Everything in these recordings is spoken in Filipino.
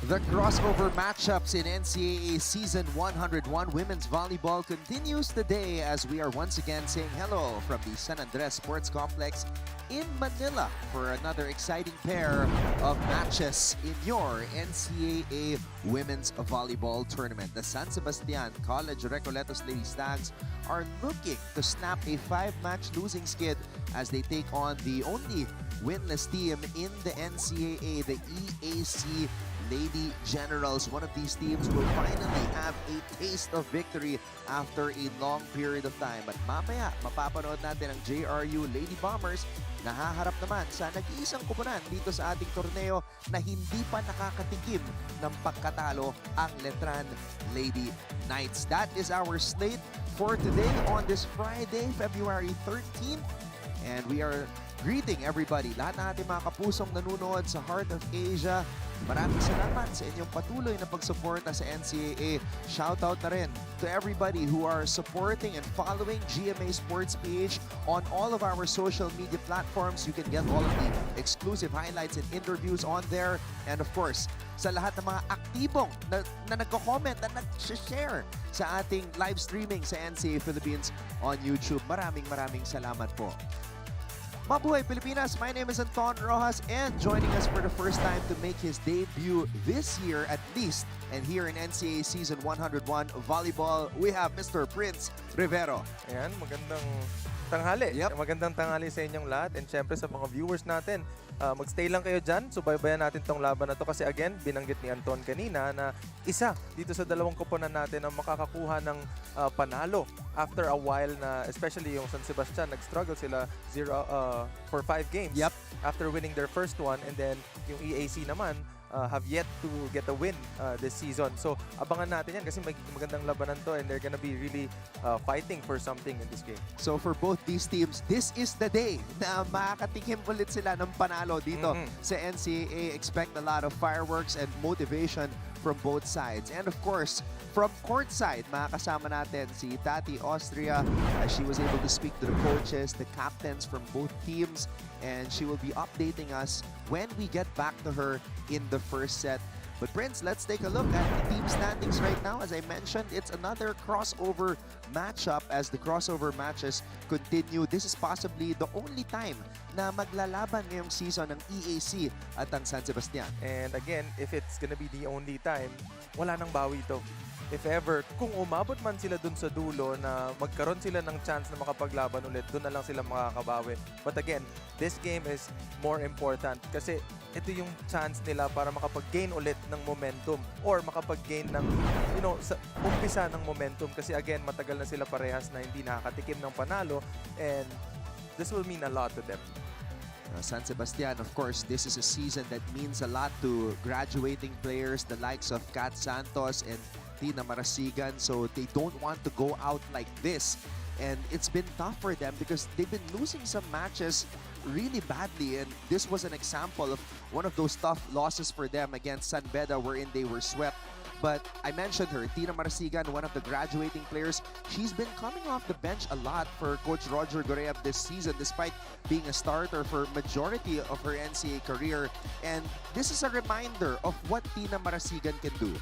The crossover matchups in NCAA Season 101 Women's Volleyball continues today as we are once again saying hello from the San Andres Sports Complex in Manila for another exciting pair of matches in your NCAA Women's Volleyball Tournament. The San Sebastian College Recoletos Lady Stags are looking to snap a 5-match losing skid as they take on the only winless team in the NCAA, the EAC Lady Generals. One of these teams will finally have a taste of victory after a long period of time. At mamaya, mapapanood natin ang JRU Lady Bombers na haharap naman sa nag-iisang kupunan dito sa ating torneo na hindi pa nakakatikim ng pagkatalo ang LETRAN Lady Knights. That is our slate for today on this Friday, February 13th. And we are greeting everybody, lahat na ating mga kapusong nanunood sa Heart of Asia. Maraming salamat sa inyong patuloy na pagsuporta sa NCAA. Shoutout na rin to everybody who are supporting and following GMA Sports PH on all of our social media platforms. You can get all of the exclusive highlights and interviews on there. And of course, sa lahat ng mga aktibong na nagko-comment at nag-share sa ating live streaming sa NCAA Philippines on YouTube. Maraming salamat po. Mabuhay Pilipinas! My name is Anton Rojas, and joining us for the first time to make his debut this year at least, and here in NCAA Season 101 Volleyball, we have Mr. Prince Rivero. Ayan, magandang tanghali. Yep. Magandang tanghali sa inyong lahat, and syempre sa mga viewers natin. Magstay lang kayo dyan, subaybayan natin tong laban na to kasi again, binanggit ni Anton kanina na isa dito sa dalawang koponan natin ang makakakuha ng panalo after a while na, especially yung San Sebastian, nag-struggle sila for 5 games. Yep. After winning their first one, and then yung EAC naman have yet to get a win this season. So abangan natin yan kasi magandang labanan to, and they're gonna be really fighting for something in this game. So for both these teams, this is the day na makakatikim ulit sila ng panalo dito sa NCAA. Expect a lot of fireworks and motivation from both sides. And of course, from courtside, makakasama natin si Tati Austria as she was able to speak to the coaches, the captains from both teams, and she will be updating us when we get back to her in the first set. But Prince, let's take a look at the team standings right now. As I mentioned, it's another crossover matchup as the crossover matches continue. This is possibly the only time na maglalaban ngayong season ng EAC at ang San Sebastian. And again, if it's gonna be the only time, wala nang bawi ito. If ever, kung umabot man sila dun sa dulo na magkaroon sila ng chance na makapaglaban ulit, dun na lang sila makakabawi. But again, this game is more important kasi ito yung chance nila para makapag-gain ulit ng momentum or makapag-gain ng, sa umpisa ng momentum kasi again, matagal na sila parehas na hindi nakakatikim ng panalo, and this will mean a lot to them. San Sebastian, of course, this is a season that means a lot to graduating players, the likes of Kat Santos and Tina Marasigan, so they don't want to go out like this. And it's been tough for them because they've been losing some matches really badly, and this was an example of one of those tough losses for them against San Beda wherein they were swept. But I mentioned her, Tina Marasigan, one of the graduating players. She's been coming off the bench a lot for Coach Roger Goreab this season despite being a starter for majority of her NCAA career. And this is a reminder of what Tina Marasigan can do.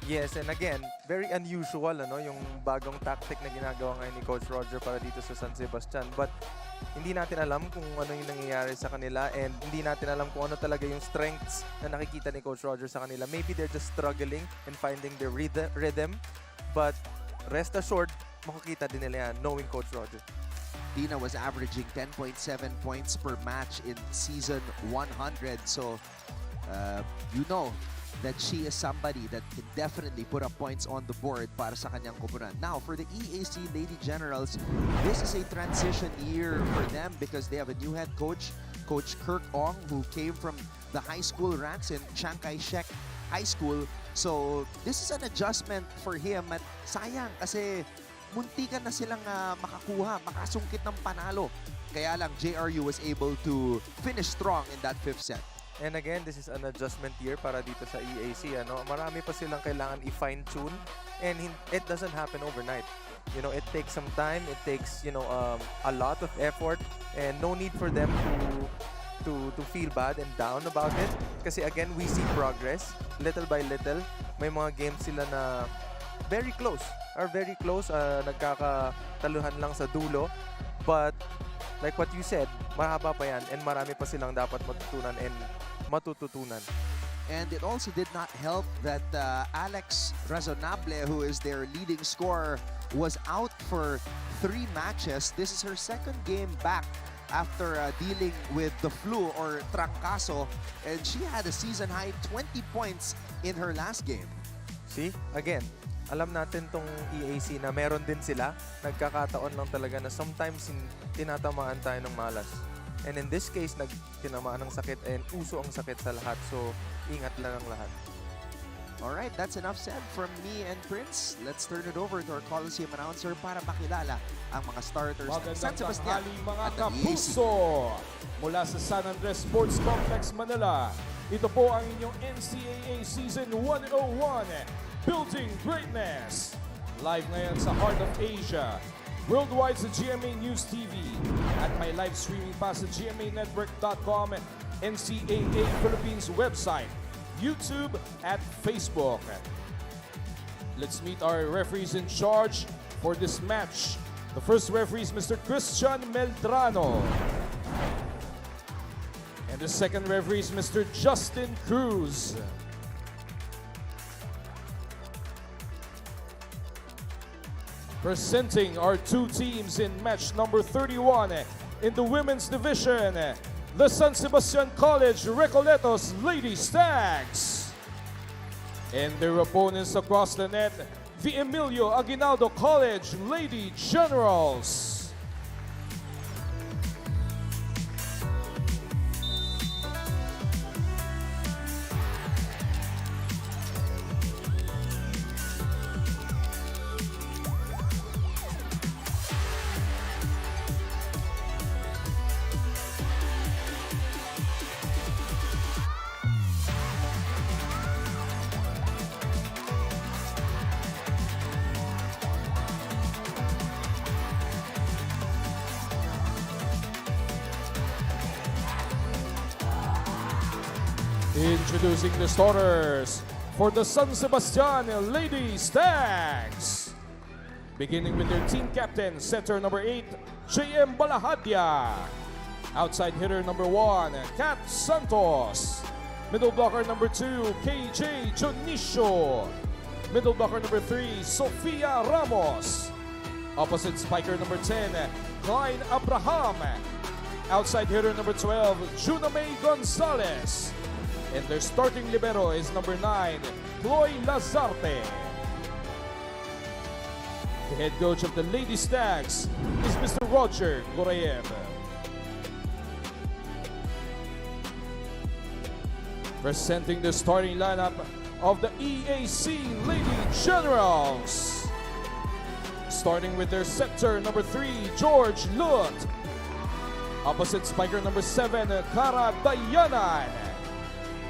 Yes, and again, very unusual yung bagong tactic na ginagawa ngayon ni Coach Roger para dito sa San Sebastian. But hindi natin alam kung ano yung nangyayari sa kanila, and hindi natin alam kung ano talaga yung strengths na nakikita ni Coach Roger sa kanila. Maybe they're just struggling and finding their rhythm. But rest assured, makikita din nila yan knowing Coach Roger. Tina was averaging 10.7 points per match in season 100. So, you know that she is somebody that can definitely put up points on the board para sa kanyang koponan. Now, for the EAC Lady Generals, this is a transition year for them because they have a new head coach, Coach Kirk Ong, who came from the high school ranks in Chiang Kai-shek High School. So, this is an adjustment for him at sayang kasi muntikan na silang makasungkit ng panalo. Kaya lang, JRU was able to finish strong in that 5th set. And again, this is an adjustment year para dito sa EAC. Marami pa silang kailangan i-fine-tune, and it doesn't happen overnight. It takes some time, it takes, a lot of effort, and no need for them to to feel bad and down about it. Kasi again, we see progress little by little. May mga games sila na very close, nagkakataluhan lang sa dulo. But like what you said, mahaba pa yan and marami pa silang dapat matutunan and matututunan. And it also did not help that Alex Razonable, who is their leading scorer, was out for 3 matches. This is her second game back after dealing with the flu or trangkaso, and she had a season-high 20 points in her last game. See? Again, alam natin tong EAC na meron din sila. Nagkakataon lang talaga na sometimes tinatamaan tayo ng malas. And in this case, tinamaan ng sakit and uso ang sakit sa lahat. So, ingat lang ang lahat. Alright, that's enough said from me and Prince. Let's turn it over to our Coliseum announcer para makilala ang mga starters ng San Sebastian mga at ng EAC. kapuso mula sa San Andres Sports Complex, Manila. Ito po ang inyong NCAA Season 101, Building Greatness. Live ngayon sa Heart of Asia. Worldwide sa GMA News TV at may live streaming pa sa gmanetwork.com, NCAA Philippines website, YouTube at Facebook. Let's meet our referees in charge for this match. The first referee is Mr. Christian Meldrano. And the second referee is Mr. Justin Cruz. Presenting our 2 teams in match number 31 in the women's division, the San Sebastian College Recoletos Lady Stags. And their opponents across the net, the Emilio Aguinaldo College Lady Generals. Introducing the starters for the San Sebastian Lady Stags. Beginning with their team captain, setter number 8, JM Balahadya. Outside hitter number 1, Kat Santos. Middle blocker number 2, KJ Jonicio. Middle blocker number 3, Sofia Ramos. Opposite spiker number 10, Klein Abraham. Outside hitter number 12, Juna May Gonzalez. And their starting libero is number 9, Chloe Lazarte. The head coach of the Lady Stags is Mr. Roger Gorayev. Presenting the starting lineup of the EAC Lady Generals. Starting with their setter number 3, George Lut. Opposite spiker number 7, Cara Dayanan.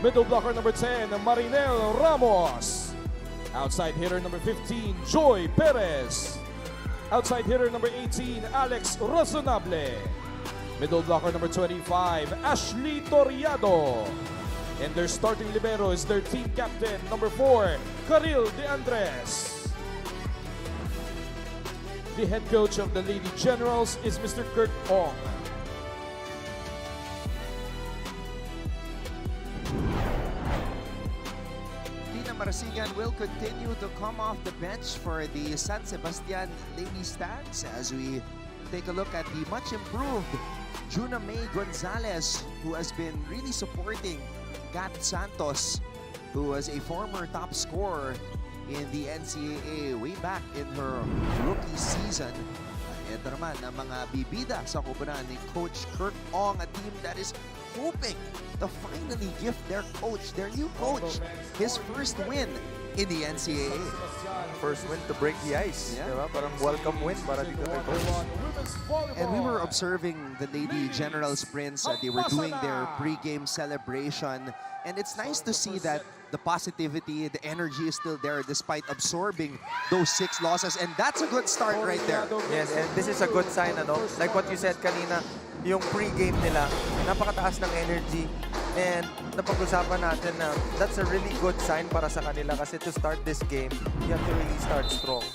Middle blocker number 10, Marinel Ramos. Outside hitter number 15, Joy Perez. Outside hitter number 18, Alex Razonable. Middle blocker number 25, Ashley Toriado. And their starting libero is their team captain, number 4, Karil De Andres. The head coach of the Lady Generals is Mr. Kurt Ong. Marasigan will continue to come off the bench for the San Sebastian Lady Stags as we take a look at the much improved Juna May Gonzalez, who has been really supporting Kat Santos, who was a former top scorer in the NCAA way back in her rookie season. Ito naman ang mga bibida sa kubunan ni Coach Kurt Ong, a team that is hoping to finally give their coach, their new coach, his first win in the NCAA. First win to break the ice. Yeah. Diba? Parang welcome win para dito kay coach. And we were observing the Lady Generals, Prince. They were doing their pre-game celebration. And it's nice to see that the positivity, the energy is still there despite absorbing those 6 losses. And that's a good start right there. Yes, and this is a good sign, ano? Like what you said kanina, yung pre-game nila. Napakataas ng energy. And napag-usapan natin na that's a really good sign para sa kanila kasi to start this game, you have to really start strong.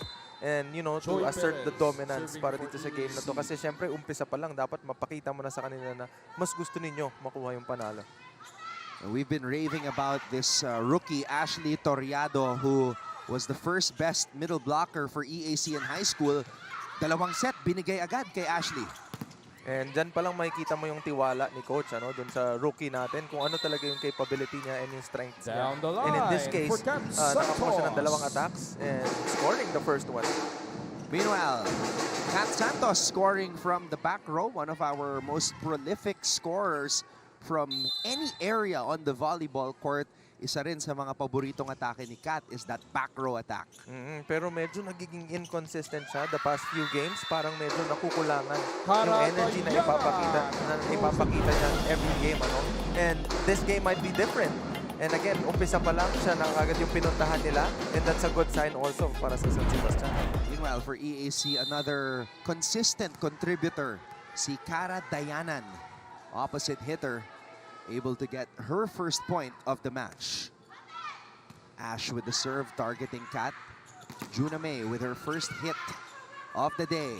And you know, to Joy assert the Perez, dominance serving para for dito sa game na to. Kasi syempre, umpisa pa lang, dapat mapakita mo na sa kanila na mas gusto ninyo makuha yung panalo. We've been raving about this rookie, Ashley Toriado, who was the first best middle blocker for EAC in high school. Dalawang set, binigay agad kay Ashley. And dyan pa lang makikita mo yung tiwala ni coach dun sa rookie natin kung ano talaga yung capability niya and yung strengths niya. Down the line. And in this case, for Kat nakakuha siya ng Santos. 2 attacks and scoring the first one. Meanwhile, Kat Santos scoring from the back row, one of our most prolific scorers from any area on the volleyball court. Isa rin sa mga paboritong atake ni Kat is that back row attack. Pero medyo nagiging inconsistent siya the past few games. Parang medyo nakukulangan yung Harata energy na Yara. ipapakita niya every game. And this game might be different. And again, umpisa pa lang siya na agad yung pinuntahan nila. And that's a good sign also para sa San Sebastian. Meanwhile, for EAC, another consistent contributor, si Cara Dayanan, opposite hitter, able to get her first point of the match. Ash with the serve, targeting Kat. Juna May with her first hit of the day.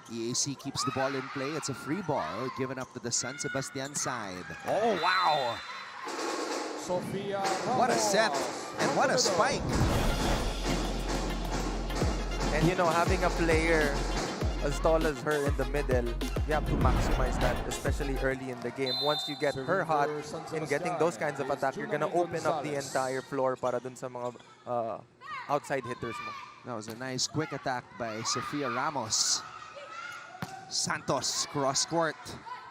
EAC keeps the ball in play. It's a free ball given up to the San Sebastian side. Oh, wow! Sofia What a set and what a Ramos. spike. And you know, having a player as tall as her in the middle, you have to maximize that, especially early in the game. Once you get her hot in getting those kinds of attack, you're gonna open up the entire floor para dun sa mga outside hitters mo. That was a nice quick attack by Sofia Ramos. Santos cross court,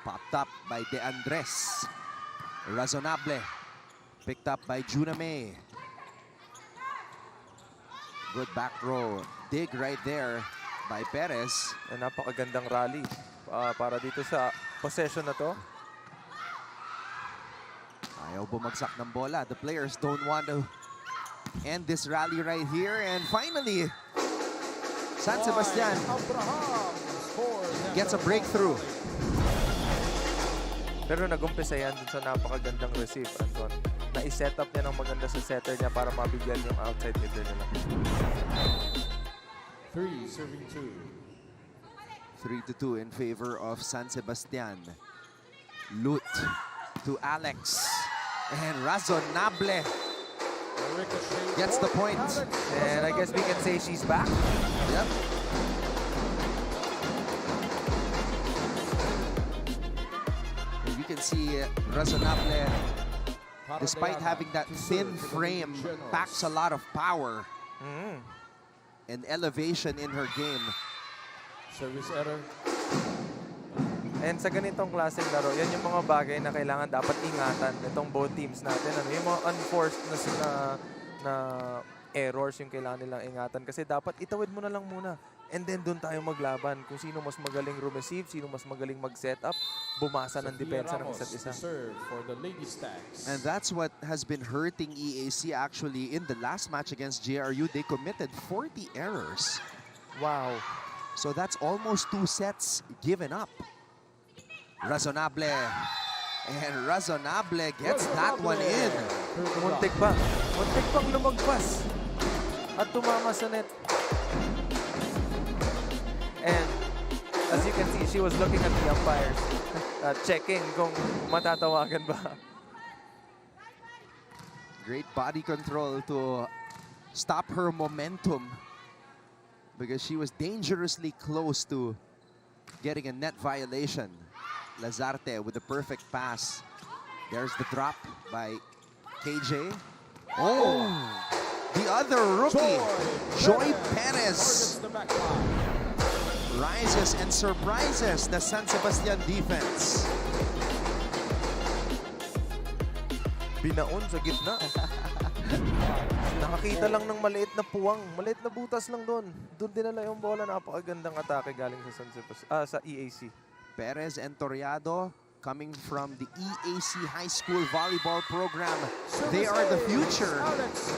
popped up by De Andres. Razonable, picked up by Juna May. Good back row dig right there by Perez. And napakagandang rally para dito sa possession na to. Ayaw bumagsak ng bola. The players don't want to end this rally right here. And finally, San Sebastian Abraham scores gets a breakthrough. Pero nag-umpisa yan dun sa napakagandang receive, Anton. Na-set up niya ng maganda sa setter niya para mabigyan yung outside hitter nila. 3, serving 2. 3-2 in favor of San Sebastian. Lut to Alex. And Razonable gets the point. And I guess we can say she's back. Yep. And you can see Razonable, despite having that thin frame, packs a lot of power and elevation in her game. Service error. And sa ganitong klaseng laro, yan yung mga bagay na kailangan dapat ingatan itong both teams natin. Yung mga unforced na errors yung kailangan nilang ingatan. Kasi dapat itawid mo na lang muna. And then doon tayo maglaban. Kung sino mas magaling rumeceive, sino mas magaling mag-set up, bumasa ng depensa ng isa't isa. Serve for the Lady Stacks. And that's what has been hurting EAC actually in the last match against JRU. They committed 40 errors. Wow. So that's almost 2 sets given up. Razonable. And Razonable gets that one in. Muntik pa. Muntik pang lumagpas. At tumama sa net. And as you can see, she was looking at the umpires. Checking kung matatawagan ba. Great body control to stop her momentum, because she was dangerously close to getting a net violation. Lazarte with the perfect pass. There's the drop by KJ. Oh! The other rookie, Joy Perez, rises and surprises the San Sebastian defense. Binaon sa gitna. Nakakita lang ng maliit na puwang. Maliit na butas lang doon. Doon dinala yung bola. Napakagandang atake galing sa San Sebastian, sa EAC. Perez and Toriado coming from the EAC High School Volleyball program. They are the future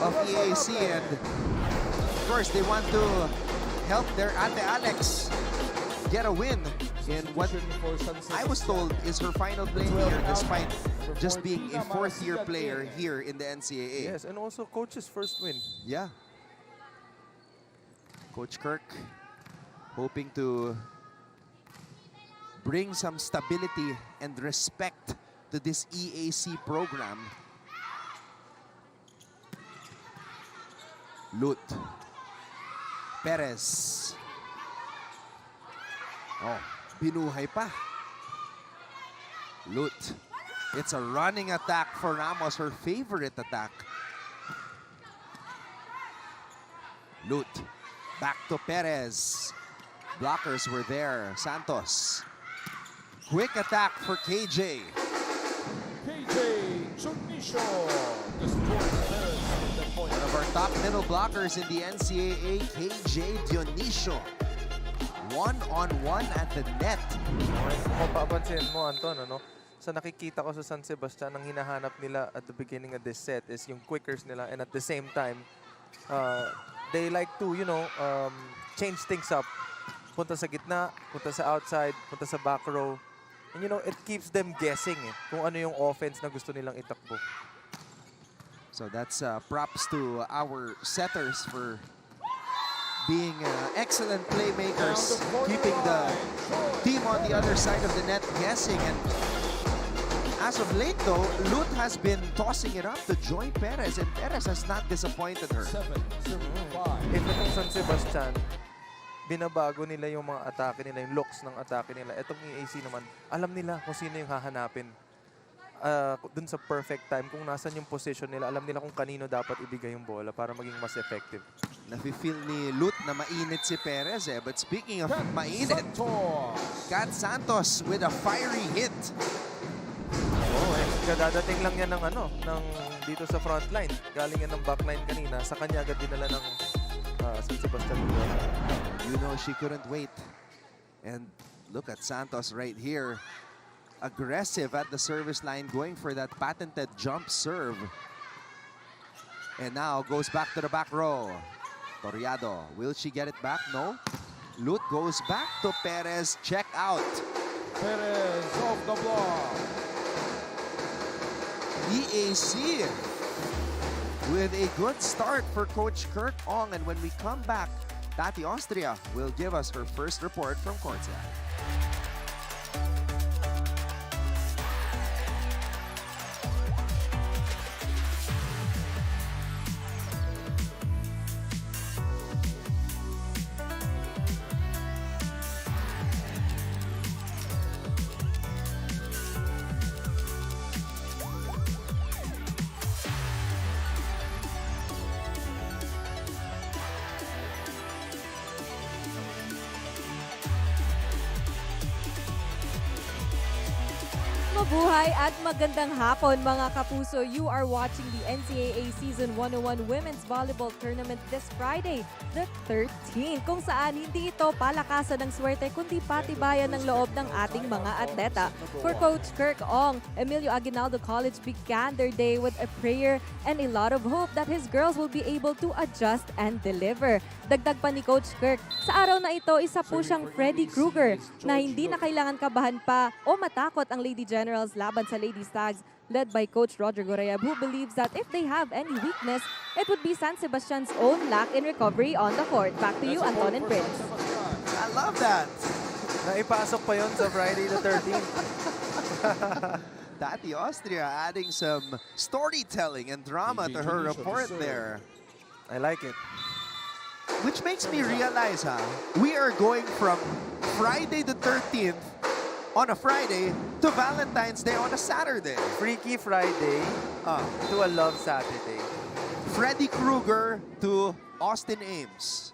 of EAC, and of course they want to help their Ate Alex get a win in what I was told is her final play here, despite just being a fourth-year player here in the NCAA. Yes, and also coach's first win. Yeah. Coach Kirk hoping to bring some stability and respect to this EAC program. Lut. Perez. Oh, binuhay pa. Lut. It's a running attack for Ramos, her favorite attack. Lut. Back to Perez. Blockers were there. Santos. Quick attack for KJ. KJ Chugnisho destroys Perez at that point. One of our top middle blockers in the NCAA, KJ Dionisio. One-on-one at the net. Kung mapapansin mo, Anton, ano? Sa nakikita ko sa San Sebastian, ang hinahanap nila at the beginning of this set is yung quickers nila, and at the same time, they like to, you know, change things up. Punta sa gitna, punta sa outside, punta sa back row. And you know, it keeps them guessing kung ano yung offense na gusto nilang itakbo. So that's props to our setters for being excellent playmakers, keeping the team on the other side of the net guessing. And as of late, though, Lut has been tossing it up to join Perez, and Perez has not disappointed her. 7-5. Itong San Sebastian, binabago nila yung mga atake nila, yung looks ng atake nila. Itong EAC naman, alam nila kung sino yung hahanapin dun sa perfect time. Kung nasan yung position nila, alam nila kung kanino dapat ibigay yung bola para maging mas effective. Nafe-feel ni Lut na mainit si Perez eh. But speaking of mainit, Kat Santos with a fiery hit. Oh, kadadating lang yan ng dito sa front line. Galing yan ng back line kanina. Sa kanya agad dinala ng San Sebastian. You know she couldn't wait. And look at Santos right here. Aggressive at the service line, going for that patented jump serve. And now goes back to the back row. Toriado, will she get it back? No. Lut goes back to Perez. Check out. Perez off the block. EAC with a good start for Coach Kirk Ong. And when we come back, Tati Austria will give us her first report from courtside. Mabuhay at magandang hapon mga kapuso. You are watching the NCAA Season 101 Women's Volleyball Tournament this Friday, the 13th, kung saan hindi ito palakasan ng swerte kundi patibayan ng loob ng ating mga atleta. For Coach Kirk Ong, Emilio Aguinaldo College began their day with a prayer and a lot of hope that his girls will be able to adjust and deliver. Dagdag pa ni Coach Kirk, sa araw na ito, isa po siyang Freddy Krueger na hindi na kailangan kabahan pa o matakot ang Lady Generals laban sa Lady Stags, led by Coach Roger Gorayab, who believes that if they have any weakness, it would be San Sebastian's own lack in recovery on the court. Back to you, Anton and Prince. I love that. Naipasok pa yon sa Friday the 13th. Tati Austria adding some storytelling and drama to her report there. I like it. Which makes me realize, we are going from Friday the 13th on a Friday to Valentine's Day on a Saturday. Freaky Friday to a Love Saturday. Freddy Krueger to Austin Ames.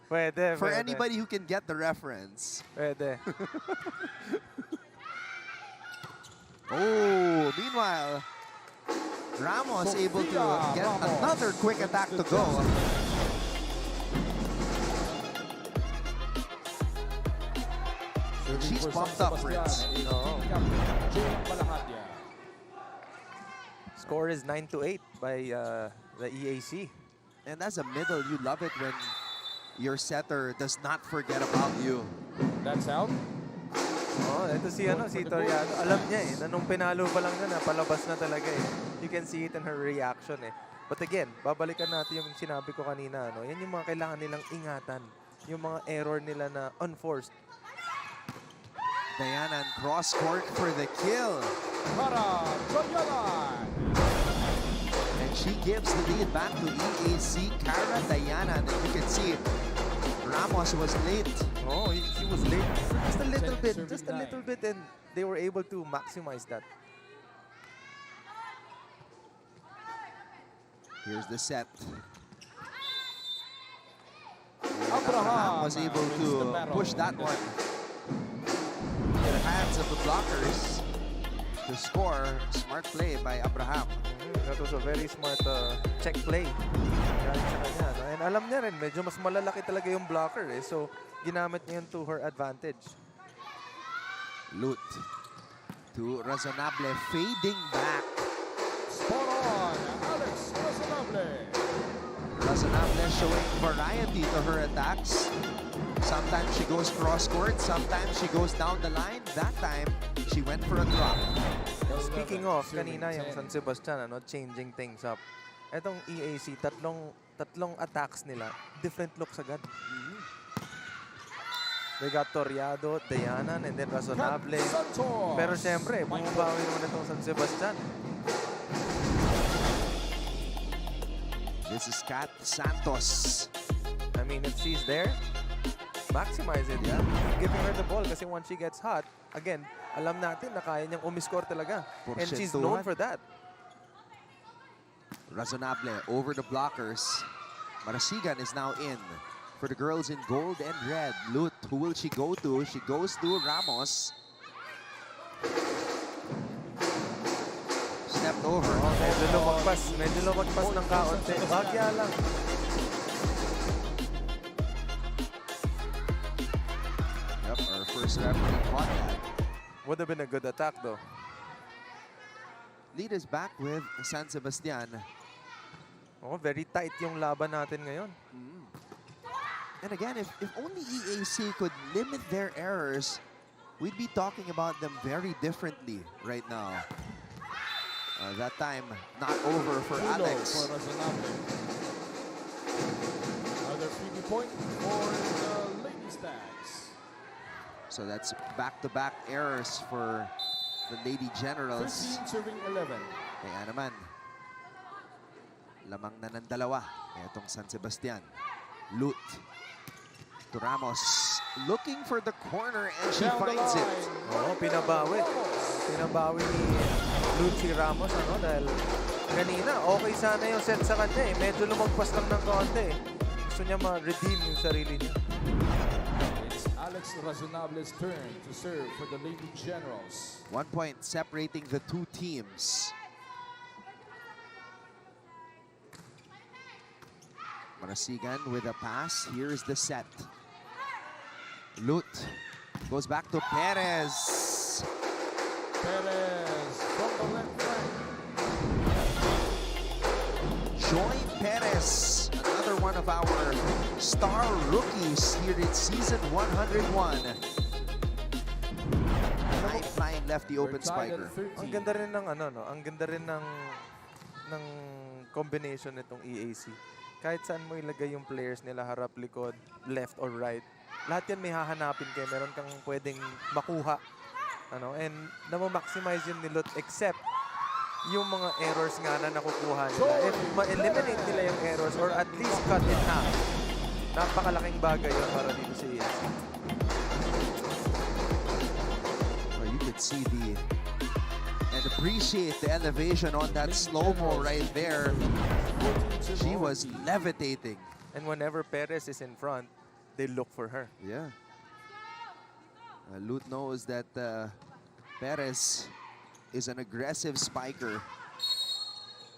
Pwede, For pwede. anybody who can get the reference. Pwede. Oh, meanwhile, Ramos able to get another quick attack to go. She's bumped up, Prince. No. Score is 9-8 by the EAC. And as a middle, you love it when your setter does not forget about you. That's out. Oh, ito si Toriano. Alam niya eh, na nung pinalo pa lang na, palabas na talaga eh. You can see it in her reaction eh. But again, babalikan natin yung sinabi ko kanina. Yan yung mga kailangan nilang ingatan. Yung mga error nila na unforced. Diana cross court for the kill. Para Diana. And she gives the lead back to EAC Cara Diana. And you can see Ramos was late. Oh, he was late. Just a little bit, and they were able to maximize that. Here's the set. Abraham was able to push that one in the hands of the blockers to score. Smart play by Abraham. That was a very smart check play. Galing sa kanya, no? And alam niya rin, medyo mas malalaki talaga yung blocker eh. So, ginamit niya yun to her advantage. Lut to Razonable, fading back. Spot on, Alex Razonable. Razonable showing variety to her attacks. Sometimes she goes cross court, sometimes she goes down the line. That time, she went for a drop. Speaking of, kanina yung San Sebastian, changing things up. Etong EAC, tatlong attacks nila, different looks agad. They got Toriado, Diana, and then Razonable. Pero siyempre, bumabawi naman itong San Sebastian. This is Kat Santos. I mean, if she's there, maximize it. Yeah? Giving her the ball kasi once she gets hot, again, alam natin na kaya niyang umiscore talaga. And she's known for that. Razonable over the blockers. Marasigan is now in for the girls in gold and red. Lut, who will she go to? She goes to Ramos. Stepped over. Oh, medyo lumagpas ng kaunti. Bagya lang. Yep, our first referee caught that. Would have been a good attack though. Lead is back with San Sebastian. Oh, very tight yung laban natin ngayon. And again, if only EAC could limit their errors, we'd be talking about them very differently right now. That time, not over for Alex. For Razonable. Another 3 point for the Lady Stags. So that's back-to-back errors for the Lady Generals. 13 serving 11. Kaya naman, lamang na ng dalawa. Itong San Sebastian. Lut to Ramos. Looking for the corner and she finds it. Oh, pinabawi. Pinabawi ni Lucy Ramos, dahil kanina, okay sana yung set sa kanya eh. Medyo lumagpas lang ng konti. Gusto niya ma-redeem yung sarili niya. It's Alex Razonable's turn to serve for the Lady Generals. 1 point separating the two teams. Marasigan with a pass. Here's the set. Lut goes back to Perez. Perez from the left flank. Joy Perez, another one of our star rookies here in season 101. High flying left the open spiker. Ang ganda rin ng ang ganda rin ng combination nitong EAC. Kahit saan mo ilagay yung players nila, harap, likod, left or right, lahat yan may hahanapin kayo. Meron kang pwedeng makuha. And na-maximize yun ni Lut except yung mga errors nga na nakukuha nila. If ma-eliminate nila yung errors or at least cut in half, napakalaking bagay yun para dito sa EAC. Well, you could see and appreciate the elevation on that slow-mo right there. She was levitating. And whenever Perez is in front, they look for her. Yeah. Lut knows that Perez is an aggressive spiker.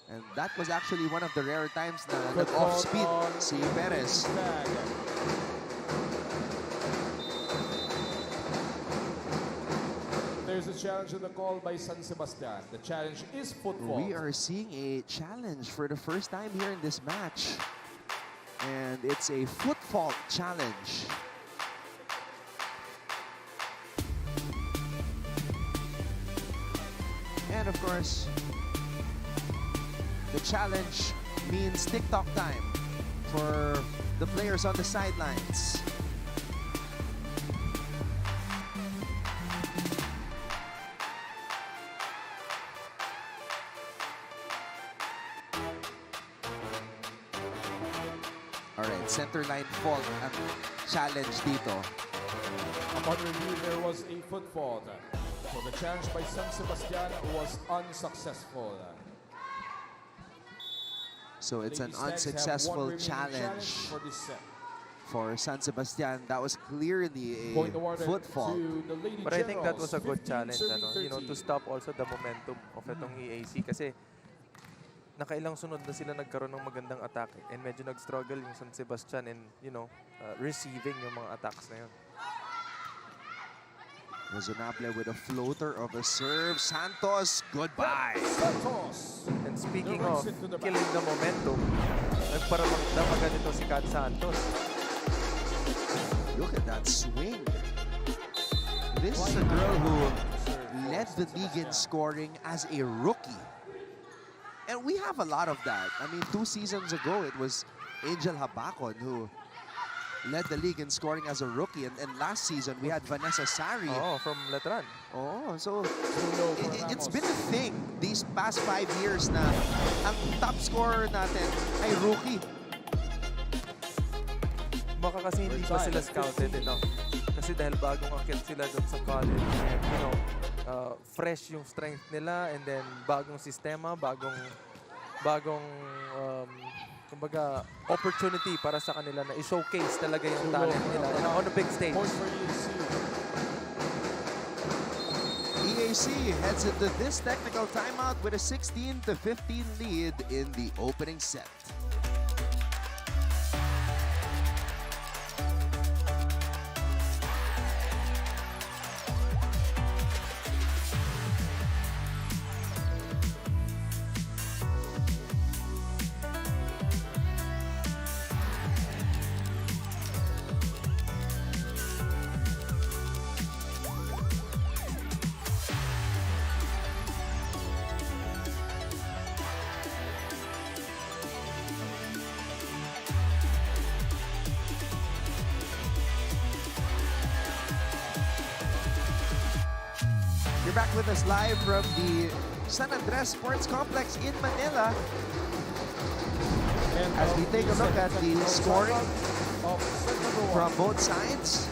And that was actually one of the rare times na nag-off-speed si Perez. There's a challenge on the call by San Sebastian. The challenge is football. We are seeing a challenge for the first time here in this match. And it's a foot fault challenge. And of course, the challenge means TikTok time for the players on the sidelines. Alright, center line fault ang challenge dito. Upon review, there was a foot fault. So the challenge by San Sebastian was unsuccessful. So it's an Lady Stags have unsuccessful one remaining challenge for this set. for San Sebastian. That was clearly Point a awarded foot fault. to the Lady But I think that Generals, was a good 15 challenge, serving ano, you know, to 30. stop also the momentum of itong EAC kasi nakailang sunod na sila nagkaroon ng magandang atake and medyo nag-struggle yung San Sebastian in, you know, receiving yung mga attacks na yun. Razonable with a floater of a serve. Santos, goodbye. Santos. And speaking No, of right to the back. killing the momentum, nagparamang na ganito si Kat Santos. Look at that swing. This is a girl who led the league in scoring as a rookie. And we have a lot of that. I mean, 2 seasons ago, it was Angel Habacon who led the league in scoring as a rookie. And last season, we had Vanessa Sari. Oh, from Letran. Oh, so Tulo for it's Ramos. been a thing these past 5 years na ang top scorer natin ay rookie. Baka kasi hindi pa sila scouted enough. Kasi dahil bagong akit sila doon sa college. And, you know, fresh yung strength nila and then bagong sistema, bagong kumbaga opportunity para sa kanila na i-showcase talaga yung talent nila on a big stage. Point for EAC. EAC heads into this technical timeout with a 16-15 lead in the opening set. You're back with us live from the San Andres Sports Complex in Manila And as we take a look at the scoring of set number 1. from both sides.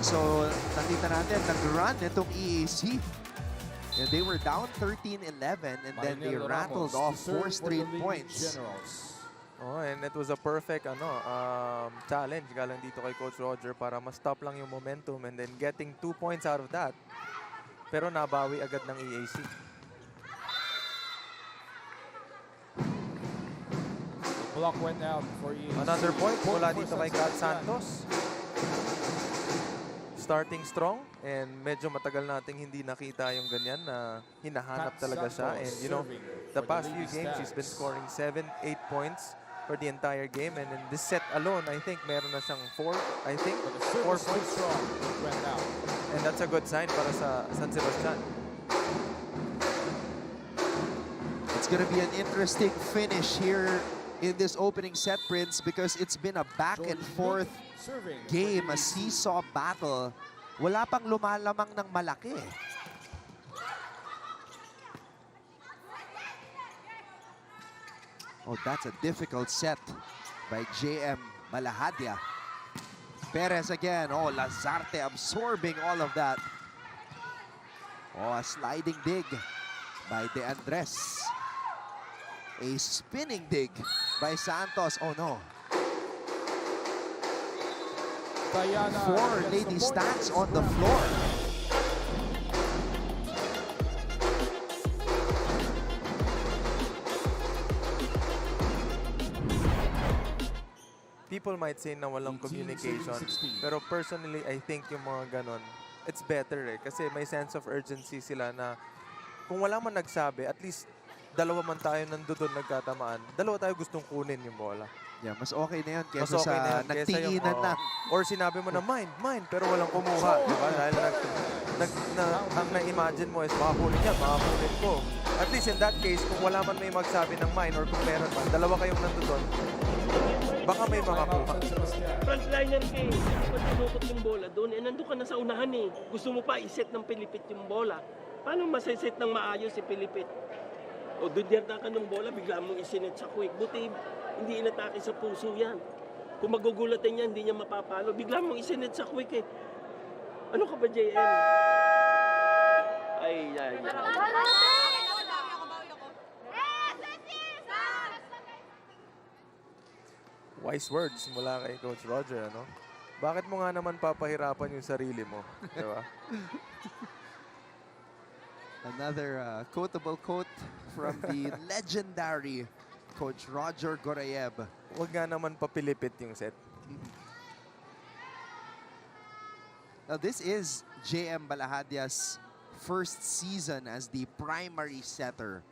So, nakita natin, nag-run itong EAC. And they were down 13-11 and then they Marinel rattled Ramos off to 4 serve for the straight Lady points. Generals. Oh, and it was a perfect challenge galing dito kay Coach Roger para ma-stop lang yung momentum and then getting 2 points out of that. Pero nabawi agad ng EAC. Block went out for EAC. Another point mula for dito kay San Kat Sebastian. Santos. Starting strong and medyo matagal nating hindi nakita yung ganyan na hinahanap Kat talaga siya. Santos And you know, serving the for past Lady few games she's been Stags. scoring 7, 8 points for the entire game. And in this set alone, I think meron na siyang 4, I think, But the 4 service points. strong went out. And that's a good sign para sa San Sebastian. It's going to be an interesting finish here in this opening set, Prince, because it's been a back and forth Serving for game, a EAC. seesaw battle. Wala pang lumalamang ng malaki. Oh, that's a difficult set by JM Malahadia. Perez again. Oh, Lazarte absorbing all of that. Oh, a sliding dig by De Andres. A spinning dig by Santos. Oh no. Diana 4 against the Lady point. Stacks on the floor. People might say na walang 18, communication. 16. Pero personally, I think yung mga ganon, it's better eh. Kasi may sense of urgency sila na kung wala man nagsabi, at least dalawa man tayo nandoon nagkatamaan, dalawa tayo gustong kunin yung bola. Yeah, mas okay na yun Mas kesa okay na sa yun kesa yung, nagtinginan na. or sinabi mo na mine, pero walang kumuha. Diba? Dahil ang na-imagine mo is makakunin niya, makakunin ko. At least in that case, kung wala man may magsabi ng mine or kung meron man, dalawa kayong nandoon, baka may makakuha. Frontliner ka eh. Pag tinukot yung bola doon, nandun ka na sa unahan eh. Gusto mo pa iset ng Pilipit yung bola. Paano masaset ng maayos si Pilipit? O doon yarda ka ng bola, bigla mong isinet sa quick. Buti hindi inatake sa puso yan. Kung magugulatan niya, hindi niya mapapalo. Bigla mong isinet sa quick eh. Ano ka ba, JM? Ay. Wise words mula kay Coach Roger, ano? Bakit mo nga naman papahirapan yung sarili mo? Diba? Another quotable quote from the legendary Coach Roger Gorayev. Huwag nga naman papilipit yung set. Now, this is JM Balahadia's first season as the primary setter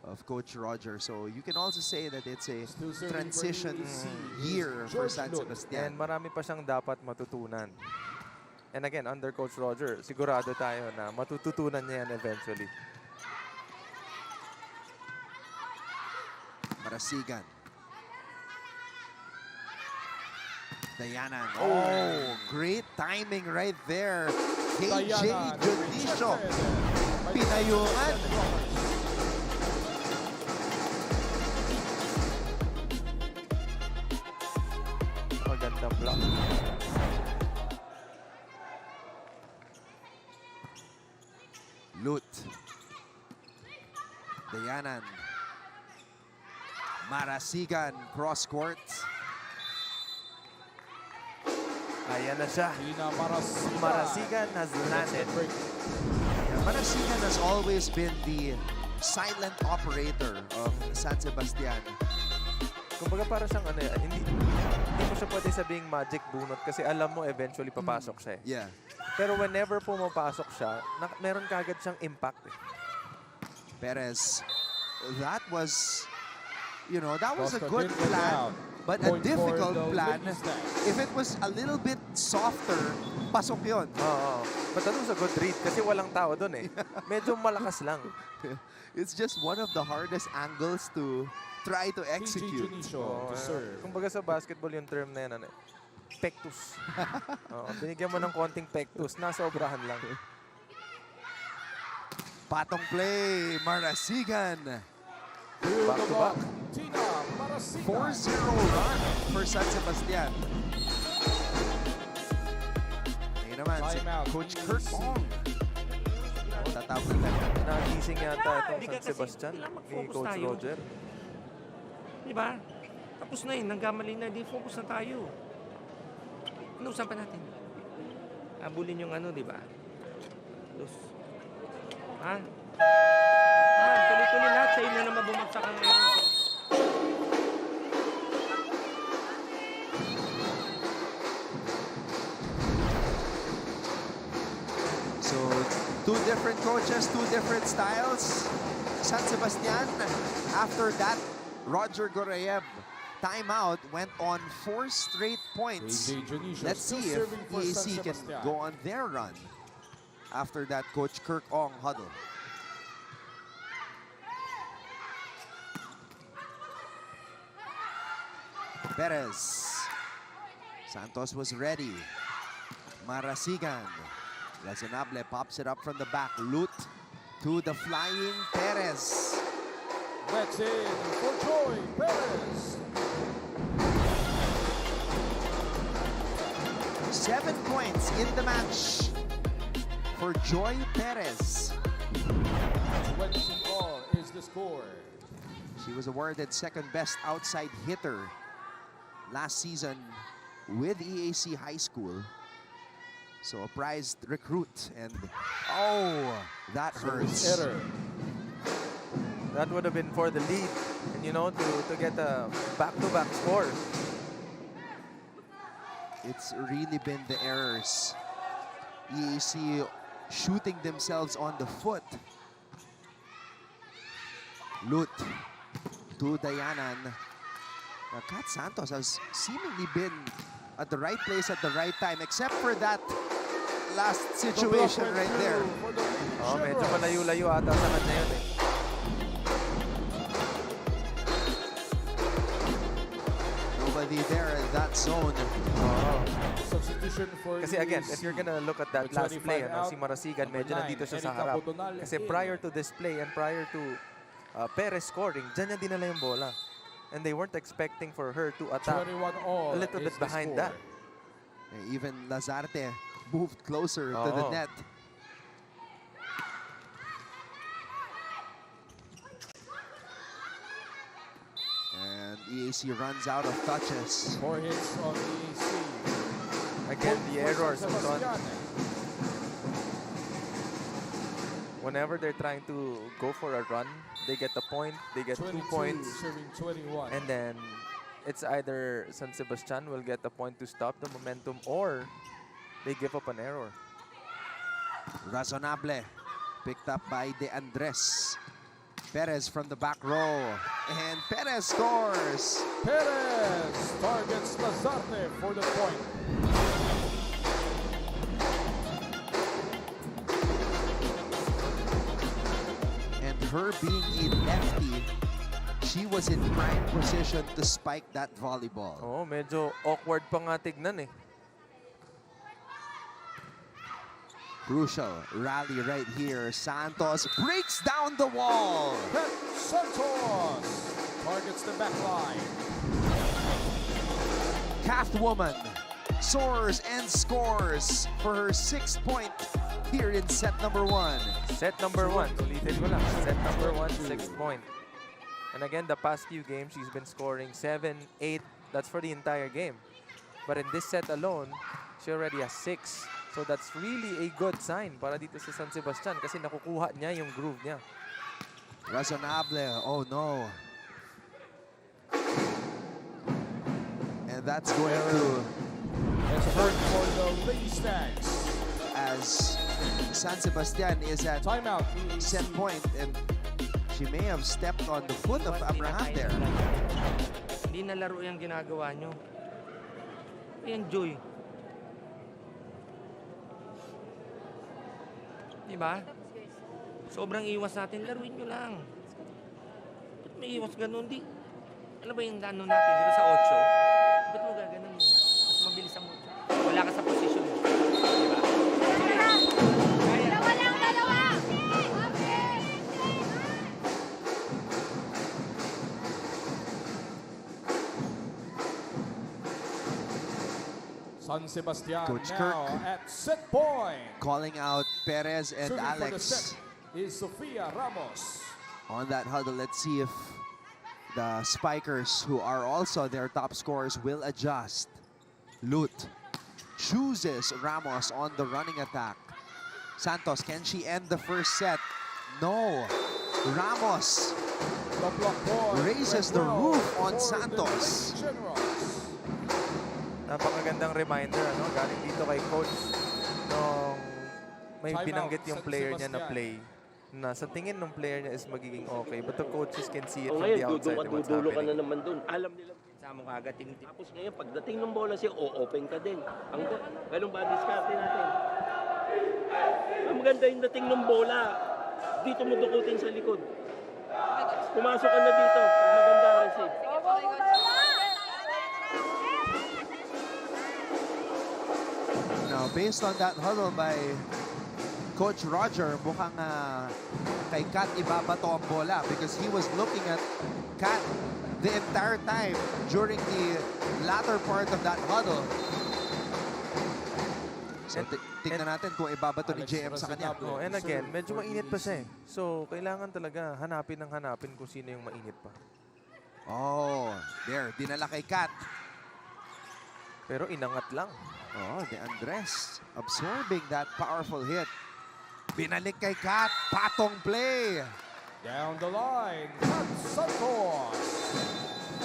of Coach Roger. So you can also say that it's a Still serving for transition EAC year for George San Lut. And Sebastian. marami pa siyang dapat matutunan. And again, under Coach Roger, sigurado tayo na matututunan niya yan eventually. Marasigan. Dayanan. Oh, great timing right there. KJ Dayanan, Judisio. rejected by Pinayungan. Magandang block. Lut. Dayanan. Marasigan, cross court. Ayan na siya. Tina Marasigan. Marasigan has landed. Marasigan has always been the silent operator of San Sebastian. Kumbaga para siyang ano, hindi mo siya pwede sabing magic bunot kasi alam mo eventually papasok siya. Yeah. Pero whenever pumapasok siya, meron kagad siyang impact. Perez, that was, that was a Costa good did get plan, out. but a Point for difficult the plan. Ladies Nest. If it was a little bit softer, pasok yun. Oo. But that was a good read kasi walang tao doon eh. Medyo malakas lang. It's just one of the hardest angles to try to execute. Junicio to serve. Kumbaga sa basketball yung term na yan, ano, pectus. Binigyan mo ng konting pectus, nasobrahan lang. Patong play, Marasigan. Back to back. Tina Marasigan. 4-0 run for San Sebastian. Ngayon naman, si Timeout. Coach Kurt Bong. Tatapos lang. Nagising yata itong Hindi San ka kasi- Sebastian kailangan ni mag-focus Coach tayo. Roger. Di ba? Tapos na yun, nanggamali na, di focus na tayo. Ano usapan natin? Abulin yung ano, di ba? Dos. Ha? Tuloy-tuloy lahat, sa'yo na naman bumagsak ang ngayon. So, two different coaches, two different styles. San Sebastian, after that, Roger Gorayev timeout went on 4 straight points. KJ Junicio Let's still see if serving for San EAC can Sebastian. go on their run after that Coach Kirk Ong huddle. Perez. Santos was ready. Marasigan. Razonable pops it up from the back. Lut to the flying Perez. Next in for Joy Perez. 7 points in the match for Joy Perez. 20-all is the score. She was awarded second best outside hitter last season with EAC High School. So a prized recruit, and that Service hurts. error. That would have been for the lead. And to get a back-to-back score. It's really been the errors. EAC shooting themselves on the foot. Lut to Dayanan. Now, Kat Santos has seemingly been at the right place at the right time, except for that last situation right there. Oh, medyo malayo-layo ata sa kanya yun eh. Nobody there in that zone. Substitution for Kasi again, if you're gonna look at that With last 25 play, out, si Marasigan medyo number 9, nandito siya sa Erika harap. Bodonal Kasi in. prior to this play and prior to Perez scoring, dyan niya dinala yung bola. And they weren't expecting for her to attack 21 all a little is bit the behind score. that. Even Lazarte moved closer to the Oo. net. And EAC runs out of touches. 4 hits on EAC. Again, the Point for errors. San Son. Sebastian. Whenever they're trying to go for a run, they get the point, they get 2 22, points. serving 21. And then it's either San Sebastian will get the point to stop the momentum or they give up an error. Razonable. Picked up by De Andres. Perez from the back row. And Perez scores. Perez targets Lazarte for the point. And her being a lefty, she was in prime position to spike that volleyball. Oh, medyo awkward pa nga tignan eh. Crucial rally right here. Santos breaks down the wall. Pet Santos targets the back line. Calf woman soars and scores for her 6th point here in set number 1. Set number 1, ulitin ko lang. Set number 1, 6th point. And again, the past few games, she's been scoring 7, 8. That's for the entire game. But in this set alone, she already has 6. So that's really a good sign para dito sa San Sebastian kasi nakukuha niya yung groove niya. Razonable. Oh no. And that's going to It's hurt for the Lady Stags. as San Sebastian is at Timeout. set point, and she may have stepped on the foot of Abraham there. Hindi na laro yung ginagawa nyo. Enjoy. Diba? Sobrang iwas natin, laruin nyo lang. Ba't may iwas ganun? Di. Ano ba yung ano natin dito sa 8? Ba't mo gaganon mo? Mas mabilis ang 8. Wala ka sa posisyon mo. Diba? Dalawa lang, dalawa! San Sebastian Coach now Kirk. at set point. Calling out Perez and Serving for the Alex set is Sofia Ramos. on that huddle. Let's see if the spikers, who are also their top scorers, will adjust. Lut chooses Ramos on the running attack. Santos, can she end the first set? No. Ramos The block point raises went the well roof on for the Santos. Lady Generals. Napakagandang reminder galing dito kay coach nung may Timeout, binanggit yung San player niya na Sebastian. play na sa tingin ng player niya is magiging okay, but the coaches can see it O from the ngayon, outside and what's dudulo ka na happening. naman dun. Alam nila. Sama ka agad tinitip. Tapos ngayon, pagdating ng bola siya, o-open ka din. Ganun ba diskarte natin? Ang maganda yung dating ng bola. Dito mo dukutin sa likod. Pumasok ka na dito. Pag maganda ang receive. Now, based on that huddle by Coach Roger, mukhang kay Kat ibabato ang bola because he was looking at Kat the entire time during the latter part of that huddle. So, tingnan natin kung ibabato ni Alex JM sa kanya. Razonable. Oh, and again, Serve medyo for mainit pa siya eh. EAC. So, kailangan talaga hanapin kung sino yung mainit pa. Oh, there, dinala kay Kat. Pero inangat lang. Oh, De Andres absorbing that powerful hit. Binalik kay Kat, patong play. Down the line, Kat Santos.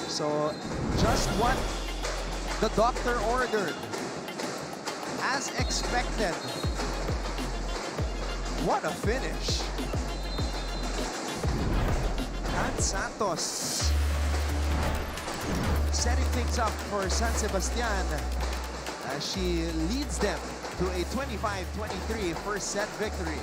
So, just what the doctor ordered. As expected. What a finish. Kat Santos setting things up for San Sebastian as she leads them to a 25-23 first set victory.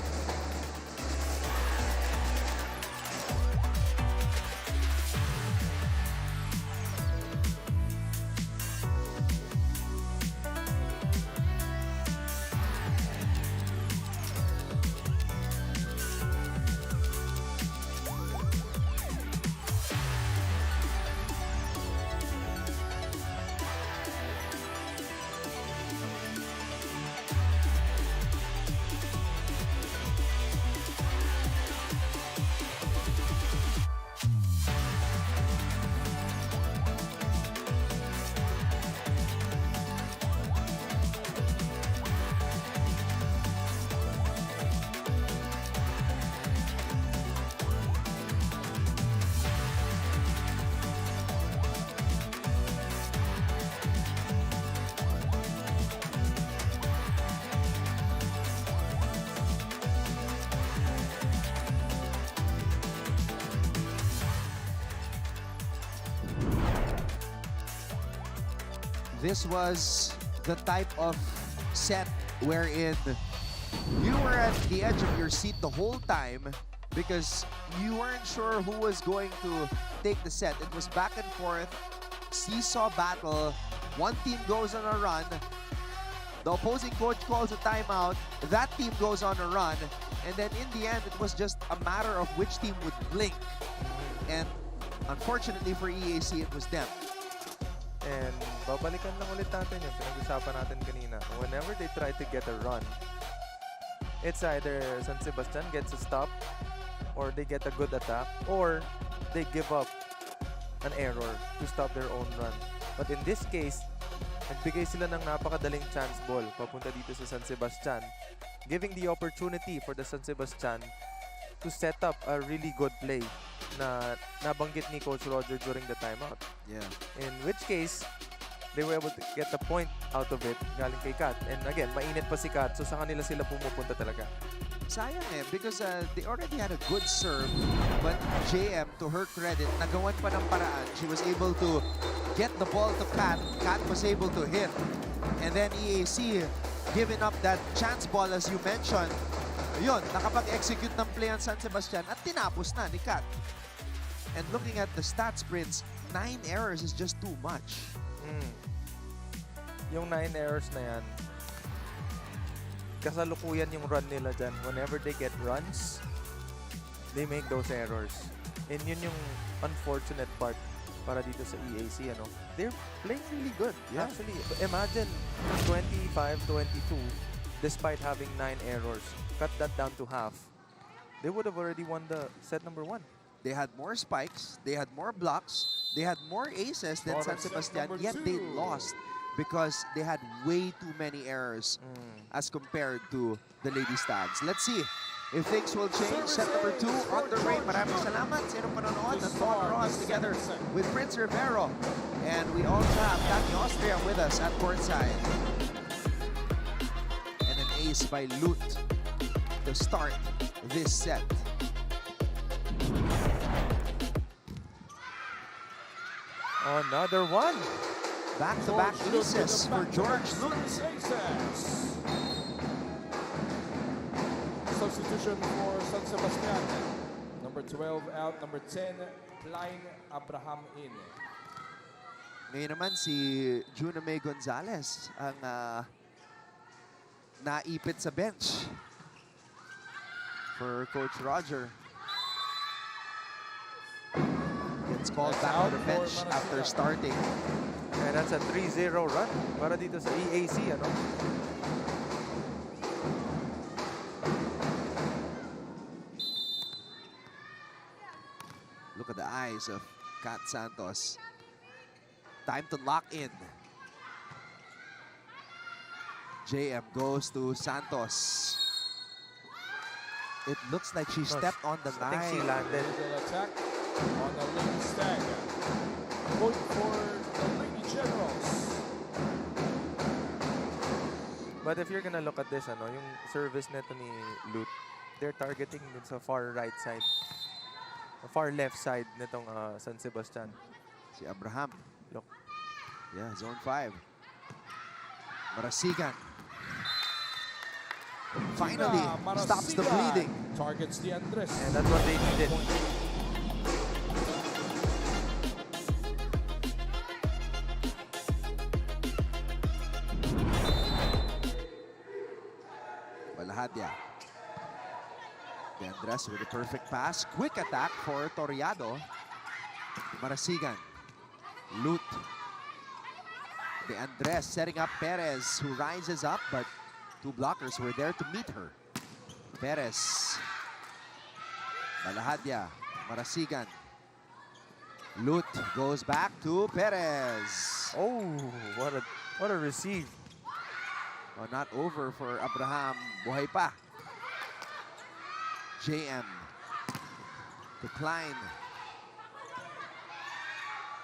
This was the type of set wherein you were at the edge of your seat the whole time because you weren't sure who was going to take the set. It was back and forth, seesaw battle. One team goes on a run. The opposing coach calls a timeout. That team goes on a run. And then in the end, it was just a matter of which team would blink. And unfortunately for EAC, it was them. And babalikan lang ulit natin yung pinag-usapan natin kanina. Whenever they try to get a run, it's either San Sebastian gets a stop, or they get a good attack, or they give up an error to stop their own run. But in this case, nagbigay sila ng napakadaling chance ball papunta dito sa San Sebastian, giving the opportunity for the San Sebastian to set up a really good play na nabanggit ni Coach Roger during the timeout. Yeah. In which case, they were able to get the point out of it galing kay Kat. And again, mainit pa si Kat, so sa kanila sila pumupunta talaga. Sayang because they already had a good serve, but JM, to her credit, nagawan pa ng paraan. She was able to get the ball to Kat. Kat was able to hit. And then EAC giving up that chance ball as you mentioned. Yun, nakapag-execute ng play ang San Sebastian at tinapos na ni Kat. And looking at the stats prints, 9 errors is just too much. Yung 9 errors na yan, kasalukuyan yung run nila dyan. Whenever they get runs, they make those errors. And yun yung unfortunate part para dito sa EAC. Ano? They're playing really good, actually. Imagine 25-22 despite having 9 errors. Cut that down to half. They would have already won the set number 1. They had more spikes, they had more blocks, they had more aces than San Sebastian, yet they lost because they had way too many errors as compared to the Lady Stags. Let's see if things will change. Set number 2 on the way. Maraming salamat sa inyong panonood. And Thon Ross together with Prince Rivero. And we also have Tati Austria with us at courtside. And an ace by Lut to start this set. Another one. Back-to-back aces for George Lut. Substitution for San Sebastian. Number 12 out, number 10, Klein Abraham in. Ngayon naman si Juna May Gonzalez ang naipit sa bench for Coach Roger. It's called back on the bench after starting. And that's a 3-0 run para dito sa EAC, ano? Look at the eyes of Kat Santos. Time to lock in. JM goes to Santos. It looks like she stepped on the I think she line. landed. Attack on the Lady Stag. Going for the Lady Generals. But if you're gonna look at this, ano, yung service neto ni Lut, they're targeting dun sa far right side far left side nitong San Sebastian. Si Abraham. Look. Yeah, zone 5. Marasigan. Finally, stops the bleeding. Targets the Andres. And that's what they needed. Balahadya. De Andres with a perfect pass. Quick attack for Toriado. Marasigan. Loot. De Andres setting up Perez, who rises up, but two blockers were there to meet her. Perez. Balahadya. Marasigan. Loot goes back to Perez. Oh, what a receive. Oh, not over for Abraham. Buhay pa. JM. Decline.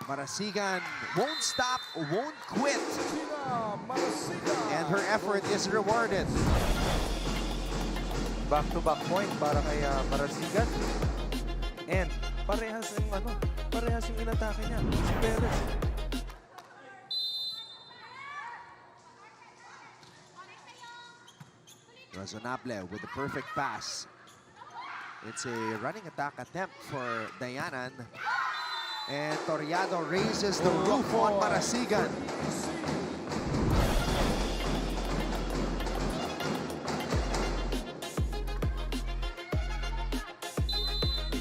Marasigan won't stop, won't quit. And her effort is rewarded. Back-to-back point para kay Marasigan. And parehas yung inatake niya. Si Perez. Razonable with the perfect pass. It's a running attack attempt for Dayanan. And Toriado raises the roof on Marasigan.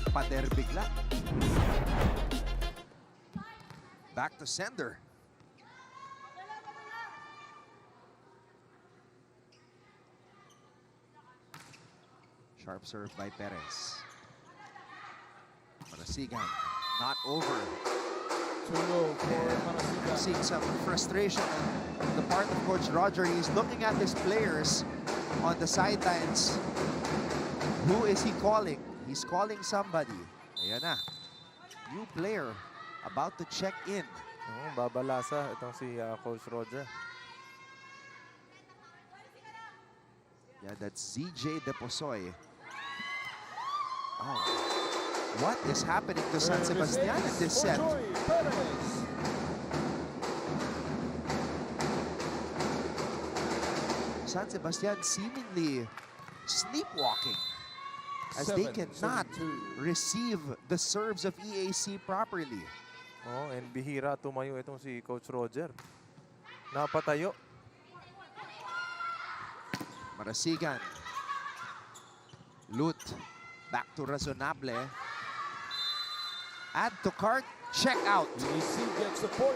Pader bigla. Back to sender. Sharp serve by Perez. Marasigan, not over. Too low for Marasigan. Seeing some frustration on the part of Coach Roger. He's looking at his players on the sidelines. Who is he calling? He's calling somebody. Ayan na. New player about to check in. Babalasa itong si Coach Roger. Yeah, that's ZJ Deposoy. Oh, what is happening to San Sebastian in this set? San Sebastian seemingly sleepwalking as they cannot receive the serves of EAC properly. Oh, and bihira tumayo itong si Coach Roger. Napatayo. Marasigan. Loot. Back to Razonable. Add to cart. Check out. EAC gets the point.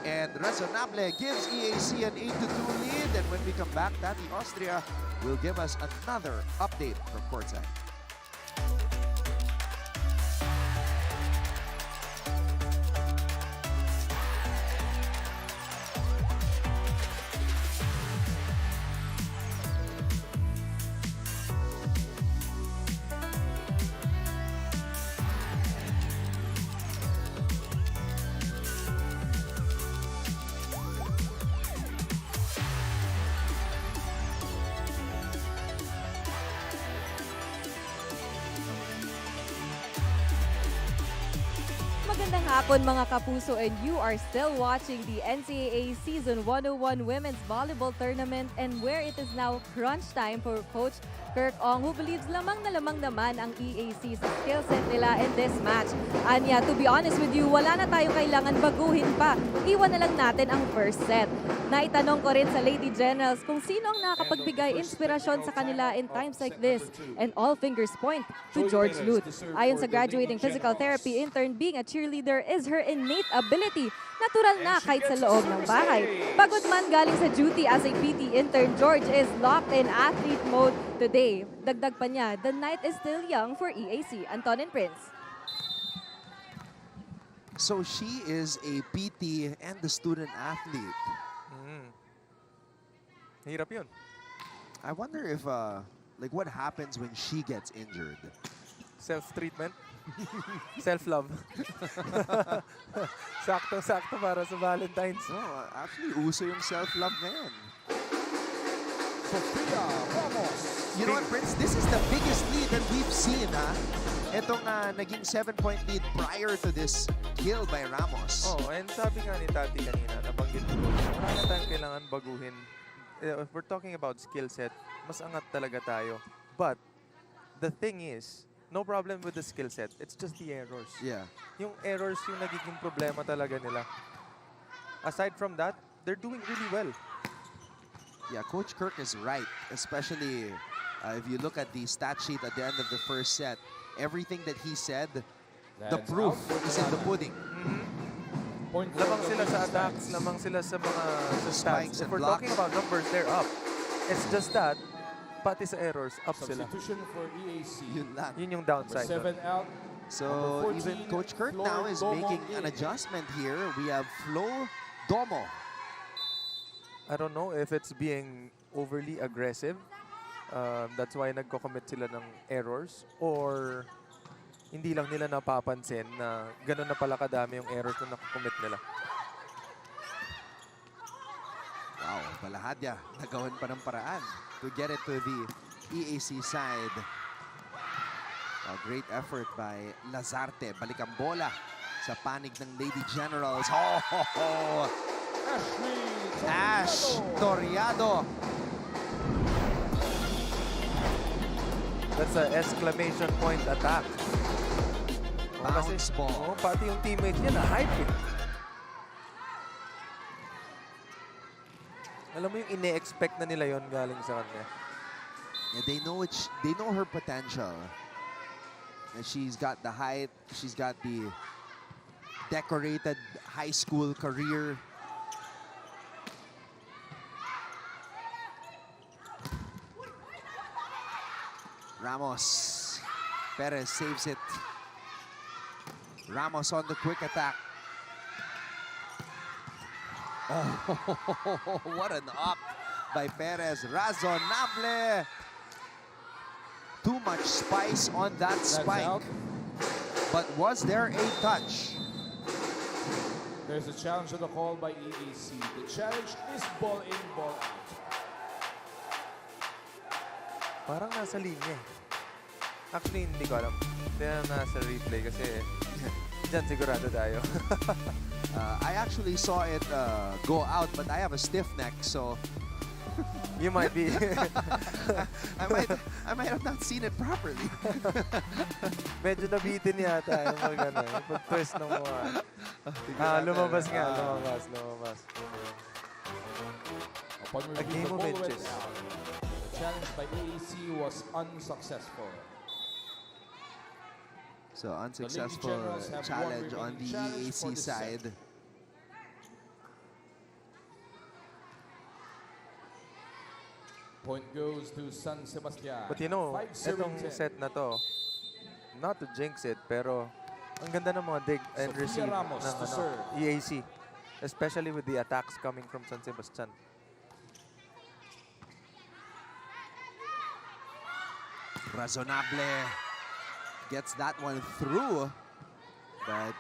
And Razonable gives EAC an 8-2 lead. And when we come back, Tati Austria will give us another update from courtside. Magandang hapon mga kapuso, and you are still watching the NCAA Season 101 Women's Volleyball Tournament, and where it is now crunch time for Coach Kirk Ong, who believes lamang na lamang naman ang EAC sa skill set nila in this match. Anya, to be honest with you, wala na tayo kailangan baguhin pa. Iwan na lang natin ang first set. Naitanong ko rin sa Lady Generals kung sino ang nakapagbigay inspirasyon sa kanila in times like this, and all fingers point to George Lute. Ayon sa graduating physical therapy intern, being a cheerleader is her innate ability. Natural na kahit sa loob ng bahay. Pagod man galing sa duty as a PT intern, George is locked in athlete mode today. Dagdag pa niya, the night is still young for EAC. Anton and Prince. So she is a PT and the student athlete. Hirap yun. I wonder if, like, what happens when she gets injured? Self-treatment. Self-love. Sakto-sakto para sa Valentine's. No, actually, uso yung self-love ngayon. Sofia Ramos. You know what, Prince? This is the biggest lead that we've seen, ha? Itong naging 7-point lead prior to this kill by Ramos. Oh, and sabi nga ni Tati kanina, nabanggit ko, marami na tayong kailangan baguhin. If we're talking about skill set, mas angat talaga tayo. But, the thing is, no problem with the skill set. It's just the errors. Yeah. Yung errors yung nagiging problema talaga nila. Aside from that, they're doing really well. Yeah, Coach Kirk is right, especially if you look at the stat sheet at the end of the first set. Everything that he said, the That's proof out. is in the pudding. Point for Lamang the sila sa Wings attacks, fans. lamang sila sa mga sa Spikes stats. and If we're blocks. talking about numbers, they're up. It's just that, pati sa errors, up sila. Substitution for EAC. Yun lang. Yun yung Number downside. 7 out. So Number 14, even Coach Kirk Flor now is Domo making an in. adjustment here. We have Flo Domo. I don't know if it's being overly aggressive. That's why nagko-commit sila ng errors. Or hindi lang nila napapansin na gano'n na pala kadami yung errors na nakocommit nila. Wow, Balahadya, nagawan pa ng paraan to get it to the EAC side. A great effort by Lazarte. Balik ang bola sa panig ng Lady Generals. Oh! Ash Toriado. That's an exclamation point attack. Bounce ball. Pati yung teammates niya na-hype eh. Alam mo yung ine-expect na nila yon galing sa kanya. Yeah, they know her potential. And she's got the height, she's got the decorated high school career. Ramos. Perez saves it. Ramos on the quick attack. Oh, what an up by Perez. Razonable. Too much spice on that spike. out. But was there a touch? There's a challenge on the call by EAC. The challenge is ball in, ball out. Parang nasa linya. Actually, hindi ko alam. Hindi na nasa replay kasi dyan sigurado tayo. I actually saw it go out, but I have a stiff neck, so You might be. I might have not seen it properly. Medyo nabitin yata yung mga gano'n. Pag-twist ng mga... lumabas nga. Lumabas. Upon A review, game the of ball went inches. out. The challenge by EAC was unsuccessful. So unsuccessful Generals have one challenge on the remaining challenge EAC for this set. side. Point goes to San Sebastian. But you know, 5-0 itong 10. set na to, not to jinx it, pero ang ganda ng mga dig and Sofia receive Ramos ng to serve. EAC. Especially with the attacks coming from San Sebastian. Razonable gets that one through, but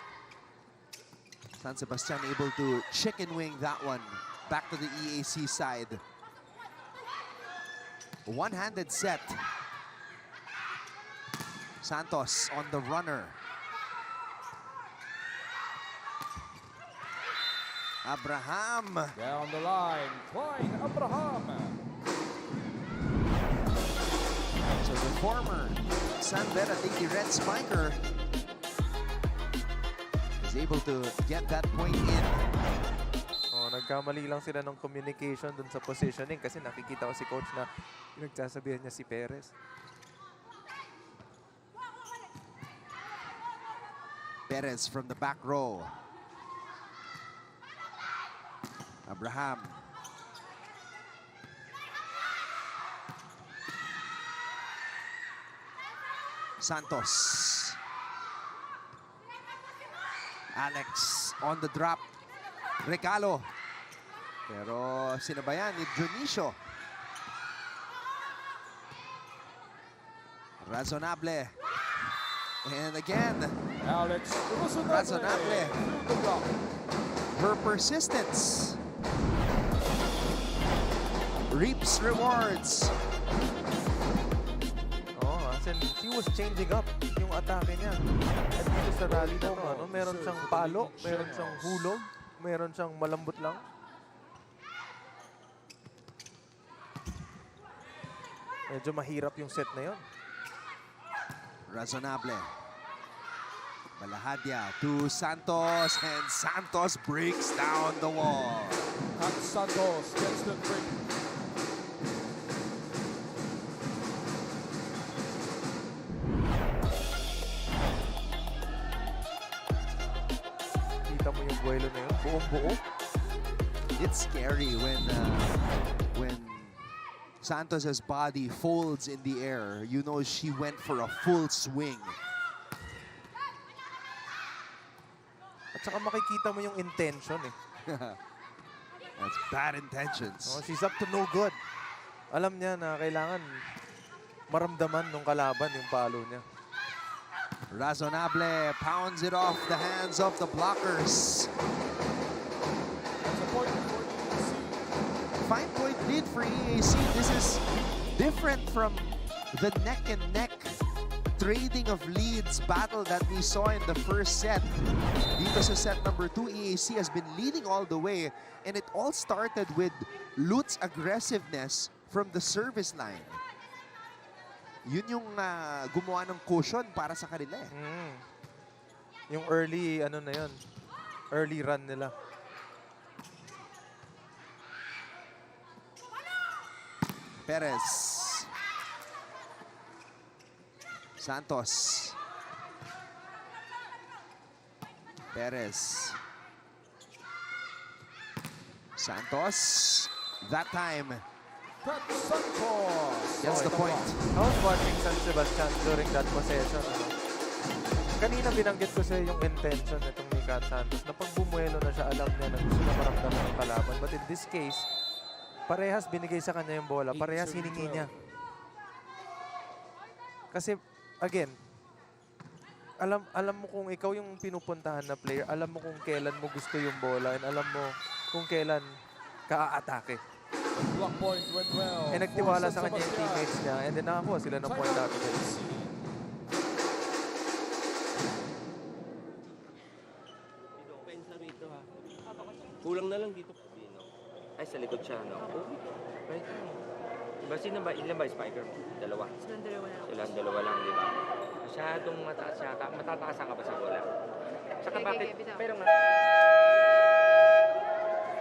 San Sebastian able to chicken wing that one back to the EAC side. One-handed set. Santos on the runner. Abraham. Down the line, Klein Abraham. So the former San Vera Lady Red Spiker is able to get that point in. Oh, nagkamali lang sila ng communication dun sa positioning kasi nakikita ko si coach na nagsasabihan niya si Perez. Perez from the back row. Abraham. Santos. Alex on the drop. Recalo. Pero sinabayan ni Dionisio. Razonable. And again, Alex Razonable. through the block. her persistence reaps rewards. Santos, and she was changing up yung atake niya. At dito sa rally na to, ano, meron siyang palo, meron siyang hulog, meron siyang malambot lang. Medyo mahirap yung set na yun. Razonable. Balahadya to Santos, and Santos breaks down the wall. Kat Santos gets the break. Kita mo yung buwelo na yun, buong-buo. It's scary when Santos's body folds in the air. You know she went for a full swing. At saka makikita mo yung intention eh. That's bad intentions. Oh, she's up to no good. Alam niya na kailangan maramdaman nung kalaban yung palo niya. Razonable pounds it off the hands of the blockers. That's a point for EAC. 5-point lead for EAC. This is different from the neck-and-neck trading of leads battle that we saw in the first set. Dito sa set number 2, EAC has been leading all the way, and it all started with Lut's aggressiveness from the service line. Yun yung gumawa ng cushion para sa kanila eh. Yung early, ano na yun, early run nila. Perez. Santos. Perez. Santos. That time Kat Santos gets the point. I was watching San Sebastian during that possession. Ano. Kanina binanggit ko sa yung intention nitong ni Kat Santos na pag bumuelo na siya, alam niya na gusto na maramdaman ng kalaban. But in this case, parehas binigay sa kanya yung bola. Parehas hiningi niya. Kasi, again, alam mo kung ikaw yung pinupuntahan na player, alam mo kung kailan mo gusto yung bola, and alam mo kung kailan ka-aatake. Block point went well. Eh, nagtiwala for sa kanya yung Sebastian. teammates niya, and then nakakuha sila ng point out. Dito, pensa rito ha. Kulang na lang dito. Ay, sa likod siya, no? Right. Diba, ilan ba spiker mo? Dalawa. Silang dalawa lang, di ba? Masyadong mataas yata. Matataasan ka ba sa bola? Saka bakit? Pero nga,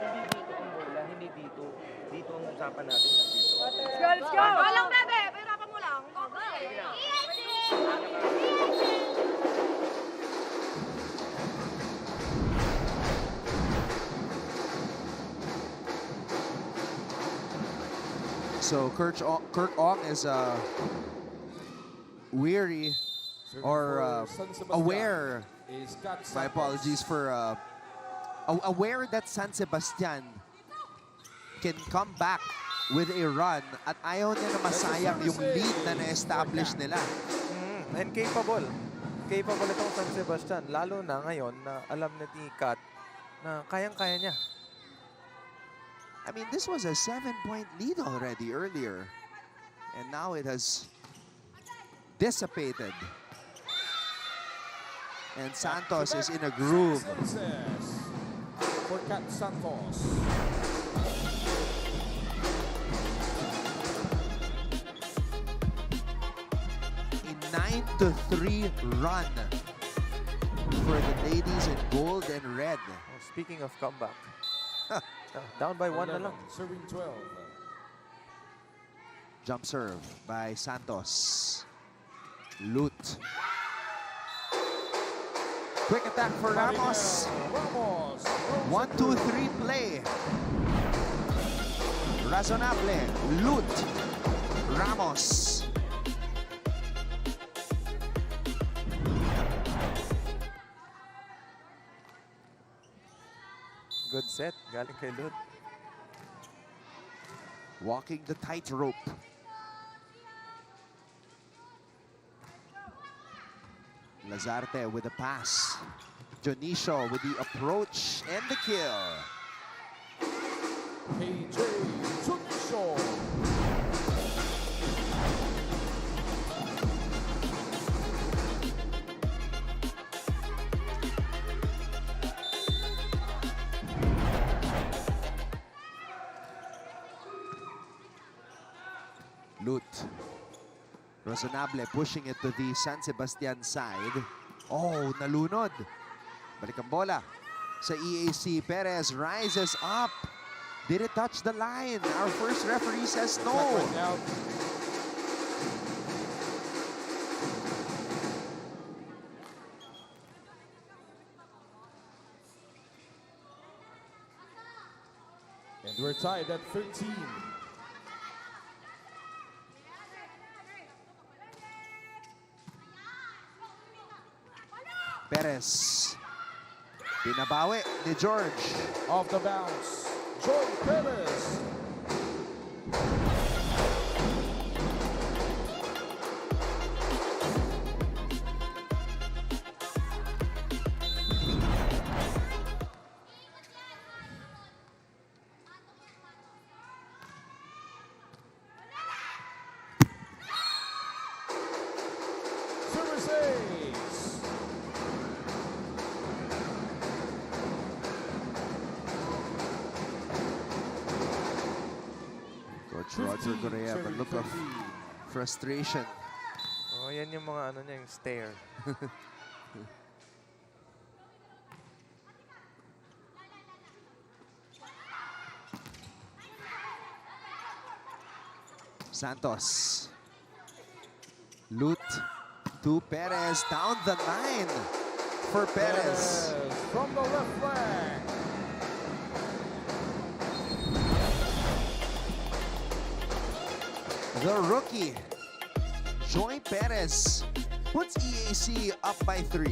hindi dito ang bola, hindi dito. Dito ang usapan natin na dito. Let's go! Go lang, bebe! Pahirapan mo lang. Go, go! So Kirk Ong is weary or San Sebastian aware. is Kat My Santos. apologies for aware that San Sebastian can come back with a run at ayaw niya na masayang yung lead na na-establish nila. And capable. Capable itong San Sebastian. Lalo na ngayon na alam na ni Kat na kayang-kaya niya. I mean, this was a 7-point lead already earlier. And now it has dissipated. And Santos is in a groove. Services for Kat Santos. A 9-3 run for the ladies in gold and red. Oh, speaking of comeback. Down by 1 na lang. Serving 12. Jump serve by Santos. Lut. Quick attack for Ramos. Ramos. 1-2-3 play. Razonable. Lut. Ramos. Good set. Galing kay Lud. Walking the tightrope. Lazarte with the pass. Jonicio with the approach and the kill. KJ Junicio. Lut. Rosonable pushing it to the San Sebastian side. Oh, nalunod. Balik ang bola sa EAC. Perez rises up. Did it touch the line? Our first referee says no. Right now. And we're tied at 13. Perez. Binabawi ni George. Off the bounce. Joy Perez. Service ace. Coach Roger Correa, a look of frustration. Oh, yan yung mga ano niya, yung stare. Santos. Lut to Perez. Down the line for Perez. From the left flank. The rookie, Joy Perez, puts EAC up by 3.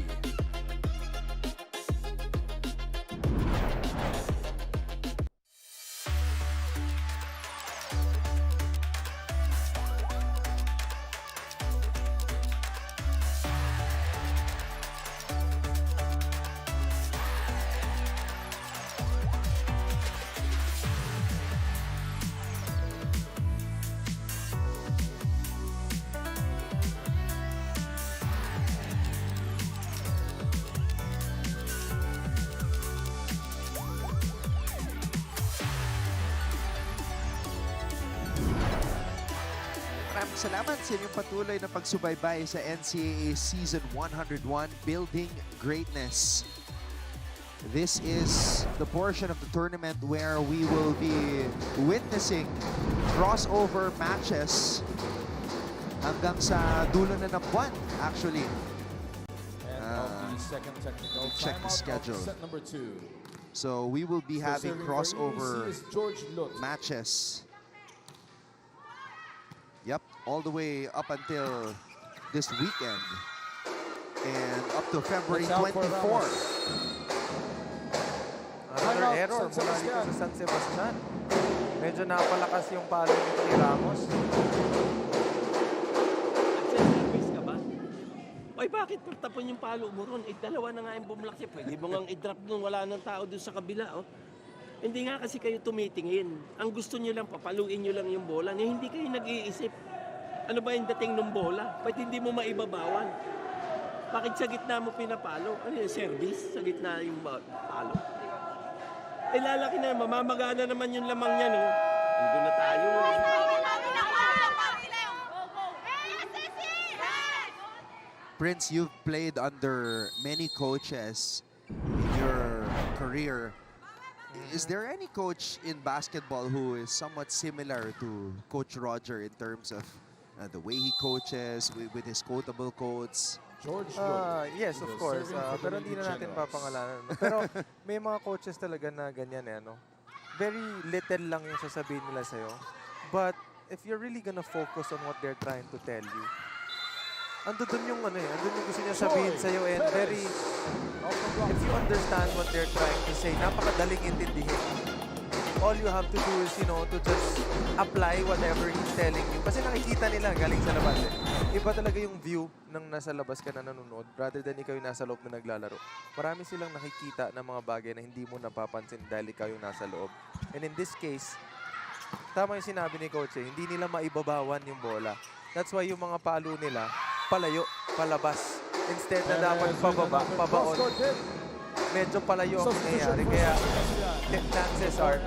Maraming salamat sa inyong patuloy na pagsubaybay sa NCAA Season 101, Building Greatness. This is the portion of the tournament where we will be witnessing crossover matches hanggang sa dulo na ng buwan, actually. And of the second technical check the timeout of schedule. set number 2. So we will be having serving for crossover EAC is George Lut. matches. Yep, all the way up until this weekend and up to February Watch out for 24. Another Timeout, error San mula dito Sebastian. sa San Sebastian. Medyo napalakas yung palo nito ni Ramos. Nagse-service ka ba? Ay, bakit pagtapon yung palo mo ron? Eh, dalawa na nga yung bumlak siya. Pwede mo nga i-drop nung wala nang tao dun sa kabila, oh. Hindi nga kasi kayo tumitingin. Ang gusto nyo lang, papaluin nyo lang yung bola. Hindi kayo nag-iisip. Ano ba yung dating ng bola? Ba't hindi mo maibabawan? Bakit sa gitna mo pinapalo? Ano yung service? Sa gitna yung palo. Eh, lalaki na, mamamagana naman yung lamang niya, no? Ando na tayo. Prince, you've played under many coaches in your career. Is there any coach in basketball who is somewhat similar to Coach Roger in terms of the way he coaches, with his quotable quotes? George Lut. Yes, of Who is course. serving for the Pero hindi Lady na natin Generals. papangalanan. No? Pero may mga coaches talaga na ganyan eh, no? Very little lang yung sasabihin nila sa'yo. But if you're really gonna focus on what they're trying to tell you, ando dun yung ano eh, ando yung gusto niya sabihin sa'yo and very, if you understand what they're trying to say, napakadaling intindihin. All you have to do is, you know, to just apply whatever he's telling you. Kasi nakikita nila galing sa labas eh. Iba talaga yung view ng nasa labas ka na nanonood rather than ikaw yung nasa loob na naglalaro. Marami silang nakikita ng mga bagay na hindi mo napapansin dahil ikaw yung nasa loob. And in this case, tama yung sinabi ni Coach eh, hindi nila maibabawan yung bola. That's why yung mga palo nila, palayo, palabas. Instead na dapat pababa, pabaon. Medyo palayo ang nangyayari. Kaya chances are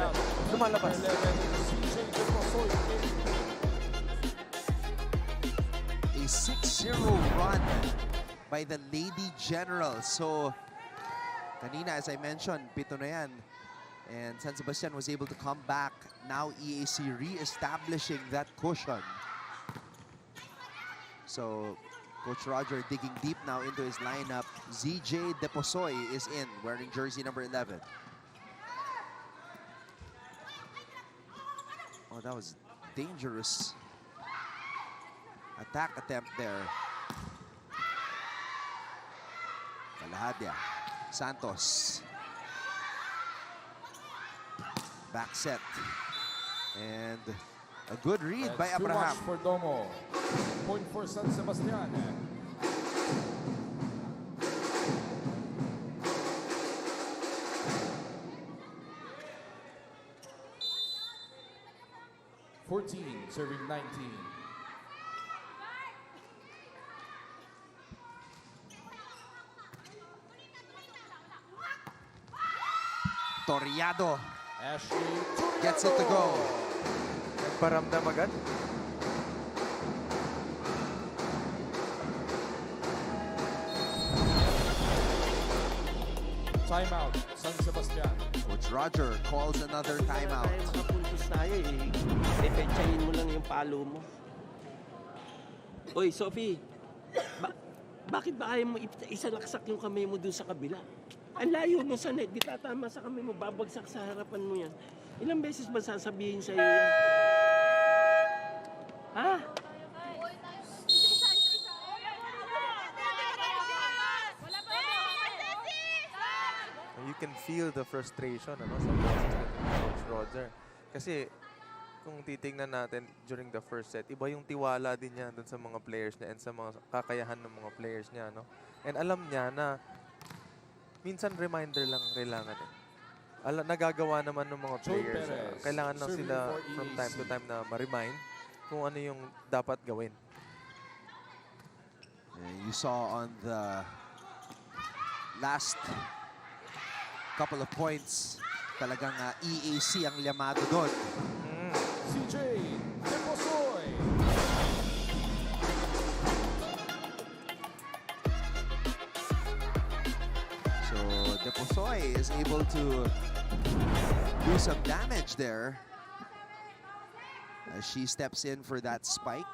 lumalabas. 6-0 run by the Lady Generals. So, kanina, as I mentioned, 7 na yan. And San Sebastian was able to come back. Now EAC re-establishing that cushion. So, Coach Roger digging deep now into his lineup. ZJ Deposoy is in, wearing jersey number 11. Oh, that was dangerous attack attempt there. Kalahadia, Santos. Back set. And a good read by That's too Abraham. much for Domo. Point for San Sebastian. Serving 19. Toriado Ashley gets it to go. Nagparamdam agad. Timeout, San Sebastian. Coach Roger calls another timeout. Tayo makapuntos tayo eh. Pepetsahin mo lang yung palo mo. Oy, Sophie. Bakit ba ayaw mo isalaksak yung kamay mo dun sa kabila? Ang layo mo sa net, di tatama sa kamay mo, babagsak sa harapan mo yan. Ilang beses ba sasabihin sa'yo yan? Ha? You can feel the frustration sa boses ni Coach Roger. Kasi kung titingnan natin during the first set, iba yung tiwala din niya dun sa mga players niya and sa mga kakayahan ng mga players niya. And alam niya na minsan reminder lang ang kailangan. Nagagawa naman ng mga players. Kailangan lang sila from time to time na ma-remind kung ano yung dapat gawin. You saw on the last couple of points, talagang EAC ang llamado doon. CJ Deposoy. So Deposoy is able to do some damage there as she steps in for that spike.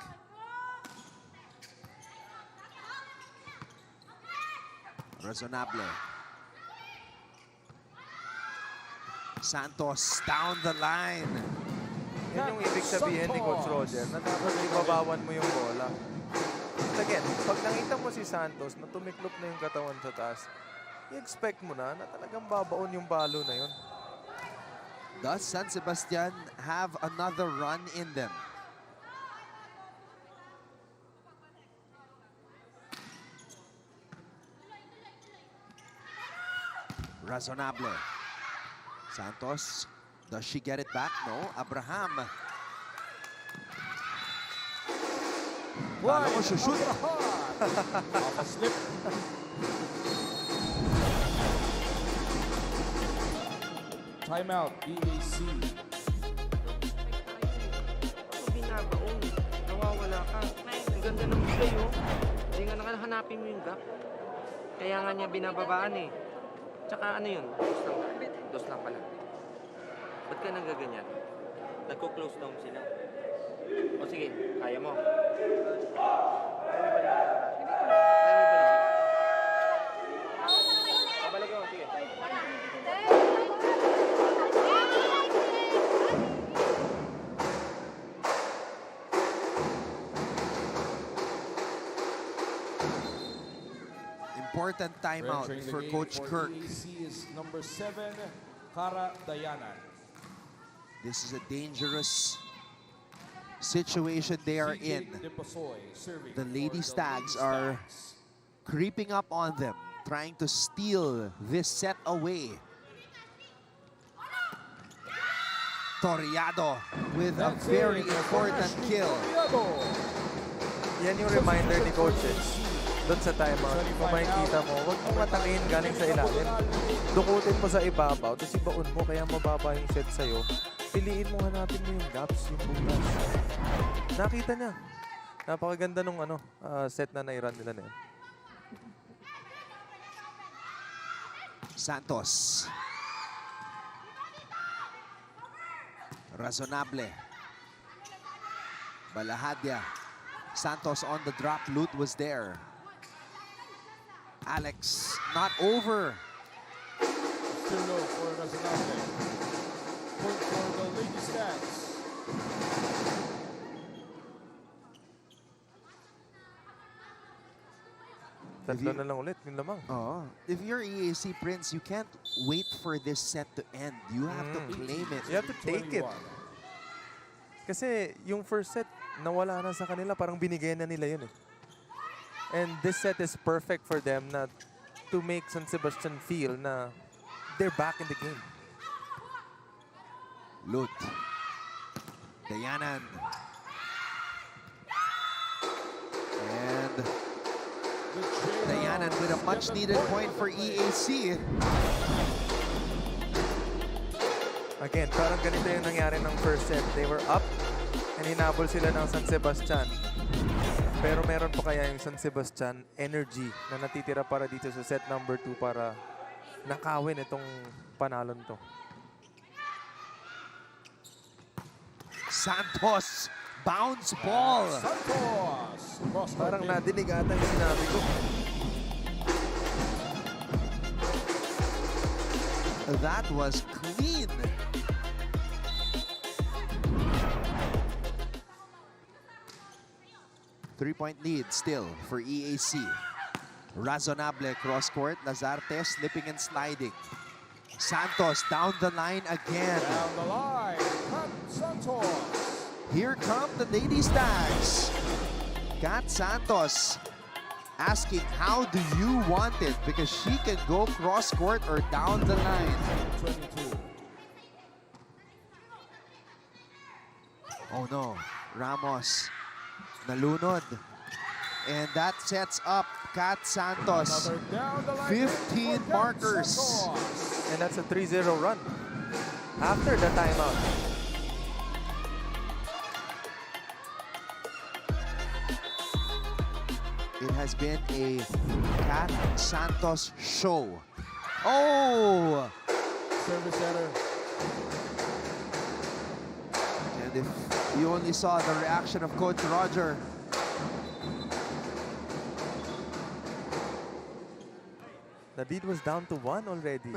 Razonable. Santos down the line. Yan yung ibig sabihin ni Coach Roger na dapat ibabawan mo yung bola. But again, pag nakita mo si Santos na tumiklop na yung katawan sa taas, i-expect mo na talagang babaon yung balo na yun. Does San Sebastian have another run in them? Razonable. Santos, does she get it back? No. Abraham. Kala ko shoot. Off a slip. Timeout, EAC. Ano binabaon? Nawawala ka. Ang ganda ng play, oh. Hindi nga nakahanapin mo yung gap. Kaya nga niya binababaan eh. Tsaka ano yun? Dos lang pala. Ba't ka nagaganyan? Nagko-close down sila. O sige, kaya mo. Babalik mo, sige. Important timeout Entering the for game Coach Kirk. EAC is number 7, Cara Dayanan. This is a dangerous situation they are in. Deposoy serving The for Lady Stags are creeping up on them, trying to steal this set away. Toriado with a That's very it. important Ashley kill. Toriado. Yan yung reminder ni Coach doon sa timeout. Kung makikita mo, huwag mo matakin galing sa ilalim. Dukutin mo sa ibabaw, tapos ibaon mo, kaya mababa yung set sa'yo. Piliin mo, hanapin mo yung gaps, yung butas. Nakita niya. Napakaganda nung set na nairan nila na yun. Santos. Razonable. Balahadia. Santos on the drop. Lut was there. Alex, not over. Still low for Razonable. Point for the Lady Stars. Tatlo na lang ulit, yung lamang. Oh, if you're EAC Prince, you can't wait for this set to end. You have to claim it. You have to take it. Kasi yung first set, nawala na sa kanila, parang binigay na nila yun eh. And this set is perfect for them na to make San Sebastian feel na they're back in the game. Lut. Dayanan. And Dayanan with a much-needed point for EAC. Again, parang ganito yung nangyari ng first set. They were up and hinabol sila ng San Sebastian. Pero meron pa kaya yung San Sebastian energy na natitira para dito sa set number 2 para nakawin itong panalon to. Santos, bounce ball. Santos. Parang nadinig ata yung sinabi ko. That was clean. Three-point lead still for EAC. Razonable cross court. Lazarte slipping and sliding. Santos down the line again. Down the line. Santos. Here come the Lady Stags. Kat Santos asking how do you want it because she can go cross court or down the line. 22. Oh no, Ramos nalunod. And that sets up Kat Santos. Another down the line. 15 markers. Santos. And that's a 3-0 run after the timeout. It has been a Kat Santos show. Oh! Service error. And if you only saw the reaction of Coach Roger. The lead was down to 1 already.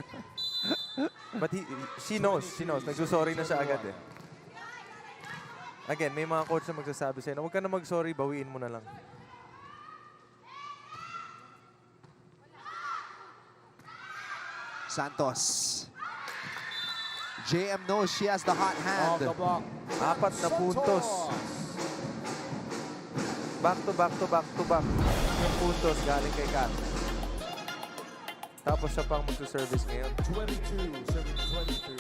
But she knows. Nagsusorry na siya agad eh. Again, may mga coach na magsasabi sa'yo na huwag ka na mag-sorry, bawiin mo na lang. Santos. JM knows she has the hot Off hand. the block. 4 na puntos. Back to back yung puntos galing kay Kat. Tapos siya pang magsuservice ngayon. 22, 7-23.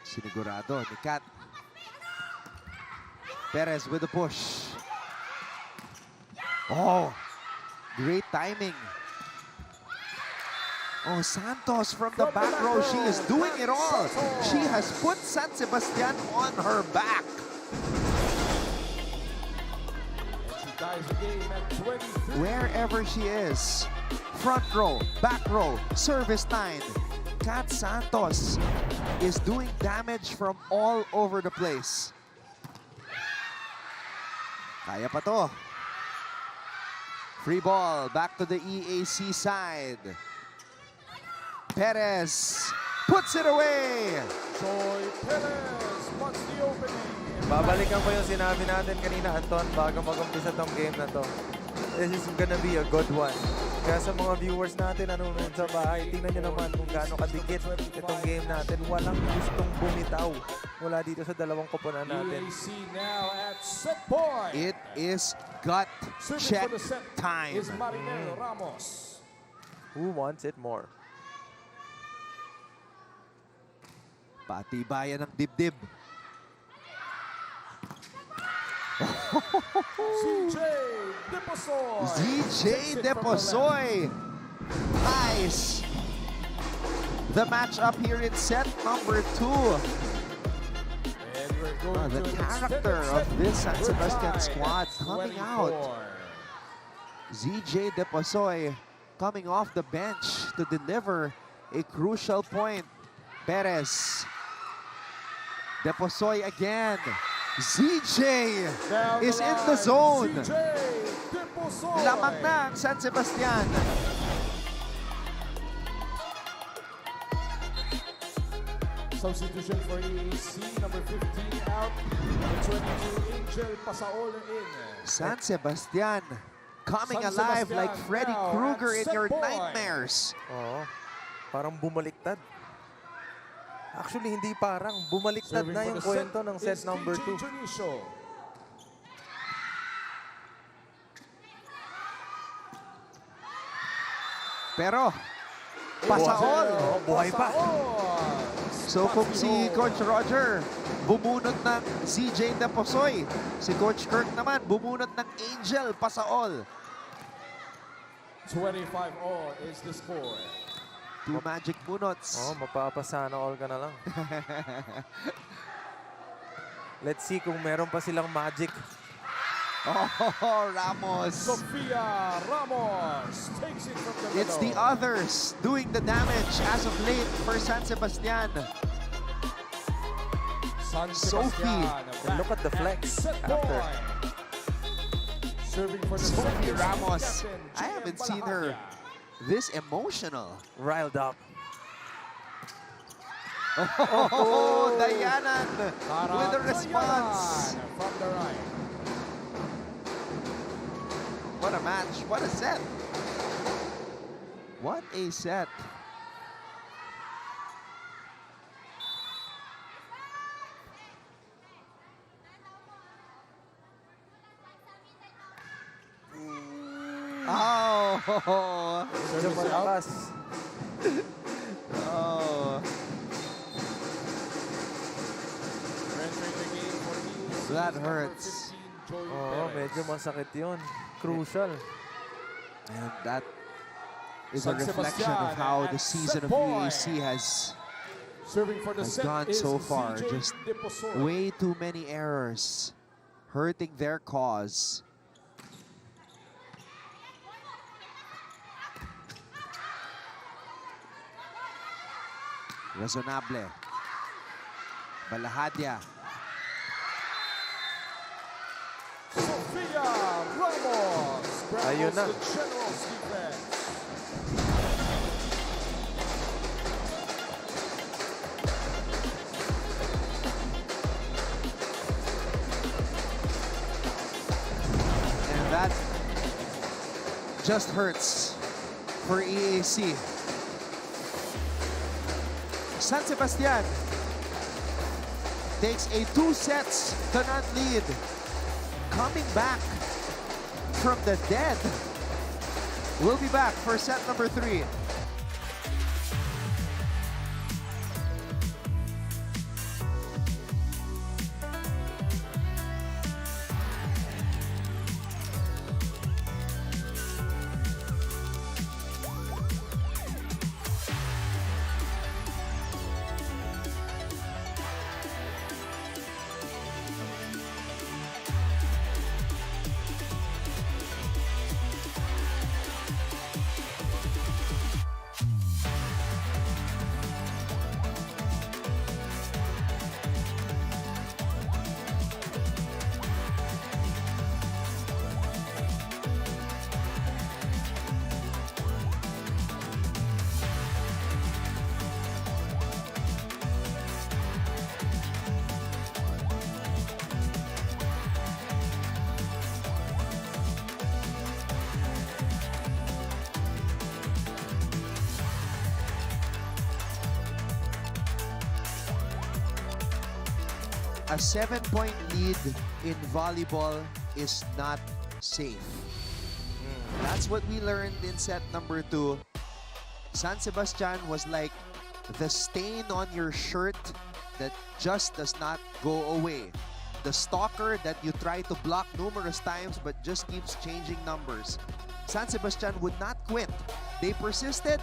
Sinigurado ni Kat. Perez with the push. Oh, great timing. Oh, Santos from the back row. She is doing it all. She has put San Sebastian on her back. She ties the game at 23. Wherever she is. Front row, back row, service line. Kat Santos is doing damage from all over the place. Kaya pa to. Free ball, back to the EAC side. Perez puts it away. Joy Perez wants the opening. Babalikan ko yung sinabi natin kanina, Anton, bago mag-umpisa tong game na to. This is gonna be a good one. Kaya sa mga viewers natin, nanonood sa bahay, tingnan nyo naman kung gaano kadikit itong game natin. Walang gustong bumitaw mula dito sa dalawang koponan natin. EAC now at set point. It is gut Serving check for the set time. is Marinero Ramos. Who wants it more? Patibayan ng dibdib. CJ Deposoy. ZJ Takes it from the Deposoy ties the matchup here in set number 2. We're going The to an character extended of this San set. Sebastian We're squad tied coming 24. out. ZJ Deposoy coming off the bench to deliver a crucial point. Perez. Deposoy again. ZJ Down is in the line, zone. CJ Deposoy. Lamang na ang San Sebastian. Substitution for EAC, number 15 out, number 22, Angel Pasaol in. San Sebastian coming San alive Sebastian like Freddy now Krueger at in set your point. nightmares. Oo. Parang bumaliktad. Actually, hindi parang. Bumaliktad Serving na for yung the kwento ng set is number DJ 2. Junicio. Pero, Pasaol. Oo, buhay pa. Pasaol. So kung si Patio. Coach Roger bumunot ng ZJ Deposoy, si Coach Kirk naman bumunot ng Angel Pasaol. 25 all is the score. Two magic bunots. Oo, mapapasana all ka na lang. Let's see kung meron pa silang magic. Oh, Ramos. Sofia Ramos takes it from the middle. It's the others doing the damage as of late for San Sebastian. San Sophie. Sebastian And look at the back flex set after. point. Serving for the Sophie second Ramos. captain, I haven't seen her Balahapia. this emotional. Riled up. Oh, Dayanan Tara with a response. Dayan from the right. What a match. What a set. What a set. Oh. Medyo malakas. Oh. Entering the game for EAC, That number hurts. 15, Joey Oo, Perez. medyo masakit yun. Crucial. And that is a San reflection of Sebastian how at the season of set point. UAC has Serving for the has set gone is so far. CJ Just Deposoy. way too many errors hurting their cause. Razonable. Balahadia. Sofia Ramos. Ayun na. The General's defense. And that just hurts for EAC. San Sebastian takes a 2-0 lead. Coming back from the dead. We'll be back for set number 3. A 7-point lead in volleyball is not safe. That's what we learned in set number 2. San Sebastian was like the stain on your shirt that just does not go away. The stalker that you try to block numerous times but just keeps changing numbers. San Sebastian would not quit. They persisted,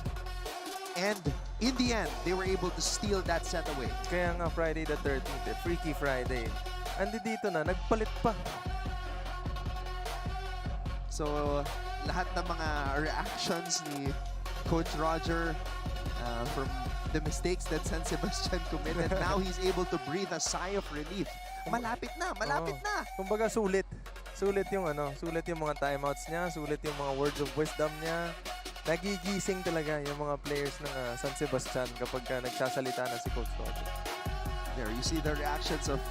and in the end, they were able to steal that set away. Kaya nga Friday the 13th, Freaky Friday. Andi dito na, nagpalit pa. So, lahat ng mga reactions ni Coach Roger from the mistakes that San Sebastian committed, now he's able to breathe a sigh of relief. Malapit na, malapit na. Kumbaga sulit. Sulit yung sulit yung mga timeouts niya, sulit yung mga words of wisdom niya. Nagigising talaga yung mga players ng San Sebastian kapag nagsasalita na si Coach Roger. There, you see the reactions of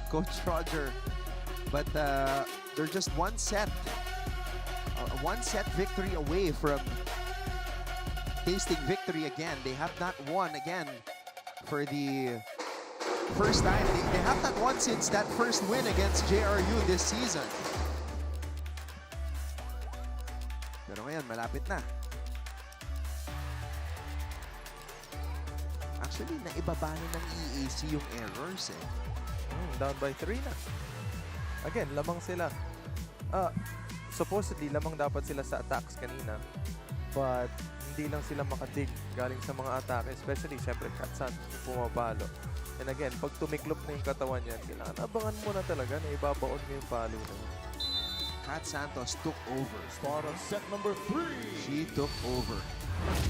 Coach Roger. But they're just one set victory away from tasting victory again. They have not won again for the first time. They have not won since that first win against JRU this season. Pero ngayon, malapit na. Actually, naibaba na ng EAC yung errors eh. Down by 3 na. Again, lamang sila. Supposedly, lamang dapat sila sa attacks kanina. But, hindi lang sila makadig galing sa mga atake. Especially, syempre, Katsan, pumapalo. And again, pag tumiklop na yung katawan yan, kailangan abangan mo na talaga na ibabaon mo yung palo na yun. Kat Santos took over. Start on set number 3. She took over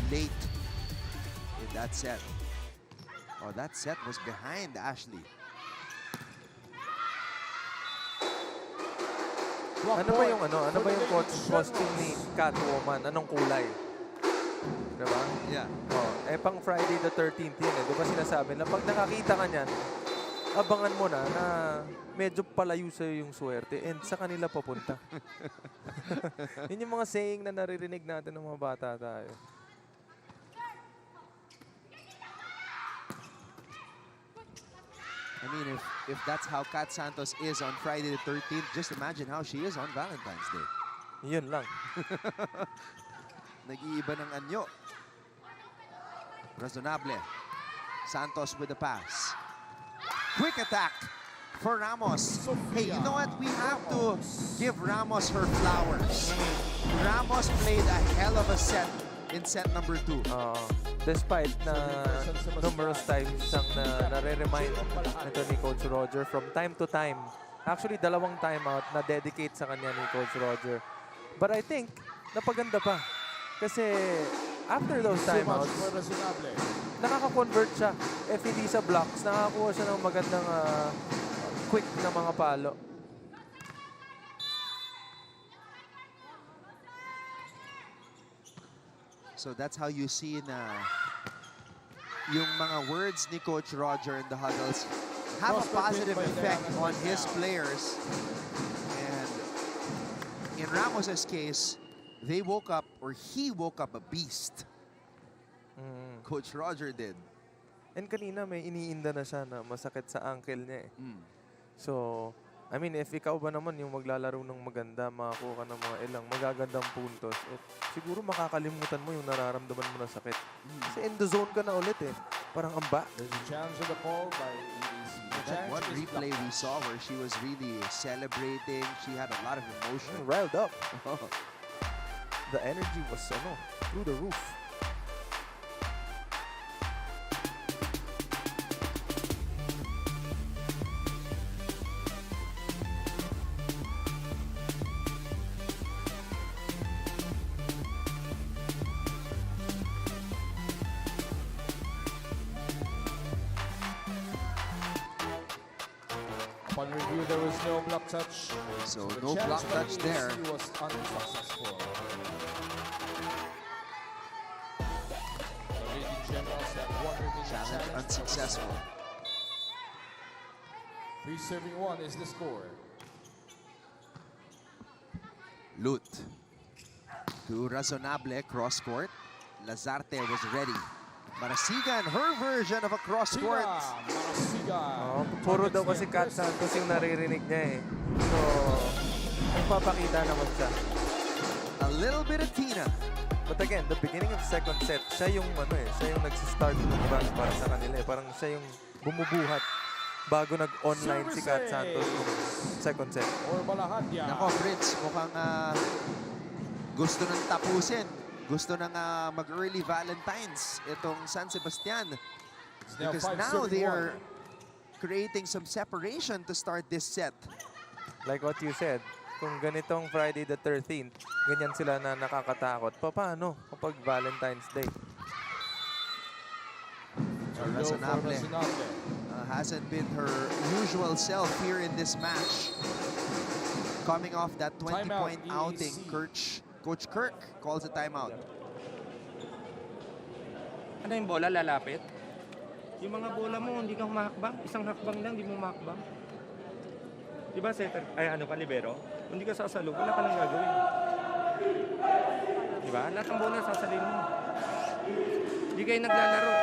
late in that set. Oh, that set was behind Ashley. Ano ba yung costume ni Catwoman? Anong kulay? Diba? Yeah. Pang Friday the 13th yun eh. Diba sinasabi na pag nakakita ka niyan, abangan mo na medyo palayo sa'yo yung swerte and sa kanila papunta. Yun yung mga saying na naririnig natin ng mga bata tayo. I mean, if that's how Kat Santos is on Friday the 13th, just imagine how she is on Valentine's Day. Yun lang. Nag-iiba ng anyo. Razonable. Santos with the pass. Quick attack for Ramos. Hey, you know what? We have to give Ramos her flowers. Ramos played a hell of a set in set number 2. Despite na numerous times siyang nare-remind ito ni Coach Roger from time to time. Actually, 2 timeout na dedicate sa kanya ni Coach Roger. But I think, napaganda pa. Kasi after those timeouts, nakaka-convert siya. If hindi sa blocks, nakakakuha siya ng magandang quick na mga palo. So that's how you see na yung mga words ni Coach Roger in the huddles have a positive effect on his players. And in Ramos's case, they woke up, or he woke up a beast. Coach Roger did. And kanina may iniinda na siya na masakit sa ankle niya eh. So, I mean, if ikaw ba naman yung maglalaro ng maganda, makakuha ka ng mga ilang magagandang puntos, siguro makakalimutan mo yung nararamdaman mo na sakit. Kasi in the zone ka na ulit eh. Parang amba. There's a chance of the call by EAC. That one replay we saw where she was really celebrating. She had a lot of emotion. Riled up. The energy was through the roof. Upon review, there was no block touch. So The no chance block by touch there. EAC was unsuccessful. The Lady Generals had one remaining Challenge challenge. unsuccessful. 3-1 is the score. Lut to Razonable, cross court. Lazarte was ready. Marasigan, her version of a cross court. Marasigan. Puro daw kasi Kat Santos yung naririnig niya eh. So, nagpapakita naman siya. A little bit of Tina. But again, the beginning of second set, siya yung siya yung nagsistart ng run para sa kanila eh. Parang siya yung bumubuhat bago nag-online si Kat Santos ng second set. Or Balahadya. Nako, Prince, mukhang gusto nang tapusin gusto nang mag-early Valentine's itong San Sebastian. It's now Because 5 now serving they one. are creating some separation to start this set. Like what you said, kung ganitong Friday the 13th, ganyan sila na nakakatakot. Paano kapag Valentine's Day? Razonable hasn't been her usual self here in this match. Coming off that 20-point outing, Coach Kirk calls a timeout. Ano yung bola, lalapit? Yung mga bola mo, hindi kang makakbang. Isang hakbang lang, hindi mo makakbang. Di ba, setter? Ay, ano ka, libero? Kung hindi ka sasalog, wala ka nang gagawin. Di ba? Lahat ng bola, sasalin mo. Hindi kayo naglalaro.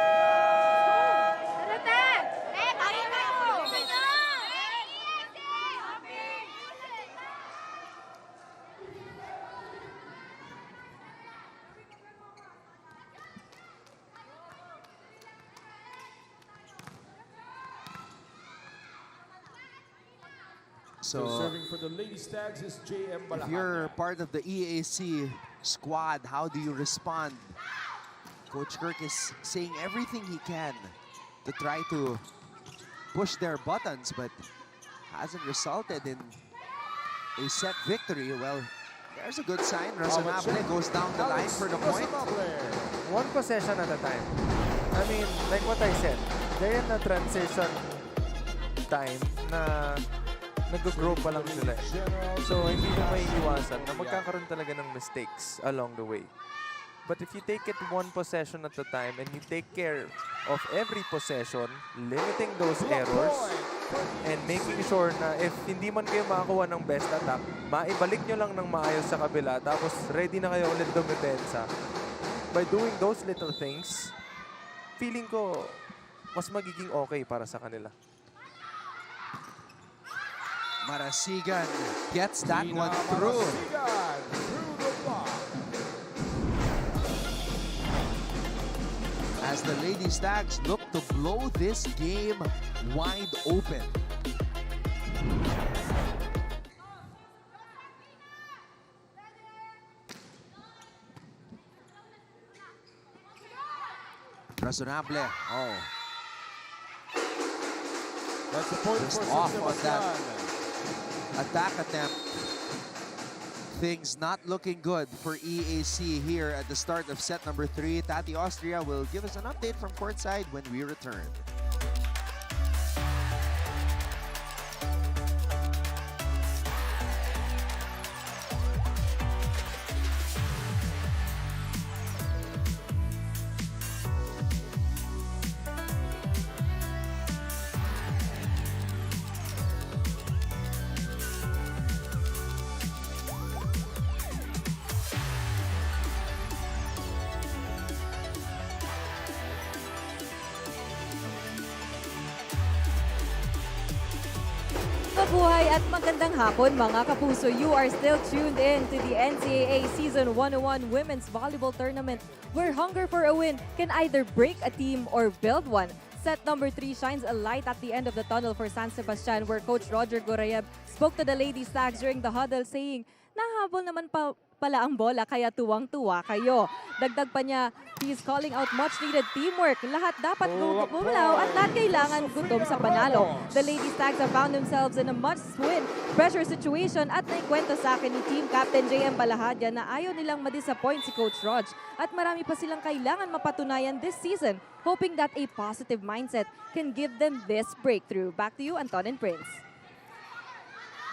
So, serving for the Lady Stags is JM if Balahanya. you're part of the EAC squad, how do you respond? Coach Kirk is saying everything he can to try to push their buttons, but hasn't resulted in a set victory. Well, there's a good sign. Razonable goes down the line for the point. One possession at a time. I mean, like what I said, they're in a transition time na nag-grow pa lang sila. So, hindi na may iwasan na magkakaroon talaga ng mistakes along the way. But if you take it one possession at a time and you take care of every possession, limiting those errors, and making sure na if hindi man kayo makakuha ng best attack, maibalik nyo lang ng maayos sa kabila, tapos ready na kayo ulit dumipensa. By doing those little things, feeling ko mas magiging okay para sa kanila. Marasigan gets that one through. As the Lady Stags look to blow this game wide open. Razonable. Oh. That's the point Just for off San on that Sebastian. attack attempt. Things not looking good for EAC here at the start of set number 3. Tati Austria will give us an update from courtside when we return. Mabuhay at magandang hapon mga kapuso. You are still tuned in to the NCAA Season 101 Women's Volleyball Tournament, where hunger for a win can either break a team or build one. Set number 3 shines a light at the end of the tunnel for San Sebastian, where Coach Roger Gorayev spoke to the Lady Stags during the huddle saying, nahabol naman pala ang bola kaya tuwang-tuwa kayo. Dagdag pa niya, he is calling out much-needed teamwork. Lahat dapat gumalaw at lahat kailangan gutom sa panalo. The Lady Stags have found themselves in a must-win pressure situation at naikwento sa akin ni Team Captain JM Balahanya na ayaw nilang ma-disappoint si Coach Rog. At marami pa silang kailangan mapatunayan this season, hoping that a positive mindset can give them this breakthrough. Back to you, Anton and Prince.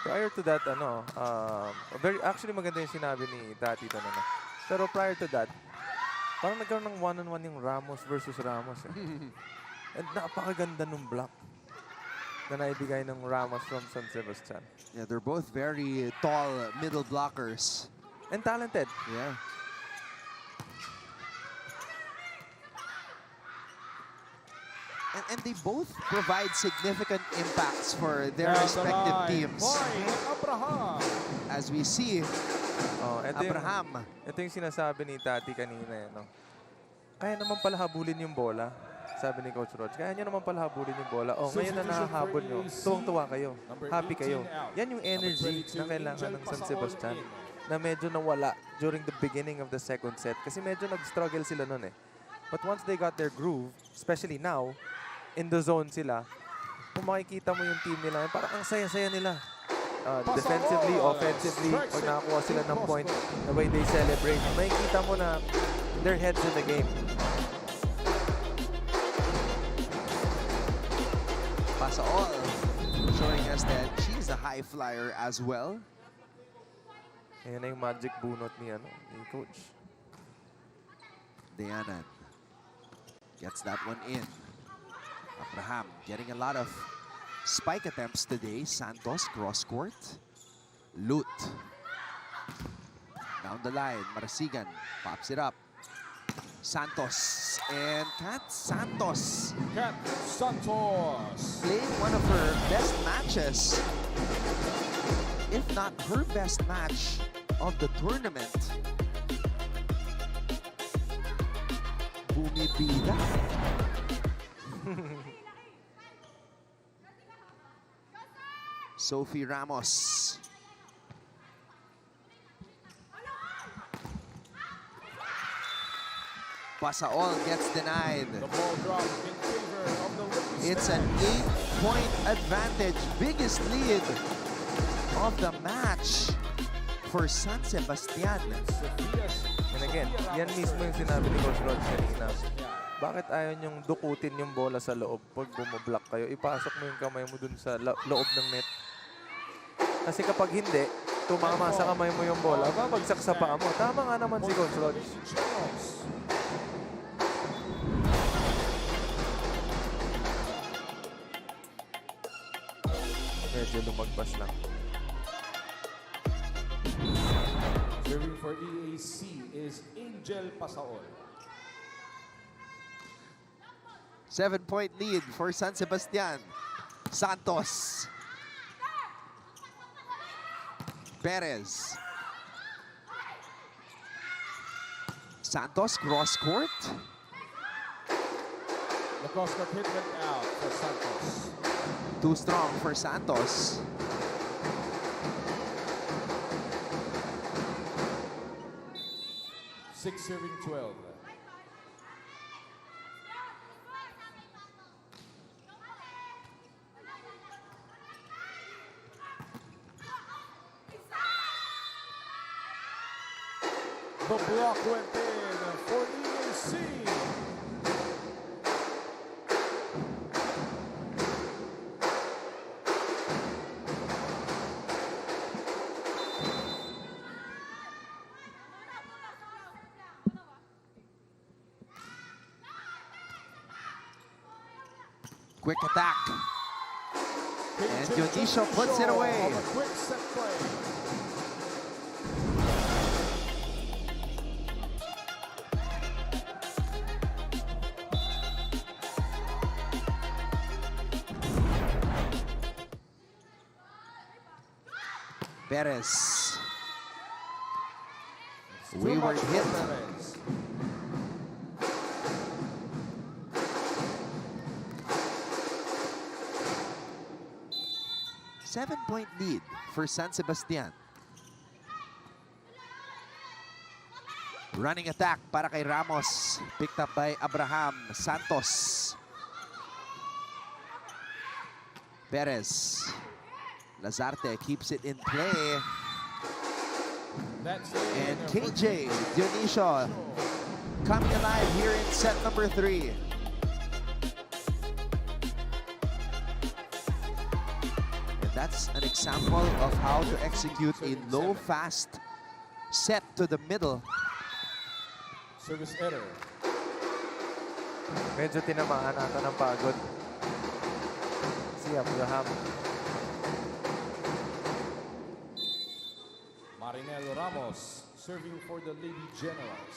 Prior to that, actually maganda yung sinabi ni Tati doon. Pero prior to that, parang nagkaroon ng one-on-one yung Ramos versus Ramos. And napakaganda nung block na naibigay ng Ramos from San Sebastian. Yeah, they're both very tall middle blockers. And talented. Yeah. And they both provide significant impacts for their respective teams. As we see, Abraham. Ito yung sinasabi ni Tati kanina. Kaya naman pala habulin yung bola. Sabi ni Coach Rog, kaya nyo naman pala habulin yung bola. Ngayon na nahahabol nyo, tuwang-tuwa kayo. Happy kayo. Yan yung energy na kailangan ng San Sebastian. na medyo nawala during the beginning of the second set. Kasi medyo nag-struggle sila nun eh. But once they got their groove, especially now, in the zone sila, kung makikita mo yung team nila, parang ang saya-saya nila. Defensively, offensively, pag nakakuha sila ng point, the way they celebrate, makikita mo na their heads in the game. Pasa all, showing us that she's a high flyer as well. Ayan na yung magic bunot ni Coach. Diana gets that one in. Abraham getting a lot of spike attempts today. Santos cross court. Lut. Down the line, Marasigan pops it up. Santos and Kat Santos. Kat Santos. Playing one of her best matches, if not her best match of the tournament. Bumibida. Sophie Ramos. Pasaol gets denied. The ball drop in favor of the ladies. It's an 8-point advantage. Biggest lead of the match for San Sebastian. And again, yan mismo yung sinabi ni Coach Rod kanina. Bakit ayaw niyong dukutin yung bola sa loob pag bumablock kayo? Ipasok mo yung kamay mo dun sa loob ng net. Kasi kapag hindi, tumama sa kamay mo yung bola, babagsak sa paa mo. Tama nga naman si Coach Rod. Medyo lumagpas lang. Serving for EAC is Angel Pasaol. 7-point lead for San Sebastian. Santos. Perez. Santos cross court. The cross court hit went out for Santos. Too strong for Santos. Six serving 12. The block went in for EAC. Quick attack. And Dionisio puts it away. A quick set play. Perez. Wayward hit. Perez. Seven-point lead for San Sebastian. Running attack para kay Ramos. Picked up by Abraham. Santos. Perez. Lazarte keeps it in play. That's And KJ Dionisio coming alive here in set number 3. And that's an example of how to execute a low, fast set to the middle. service error. Medyo tinamaan ata ng pagod si Abraham. Marinel Ramos serving for the Lady Generals.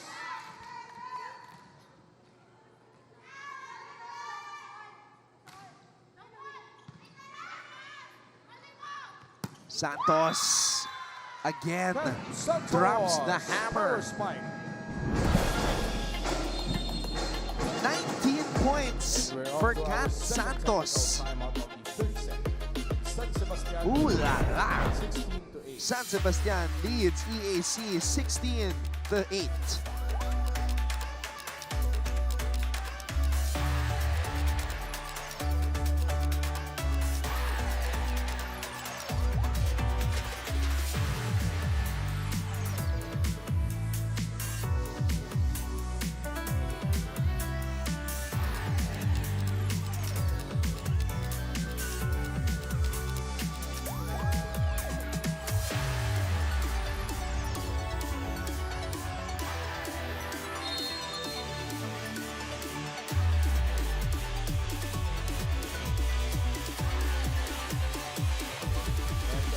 Santos again Santos, drops the hammer. first spike. 19 points We're off for to our Kat second Santos. technical timeout of the third set. San Sebastian Ooh la la. 16-8. San Sebastian leads EAC 16-8.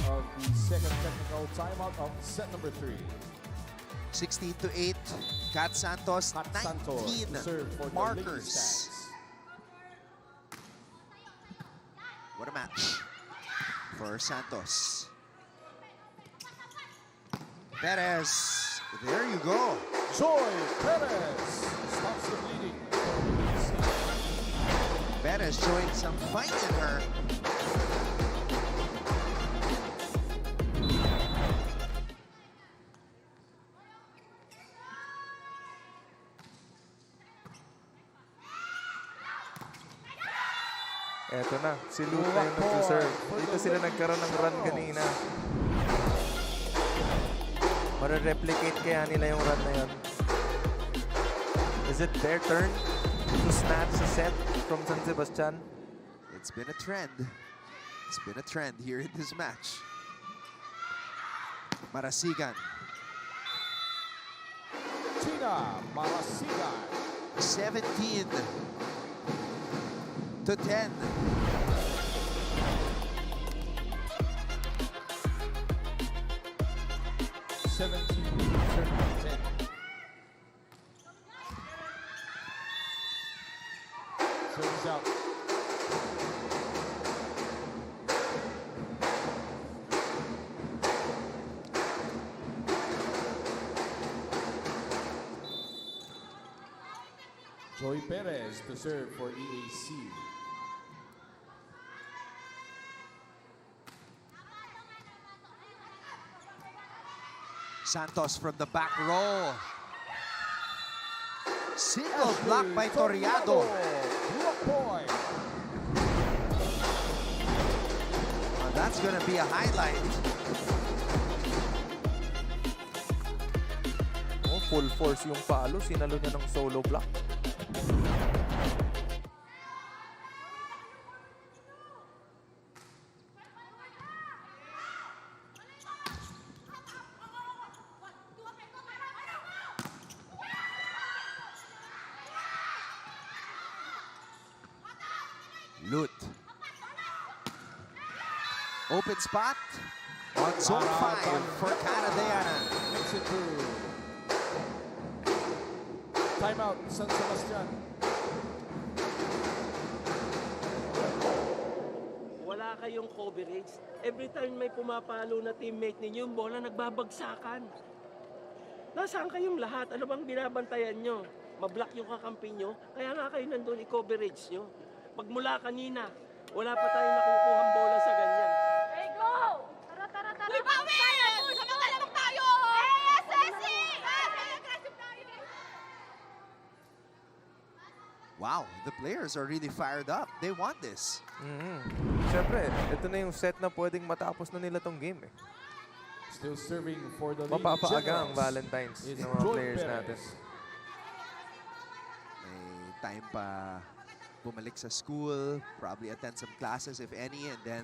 Of the second technical timeout of set number 3. 16-8. Kat Santos, Kat 19 Santos to serve for the Lady markers. Stags. What a match for Santos. Perez, there you go. Joy Perez stops the bleeding. Perez showing some fight in her. Eto na, si Luke na yung nag-serve. Dito sila nagkaroon ng run kanina. Mare-replicate kaya nila yung run na yun. Is it their turn to snatch a set from San Sebastian? It's been a trend. It's been a trend here in this match. Marasigan. Tina Marasigan. 17-10. 17-10. Serves out. Joy Perez to serve for EAC. Santos from the back row. Single block by Toriado. Block point. That's gonna be a highlight. Oh, full force yung palo. Sinalo niya ng solo block. Lut. Open spot on zone 5 for Canadiana. Makes it through. Timeout, San Sebastian. Wala kayong coverage. Every time may pumapalo na teammate ninyo, yung bola nagbabagsakan. Nasaan kayong lahat? Ano bang binabantayan nyo? Mablock yung kakampi nyo? Kaya nga kayo nandun i-coverage nyo. Pagmula kanina, wala pa tayong nakukuhang bola sa ganyan. Hey, go! Tara, tara, tara! Uy, bawi! Sabang tayo! SSC! Aggressive tayo! Wow, the players are really fired up. They want this. Siyempre, ito na yung set na pwedeng matapos na nila tong game eh. Still serving for the Lady Mapapaaga ang Generals. Valentine's It's ng mga Joy players Perez. natin. May time pa bumalik sa school, probably attend some classes if any, and then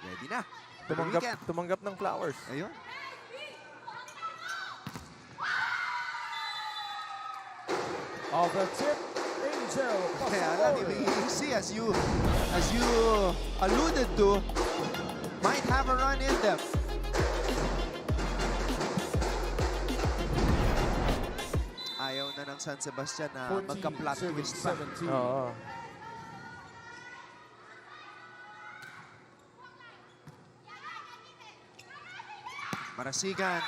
ready na for the weekend. Tumanggap ng flowers. Ayun. Of the tip, Angel. Kaya lang, you see, as you alluded to, might have a run in them. Ayaw na ng San Sebastian na 14, magka-plot serving twist pa. 17. Oo. Marasigan.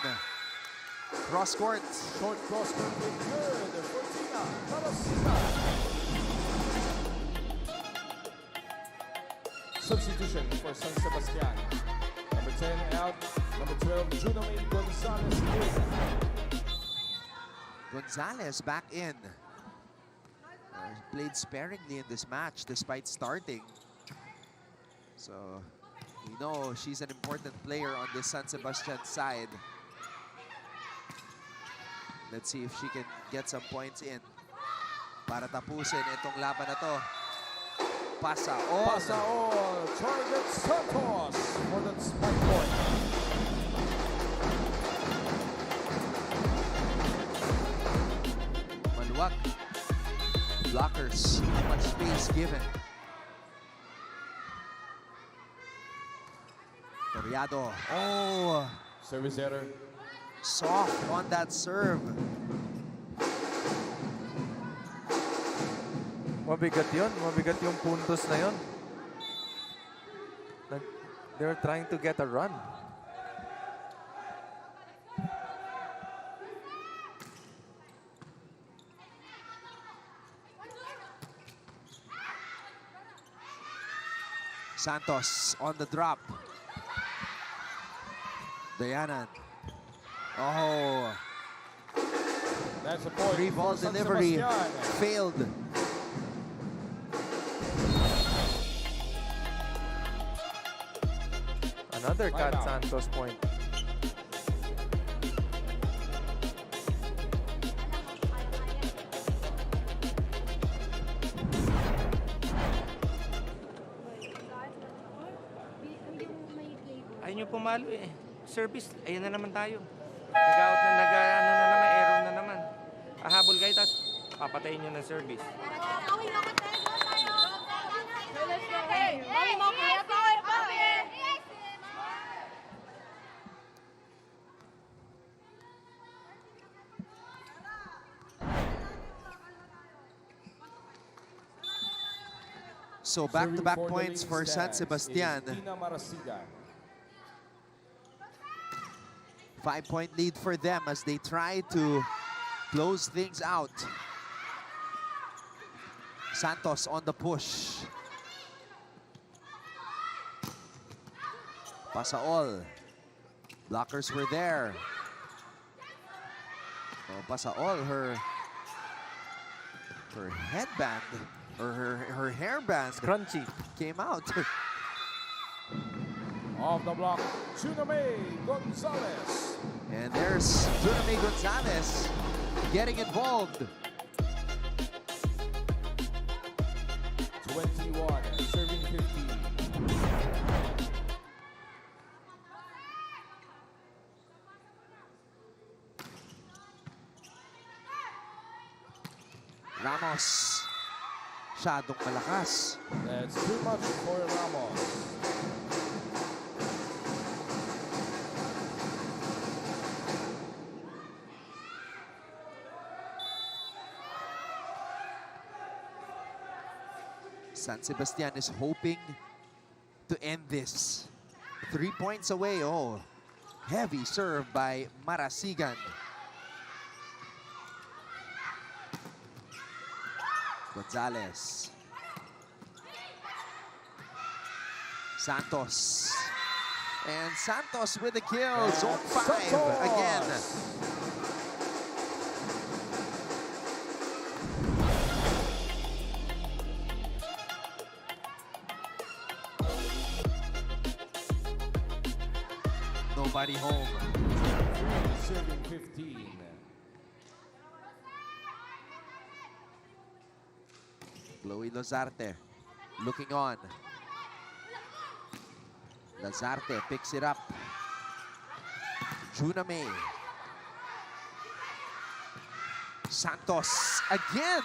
Cross court. Short cross court with good for Tina Marasigan. Substitution for San Sebastian. Number 10 out, Number 12, Junamay Gonzalez. Gonzalez back in. Played sparingly in this match despite starting. So we know she's an important player on the San Sebastian side. Let's see if she can get some points in para tapusin itong laban na to. Pasa all. Pasa all. Target Santos for that spike point. Maluwag. Blockers. Too much space given. Toriado. Oh, Service error. soft on that serve. Mabigat yun. Mabigat yung puntos na yun. They're trying to get a run. Santos on the drop. Dayanan. Oh, That's a point. free ball for San delivery Sebastian. failed. Another Cat Timeout. Santos point. Ayaw nyo pumalo eh. Service, ayan na naman tayo. Nag-out na, nag-ano na naman, error na naman. Ahabol kayo, tapos papatayin nyo ng service. So Serving back-to-back for the points Lady for San Stags Sebastian. is Tina Marasigan. 5-point lead for them as they try to close things out. Santos on the push. Pasa all. Blockers were there. Oh, Pasa all. Her headband or her hairband Crunchy. came out. Off the block, Junamay Gonzalez. And there's Junamay Gonzalez getting involved. 21, serving 15. Ramos. Masyadong malakas. That's too much for Ramos. San Sebastian is hoping to end this. 3 points away. Oh, heavy serve by Marasigan. Gonzalez. Santos. And Santos with the kill. Zone 5 again. Nobody home. Serving 15. Chloe Lazarte looking on. Lazarte picks it up. Junamay. Santos again.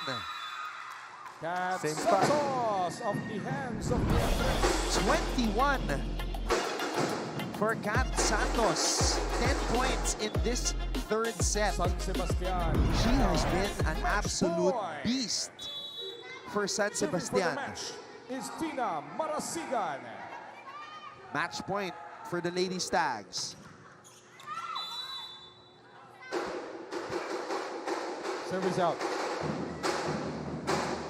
Cat Same spot. Santos off the hands of the Andres. 21 for Cat Santos. 10 points in this third set. San Sebastian. She has been an Match absolute point. beast for San Serving for the Sebastian. match is Tina Marasigan. Match point for the Lady Stags. Service out.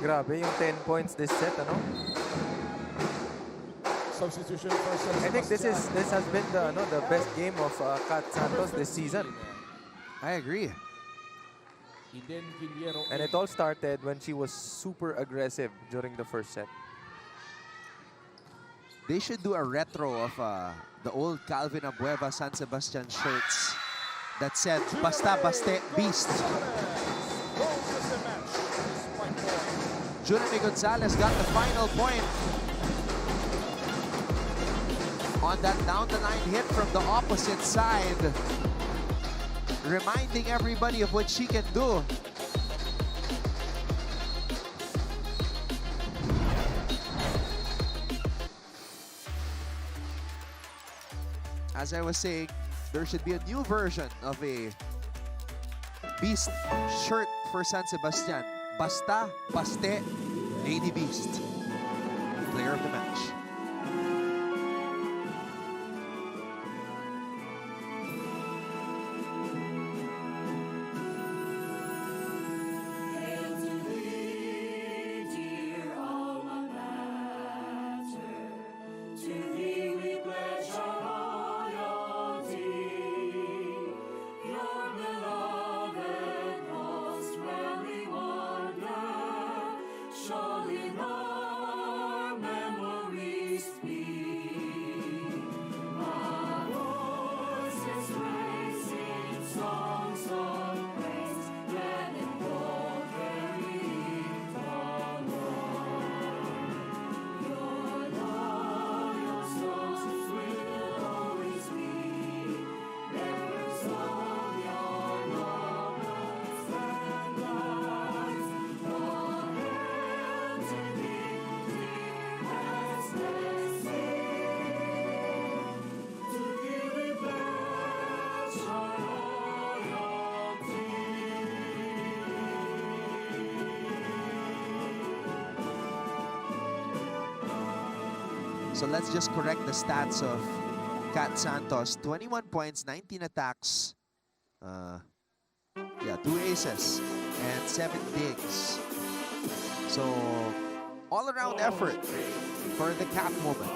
Grabe yung 10 points this set, ano? So substitution for San I think this Sebastian. has been the best game of Kat Santos this season. I agree. Eden Villero And it all started when she was super aggressive during the first set. They should do a retro of the old Calvin Abueva San Sebastian shirts that said Basta Baste Beast. Junami Gonzalez got the final point on that down-the-line hit from the opposite side, reminding everybody of what she can do. As I was saying, there should be a new version of a Beast shirt for San Sebastian. Basta, Baste, Lady Beast. Player of the match. So let's just correct the stats of Kat Santos. 21 points, 19 attacks. 2 aces and 7 digs. So all-around effort for the Kat woman.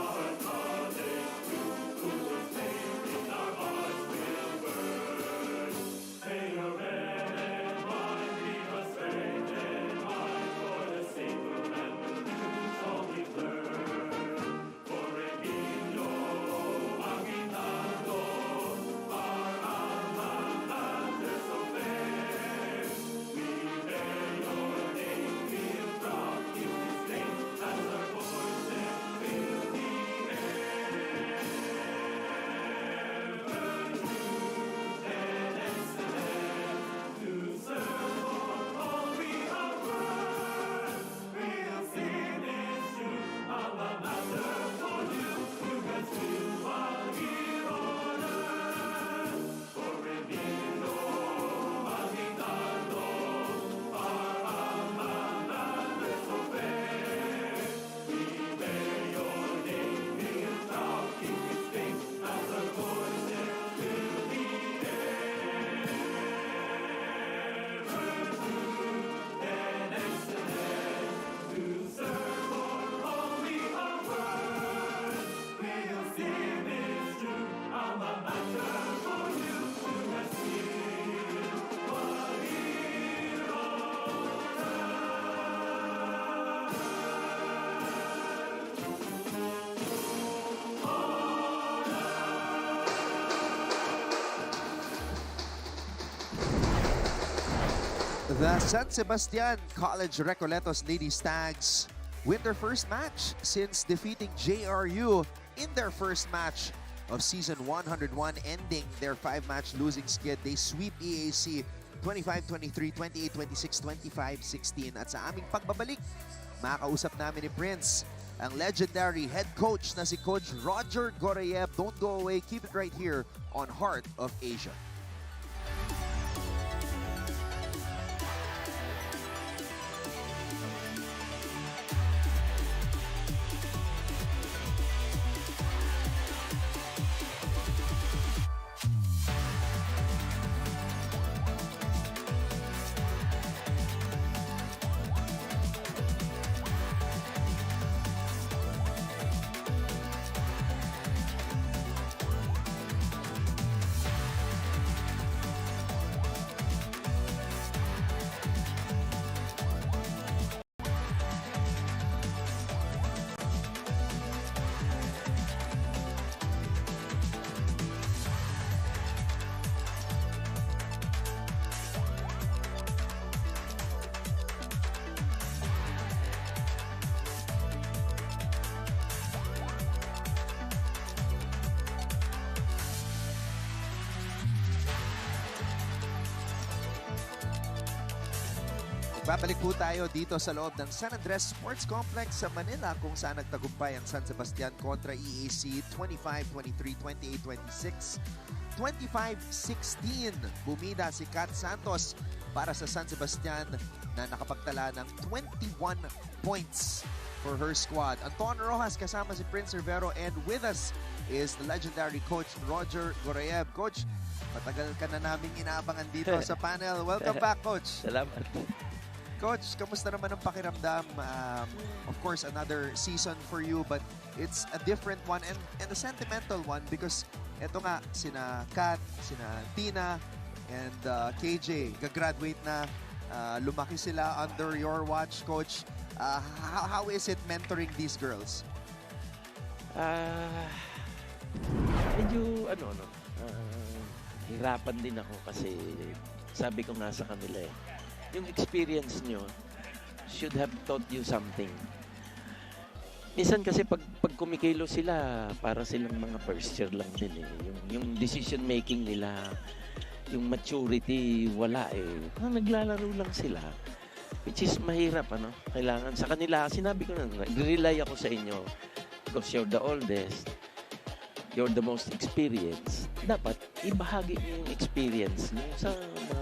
The San Sebastian College Recoletos Lady Stags win their first match since defeating JRU in their first match of season 101, ending their 5-match losing skid. They sweep EAC 25-23, 28-26, 25-16. At sa aming pagbabalik, makausap namin ni Prince ang legendary head coach na si Coach Roger Gorayev. Don't go away, keep it right here on Heart of Asia. Babalik po tayo dito sa loob ng San Andres Sports Complex sa Manila kung saan nagtagumpay ang San Sebastian kontra EAC 25-23, 28-26, 25-16. Bumida si Kat Santos para sa San Sebastian na nakapagtala ng 21 points for her squad. Anton Rojas kasama si Prince Rivero, and with us is the legendary coach Roger Gorayev. Coach, matagal ka na naming inaabangan dito sa panel. Welcome back, Coach. Salamat. Coach, kamusta naman ang pakiramdam? Of course, another season for you, but it's a different one and a sentimental one because eto nga, sina Kat, sina Tina, and KJ, gagraduate na. Lumaki sila under your watch, Coach. How is it mentoring these girls? Medyo hirapan din ako kasi sabi ko nga sa kanila yung experience nyo should have taught you something. Minsan kasi pag kumikilo sila, para silang mga first year lang din yung decision making nila, yung maturity, wala naglalaro lang sila. Which is mahirap, Kailangan sa kanila, sinabi ko na, nag-rely ako sa inyo because you're the oldest, you're the most experienced. Dapat ibahagi niyo yung experience niyo sa mga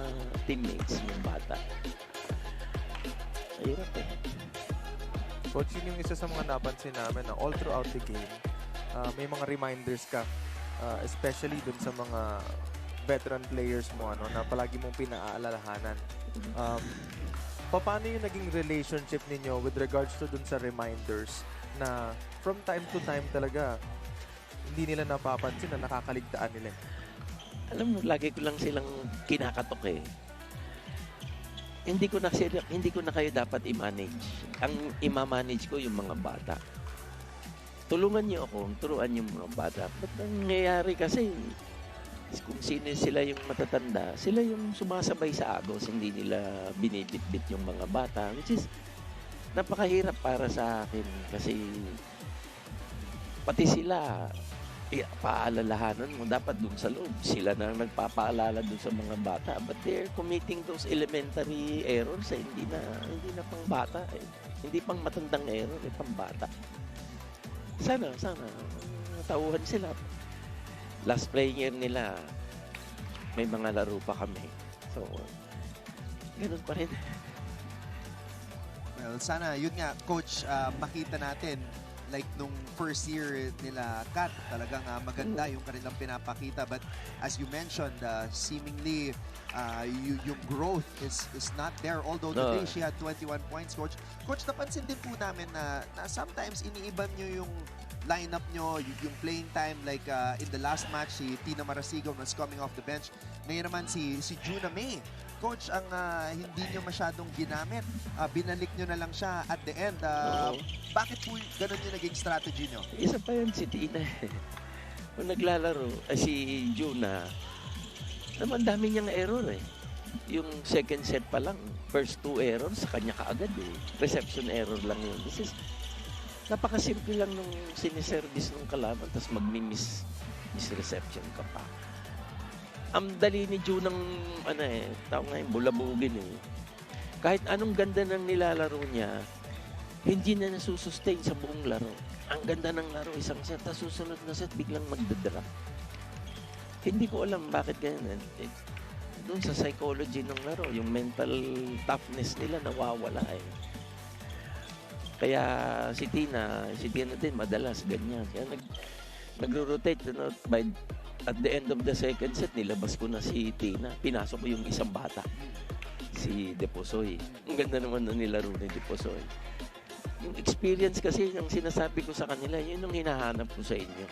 teammates ng bata. Mahirap Coach, yun yung isa sa mga napansin namin na all throughout the game, may mga reminders ka, especially dun sa mga veteran players mo, na palagi mong pinaalalahanan. Paano yung naging relationship ninyo with regards to dun sa reminders na from time to time talaga hindi nila napapansin na nakakaligtaan nila? Alam mo, lagi ko lang silang kinakatok Hindi ko na kayo dapat i-manage. Ang i-manage ko yung mga bata. Tulungan niyo ako, turuan yung mga bata. But ang nangyayari kasi, kung sino sila yung matatanda, sila yung sumasabay sa agos, hindi nila binibitbit yung mga bata, which is napakahirap para sa akin kasi pati sila paalalahanan mo dapat dun sa loob. Sila na nagpapaalala dun sa mga bata, but they're committing those elementary errors hindi na pang bata hindi pang matandang error, pang bata. Sana tauhan sila. Last playing year nila, may mga laro pa kami. So, ganun pa rin. Well, sana, yun nga, Coach, makita natin, like nung first year nila, Kat, talagang maganda yung kanilang pinapakita. But as you mentioned, seemingly, yung growth is not there. Although today, she had 21 points, Coach. Coach, napansin din po namin na sometimes iniiban nyo yung lineup nyo, yung playing time, like in the last match, si Tina Marasigaw was coming off the bench. Ngayon naman si Juna May. Coach, ang hindi nyo masyadong ginamit, binalik nyo na lang siya at the end. Bakit po ganun yung naging strategy nyo? Isa pa yun si Tina. Kung naglalaro, si Juna, naman dami niyang error Yung second set pa lang, first two errors, sa kanya kaagad Reception error lang yun. This is napakasimple lang nung siniservice ng kalaban, tapos misreception ka pa. Ang dali ni June ng tao nga bulabugin Kahit anong ganda ng nilalaro niya, hindi na nasusustain sa buong laro. Ang ganda ng laro, isang set, tapos susunod na set, biglang magdadrop. Hindi ko alam bakit ganyan. Doon sa psychology ng laro, yung mental toughness nila nawawala Kaya si Tina din madalas ganyan. Kaya nagro-rotate at the end of the second set, nilabas ko na si Tina. Pinasok ko yung isang bata, si Deposoy. Ang ganda naman na nilaro ni Deposoy. Yung experience kasi, yung sinasabi ko sa kanila, yun yung hinahanap ko sa inyo.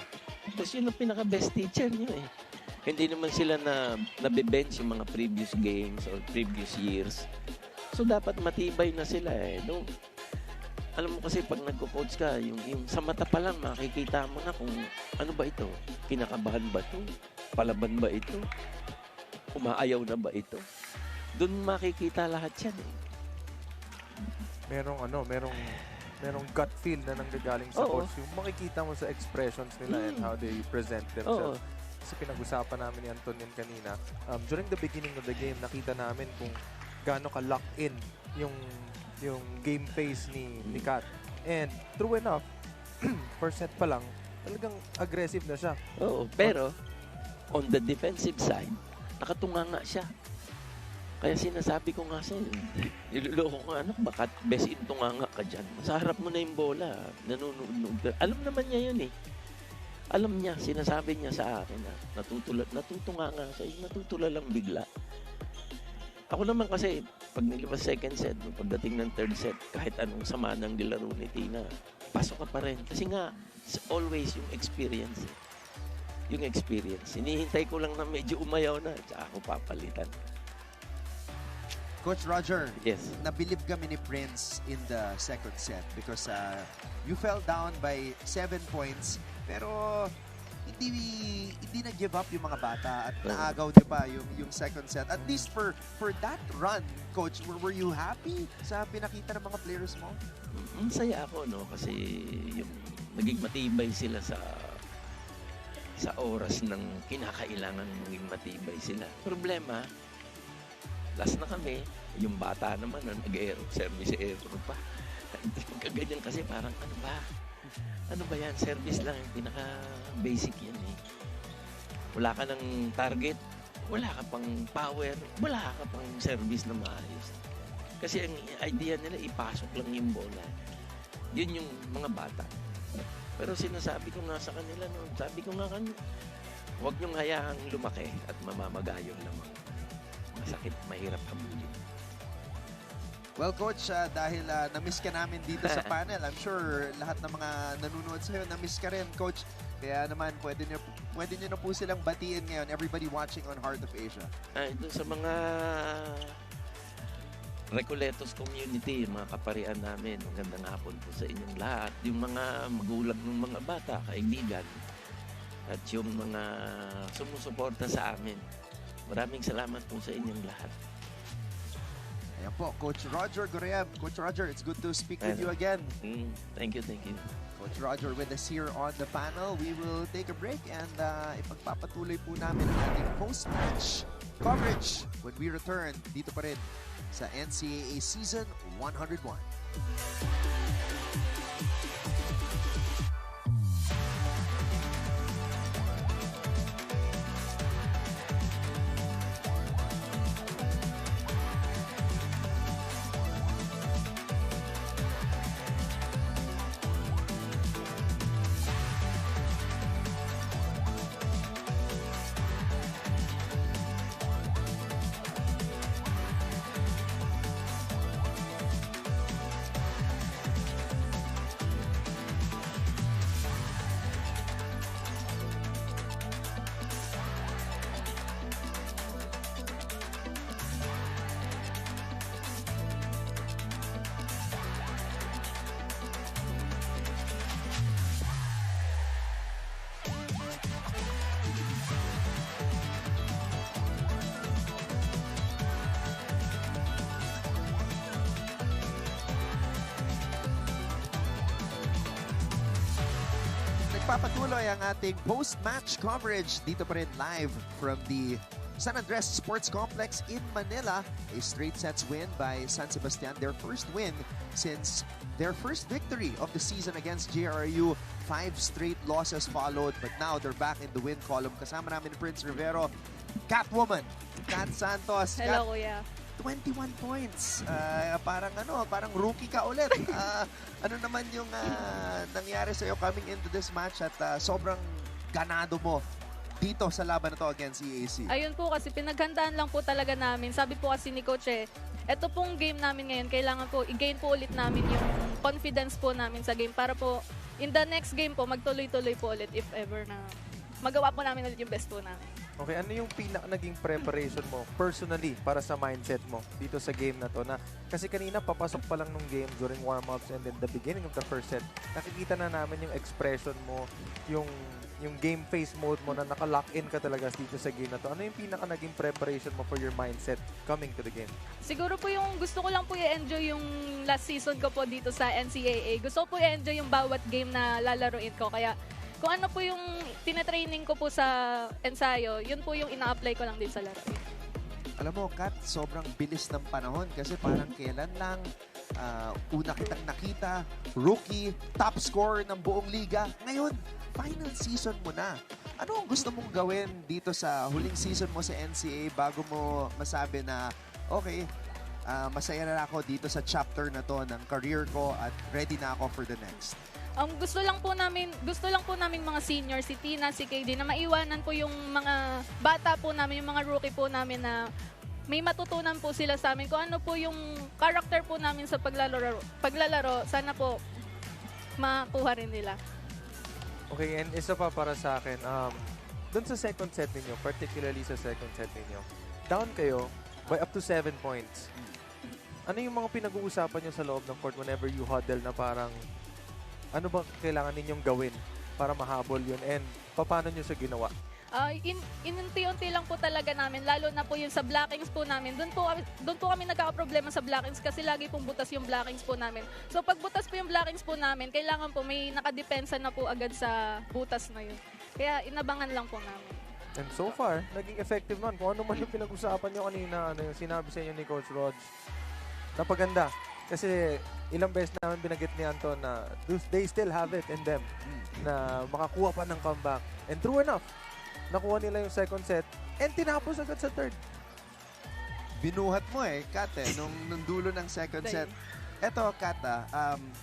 Tapos yun ang pinaka-best teacher nyo Hindi naman sila na nabe-bench yung mga previous games or previous years. So dapat matibay na sila No? Alam mo kasi pag nagko-coach ka, yung sa mata pa lang makikita mo na kung ano ba ito? Kinakabahan ba ito? Palaban ba ito? Umaayaw na ba ito? Doon makikita lahat yan Merong gut feel na nanggagaling sa coach. Yung makikita mo sa expressions nila and how they present themselves. Kasi pinag-usapan namin ni Anton yan kanina. During the beginning of the game, nakita namin kung gaano ka locked in yung game phase ni Kat. And true enough, first set pa lang, talagang aggressive na siya. Oo, pero on the defensive side, nakatunga nga siya. Kaya sinasabi ko nga sa'yo, niloloko ko nga, anak, baka best in tunganga ka dyan. Sa harap mo na yung bola, nanunood. Alam naman niya yun eh. Alam niya, sinasabi niya sa akin na natutunga nga siya, natutula lang bigla. Ako naman kasi, pag nilabas second set, pagdating ng third set, kahit anong sama ng nilaro ni Tina, pasok ka pa rin. Kasi nga, always yung experience. Yung experience. Hinihintay ko lang na medyo umayaw na, tsaka ako papalitan. Coach Roger, Yes. nabilib kami ni Prince in the second set because you fell down by 7 points pero hindi na-give up yung mga bata at naagaw niyo pa yung second set. At least for that run, Coach, were you happy sa pinakita ng mga players mo? Masaya ako, no? Kasi yung naging matibay sila sa oras ng kinakailangan maging matibay sila. Problema, last na kami, yung bata naman na nag-aero, service aero pa. Kaganyan kasi parang ano ba yan, service lang, pinaka-basic yan eh. Wala ka ng target, wala ka pang power, wala ka pang service na maayos. Kasi ang idea nila, ipasok lang yung bola. Yun yung mga bata. Pero sinasabi ko nga sa kanila, no, sabi ko nga kanila, huwag niyong hayaang lumaki at mamamagayon lamang. Masakit, mahirap habulin. Well, Coach, dahil na-miss ka namin dito sa panel, I'm sure lahat ng mga nanonood sa'yo, na-miss ka rin, Coach. Kaya naman, pwede nyo na po silang batiin ngayon, everybody watching on Heart of Asia. Ito sa mga Recoletos community, mga kaparian namin, magandang hapon po sa inyong lahat. Yung mga magulang ng mga bata, kaibigan, at yung mga sumusuporta sa amin. Maraming salamat po sa inyong lahat. Ayan po, Coach Roger Goreab. Coach Roger, it's good to speak with you again. Thank you, thank you. Coach Roger with us here on the panel. We will take a break and ipagpapatuloy po namin ang ating post-match coverage when we return dito pa rin sa NCAA Season 101. Nagpapatuloy ang ating post-match coverage dito pa rin live from the San Andres Sports Complex in Manila. A straight sets win by San Sebastian. Their first win since their first victory of the season against JRU. 5 straight losses followed, but now they're back in the win column. Kasama namin ni Prince Rivero, Catwoman, Kat Santos. Hello, Kuya. 21 points. Parang rookie ka ulit. Ano naman yung nangyari sa'yo coming into this match at sobrang ganado mo dito sa laban na to against EAC? Ayun po kasi pinaghandaan lang po talaga namin. Sabi po kasi ni Coach eto pong game namin ngayon, kailangan po i-gain po ulit namin yung confidence po namin sa game para po in the next game po magtuloy-tuloy po ulit if ever na magawa po namin ulit yung best po namin. Okay, ano yung naging preparation mo personally para sa mindset mo dito sa game na to? Kasi kanina papasok pa lang nung game during warm-ups and then the beginning of the first set, nakikita na namin yung expression mo, yung game face mode mo na naka-lock in ka talaga dito sa game na to. Ano yung naging preparation mo for your mindset coming to the game? Siguro po yung gusto ko lang po i-enjoy yung last season ko po dito sa NCAA. Gusto ko po i-enjoy yung bawat game na lalaroin ko. Kaya kung ano po yung tinatraining ko po sa ensayo, yun po yung ina-apply ko lang din sa laro. Alam mo, Kat, sobrang bilis ng panahon kasi parang kailan lang una kitang nakita, rookie, top scorer ng buong liga. Ngayon, final season mo na. Ano ang gusto mong gawin dito sa huling season mo sa NCAA bago mo masabi na, okay, masaya na ako dito sa chapter na to ng career ko at ready na ako for the next? Gusto lang po namin mga senior, si Tina, si KD, na maiwanan po yung mga bata po namin, yung mga rookie po namin na may matutunan po sila sa amin. Kung ano po yung character po namin sa paglalaro, sana po makuha rin nila. Okay, and isa pa para sa akin, dun sa second set ninyo, particularly sa second set ninyo, down kayo by up to 7 points. Ano yung mga pinag-uusapan nyo sa loob ng court whenever you huddle na parang ano ba kailangan ninyong gawin para mahabol yun and paano nyo siya ginawa? Inunti-unti lang po talaga namin, lalo na po yung sa blockings po namin. Doon po kami nagkakaproblema sa blockings kasi lagi pong butas yung blockings po namin. So pag butas po yung blockings po namin, kailangan po may nakadepensa na po agad sa butas na yun. Kaya inabangan lang po namin. And so far, naging effective man. Kung ano man yung pinag-usapan nyo kanina, ano yung sinabi sa inyo ni Coach Rog, napaganda. Kasi ilang beses namin binagit ni Anton na they still have it in them na makakuha pa ng comeback. And true enough, nakuha nila yung second set and tinapos agad sa third. Binuhat mo Kat, nung dulo ng second set. Eto, Kat,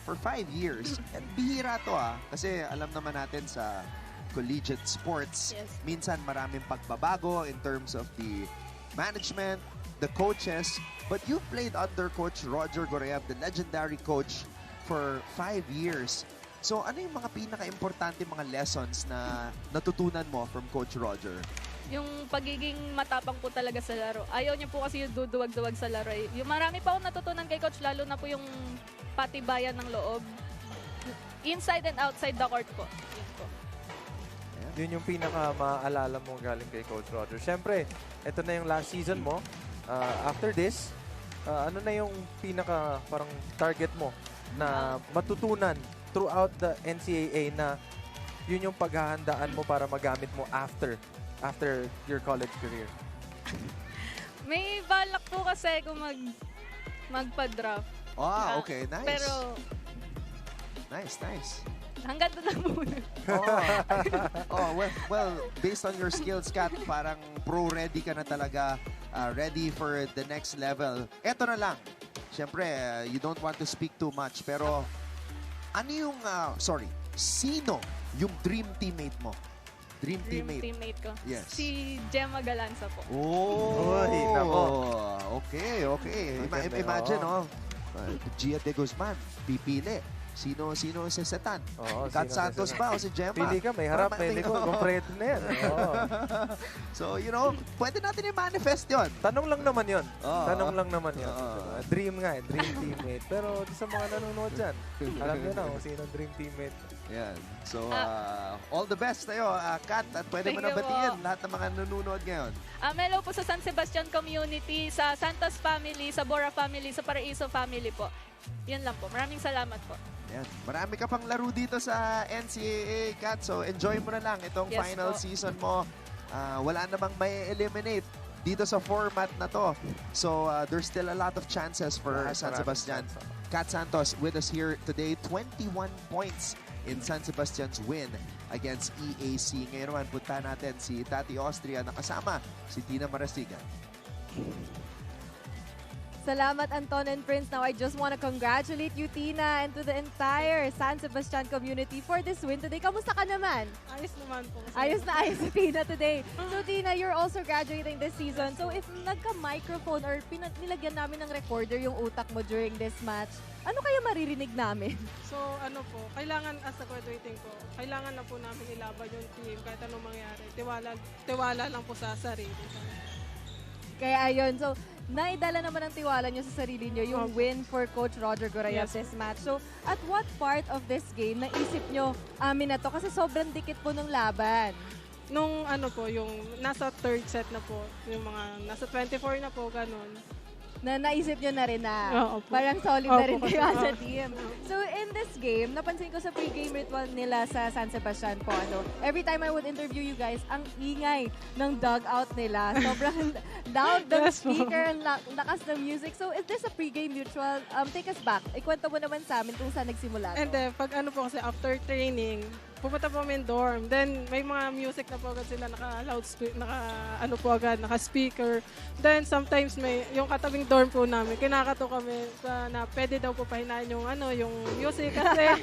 for 5 years, and bihira to kasi alam naman natin sa collegiate sports, minsan maraming pagbabago in terms of the management, the coaches, but you've played under Coach Roger Goreab, the legendary coach, for 5 years. So, ano yung mga pinaka-importante mga lessons na natutunan mo from Coach Roger? Yung pagiging matapang po talaga sa laro. Ayaw niya po kasi yung duduwag-duwag sa laro. Yung marami pa akong natutunan kay Coach, lalo na po yung patibayan ng loob. Inside and outside the court po. Yun po. Yun yung pinaka-maalala mo galing kay Coach Roger. Siyempre, ito na yung last season mo. After this, ano na yung pinaka parang target mo na matutunan throughout the NCAA na yun yung paghahandaan mo para magamit mo after your college career? May balak po kasi kung magpa-draft. Okay, nice. Pero Nice. hanggang doon lang muna. Well, based on your skills, Kat, parang pro-ready ka na talaga, ready for the next level. Eto na lang. Siyempre, you don't want to speak too much, pero ano yung, sino yung dream teammate mo? Dream teammate ko. Yes. Si Gemma Galanza po. Uy, nako. Okay. Imagine, Gia de Guzman, pipili. Sino si Setan? Kat Santos ba o si Gemma? Pili ka, may harap, may likod. Kompleto na yan. So, pwede natin i-manifest yon. Tanong lang naman yun. Dream nga dream teammate. Pero sa mga nanonood dyan, alam nyo na kung sino dream teammate. Yan. So, all the best sa'yo, Kat. At pwede mo na Thank you batiin po. lahat ng mga nanonood ngayon. Hello po sa San Sebastian community, sa Santos family, sa Bora family, sa Paraiso family po. Yun lang po. Maraming salamat po. Yan. Marami ka pang laro dito sa NCAA, Kat. So, enjoy mo na lang itong final season mo. Wala namang may eliminate dito sa format na to. So, there's still a lot of chances for San Sebastian. Kat Santos with us here today. 21 points in San Sebastian's win against EAC. Ngayon naman, punta natin si Tati Austria na kasama si Tina Marasigan. Salamat, Anton and Prince. Now, I just want to congratulate you, Tina, and to the entire San Sebastian community for this win today. Kamusta ka naman? Ayos naman po. Ayos na ayos si Tina today. So, Tina, you're also graduating this season. So, if nagka-microphone or nilagyan namin ng recorder yung utak mo during this match, ano kaya maririnig namin? So, kailangan as a graduating po, kailangan na po namin ilaban yung team kahit anong mangyari. Tiwala lang po sa sarili. Kaya ayun, so naidala naman ang tiwala nyo sa sarili nyo yung win for Coach Roger Goreab this match. So, at what part of this game naisip nyo, amin na to? Kasi sobrang dikit po nung laban. Nung yung nasa third set na po, yung mga nasa 24 na po, ganun. na naisip nyo na rin na Opo. parang solid na rin Opo, kayo kasi- as a team. So in this game, napansin ko sa pre-game ritual nila sa San Sebastian po, every time I would interview you guys, ang ingay ng dugout nila. Sobrang loud ng Yes po. speaker, ang lakas ng music. So is this a pre-game ritual? Take us back. Ikwento mo naman sa amin kung saan nagsimula to. And then, pag ano po kasi after training, pumunta po kami dorm. Then, may mga music na po agad sila, naka-loudspeaker, naka-speaker. Then, sometimes may, yung katabing dorm po namin, kinakato kami na pwede daw po pahinaan yung, yung music kasi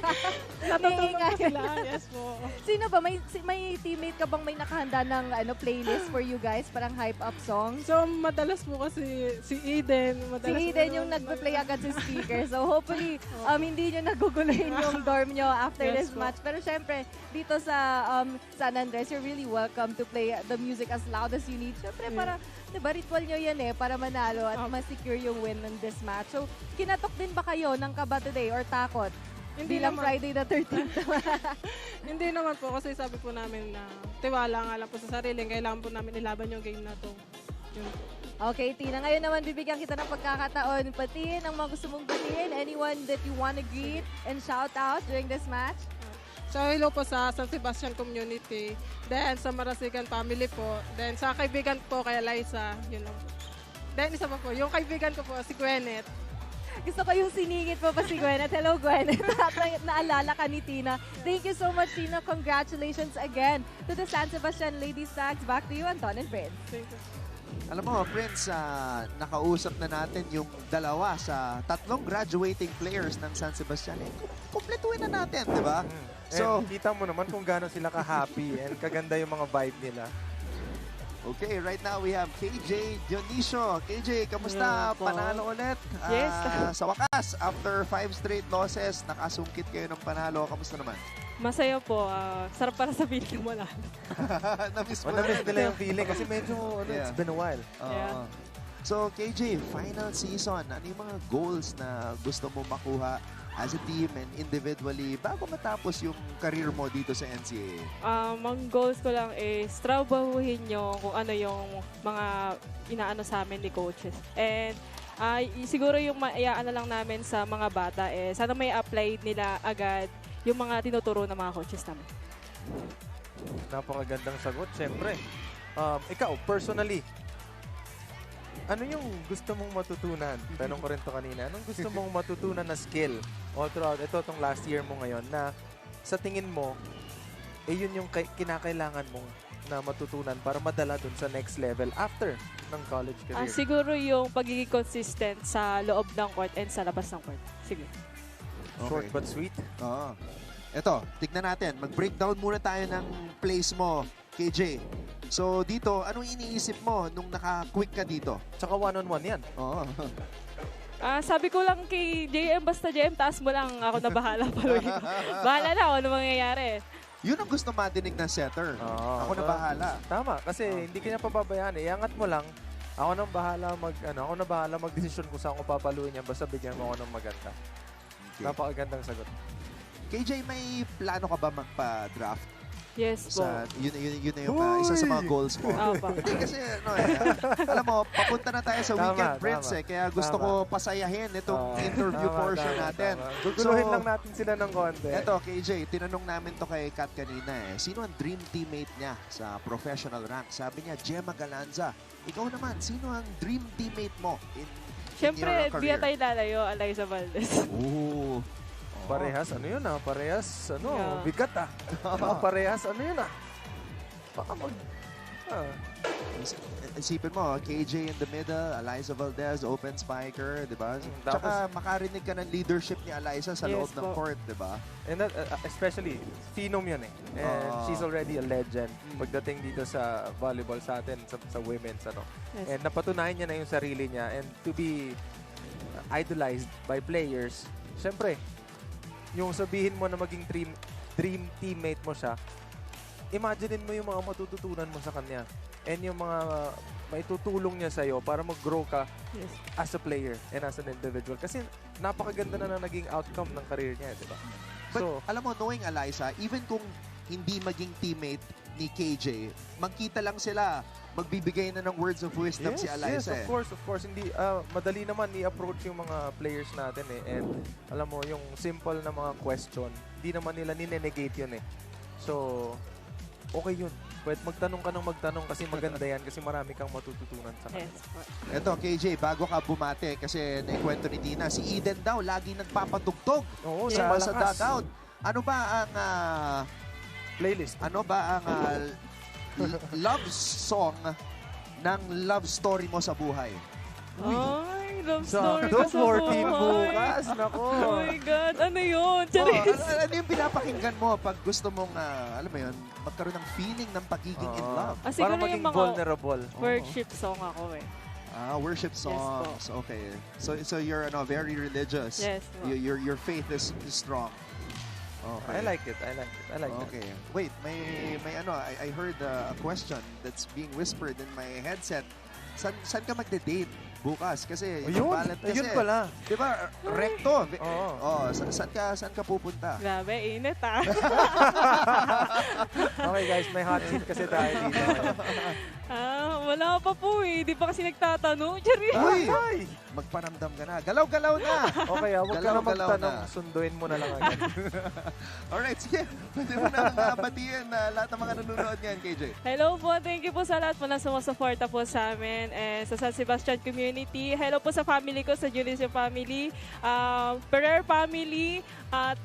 natutulog po sila. Yes po. Sino ba? May teammate ka bang may nakahanda ng playlist for you guys? Parang hype-up songs? So, madalas po kasi si Eden. Si Eden yung nagpa-play agad sa speaker. So hopefully, hindi nyo naguguluhin yung dorm nyo after Yes this po. match. Pero syempre, dito sa San Andres, you're really welcome to play the music as loud as you need. Syempre, para, diba, ritual nyo yan para manalo at ma-secure yung win in this match. So, kinatok din ba kayo ng kaba today or takot? Hindi Bilang naman. Friday the 13th. Hindi naman po kasi sabi po namin na tiwala nga lang po sa sarili. Kailangan po namin ilaban yung game na to. Yun po. Okay, Tina. Ngayon naman, bibigyan kita ng pagkakataon. Batiin ang mga gusto mong batiin. Anyone that you want to greet and shout out during this match? So, hello po sa San Sebastian community. Then, sa Marasigan family po. Then, sa kaibigan po kay Liza. Yun lang po. Then, isa pa po. Yung kaibigan ko po, si Gwyneth. Gusto ko yung siningit mo pa si Gwyneth. Hello, Gwyneth. Naalala ka ni Tina. Thank you so much, Tina. Congratulations again to the San Sebastian Ladies Stags. Back to you, Anton and Prince. Thank you. Alam mo, Prince, nakausap na natin yung dalawa sa tatlong graduating players ng San Sebastian. Kumpletuhin na natin, di ba? So, kita mo naman kung gaano sila ka-happy and kaganda yung mga vibe nila. Okay, right now we have KJ Dionisio. KJ, kamusta? Panalo ulit. Yes. Sa wakas, after 5 straight losses, nakasungkit kayo ng panalo. Kamusta naman? Masaya po. Sarap para sabihin mo lang. Namiss mo Namiss na. nila yung feeling kasi medyo, it's been a while. Oo. So, KJ, final season. Ano yung mga goals na gusto mo makuha as a team and individually bago matapos yung career mo dito sa NCAA? Ang goals ko lang is trabahuhin nyo kung ano yung mga inaano sa amin ni coaches. And siguro yung maiaano lang namin sa mga bata sana may apply nila agad yung mga tinuturo ng mga coaches namin. Napakagandang sagot, syempre. Ikaw, personally, ano yung gusto mong matutunan? Tanong ko rin to kanina. Anong gusto mong matutunan na skill all throughout itong last year mo ngayon na sa tingin mo, yun yung kinakailangan mong na matutunan para madala dun sa next level after ng college career? Siguro yung pagiging consistent sa loob ng court and sa labas ng court. Sige. Short but sweet. Oo. Eto, tignan natin. Mag-breakdown muna tayo ng plays mo, KJ. So, dito, anong iniisip mo nung naka-quick ka dito? Tsaka one-on-one yan. Oo. Sabi ko lang kay JM, basta JM, taas mo lang. Ako na bahala. Bahala na ako ano mangyayari. Yun ang gusto madinig ng setter. Ako na bahala. Tama, kasi hindi kanya pababayaan. Iangat mo lang. Ako nang bahala ako na bahala magdesisyon kung saan ko papaluin yan. Basta bigyan mo ako ng maganda. Okay. Napakagandang sagot. KJ, may plano ka ba magpa-draft? Yes po. Yun na yung isa sa mga goals mo. Hindi kasi, alam mo, papunta na tayo sa weekend, Prince. Kaya gusto ko pasayahin itong interview portion natin. Guguluhin lang natin sila ng konti. Eto, KJ, tinanong namin to kay Kat kanina Sino ang dream teammate niya sa professional rank? Sabi niya, Gemma Galanza. Ikaw naman, sino ang dream teammate mo in Siyempre, your di career? tayo lalayo, Eliza Valdez. Ooh. Parehas, ano yun Parehas, Yeah. bigat Parehas, ano yun Baka Isipin mo, KJ in the middle, Eliza Valdez, open spiker, di ba? Tsaka makarinig ka ng leadership ni Eliza sa loob ng court, di ba? And that, especially, phenom yun And she's already a legend pagdating dito sa volleyball sa atin, sa women's, Yes. And napatunayan niya na yung sarili niya and to be idolized by players, syempre, yung sabihin mo na maging dream teammate mo siya, imaginein mo yung mga matututunan mo sa kanya and yung mga maitutulong niya sa'yo para mag-grow ka as a player and as an individual. Kasi napakaganda na naging outcome ng career niya, di ba? But alam mo, knowing Eliza, even kung hindi maging teammate ni KJ, magkita lang sila, magbibigay na ng words of wisdom si Eliza. Yes, of course. Hindi, madali naman i-approach yung mga players natin eh. And alam mo, yung simple na mga question, hindi naman nila ninenegate yun eh. So, okay yun. Pwede magtanong ka ng magtanong kasi maganda yan kasi marami kang matututunan sa kanila. Yes. Eto, KJ, bago ka bumate, kasi naikwento ni Tina, si Eden daw lagi nagpapatugtog sa dugout. Ano ba ang playlist? Ano ba ang love song ng love story mo sa buhay? Ay, love story Sakto, ko sa 14 buhay. bukas. Nako. Oh my God, ano yun? Oh, Charis. ano yung pinapakinggan mo pag gusto mong, alam mo yun, magkaroon ng feeling ng pagiging in love? Ah, siguro Para maging yung mga vulnerable. worship song ako eh. Worship songs. Okay. So you're very religious. Yes. Your faith is strong. Okay. I like it. Okay. Wait, may I heard a question that's being whispered in my headset. Saan ka magde-date bukas? Kasi Ayun, kasi, ayun pala. di ba, recto. Oo. Oh, saan ka pupunta? Grabe, init ah. Okay guys, may hot seat kasi tayo dito. Wala pa po eh. Di pa kasi nagtatanong. Charis. Uy! Magpanamdam ka na. Galaw-galaw na! Okay, huwag ka na Galaw-galaw magtanong. na. Sunduin mo na lang agad. Alright, sige. Pwede mo na batiin lahat ng mga nanonood niyan, KJ. Hello po, thank you po sa lahat po na sumusuporta po sa amin and sa San Sebastian community. Hello po sa family ko, sa Julicio family, Pereira family, at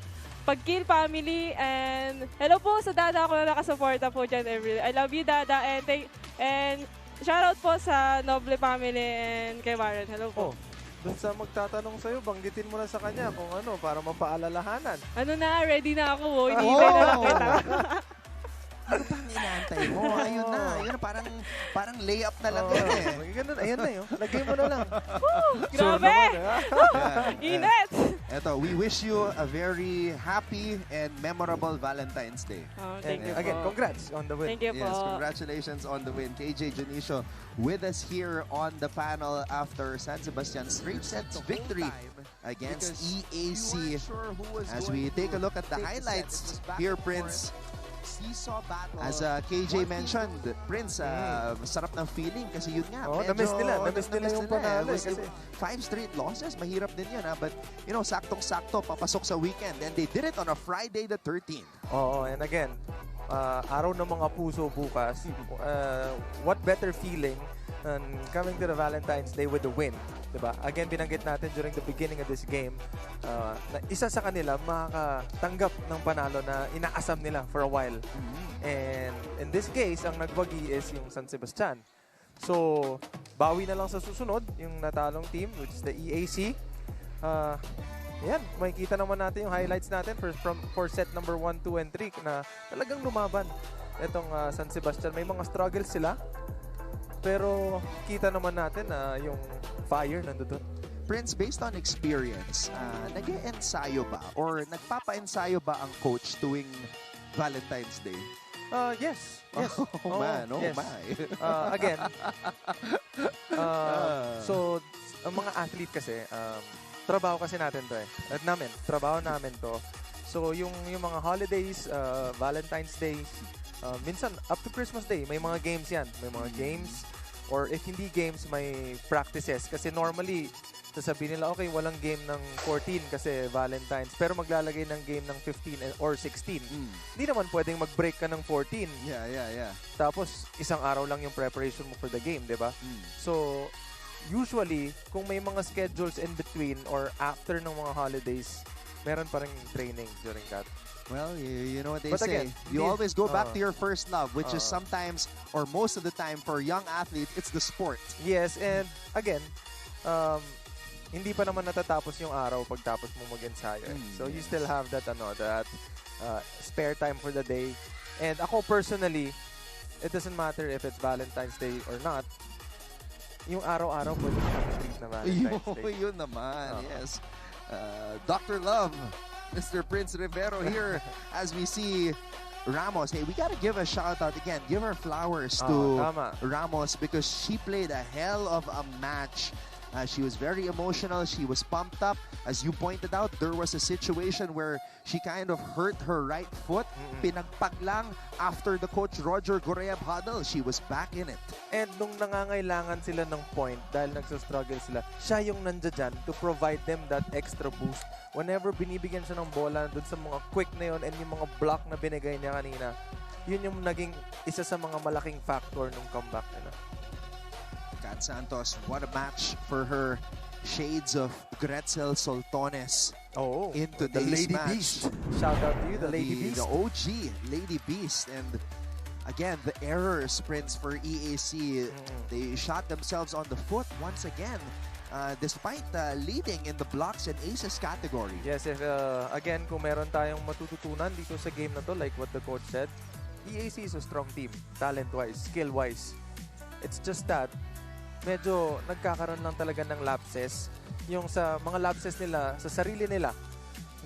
Pagkil family, and hello po sa dada ko na nakasuporta po dyan every I love you, dada, and shoutout po sa Noble family and kay Warren. Hello po. Doon sa magtatanong sa'yo, banggitin mo na sa kanya kung ano, para mapaalalahanan. Ano na, ready na ako. Hinihintay na lang kita. Ano bang inaantay mo? Ayun na. Parang layup na lang yan eh. Ganun, ayan na yun. Lagay mo na lang. Grabe! Init! Eto, we wish you a very happy and memorable Valentine's Day. Oh, thank you po. Again, congrats on the win. Thank you po. Yes, congratulations on the win. KJ Junicio with us here on the panel after San Sebastian's straight sets victory against EAC. As we take a look at the highlights here, Prince. As KJ mentioned, Prince, sarap ng feeling kasi yun nga. Na-miss nila yung panalo. Kasi 5 straight losses, mahirap din yun. But, saktong-sakto, papasok sa weekend. And they did it on a Friday the 13th. Oo, and again, araw ng mga puso bukas. What better feeling than coming to the Valentine's Day with a win? Diba? Again, binanggit natin during the beginning of this game, na isa sa kanila makakatanggap ng panalo na inaasam nila for a while. And in this case, ang nagwagi is yung San Sebastian. So, bawi na lang sa susunod, yung natalong team, which is the EAC. Yan, makikita naman natin yung highlights natin for set number 1, 2, and 3 na talagang lumaban. Itong San Sebastian, may mga struggles sila. Pero kita naman natin na yung fire nandun. Prince, based on experience, nag-e-ensayo ba or nagpapa-ensayo ba ang coach tuwing Valentine's Day? Yes. Oh, man. Oh, yes. my. Again, so, ang mga athlete kasi, trabaho kasi natin to eh. Trabaho namin to. So, yung mga holidays, Valentine's Day, minsan, up to Christmas Day, may mga games yan. May mga games, or if hindi games, may practices. Kasi normally, sasabihin nila, okay, walang game ng 14 kasi Valentine's. Pero maglalagay ng game ng 15 or 16. Hindi naman pwedeng mag-break ka ng 14. Yeah. Tapos, isang araw lang yung preparation mo for the game, di ba? So, usually, kung may mga schedules in between or after ng mga holidays, meron pa rin training during that. Well, you know what they But say. again, You always go back to your first love, which is sometimes, or most of the time, for young athletes, it's the sport. Yes, and again, hindi pa naman natatapos yung araw pagtapos mo mag-ensayo. So you still have that spare time for the day. And ako personally, it doesn't matter if it's Valentine's Day or not. Yung araw-araw pwede mo treat na Valentine's Day. Yun naman, yes. Dr. Love, Mr. Prince Rivero here as we see Ramos. Hey, we gotta give a shout out again. Give her flowers to Ramos because she played a hell of a match She was very emotional. She was pumped up. As you pointed out, there was a situation where she kind of hurt her right foot. Pinagpag lang after the coach Roger Goreb huddle. She was back in it. And nung nangangailangan sila ng point dahil nagsastruggle sila, siya yung nandiyan to provide them that extra boost. Whenever binibigyan siya ng bola dun sa mga quick na yun and yung mga block na binigay niya kanina, yun yung naging isa sa mga malaking factor nung comeback nila. Kat Santos, what a match for her. Shades of Gretzel Soltones in today's the Lady match. Beast. Shout out to you, the Lady Beast. The OG Lady Beast. And again, the error sprints for EAC. They shot themselves on the foot once again, despite leading in the blocks and aces category. Yes, again, kung meron tayong matututunan dito sa game na to, like what the coach said, EAC is a strong team, talent-wise, skill-wise. It's just that, medyo nagkakaroon lang talaga ng lapses. Yung sa mga lapses nila, sa sarili nila,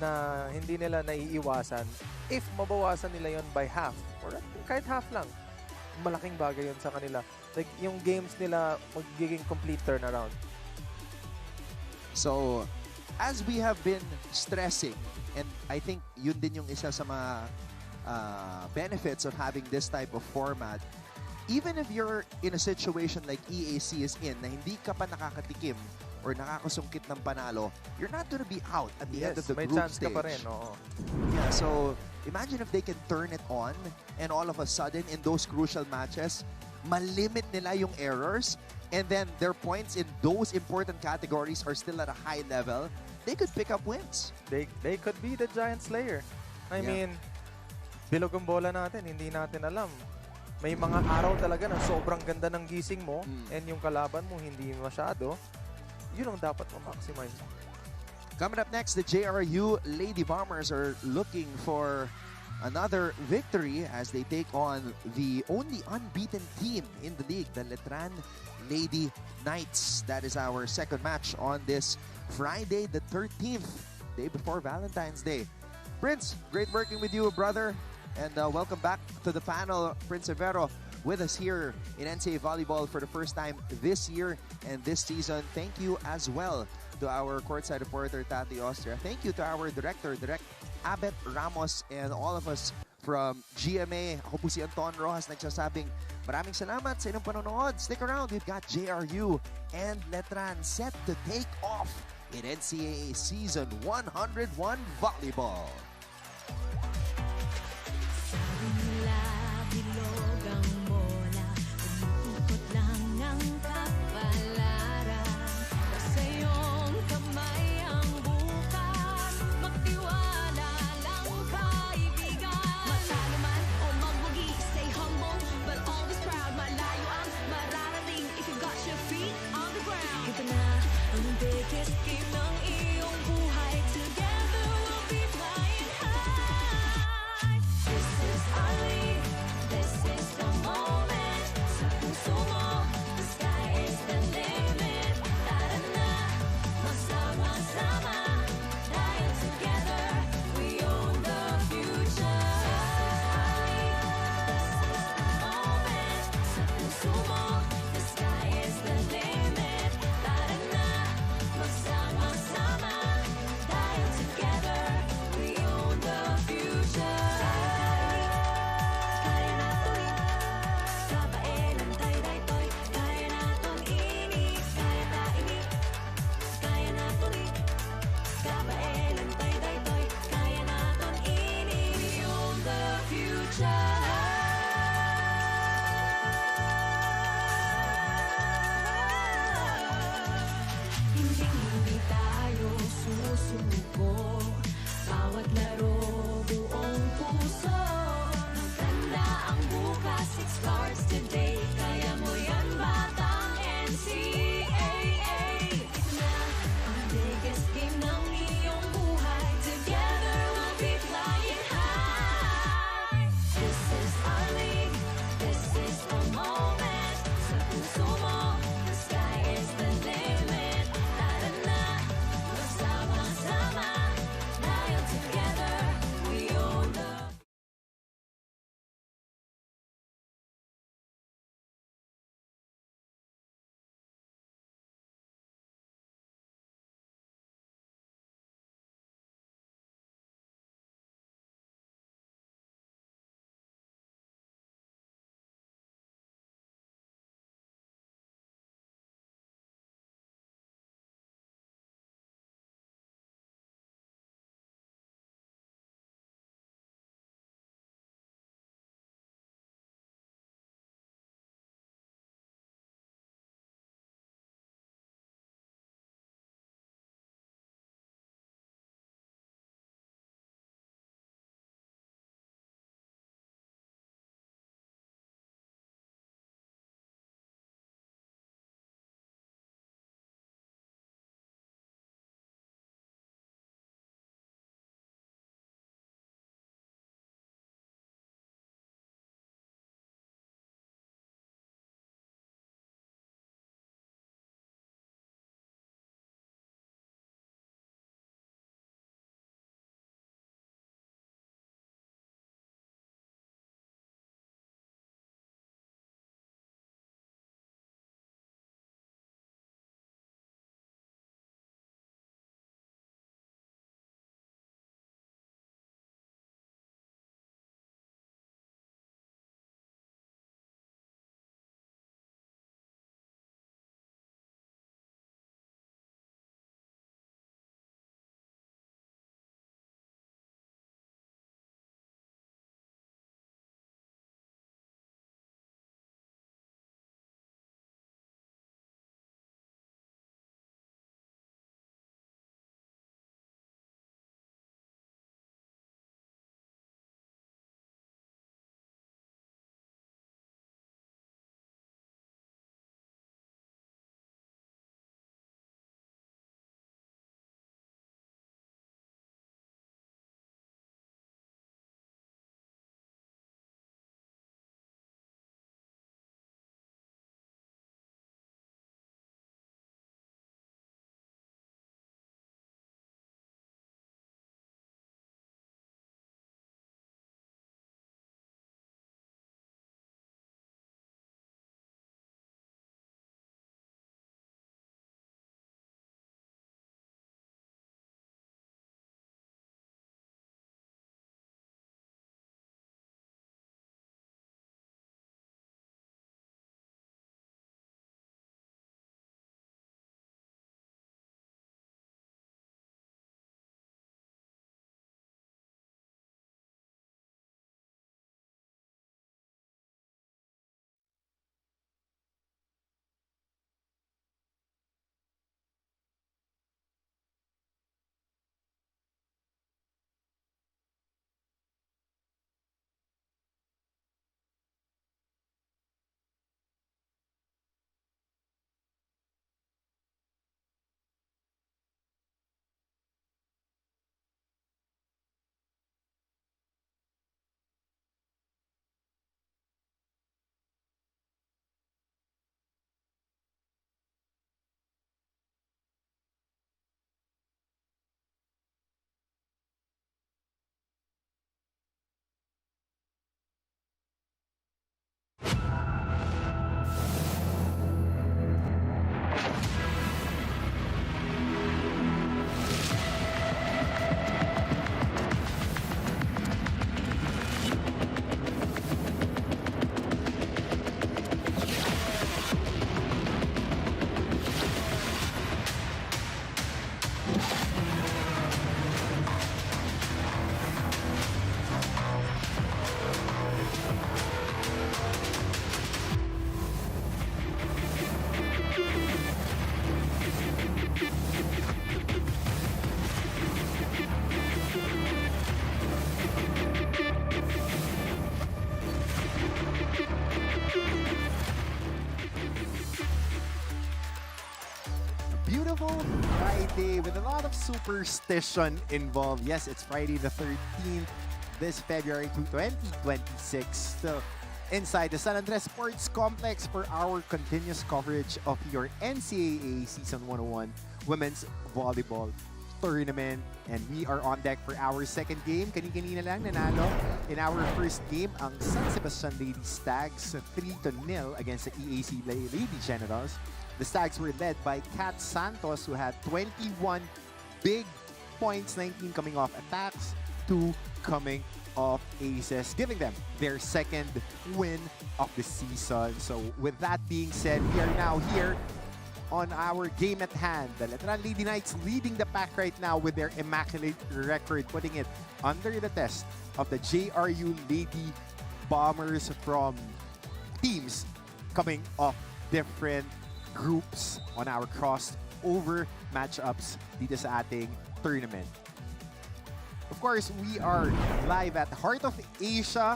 na hindi nila naiiwasan. If mabawasan nila yon by half, or kahit half lang, malaking bagay yon sa kanila. Like, yung games nila, magiging complete turnaround. So, as we have been stressing, and I think yun din yung isa sa mga benefits of having this type of format, even if you're in a situation like EAC is in, na hindi ka pa nakakatikim or nakakasungkit ng panalo, you're not gonna be out at the end of the may group chance stage. ka pa rin, oo. Yeah, so imagine if they can turn it on and all of a sudden in those crucial matches, malimit nila yung errors and then their points in those important categories are still at a high level, they could pick up wins. They could be the Giant Slayer. I mean, bilog ang bola natin, hindi natin alam. May mga araw talaga na sobrang ganda ng gising mo and yung kalaban mo hindi masyado. Yun ang dapat ma-maximize. Coming up next, the JRU Lady Bombers are looking for another victory as they take on the only unbeaten team in the league, the LETRAN Lady Knights. That is our second match on this Friday, the 13th, day before Valentine's Day. Prince, great working with you, brother. And welcome back to the panel, Prince Severo, with us here in NCAA Volleyball for the first time this year and this season. Thank you as well to our courtside reporter, Tati Austria. Thank you to our director, Direct Abet Ramos, and all of us from GMA. Ako po si Anton Rojas nagsasabing maraming salamat sa inyong panonood. Stick around, we've got JRU and LETRAN set to take off in NCAA Season 101 Volleyball. Biggest game ng iyong buhay. Together we'll be flying beautiful Friday with a lot of superstition involved. Yes, it's Friday the 13th, this February 2026. So, inside the San Andres Sports Complex for our continuous coverage of your NCAA Season 101 Women's Volleyball Tournament. And we are on deck for our second game. Kani-kanina lang nanalo in our first game ang San Sebastian Lady Stags 3-0 against the EAC Lady Generals. The Stags were led by Kat Santos, who had 21 big points, 19 coming off attacks, 2 coming off aces, giving them their second win of the season. So with that being said, we are now here on our game at hand. The LETRAN Lady Knights leading the pack right now with their immaculate record, putting it under the test of the JRU Lady Bombers from teams coming off different groups on our crossover matchups dito sa ating tournament. Of course, we are live at Heart of Asia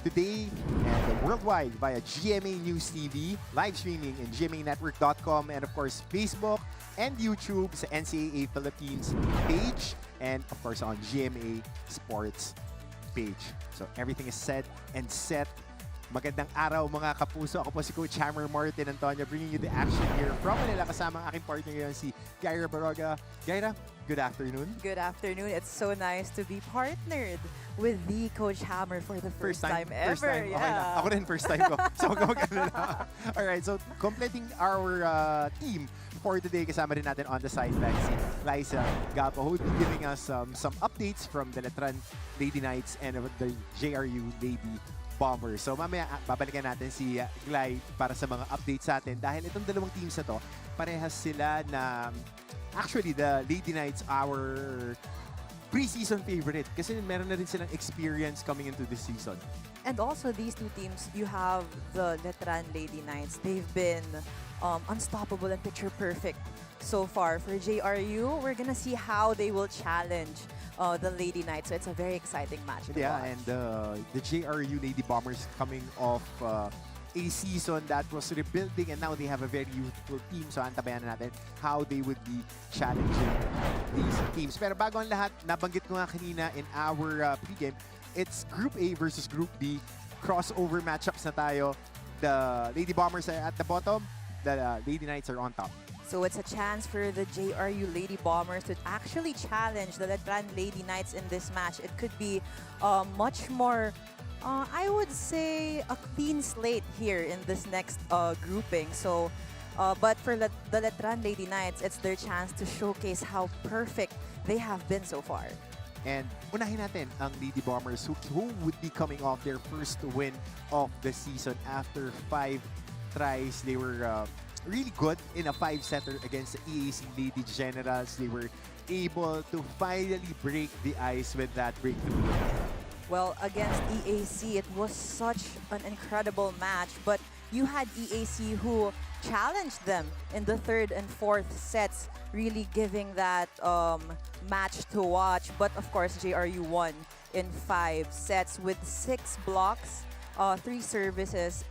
today and worldwide via GMA News TV, live streaming in gmanetwork.com, and of course Facebook and YouTube sa NCAA Philippines page, and of course on GMA Sports page. So everything is set and set. Magandang araw mga kapuso. Ako po si Coach Hammer Martin Antonio, bringing you the action here from Manila kasama ang aking partner ngayon si Gaira Baroga. Gaira, good afternoon. Good afternoon. It's so nice to be partnered with the Coach Hammer for the first time ever. First time. Yeah. Okay na. Ako rin first time ko. So huwag ka mag-alala. Alright, so completing our team for today, kasama rin natin on the sideline si Liza Gapo, who will be giving us some updates from the LETRAN Lady Knights and the JRU Lady Bombers. So mamaya babalikan natin si Glay para sa mga updates sa atin dahil itong dalawang teams na to, parehas sila na actually the Lady Knights our preseason favorite kasi meron na rin silang experience coming into this season. And also these two teams, you have the LETRAN Lady Knights. They've been unstoppable and picture perfect so far. For JRU, we're gonna see how they will challenge the Lady Knights. So it's a very exciting match to watch. And the JRU Lady Bombers coming off a season that was rebuilding, and now they have a very youthful team. So antabayan na natin how they would be challenging these teams. Pero bago ang lahat, nabanggit ko nga kanina in our pregame, it's Group A versus Group B. Crossover matchups na tayo. The Lady Bombers are at the bottom. The Lady Knights are on top. So it's a chance for the JRU Lady Bombers to actually challenge the LETRAN Lady Knights in this match. It could be much more, I would say, a clean slate here in this next grouping. So, but for the LETRAN Lady Knights, it's their chance to showcase how perfect they have been so far. And unahin natin ang Lady Bombers who would be coming off their first win of the season after 5 tries. They were really good in a 5-setter against the EAC Lady Generals. They were able to finally break the ice with that breakthrough. Well, against EAC, it was such an incredible match, but you had EAC who challenged them in the 3rd and 4th sets, really giving that match to watch. But of course, JRU won in 5 sets with 6 blocks, 3 services,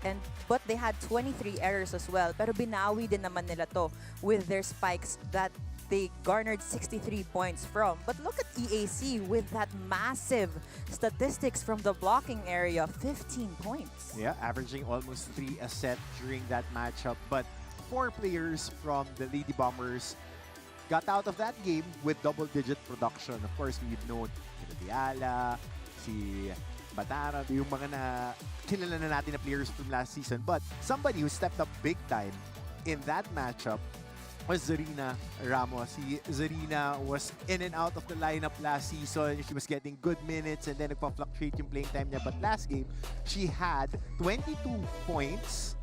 but they had 23 errors as well. Pero binawi din naman nila to with their spikes that they garnered 63 points from. But look at EAC with that massive statistics from the blocking area, 15 points. Yeah, averaging almost 3 a set during that matchup. But 4 players from the Lady Bombers got out of that game with double-digit production. Of course, we've known si Diala, si Batara, yung mga na kilala na natin na players from last season. But somebody who stepped up big time in that matchup was Zarina Ramos. Zarina was in and out of the lineup last season. She was getting good minutes and then nagpa-fluctuate yung playing time niya. But last game, she had 22 points,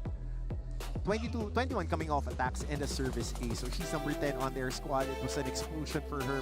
21 coming off attacks and a service ace. So she's number 10 on their squad. It was an explosion for her.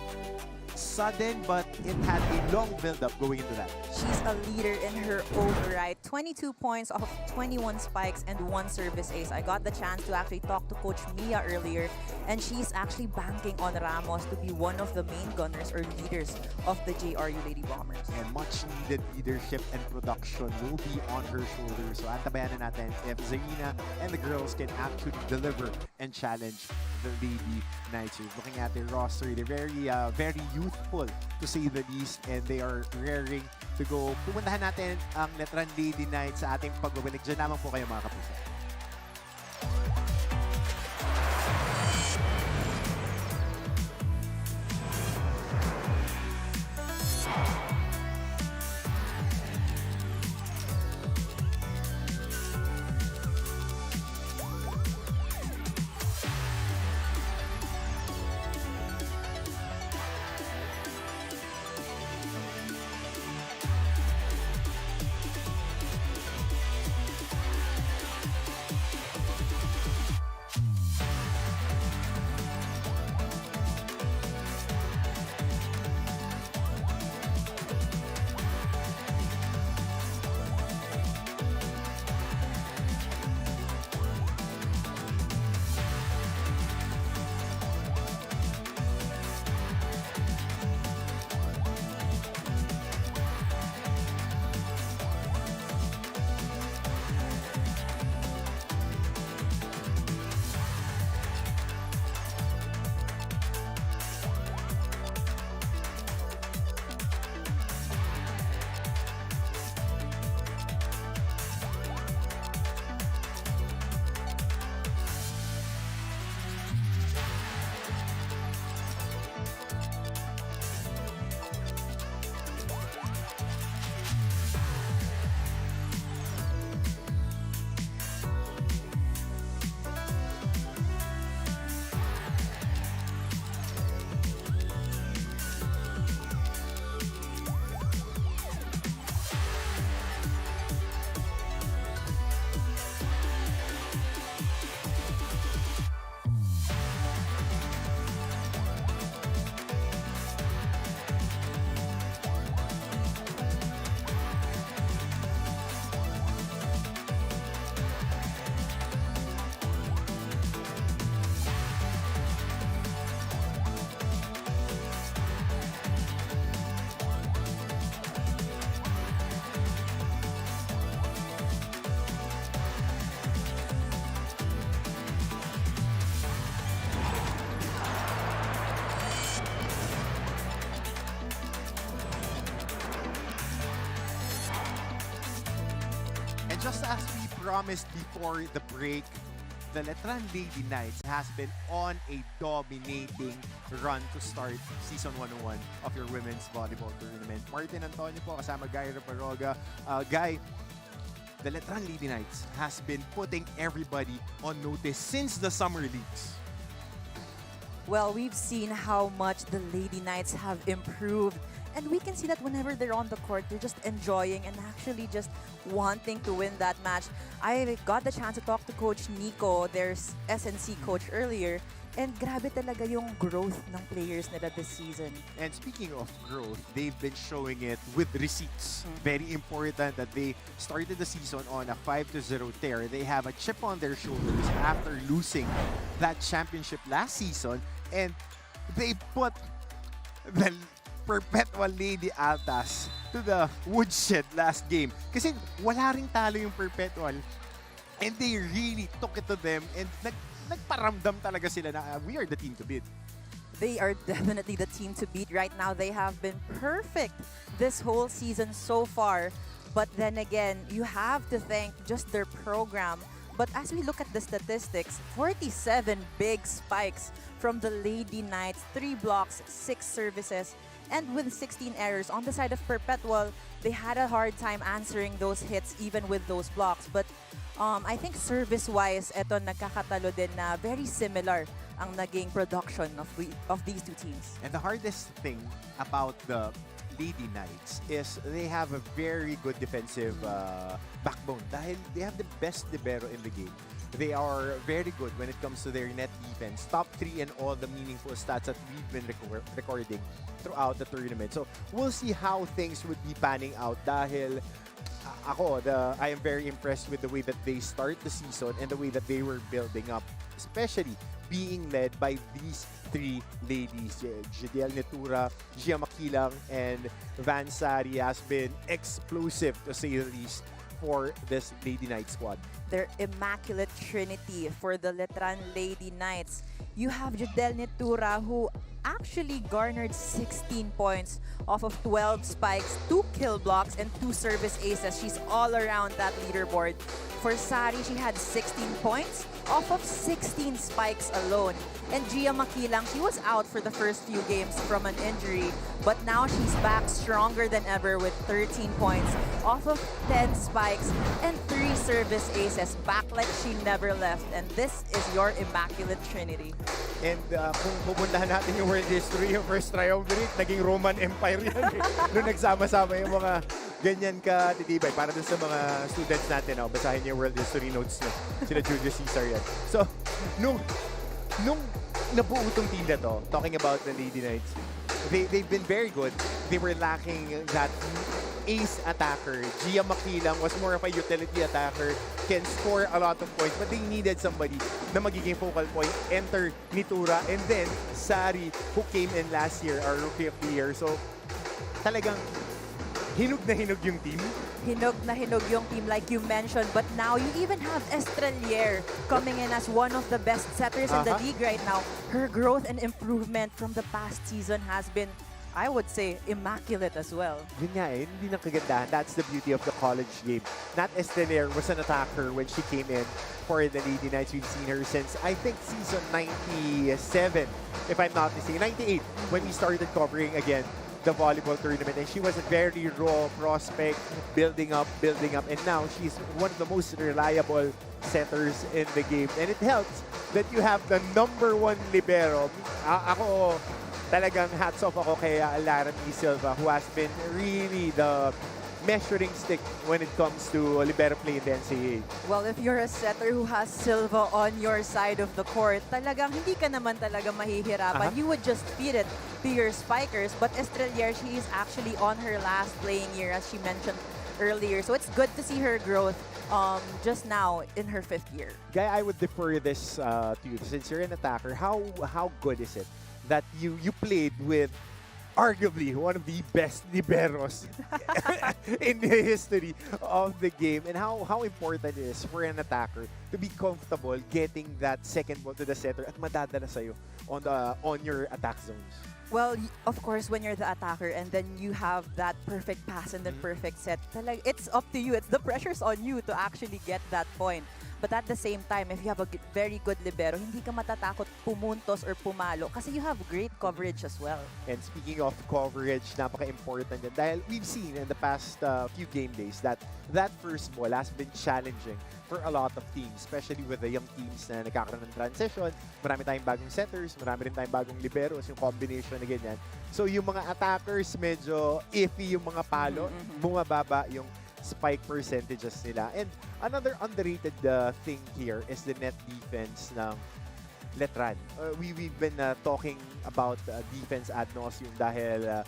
Sudden, but it had a long build-up going into that. She's a leader in her own right. 22 points off of 21 spikes and 1 service ace. I got the chance to actually talk to Coach Mia earlier, and she's actually banking on Ramos to be one of the main gunners or leaders of the JRU Lady Bombers. And much-needed leadership and production will be on her shoulders. So antabayan na natin if Zarina and the girls girls can actually deliver and challenge the Lady Knights. You're looking at their roster, they're very youthful to say the least, and they are raring to go. Pupuntahan natin ang Letran Lady Knights sa ating pagbabalik. Diyan naman po kayo mga kapuso. Just as we promised before the break, the Letran Lady Knights has been on a dominating run to start Season 101 of your women's volleyball tournament. Martin Antonio po kasama Guy Raparoga. Guy, the Letran Lady Knights has been putting everybody on notice since the summer leagues. Well, we've seen how much the Lady Knights have improved. And we can see that whenever they're on the court, they're just enjoying and actually just wanting to win that match. I got the chance to talk to Coach Nico, their SNC coach earlier, and grabe talaga yung growth ng players nila this season. And speaking of growth, they've been showing it with receipts. Very important that they started the season on a 5-0 tear. They have a chip on their shoulders after losing that championship last season, and they put the Perpetual Lady Altas to the woodshed last game. Kasi wala ring talo yung Perpetual, and they really took it to them, and nagparamdam talaga sila na we are the team to beat. They are definitely the team to beat right now. They have been perfect this whole season so far. But then again, you have to thank just their program. But as we look at the statistics, 47 big spikes from the Lady Knights, 3 blocks, 6 services, and with 16 errors. On the side of Perpetual, they had a hard time answering those hits even with those blocks. But I think service-wise, eto nagkakatalo din na very similar ang naging production of these two teams. And the hardest thing about the Lady Knights is they have a very good defensive backbone dahil they have the best libero in the game. They are very good when it comes to their net defense. Top 3 in all the meaningful stats that we've been recording throughout the tournament. So we'll see how things would be panning out dahil I am very impressed with the way that they start the season and the way that they were building up, especially being led by these 3 ladies. Jadiel Netura, Gia Makilang, and Van Sari has been explosive to say the least for this Lady Knight squad. Their immaculate trinity for the Letran Lady Knights. You have Judel Nitura, who actually garnered 16 points off of 12 spikes, 2 kill blocks, and 2 service aces. She's all around that leaderboard. For Sari, she had 16 points off of 16 spikes alone. And Gia Makilang, she was out for the first few games from an injury, but now she's back stronger than ever with 13 points off of 10 spikes and 3 service aces, back like she never left. And this is your immaculate trinity. And kung pupuntahan natin yung world history, yung first triumvirate, naging Roman Empire yan eh. Nung nagsama-sama yung mga ganyan ka titibay. Para dun sa mga students natin, basahin yung world history notes nyo. Sila Julius Caesar yan. So, nung nabuo itong team na to, talking about the Lady Knights, they've been very good. They were lacking that ace attacker. Gia Makilang was more of a utility attacker, can score a lot of points, but they needed somebody na magiging focal point. Enter Nitura, and then Sari, who came in last year, our Rookie of the Year. So, talagang hinog na hinog yung team. Hinog na hinog yung team like you mentioned, but now you even have Estrelier coming in as one of the best setters in the league right now. Her growth and improvement from the past season has been, I would say, immaculate as well. Yun nga eh, hindi nang kagandahan. That's the beauty of the college game. Nat Estrelier was an attacker when she came in for the Lady Knights. We've seen her since, I think, season 97, if I'm not mistaken, 98, when we started covering again the volleyball tournament, and she was a very raw prospect, building up, and now she's one of the most reliable setters in the game. And it helps that you have the #1 libero. Ako, talagang hats off ako kay Lara Silva, who has been really the measuring stick when it comes to libero play in the NCAA. Well, if you're a setter who has Silva on your side of the court, talagang hindi ka naman talaga mahihirapan. You would just feed it to your spikers. But Estrelier, she is actually on her last playing year, as she mentioned earlier. So it's good to see her growth just now in her 5th year. Guy, I would defer this to you. Since you're an attacker, how good is it that you played with arguably one of the best liberos in the history of the game, and how important it is for an attacker to be comfortable getting that second ball to the setter at madadala sa'yo on your attack zones? Well, of course, when you're the attacker and then you have that perfect pass and then perfect set, it's up to you. The pressure's on you to actually get that point. But at the same time, if you have a very good libero, hindi ka matatakot pumuntos or pumalo kasi you have great coverage as well. And speaking of coverage, napaka-important yan dahil we've seen in the past few game days that first ball has been challenging for a lot of teams, especially with the young teams na nagkakaroon ng transition. Marami tayong bagong setters, marami rin tayong bagong liberos, yung combination na ganyan. So yung mga attackers, medyo iffy yung mga palo, bumababa yung spike percentages nila. And another underrated thing here is the net defense ng Letran. We've been talking about defense ad nauseum dahil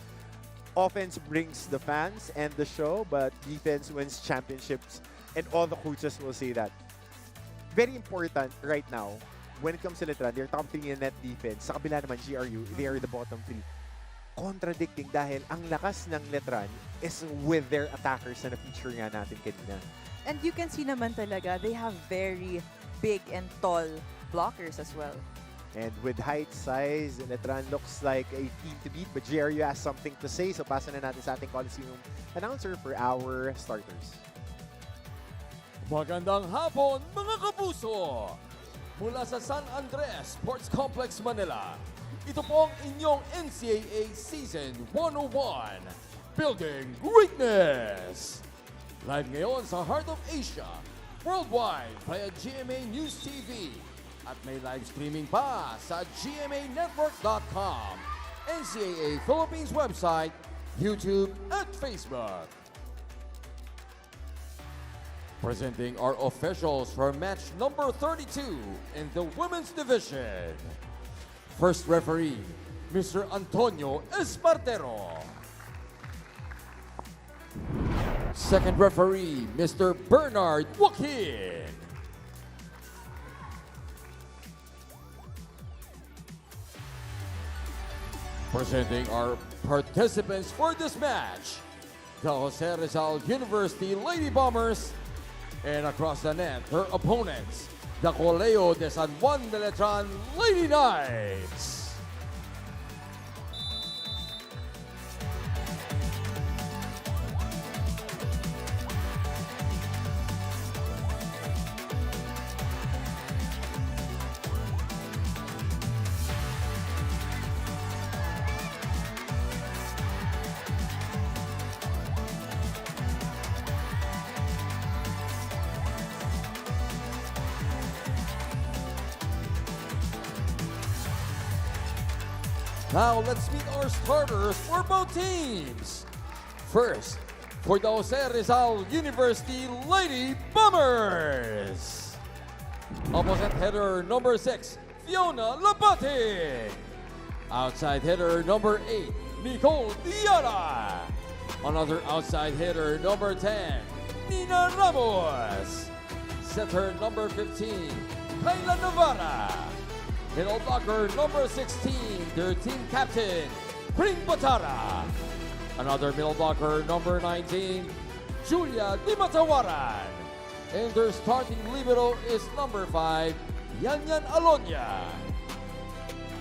offense brings the fans and the show, but defense wins championships, and all the coaches will say that. Very important right now, when it comes to Letran, they're top 3 in net defense. Sa kabila naman, GRU, they are the bottom 3. Contradicting dahil ang lakas ng Letran is with their attackers na na-feature nga natin kanina. And you can see naman talaga, they have very big and tall blockers as well. And with height, size, Letran looks like a team to beat, but GRU has something to say, so pasa na natin sa ating Coliseum announcer for our starters. Magandang hapon, mga kapuso! Mula sa San Andres Sports Complex, Manila, ito po ang inyong NCAA Season 101, Building Greatness! Live ngayon sa Heart of Asia, worldwide via GMA News TV, at may live streaming pa sa gmanetwork.com, NCAA Philippines website, YouTube, at Facebook. Presenting our officials for match number 32 in the women's division. First referee, Mr. Antonio Espartero. Second referee, Mr. Bernard Joaquin. Presenting our participants for this match, the Jose Rizal University Lady Bombers And across the net, her opponents, the Colegio de San Juan de Letran Lady Knights. Now let's meet our starters for both teams. First, for the Jose Rizal University Lady Bombers. Opposite hitter number 6, Fiona Labate. Outside hitter number 8, Nicole Diana. Another outside hitter number 10, Nina Ramos. Setter number 15, Kayla Navarra. Middle blocker number 16, their team captain, Pring Batara. Another middle blocker number 19, Julia Dimatawaran. And their starting libero is number 5, Yanyan Alonya.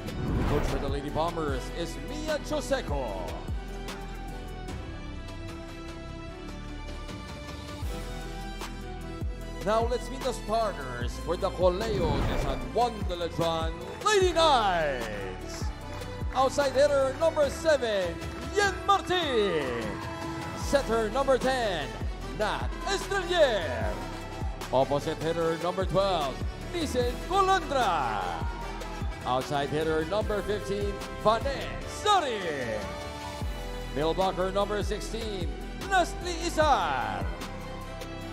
The coach for the Lady Bombers is Mia Choseco. Now let's meet the starters for the Colegio de San Juan de Letran Lady Knights. Outside hitter number 7, Yen Martin. Setter number 10, Nat Estrelier. Opposite hitter number 12, Nisen Colandra. Outside hitter number 15, Vanessa Sari. Middle blocker number 16, Leslie Isar.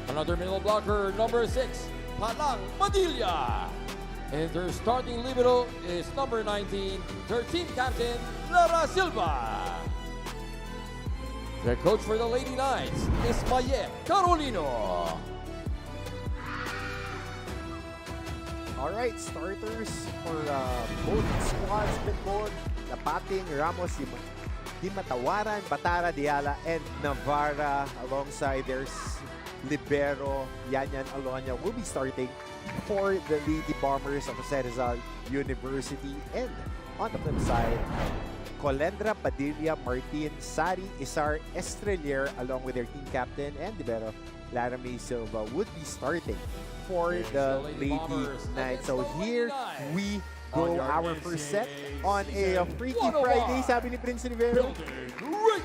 Another middle blocker, number 6, Palang Madilla. And their starting libero is number 19, their team captain, Lara Silva. The coach for the Lady Knights is Mayet Carolino. All right, starters for both squads. Pitbull, Lapating, Ramos, Dimatawaran, Batara, Diala, and Navarra alongside their libero Yanyan Alonya will be starting for the Lady Bombers of Jose Rizal University. And on the flip side, Colendra, Padilla, Martin, Sari, Isar, Estrelier, along with their team captain and libero Laramie Silva would be starting for the Lady Knights. So here we go, our first set on a Freaky Friday, sabi ni Prince Rivero.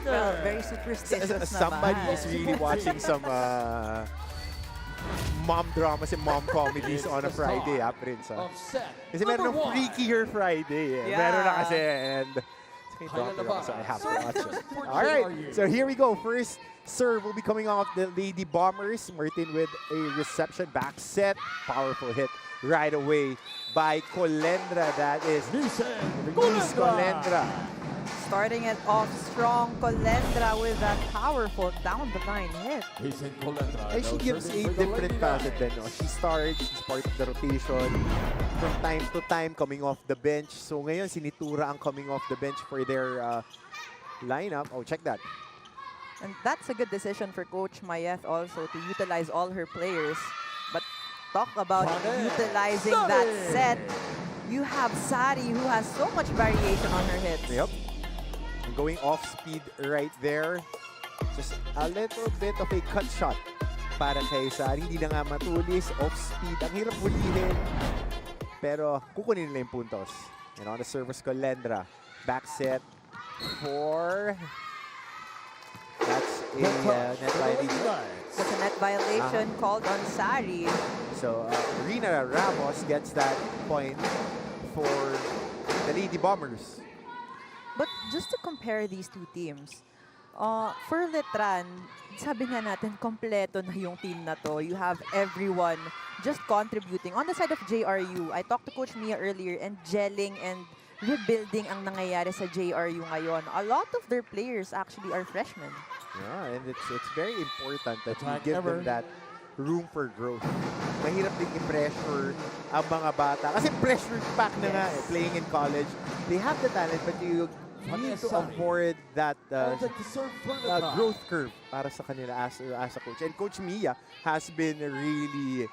Well, very superstitious Somebody naman. is really watching some mom dramas and mom comedies on a Friday, Prince. Kasi meron ng Freakier Friday. Yeah. Meron na kasi, and so I have to watch it. All right, so here we go. First serve will be coming off the Lady Bombers. Martin with a reception back set. Powerful hit right away by Colendra. That is Colendra. Starting it off strong, Colendra with that powerful down-the-line hit. And she gives a different facet then. No? She starts, she's part of the rotation from time to time coming off the bench. So ngayon, sinitura ang coming off the bench for their lineup. Oh, check that. And that's a good decision for Coach Mayeth also to utilize all her players. But talk about utilizing that set. You have Sari who has so much variation on her hits. Yep. Going off speed right there. Just a little bit of a cut shot para kay Sari. Hindi na nga matulis. Off speed. Ang hirap hulihin. Pero kukunin nila yung puntos. And on the service, Colendra. Back set for... That's a net violation. That's a net violation called on Sari. So Rina Ramos gets that point for the Lady Bombers. But just to compare these two teams, for Letran, sabi nga natin, kompleto na yung team na to. You have everyone just contributing. On the side of JRU, I talked to Coach Mia earlier, and gelling and rebuilding ang nangyayari sa JRU ngayon. A lot of their players actually are freshmen. Yeah, and it's very important that you give them that room for growth. Mahirap din i-pressure ang mga bata. Kasi pressure pack na nga playing in college. They have the talent, but you you need to Vanessa avoid that wanted to serve for the try. growth curve para sa kanila as a coach. And Coach Mia has been really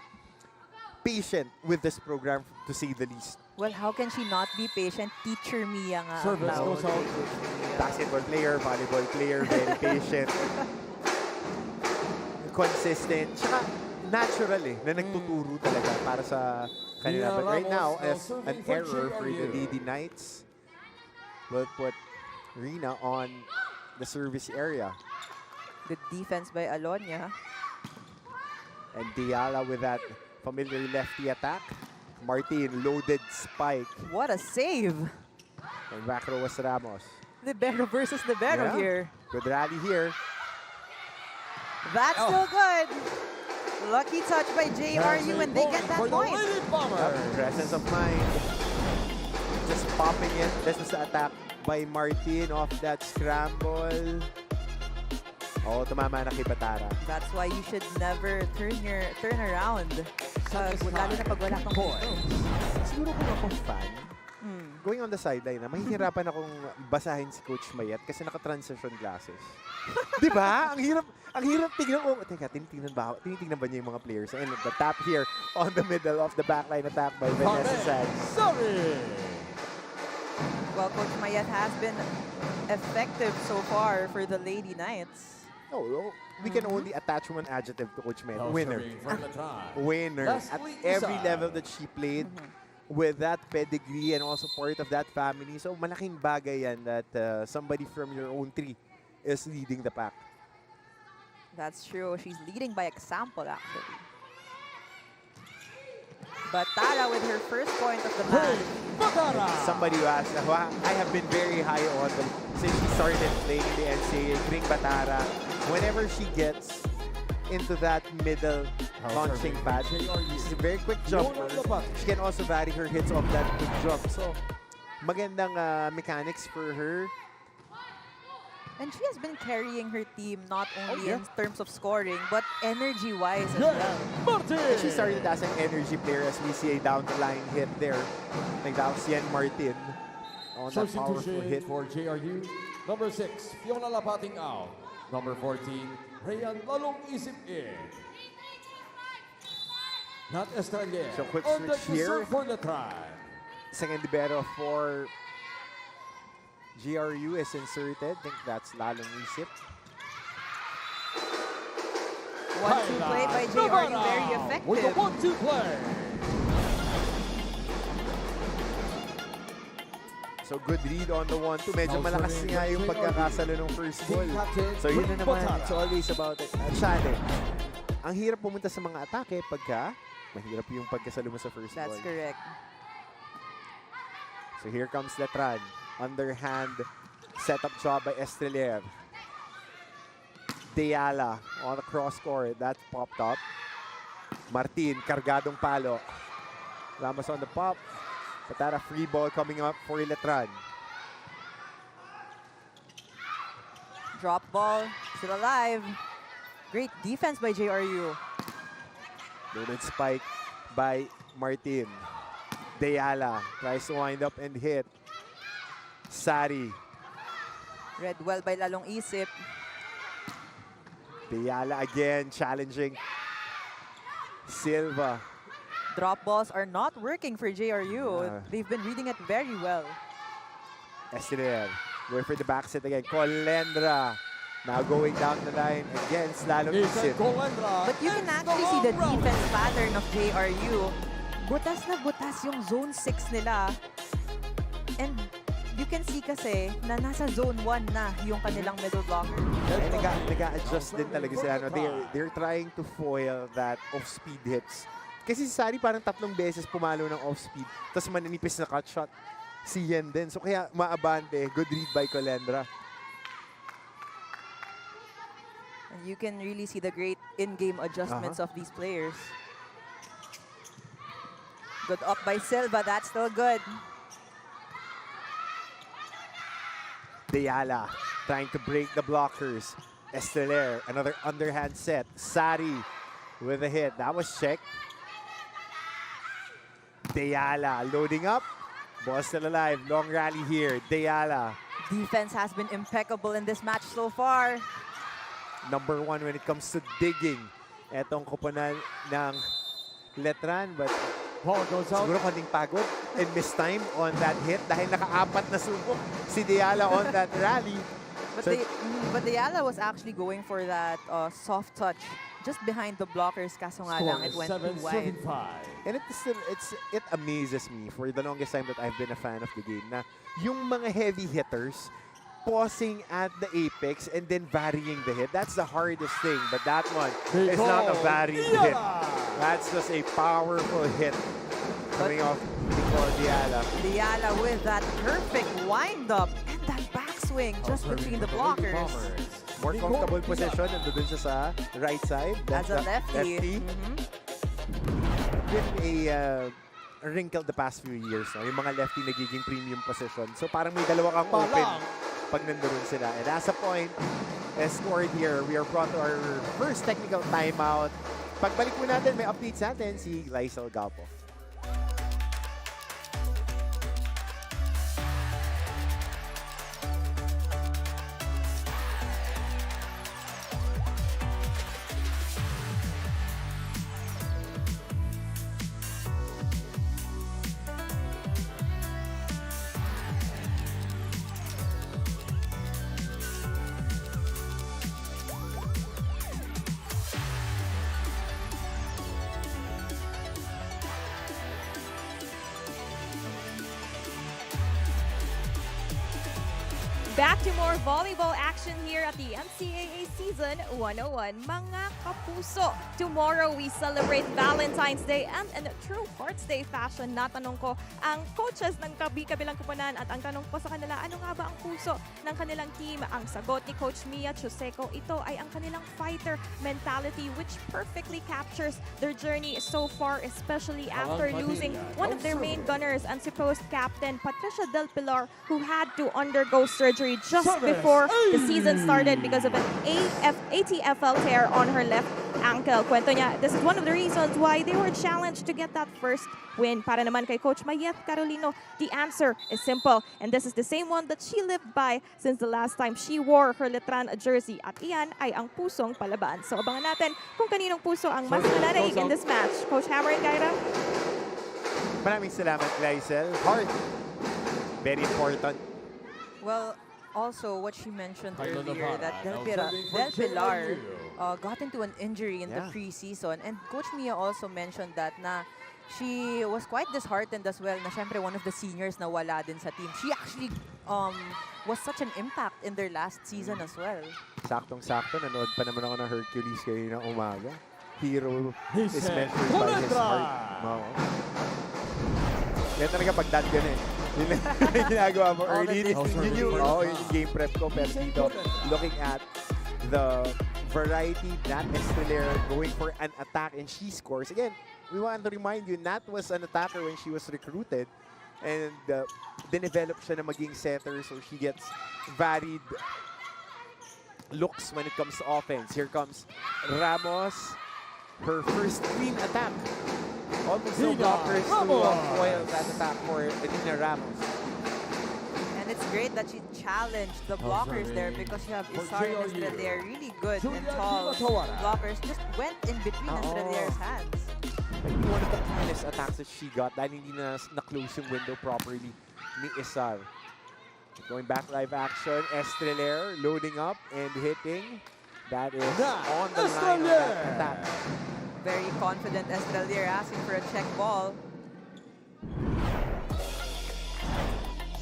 patient with this program, to say the least. Well, how can she not be patient? Teacher Mia nga. ang Service tawag goes kay out. Coach Mia. Basketball player, volleyball player, very patient. Consistent. Tsaka natural na nagtuturo talaga para sa kanila. But right now, as an error for the Lady Knights, will put Rina on the service area. Good defense by Alonia. And Diala with that familiar lefty attack. Martin, loaded spike. What a save! And back row was Ramos. Libero versus Libero Yeah. here. Good rally here. That's still good. Lucky touch by JRU when they get that for the point. Lady Bombers. Presence of mind. Just popping it. This was the attack by Martin off that scramble. Oh, tumama na kay Batara. That's why you should never turn around. Lalo na pag wala kang dito. Siguro kung akong fan, going on the sideline mahihirapan akong basahin si Coach Mayet kasi naka-transition glasses. Di ba? Ang hirap tignan ko. Teka, tinitingnan ba niya yung mga players? And the tap here on the middle of the backline attack by Vanessa Sad. Sorry. Well, Coach Mayet has been effective so far for the Lady Knights. No, we can only attach one adjective to Coach Mayet. Winner. From the try. Winner. At Leslie every Isa. level that she played, with that pedigree and also part of that family. So malaking bagay yan that somebody from your own tree is leading the pack. That's true. She's leading by example, actually. Batara with her first point of the match. Batara. Somebody who asked, I have been very high on them since she started playing the NCAA. Bring Batara. Whenever she gets into that middle launching pad, she's a very quick jumper. She can also vary her hits off that quick jump. So, magandang mechanics for her. And she has been carrying her team not only in terms of scoring, but energy-wise as well. And she started as an energy player as we see a down the line hit there. Like that was Yen Martin on that powerful hit. For JRU. Number 6, Fiona Lapating out. Number 14, Rayan Lalong Isip in. Not Estrella. So quick on the switch here. for the try. Second libero for GRU is inserted. I think that's Lalong Isip. 1-2 play by JRU, very effective. With the 1-2 play. So good read on the 1-2. Medyo malakas nga yung pagkakasalo ng first ball. So yun na naman, it's always about a challenge. Ang hirap pumunta sa mga atake pagka mahirap yung pagkasalo mo sa first ball. That's correct. So here comes Letran. Underhand setup job by Estrella. Deala on the cross court. That popped up. Martin, kargadong palo. Ramos on the pop. Batara free ball coming up for Letran. Drop ball, still alive. Great defense by JRU. Loaded spike by Martin. Deala tries to wind up and hit. Sari. Read well by Lalong Isip. Deala again challenging Silva. Drop balls are not working for JRU. They've been reading it very well. Estrella going for the back set again. Colendra now going down the line against Lalong Isip. But you can actually see the defense pattern of JRU. Butas na butas yung zone 6 nila. And you can see kasi na nasa zone 1 na yung kanilang middle blocker. And nag-a-adjust din talaga sila. No? They're trying to foil that off-speed hits. Kasi si Sari parang 3 beses pumalo ng off-speed. Tapos mananipis na cut shot si Yen din. So kaya maabante. Good read by Colendra. And you can really see the great in-game adjustments of these players. Good up by Silva. That's still good. Deala trying to break the blockers. Estrella, another underhand set. Sari with a hit. That was checked. Deala loading up. Ball still alive. Long rally here. Deala. defense has been impeccable in this match so far. Number 1 when it comes to digging. Etong koponan ng Letran, but Ball goes out. siguro konting pagod and miss time on that hit dahil naka-4 na subok si Diala on that rally. But, So- but Ayala was actually going for that soft touch just behind the blockers. Kaso nga lang, it went too wide. 7-5. And it amazes me for the longest time that I've been a fan of the game na yung mga heavy hitters pausing at the apex and then varying the hit. That's the hardest thing, but that one is not a varying hit. That's just a powerful hit coming off Nicole Diala. Diala with that perfect wind-up and that backswing just between the blockers. More comfortable position, nandun siya sa right side. As a lefty. Been a wrinkle the past few years. No? Yung mga lefty nagiging premium position. So parang may dalawa kang open pag nandun sila. And as a point is scored here, we are brought to our first technical timeout. Pagbalik mo natin, may updates natin si Lysel Galpo. Back to more volleyball action here at the NCAA Season 101. Mga kapuso, tomorrow we celebrate Valentine's Day and in true Hearts Day fashion, natanong ko ang coaches ng kabilang kupunan at ang tanong ko sa kanila, ano nga ba ang puso ng kanilang team? Ang sagot ni Coach Mia Chuseco, ito ay ang kanilang fighter mentality which perfectly captures their journey so far, especially after losing one of their main gunners and supposed captain, Patricia Del Pilar, who had to undergo surgery just before the season started because of an ATFL tear on her left ankle. Kwento niya, this is one of the reasons why they were challenged to get that first win. Para naman kay Coach Mayet Carolino, the answer is simple. And this is the same one that she lived by since the last time she wore her Letran jersey. At iyan ay ang pusong palaban. So abangan natin kung kaninong puso ang mas nananaig in this match. Coach Hammer and Gaira? Maraming salamat, Lysel. Heart, very important. Well, also what she mentioned Taekwondo earlier, that Del Pilar got into an injury in the preseason. And Coach Mia also mentioned that na she was quite disheartened as well na syempre one of the seniors na wala din sa team. She actually was such an impact in their last season as well. Saktong-sakto, nanood pa naman ako ng Hercules kayo ng umaga. Hero is measured by his heart. Oo. Yan talaga pag that yun eh. Yun lang ginagawa mo early. Yun yung game prep ko. Pero dito, looking at the variety, Nat Estrelera going for an attack and she scores. Again, we want to remind you, Nat was an attacker when she was recruited. And dinevelop siya na maging setter, so she gets varied looks when it comes to offense. Here comes Ramos, her first clean attack. Almost no blockers to foil that attack for Edina Ramos. And it's great that she challenged the blockers there because you have Isar and Estrella. They're really good and tall blockers. Just went in between Estreller's hands. One of the cleanest attacks that she got dahil hindi na-close yung window properly ni Isar. Going back live action, Estrella loading up and hitting. That is on the line of that attack. Very confident Estrella asking for a check ball.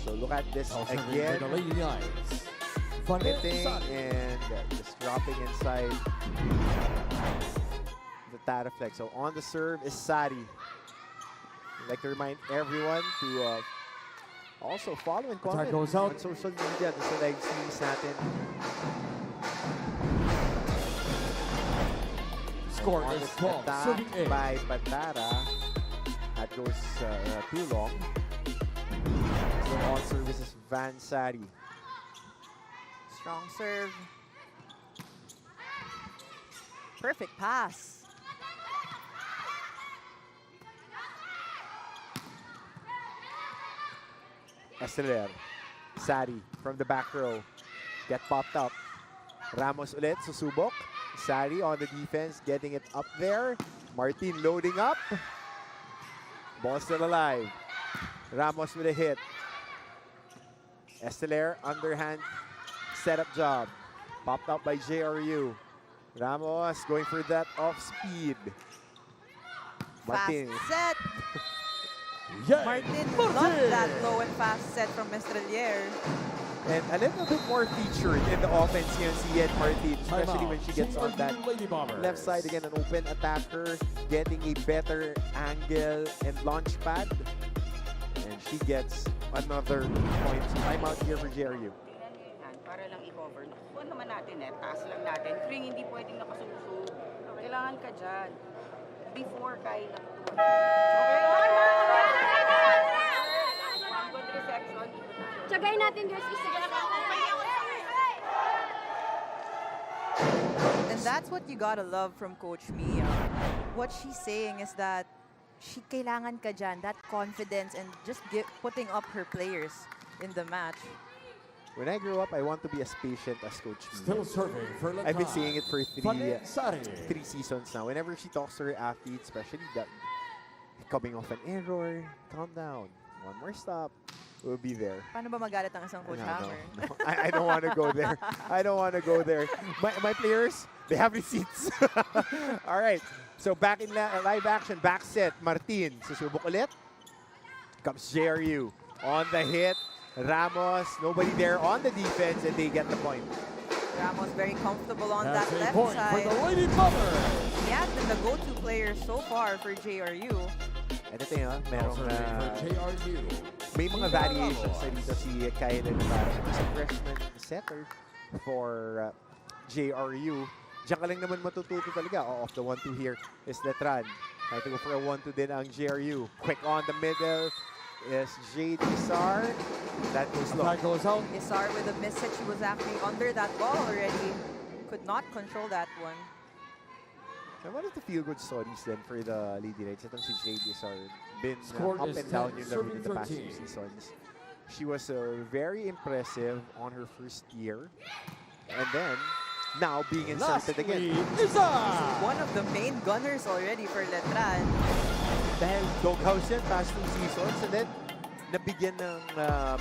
So look at this again. Hitting and just dropping inside the Taraflex. So on the serve is Sari. I'd like to remind everyone to also follow and comment on social media. This is live streams natin. Score on is this 12, attack by Batara. That goes too long. So on service is Van Sari. Strong serve. Perfect pass. Estrella. Sari from the back row. Get popped up. Ramos ulit, susubok. Sari on the defense, getting it up there. Martin loading up. Ball still alive. Ramos with a hit. Esteler, underhand setup job. Popped up by JRU. Ramos going for that off speed. Martin. Fast set. Yeah. Martin loved that low and fast set from Estrelier. And a little bit more featured in the offense here, si Ed Martin, especially when she gets on that left side again, an open attacker, getting a better angle and launch pad. And she gets another point. So timeout here for JRU. Para lang i-cover. Kung naman natin taas lang natin. Ring hindi pwedeng nakasuksog. Kailangan ka dyan. Before kaya natutuwa. Okay? Good reception. Tsagay natin guys. And that's what you gotta love from Coach Mia. What she's saying is that she kailangan ka dyan, that confidence and just putting up her players in the match. When I grow up, I want to be as patient as Coach Mia. Still serving for I've been saying it for Sari. three seasons now. Whenever she talks to her athletes, especially that coming off an error, calm down. One more stop, we'll be there. Paano ba magalit ang isang Coach Hammer? No. I don't want to go there. I don't want to go there. My players, they have receipts. All right. So back in live action, back set, Martin. Susubok ulit. Comes JRU on the hit. Ramos, nobody there on the defense, and they get the point. Ramos very comfortable on that left point side. for the Lady Bombers. He has been the go-to player so far for JRU. At ito yun, merong JRU. may mga variations na dito si Kyle Navarro. He's a freshman setter for JRU. Diyan ka lang naman matututo talaga. Off the 1-2 here is LETRAN. Trying to go for a 1-2 din ang JRU. Quick on the middle is JD Sar. That goes low. That goes out. Isar with a miss hit. She was actually under that ball already. Could not control that one. And one of the feel-good stories then for the Lady Knights, itong si JD Sar, been Score up is and down 10, yung laro in the past serving 13. 2 seasons. She was very impressive on her first year. And then, now being inserted again. One of the main gunners already for LETRAN. Dahil doghouse yan past 2 seasons. And then, nabigyan ng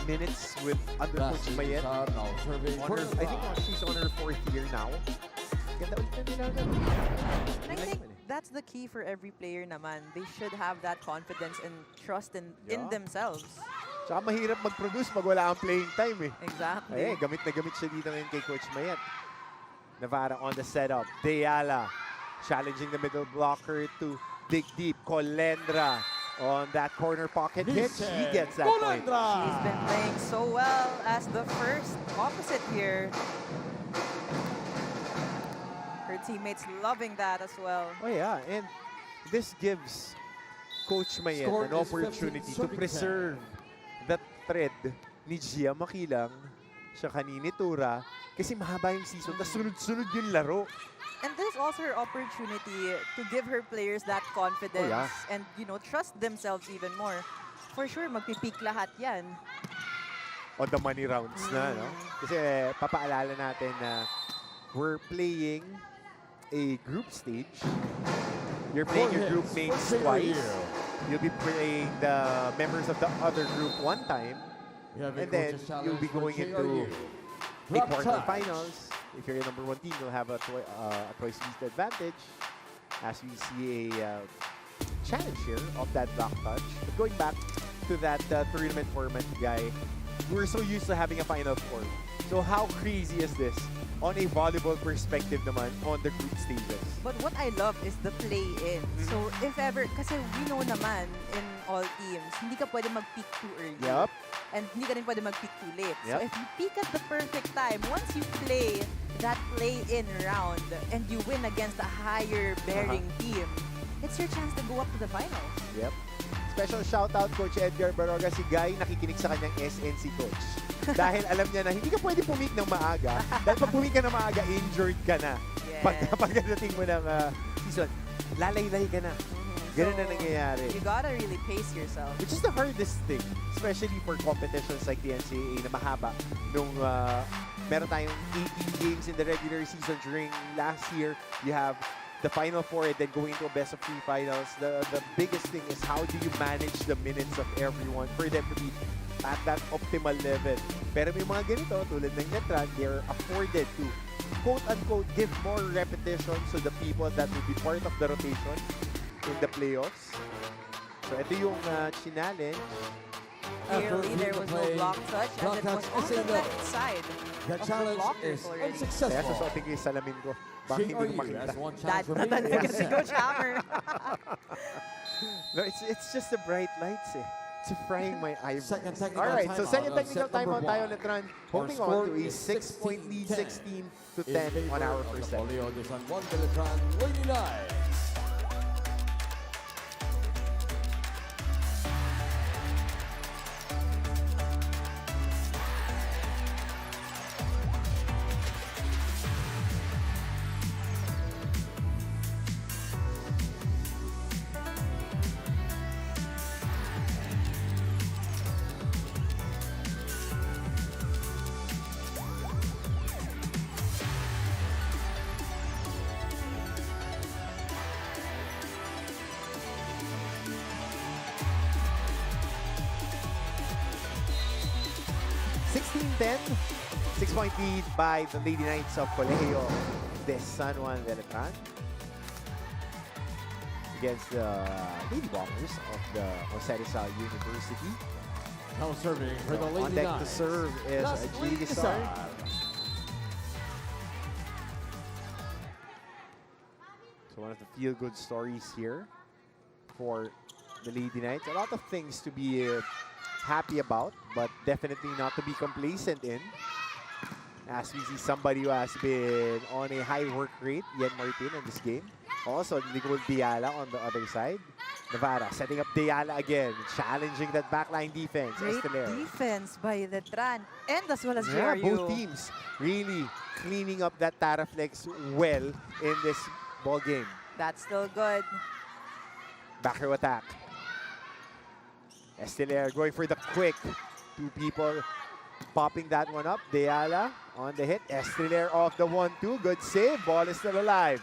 minutes with under Coach Mayet. I think she's on her 4th year now. Ganda ulit na nila. And I think that's the key for every player naman. They should have that confidence and trust in themselves. Tsaka mahirap mag-produce pag wala ang playing time eh. Exactly. Ay, gamit na gamit siya dito ngayon kay Coach Mayet. Navarra on the setup. Deyala challenging the middle blocker to dig deep. Colendra on that corner pocket hit. She gets that point. She's been playing so well as the first opposite here. Her teammates loving that as well. Oh yeah, and this gives Coach Mayet an opportunity to preserve the thread ni Gia Makilang siya kanini Tura kasi mahaba yung season tapos sunod-sunod yung laro. And this is also her opportunity to give her players that confidence and trust themselves even more. For sure, magpipeak lahat yan. On the money rounds na, no? Kasi papaalala natin na we're playing a group stage. You're playing your group mates twice. You'll be playing the members of the other group one time. And then you'll be going into a quarterfinals. If you're a number 1 team, you'll have a twice least advantage. As we see a challenge here of that block touch. But going back to that tournament format, guy, we're so used to having a Final Four. So how crazy is this? On a volleyball perspective naman, on the group stages. But what I love is the play-in. So if ever, kasi we know naman in all teams, hindi ka pwede mag-peak too early. Yep. And hindi ka rin pwede mag-peak too late. Yep. So if you peak at the perfect time, once you play that play-in round and you win against a higher bearing team, it's your chance to go up to the finals. Yep. Special shout out Coach Edgar Baroga, si Guy nakikinig sa kanyang SNC coach. Dahil alam niya na hindi ka pwede pumik ng maaga. Dahil pag pumik ka ng maaga, injured ka na. Yes. Pagdating mo ng season, lalay-lay ka na. Ganun na nangyayari. You gotta really pace yourself. Which is the hardest thing, especially for competitions like the NCAA na mahaba. Nung meron tayong 18 games in the regular season during last year, you have the Final Four and then going to a best of 3 finals. The biggest thing is how do you manage the minutes of everyone for them to be at that optimal level. Pero may mga ganito, tulad ng LETRAN, they're afforded to quote-unquote give more repetition so the people that will be part of the rotation in the playoffs. So ito yung challenge. Clearly, there was no block touch as it was on the left side The of the challenge blocker is already. Kaya unsuccessful. susuotin ko yung salamin ko. Baka hindi ko makita. That's one That challenge remaining. talaga si Coach Hammer. No, it's just the bright lights eh. It's frying my eyeballs. Second technical Alright, so timeout second of technical set number timeout tayo, one. LETRAN. Our Holding on score to a is 6-point lead, 16 to 10 In on our favor of first the set. Polio de San Juan de Letran Lady Knights. $16-10, 6-point lead by the Lady Knights of Colegio de San Juan de Letran against the Lady Bombers of the Jose Rizal University. Now serving for the Lady On deck Knights. to serve is Leslie Gisar. Gisar. So one of the feel-good stories here for the Lady Knights. A lot of things to be happy about, but definitely not to be complacent in. As we see somebody who has been on a high work rate, Yen Martin, in this game. Also, Nicole Diala on the other side. Navarra setting up Diala again, challenging that backline defense. Great Esteler. defense by LETRAN and as well as Yeah, GRU. both teams really cleaning up that Taraflex well in this ball game. That's still good. Back row attack. Esteler going for the quick. Two people popping that one up. Diala on the hit. Esteler off the 1-2. Good save. Ball is still alive.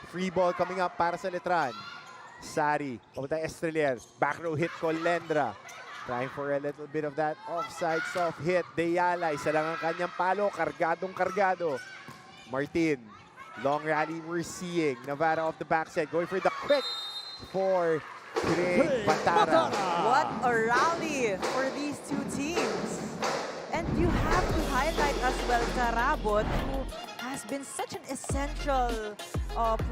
Free ball coming up para sa Letran. Sari. Papunta Esteler. Back row hit Colendra. Trying for a little bit of that offside soft hit. Diala. Isa lang ang kanyang palo. Kargadong-kargado. Martin. Long rally we're seeing. Navarra off the backside. Going for the quick for Craig Batara. What a rally for these two teams. And you have to highlight as well Karabot, who has been such an essential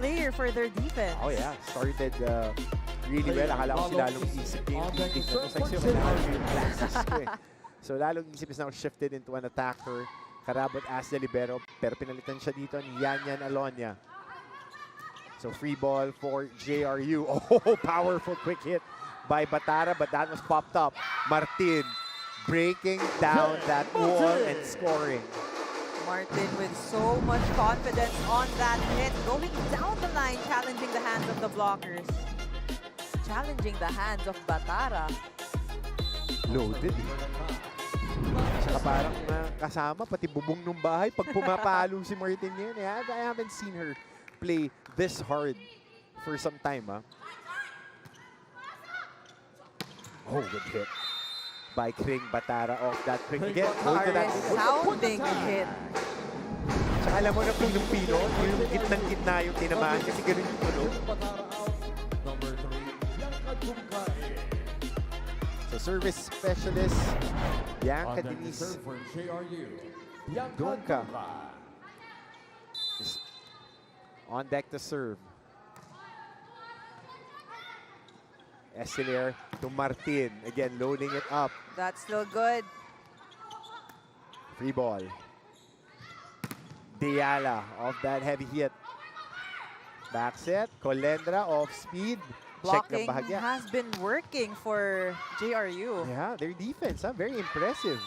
player for their defense. Oh yeah, started really well. Akala ko si lalong isip yung beating. Wala yung classes ko eh. So lalong isip is now shifted into an attacker. Karabot as the libero, pero pinalitan siya dito ni Yanyan Alonia. So free ball for JRU. Oh, powerful quick hit by Batara, but that was popped up. Martin breaking down that wall and scoring. Martin with so much confidence on that hit, going down the line, challenging the hands of the blockers. Challenging the hands of Batara. Loaded. Saka parang kasama, pati bubong ng bahay. Pag pumapalo si Martin yun, I haven't seen her play this hard for some time. Oh, good hit by Kring Batara off that quick again. Sounding hit. Saka alam mo na kung yung Pino, yung gitnang-gitna yung tinamaan kasi ganun yung tunog. Number 3, Bianca Dumkae. So service specialist, Bianca On deck to Denise serve for JRU. Bianca Dumka. Dumkae. On deck to serve. Esteler to Martin. Again, loading it up. That's still good. Free ball. Diala off that heavy hit. Back set. Colendra off speed. Check na Blocking bahagya. has been working for JRU. Yeah, their defense, very impressive.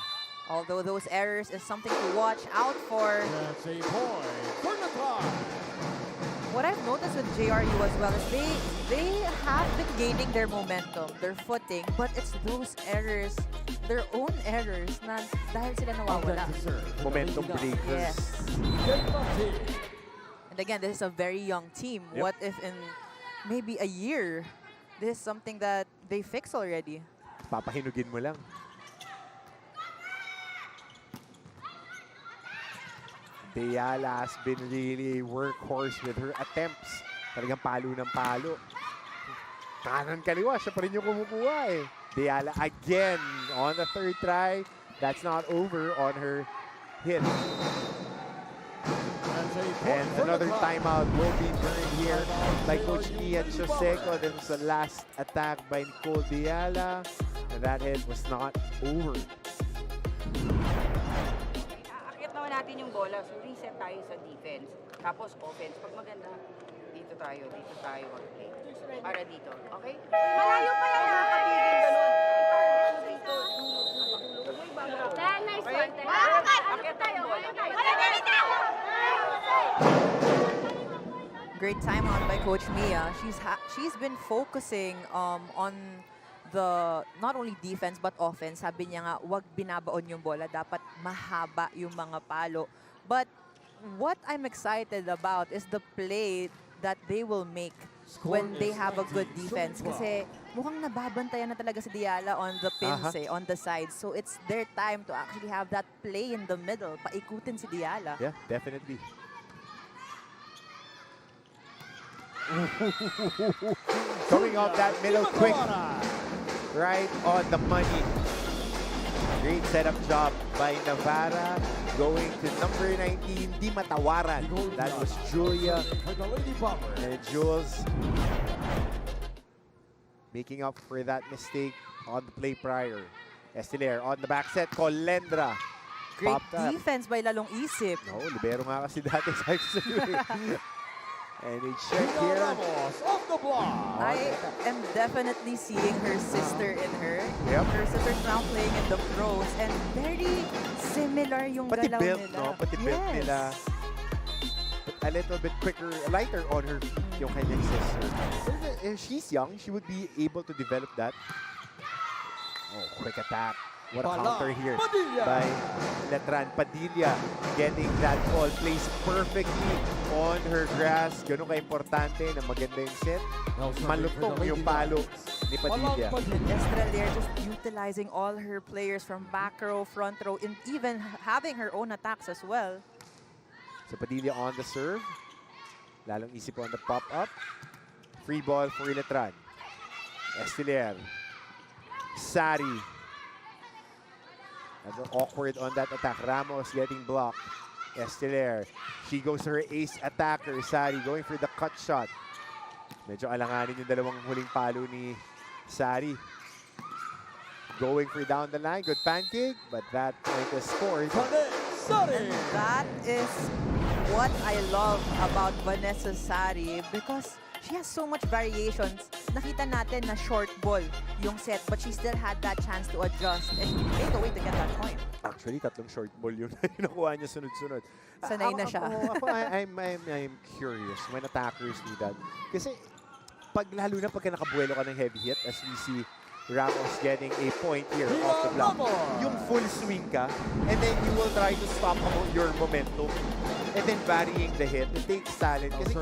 Although those errors is something to watch out for. That's a point for Letran. What I've noticed with JRU as well is they have been gaining their momentum, their footing, but it's those errors, their own errors, na dahil sila nawawala. Momentum breakers. Yes. And again, this is a very young team. Yep. What if in maybe a year, this is something that they fix already? Papahinugin mo lang. Deyala has been really a workhorse with her attempts. Talagang palo ng palo. Kanan kaliwa, siya pa rin yung kumukuha eh. Deyala again on the third try. That's not over on her hit. And another timeout will be burned here by Coach Ian Choseco. This was the last attack by Nicole Deyala. And that hit was not over. Aakit naman natin yung bola. So reset tayo sa defense. Tapos offense. Pag maganda, dito tayo mag-play. Para dito. Okay? Malayo pa yan ha. Kapigil ganun. Itarget mo dito. Nice one. Aakit tayo bola. Great timeout by Coach Mia. She's been focusing on the not only defense but offense. Sabi niya nga, wag binabaon yung bola, dapat mahaba yung mga palo. But what I'm excited about is the play that they will make when they have a good defense. Kasi mukhang nababantayan na talaga si Deyala on the pins, on the sides. So it's their time to actually have that play in the middle. Paikutin si Deyala. Yeah, definitely. Coming off that middle quick. Right on the money. Great setup job by Navarra. Going to number 19, Di Matawaran. That was Julia. And Jules making up for that mistake on the play prior. Estiler on the back set. Colendra. Great defense by Lalong Isip. No, libero nga kasi dati sa and a check here. I am definitely seeing her sister in her. Yep. Her sister's now playing in the pros and very similar yung Pati galaw built, nila. no? Pati built nila. But a little bit quicker, lighter on her feet yung kanyang sister. If she's young, she would be able to develop that. Oh, quick attack. What a counter here by Letran. Padilla getting that ball placed perfectly on her grass. Ganun ka-importante na maganda yung set. Malutong yung palo ni Padilla. Estrella just utilizing all her players from back row, front row, and even having her own attacks as well. So Padilla on the serve. Lalong isip on the pop-up. Free ball for Letran. Estelier. Sari. Awkward on that attack. Ramos getting blocked. Estelier. She goes to her ace attacker. Sari going for the cut shot. Medyo alanganin yung dalawang huling palo ni Sari. Going for down the line. Good pancake. But that point is scored. And that is what I love about Vanessa Sari because she has so much variations. Nakita natin na short ball yung set, but she still had that chance to adjust and made a way to get that point. Actually, tatlong short ball yun nakuha niya sunod-sunod. Sanay na siya. I'm curious when attackers do that. Kasi lalo na pagka nakabuelo ka ng heavy hit, as we see Ramos getting a point here off the block. Yung full swing ka, and then you will try to stop your momentum. And then varying the hit. It takes talent. Kasi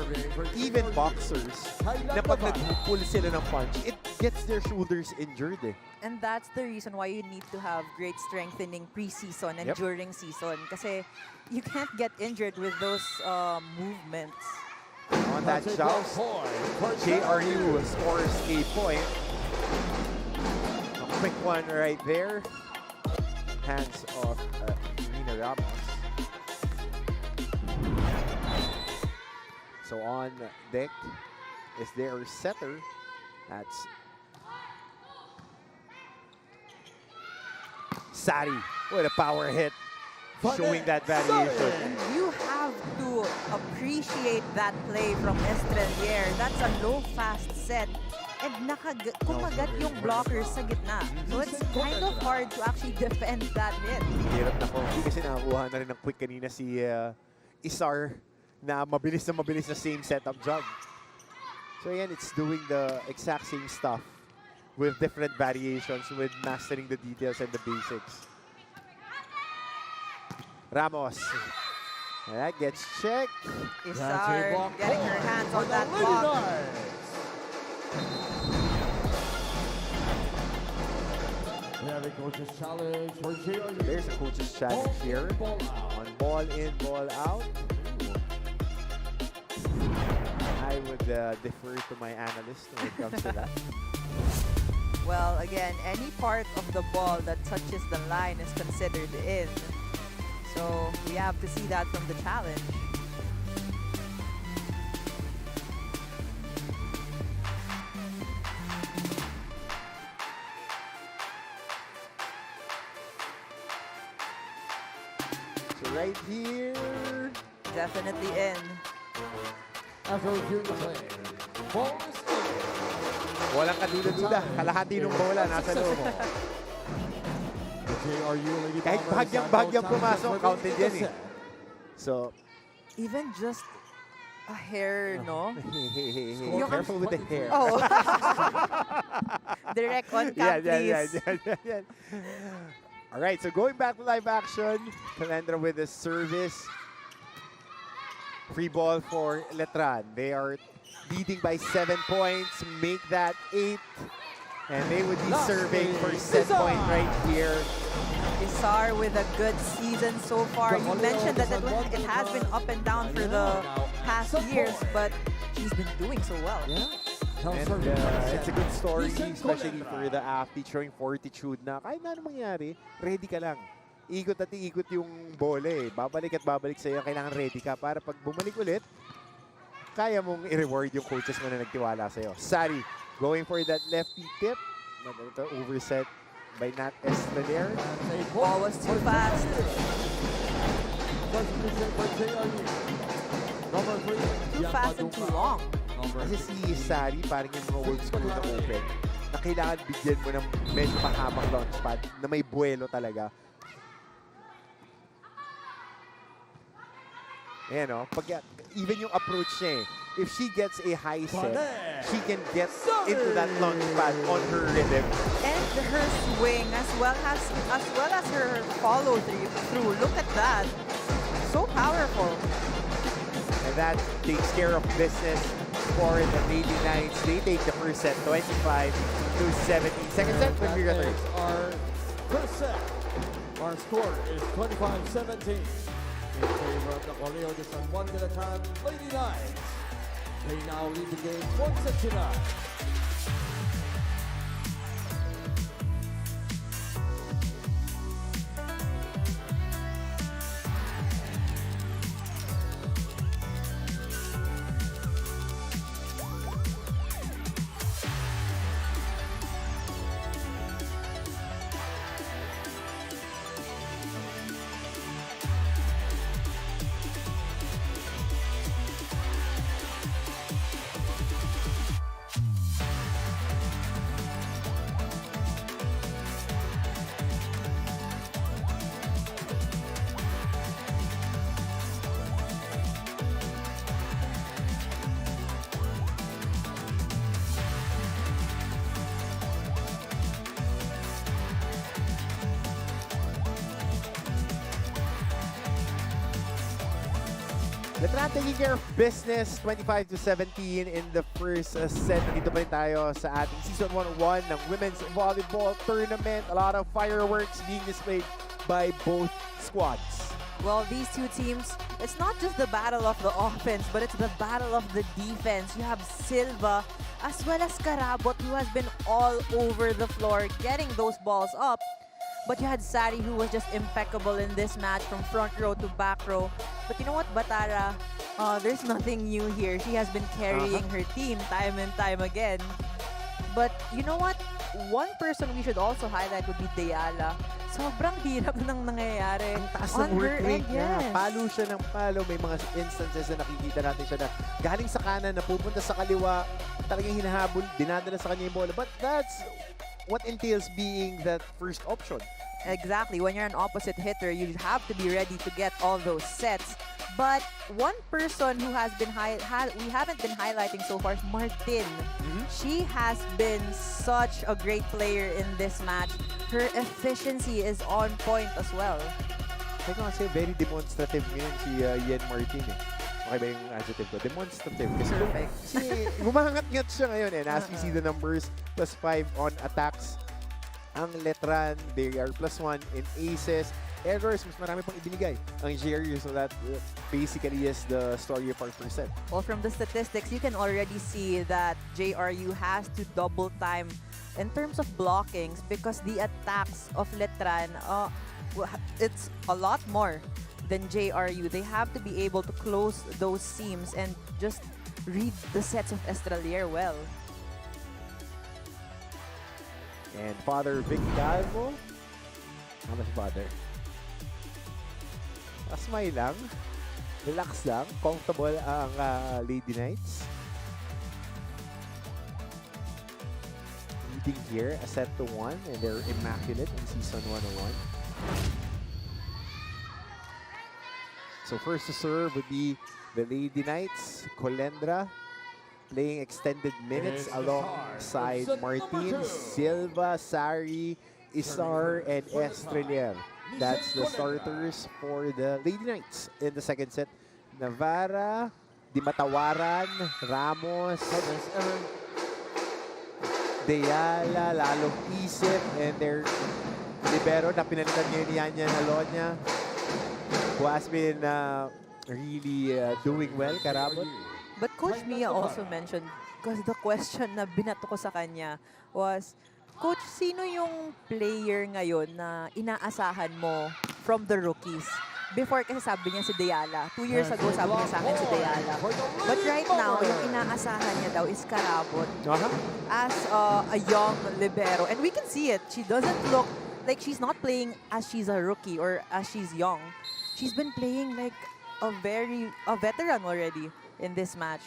even boxers, na pag nag-pull sila ng punch, it gets their shoulders injured eh. And that's the reason why you need to have great strengthening pre-season and during season. Kasi you can't get injured with those movements. On that shot, JRU scores a point. A quick one right there. Hands off Nina Ramos. So on deck is their setter. That's Sari with a power hit. Showing that variation. And you have to appreciate that play from Estrelier. That's a low fast set. And kumagat yung blockers sa gitna. So it's kind of hard to actually defend that hit. Hirap na ko. Hindi kasi nakakuha na rin ng quick kanina si Isar na mabilis na same setup jump. So again, it's doing the exact same stuff with different variations, with mastering the details and the basics. Ramos. That gets checked. Isar getting her hands on that block. We have a coach's challenge for JRU. There's a coach's challenge here. On ball in, ball out. I would defer to my analyst when it comes to that. Well, again, any part of the ball that touches the line is considered in. So we have to see that from the challenge. So right here. Definitely in. After reviewing the play, ball is in. Walang kaduda-duda. Kalahati ng bola nasa loob. The JRU Lady Kahit Bombers bahagyang pumasok, counted yan eh. So, even just a hair, no? Hey, careful with the hair. Oh. Direct on cam, please. Yeah. All right, so going back to live action, Calendra with the service. Free ball for LETRAN. They are leading by 7 points, make that 8. And they would be serving for set point right here. Isar with a good season so far. You mentioned that it has been up and down for the past years, but she's been doing so well. Yeah. And it's a good story, especially for the athlete showing fortitude na kahit na ano mangyari, ready ka lang. Ikot at ikot yung bola eh. Babalik at babalik sa'yo. Kailangan ready ka para pag bumalik ulit, kaya mong i-reward yung coaches mo na nagtiwala sa'yo. Sari going for that lefty tip. Ito, overset by Nat Esclader. Ball was too fast. Too fast and too long. Kasi si Sari, parang yung mga world school na open, na kailangan bigyan mo ng medyo mahabang launch pad na may buwelo talaga. Ayan o, even yung approach niya eh. If she gets a high set, she can get into that launch pad on her rhythm. And her swing as well as her follow through. Look at that. So powerful. And that takes care of business for the Lady Knights. They take the first set, 25-17. Second set, when we return. Our first set. Our score is 25-17. In favor of the Correo de San Juan de LETRAN Lady Knights. They now lead the game 1-9. LETRAN taking care of business, 25-17 in the first set. Nandito pa rin tayo sa ating Season 101 ng Women's Volleyball Tournament. A lot of fireworks being displayed by both squads. Well, these two teams, it's not just the battle of the offense, but it's the battle of the defense. You have Silva as well as Karabot, who has been all over the floor getting those balls up. But you had Sari, who was just impeccable in this match from front row to back row. But you know what, Batara? There's nothing new here. She has been carrying her team time and time again. But you know what? One person we should also highlight would be Deyala. Sobrang hirap nang nangyayari. Ang taas on ng her work rate end, niya. yes. Palo siya ng palo. May mga instances na nakikita natin siya na galing sa kanan, na pupunta sa kaliwa, talagang hinahabol, dinadala sa kanya yung bola. But that's what entails being that first option. Exactly. When you're an opposite hitter, you have to be ready to get all those sets. But one person who has been we haven't been highlighting so far is Martin. She has been such a great player in this match. Her efficiency is on point as well. Teka kasi very demonstrative ngayon si Yen Martin eh. Okay ba yung adjective ko? Demonstrative. Kasi gumangat-ngat siya ngayon and as we see the numbers, +5 on attacks. Ang LETRAN, they are +1 in aces. Errors, mas marami pang ibinigay ang JRU, so that basically is the story of our percent. Well, from the statistics, you can already see that JRU has to double time in terms of blockings because the attacks of LETRAN, it's a lot more than JRU. They have to be able to close those seams and just read the sets of Estrelier well. And Father Vic Calvo, ano si Father? Smile lang, relax lang, comfortable ang Lady Knights. Leading here, a set to 1, and they're immaculate in Season 101. So first to serve would be the Lady Knights, Colendra, playing extended minutes alongside Martin, Silva, Sari, Isar, and Estrelier. That's the starters for the Lady Knights in the second set. Navarra, Dimatawaran, Ramos, Deyala, lalong isip, and their libero na pinalitan ngayon ni Anya Nalonya, who has been really doing well, Karabot. But Coach Mia also mentioned, because the question na binato ko sa kanya was, Coach, sino yung player ngayon na inaasahan mo from the rookies? Before kasi sabi niya si Deyala. 2 years ago sabi niya sa akin si Deyala. But right now, yung inaasahan niya daw is Karabot as a young libero. And we can see it. She doesn't look like she's not playing as she's a rookie or as she's young. She's been playing like a veteran already in this match.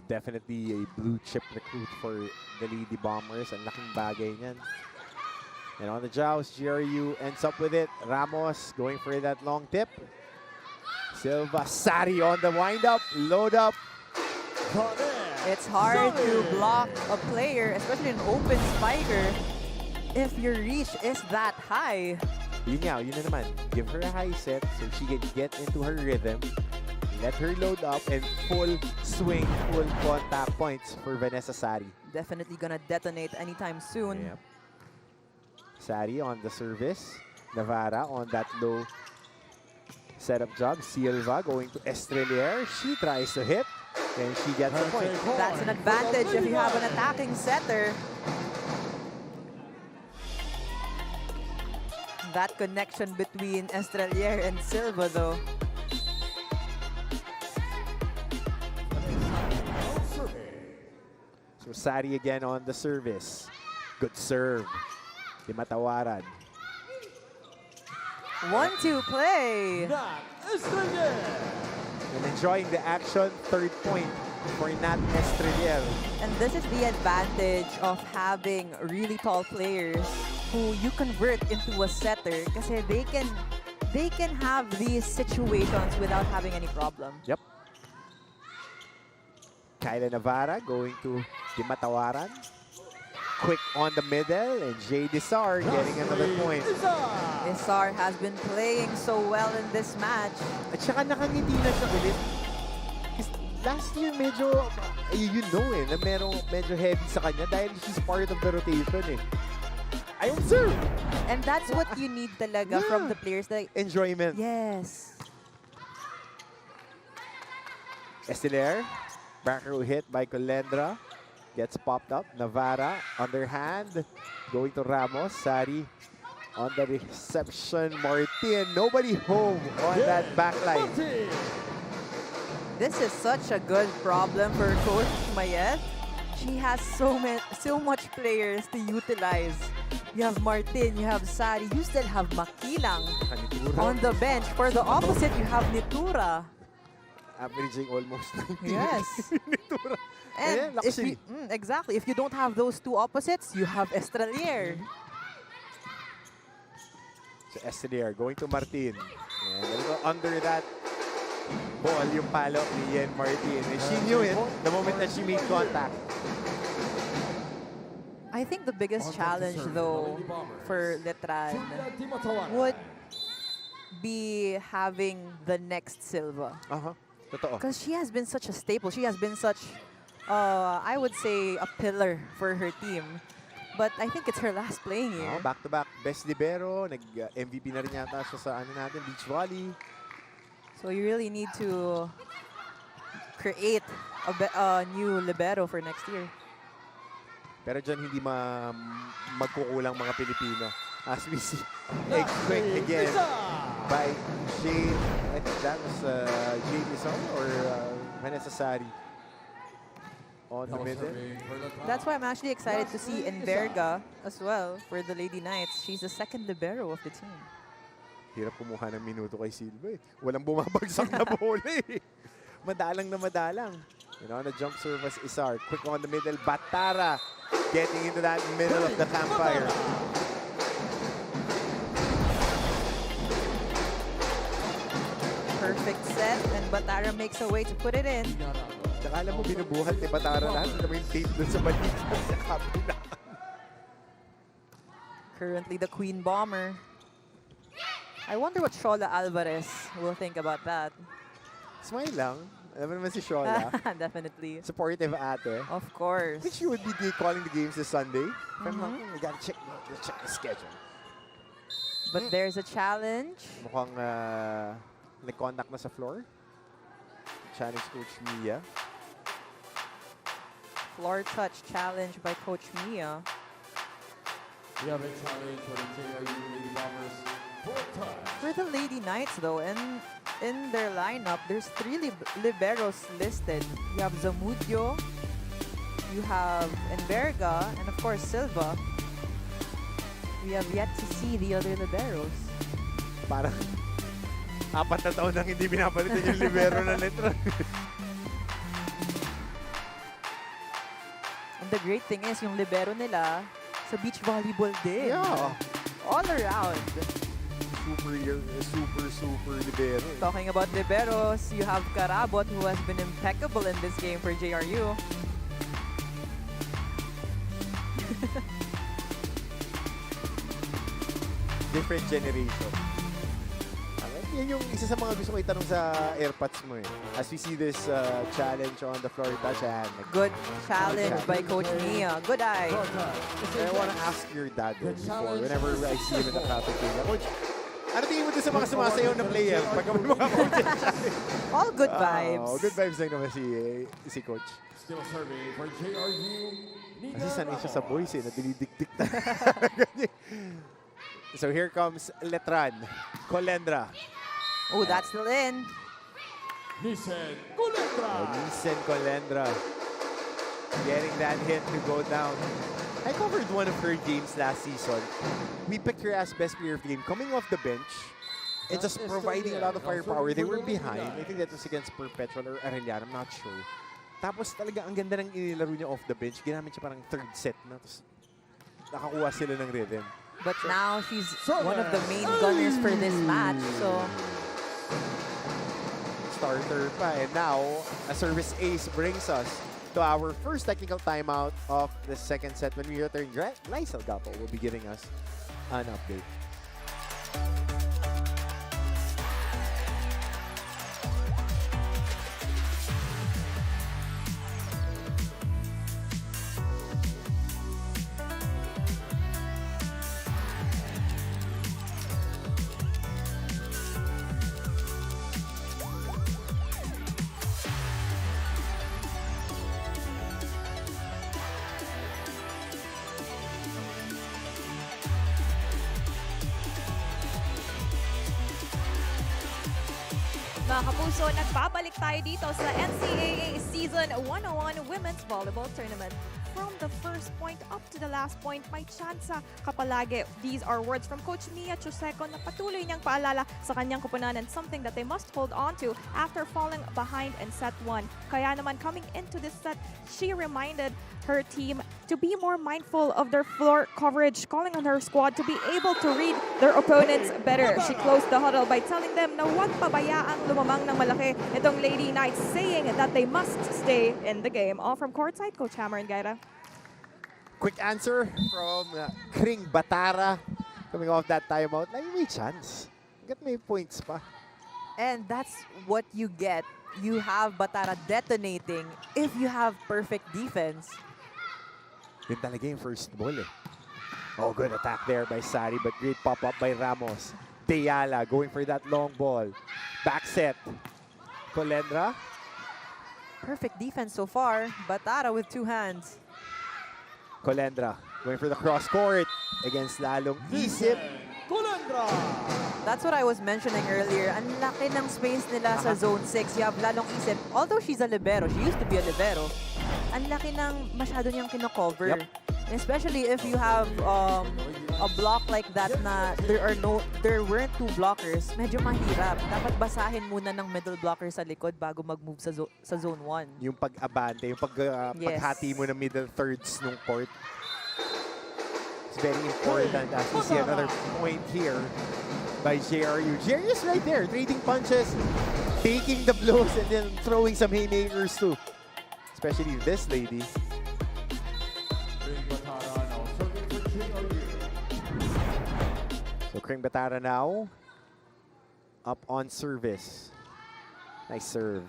Definitely a blue chip recruit for the Lady Bombers. Ang laking bagay niyan. And on the joust, GRU ends up with it. Ramos going for that long tip. Silva, Sari on the wind-up, load up. It's hard to block a player, especially an open spiker, if your reach is that high. Yun na naman. Give her a high set so she can get into her rhythm. Let her load up and full swing, full contact points for Vanessa Sari. Definitely gonna detonate anytime soon. Yep. Sari on the service. Navarra on that low setup job. Silva going to Estrelier. She tries to hit and she gets the point. That's an advantage if you have an attacking setter. That connection between Estrelier and Silva though. So Sari again on the service. Good serve. Dimatawaran. 1-2 play. And enjoying the action. Third point for Nat Estrelier. And this is the advantage of having really tall players who you convert into a setter kasi they can have these situations without having any problem. Yep. Kyla Navarra going to Dimatawaran. Quick on the middle, and Jay Desar getting another point. Desar has been playing so well in this match. At saka nakangiti na siya ulit. Last year medyo, na medyo heavy sa kanya dahil she's part of the rotation eh. I observe. And that's what you need talaga from the players. Like, enjoyment. Yes. Estrelier. Back row hit by Colendra. Gets popped up. Navarra, underhand. Going to Ramos. Sari on the reception. Martin, nobody home on that backline. This is such a good problem for Coach Mayet. She has so much players to utilize. You have Martin, you have Sari, you still have Makilang on the bench. For the opposite, you have Nitura. Averaging almost 90. Yes. And if you, exactly. If you don't have those two opposites, you have Estrelier. So Estrelier going to Martin. And a little under that ball yung palo ni Yen Martin. And she knew it the moment that she made contact. I think the biggest challenge, though, for Letran would be having the next Silva. Totoo. Because she has been such a staple. She has been such, I would say, a pillar for her team. But I think it's her last playing year. Back-to-back best libero. Nag-MVP na rin yata siya sa beach volley. So you really need to create a new libero for next year. Pero dyan hindi magkukulang mga Pilipino. As we see, a quick again by Jade. I think that was Jade Lizon or Vanessa Sari on the middle. That's why I'm actually excited to see Enverga as well for the Lady Knights. She's the second libero of the team. Hirap kumuha ng minuto kay Silva eh. Walang bumabagsak na bola eh. Madalang na madalang. On the jump service, Isar. Quick on the middle. Batara getting into that middle of the campfire. Perfect set, and Batara makes a way to put it in. Nakala mo binubuhat ni Batara lahat. Alam mo yung tape dun sa balikat sa kabila. Currently the Queen Bomber. I wonder what Shola Alvarez will think about that. Smile lang. Alam mo naman si Shola. Definitely. Supportive ate. Of course. Which you would be calling the games this Sunday. We gotta check the schedule. But there's a challenge. Mukhang nag-contact na sa floor. Challenge Coach Mia. Floor touch challenge by Coach Mia. We have a challenge for the JRU Lady Bombers. For the Lady Knights, though, and in their lineup, there's 3 liberos listed. You have Zamudio, you have Enverga, and of course Silva. We have yet to see the other liberos. Parang 4 na taon nang hindi pinapalitan yung libero ng LETRAN. And the great thing is, yung libero nila sa beach volleyball din. Yeah. All around. Super libero. Talking about liberos, you have Karabot, who has been impeccable in this game for JRU. Different generation. Yan yung isa sa mga gusto ko itanong sa airpods mo eh. As we see this challenge on the floor touch and good challenge by Coach Mia. Good eye. I want to ask your dad before, whenever I see him in the cafeteria. Coach, ano tingin mo din sa mga sumasayaw na player pag may mga coaches? All good vibes. Good vibes lang naman si Coach. Still serving for JRU. Kasi sanay siya sa boys eh, na dinidikdik na. So here comes LETRAN. Colendra. Oh, that's still in. Nisen Colendra. Getting that hit to go down. I covered one of her games last season. We picked her as best player of the game, coming off the bench and just providing a lot of firepower. They were behind. I think that was against Perpetual or Arellano, I'm not sure. Tapos talaga ang ganda ng inilaro niya off the bench. Ginamit siya parang third set na. Tapos nakakuha sila ng rhythm. But now she's one of the main gunners for this match. So starter pa. And now, a service ace brings us to our first technical timeout of the second set. When we return, Glyce Elgato will be giving us an update. Mga kapuso, nagbabalik tayo dito sa NCAA Season 101 Women's Volleyball Tournament. From the first point up to the last point, may tsansa kapalagi. These are words from Coach Mia Chuseco na patuloy niyang paalala sa kanyang kupunan and something that they must hold on to after falling behind in set 1. Kaya naman coming into this set, she reminded her team to to be more mindful of their floor coverage, calling on her squad to be able to read their opponents better. She closed the huddle by telling them na huwag pabayaang lumamang ng malaki itong Lady Knights, saying that they must stay in the game. All from courtside, Coach Hammer and Gaira. Quick answer from Kring Batara. Coming off that timeout, na may chance. Get may points pa. And that's what you get. You have Batara detonating if you have perfect defense. Yun talaga yung first ball eh. Oh, good attack there by Sari, but great pop-up by Ramos. Deyala going for that long ball. Back set. Colendra. Perfect defense so far. Batara with two hands. Colendra going for the cross court against lalong Isip. Colendra! That's what I was mentioning earlier. Ang laki ng space nila sa zone 6. You have lalong Isip. Although she's a libero, she used to be a libero. Ang laki ng masyado niyang kino-cover. Yep. Especially if you have a block like that na there weren't two blockers, medyo mahirap. Dapat basahin muna ng middle blocker sa likod bago mag-move sa zone 1. Yung pag-abante, yung paghati mo ng middle thirds ng court. It's very important as we see another point here by JRU. JRU is right there, trading punches, taking the blows, and then throwing some haymakers too. Especially this lady. So Kring Batara now up on service. Nice serve.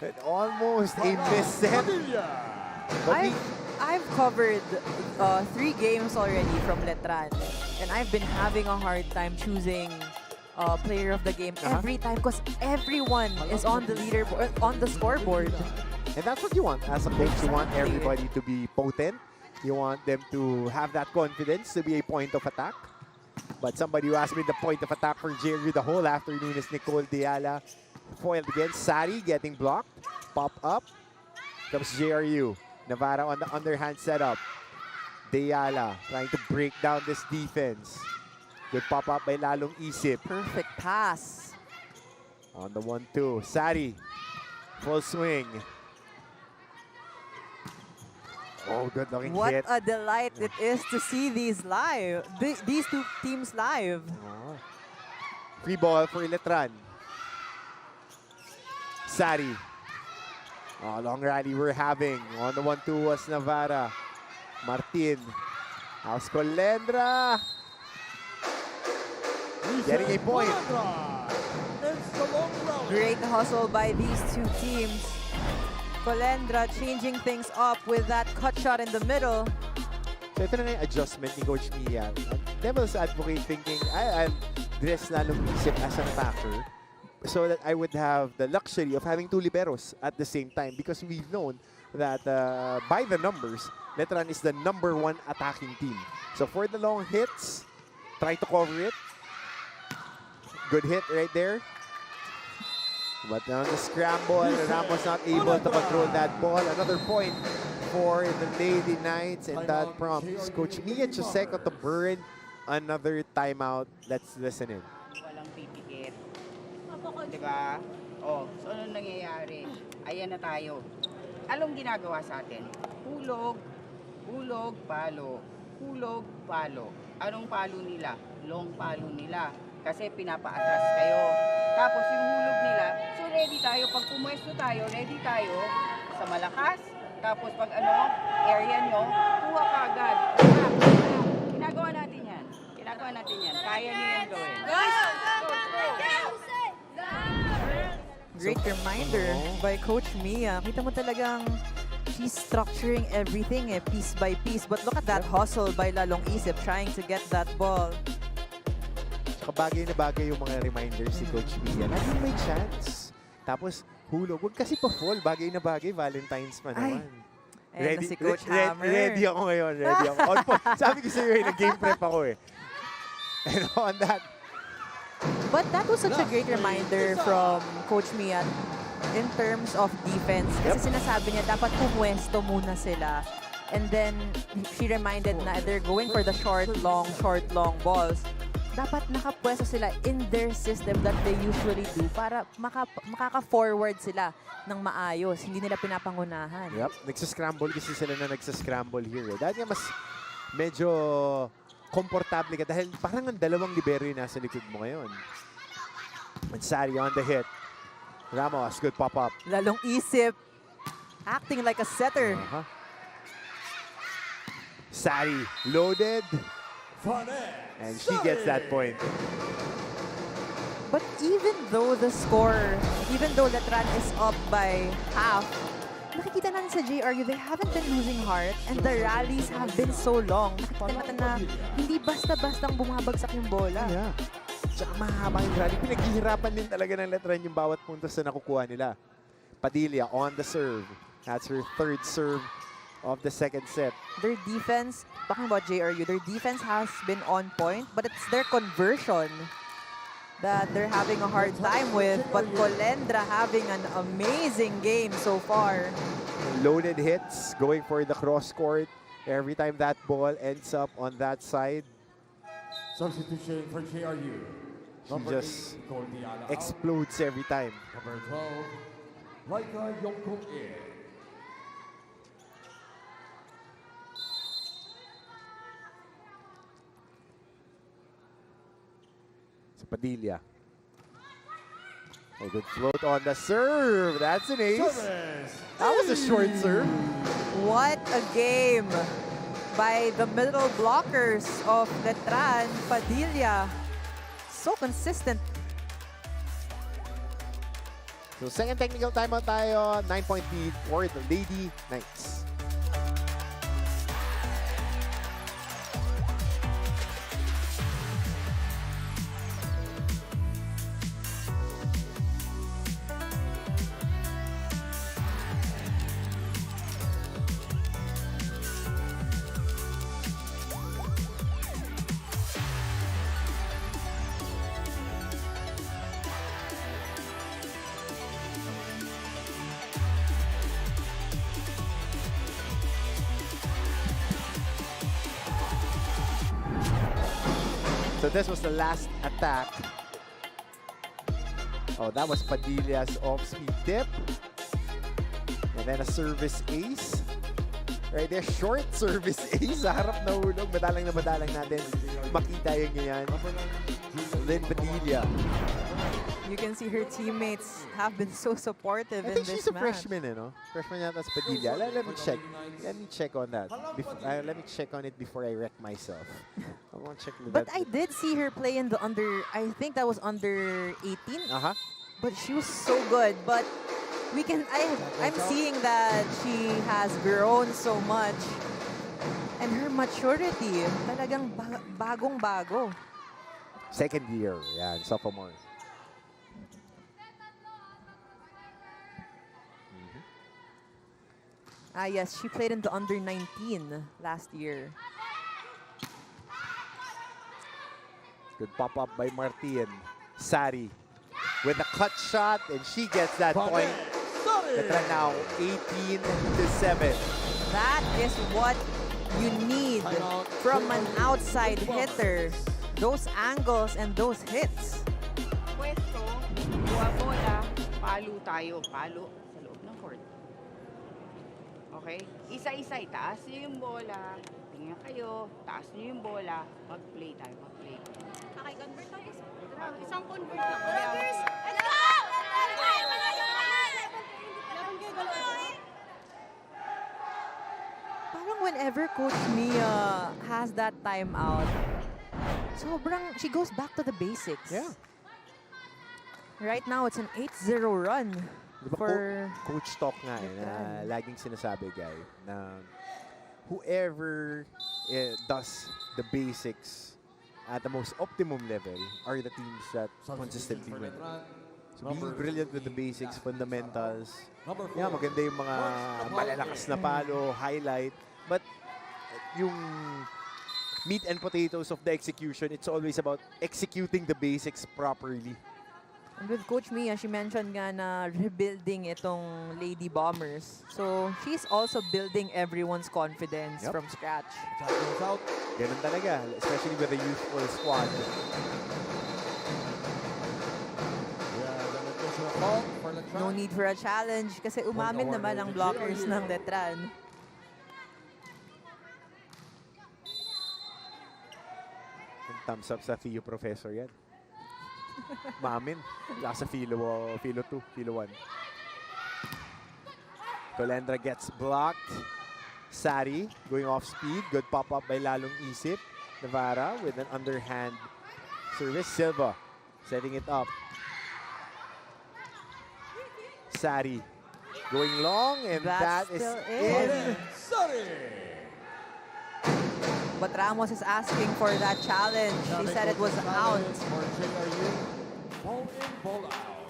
And almost a miss set. I've covered 3 games already from LETRAN, and I've been having a hard time choosing player of the game every time because everyone is on the leaderboard, on the scoreboard. And that's what you want as a coach. You want everybody to be potent. You want them to have that confidence to be a point of attack. But somebody who asked me the point of attack for JRU the whole afternoon is Nicole Deyala. Foiled against Sari, getting blocked. Pop up. Comes JRU. Navarra on the underhand setup. Deyala trying to break down this defense. Good pop up by Lalong Isip. Perfect pass. On the 1-2. Sari. Full swing. Oh, good looking hit. What a delight it is to see these live. These two teams live. Oh. Free ball for LETRAN. Sari. Oh, long rally we're having. On the 1-2 was Navarra. Martin. House Colendra. Getting a point. Great hustle by these two teams. Colendra changing things up with that cut shot in the middle. So ito na yung adjustment ni Coach Mia. Devil's advocate thinking, I'll dress lalong Isip as an attacker so that I would have the luxury of having 2 liberos at the same time, because we've known that by the numbers, LETRAN is the #1 attacking team. So for the long hits, try to cover it. Good hit right there. But on the scramble, Ramos not able to control that ball. Another point for the Lady Knights, and that prompts Coach Mia Choseco to burn another timeout. Let's listen in. Walang pipikit. Diba? Oh, so anong nangyayari? Ayan na tayo. Anong ginagawa sa atin? Hulog, hulog, palo. Hulog, palo. Anong palo nila? Long palo nila. Kasi pinapaatras kayo. Tapos yung hulog nila, so ready tayo. Pag pumwesto tayo, ready tayo sa malakas. Tapos pag area nyo, kuha ka agad. Ginagawa natin yan. Ginagawa natin yan. Kaya nyo yan gawin. Great reminder by Coach Mia. Kita mo talagang she's structuring everything piece by piece. But look at that hustle by Lalong Isip trying to get that ball. Bagay na bagay yung mga reminders si Coach Mia. Laging may chance. Tapos, hulog. Huwag kasi pa-fall. Bagay na bagay. Valentine's pa naman. Ready, si Coach Hammer. Ready ako ngayon. Ready ako. On point. Sabi ko sa iyo, nag-game prep ako eh. And on that. But that was such a great reminder from Coach Mia in terms of defense. Kasi sinasabi niya, dapat pumwesto muna sila. And then, she reminded na they're going for the short, long balls. dapat nakapwesto sila in their system that they usually do para makaka-forward sila ng maayos. Hindi nila pinapangunahan. Yep, nagsascramble kasi sila na nagsascramble here. Dahil nga mas medyo komportable ka dahil parang ang dalawang libero yung nasa likod mo ngayon. Mansari on the hit. Ramos, good pop-up. Lalong isip. Acting like a setter. Sari loaded. And she gets that point. But even though LETRAN is up by half, nakikita natin sa JRU, they haven't been losing heart and the rallies have been so long. Nakikita natin na hindi basta-bastang bumabagsak yung bola. Yeah. Tsaka mahaba yung rally. Pinaghihirapan din talaga ng LETRAN yung bawat puntos na nakukuha nila. Padilla on the serve. That's her third serve of the second set. Their defense, talking about JRU, their defense has been on point, but it's their conversion that they're having a hard time with. But Colendra having an amazing game so far. Loaded hits, going for the cross court. Every time that ball ends up on that side, Substitution for JRU. she just explodes every time. Number 12, Laika Yongkong-in. Padilla. Oh, good float on the serve. That's an ace. That was a short serve. What a game by the middle blockers of LETRAN. Padilla, so consistent. So second technical timeout tayo. 9-point lead for the Lady Knights. So this was the last attack. Oh, that was Padilla's off-speed tip. And then a service ace. Right there, short service ace. Sa harap na hulog. Madalang natin. Makita yun yan. Lynn Padilla. You can see her teammates have been so supportive in I think this she's a match. freshman, you know? Freshman yata sa Padilla. Let me check. Let me check on that. Let me check on it before I wreck myself. I won't check with But that. I did see her play in the I think that was under 18. But she was so good. But I'm seeing that she has grown so much. And her maturity, talagang bagong-bago. Second year, yeah, sophomore. Yes, she played in the under 19 last year. Good pop-up by Martin. Sari with a cut shot, and she gets that point. LETRAN now 18-7. That is what you need from an outside hitter. Those angles and those hits. Pwesto, buha bola, palo tayo, palo sa loob ng court. Okay? Isa-isa, itaas niyo yung bola, tingnan kayo, taas niyo yung bola, mag-play tayo, mag-play. Okay, convert tayo. Isang convert lang. Let's go! Parang whenever Coach Mia has that timeout, she goes back to the basics. Yeah. Right now, it's an 8-0 run Diba, for Coach talk nga na laging sinasabi, guy, na whoever does the basics at the most optimum level are the teams that consistently win. So being brilliant with the basics, fundamentals, yeah, maganda yung mga malalakas na palo, highlight, but yung meat and potatoes of the execution, it's always about executing the basics properly. And with Coach Mia, she mentioned nga na rebuilding itong Lady Bombers. So, she's also building everyone's confidence from scratch. Ganun talaga, especially with a youthful squad. No need for a challenge kasi umamin naman ang blockers ng LETRAN. Thumbs up sa Theo Professor yan. Mamin. Wala sa Philo 2, Philo 1. Colendra gets blocked. Sari going off speed. Good pop-up by Lalong Isip. Navarra with an underhand service. Silva setting it up. Sari going long, and that is in. But Ramos is asking for that challenge. He said it was out. Ball in, ball out.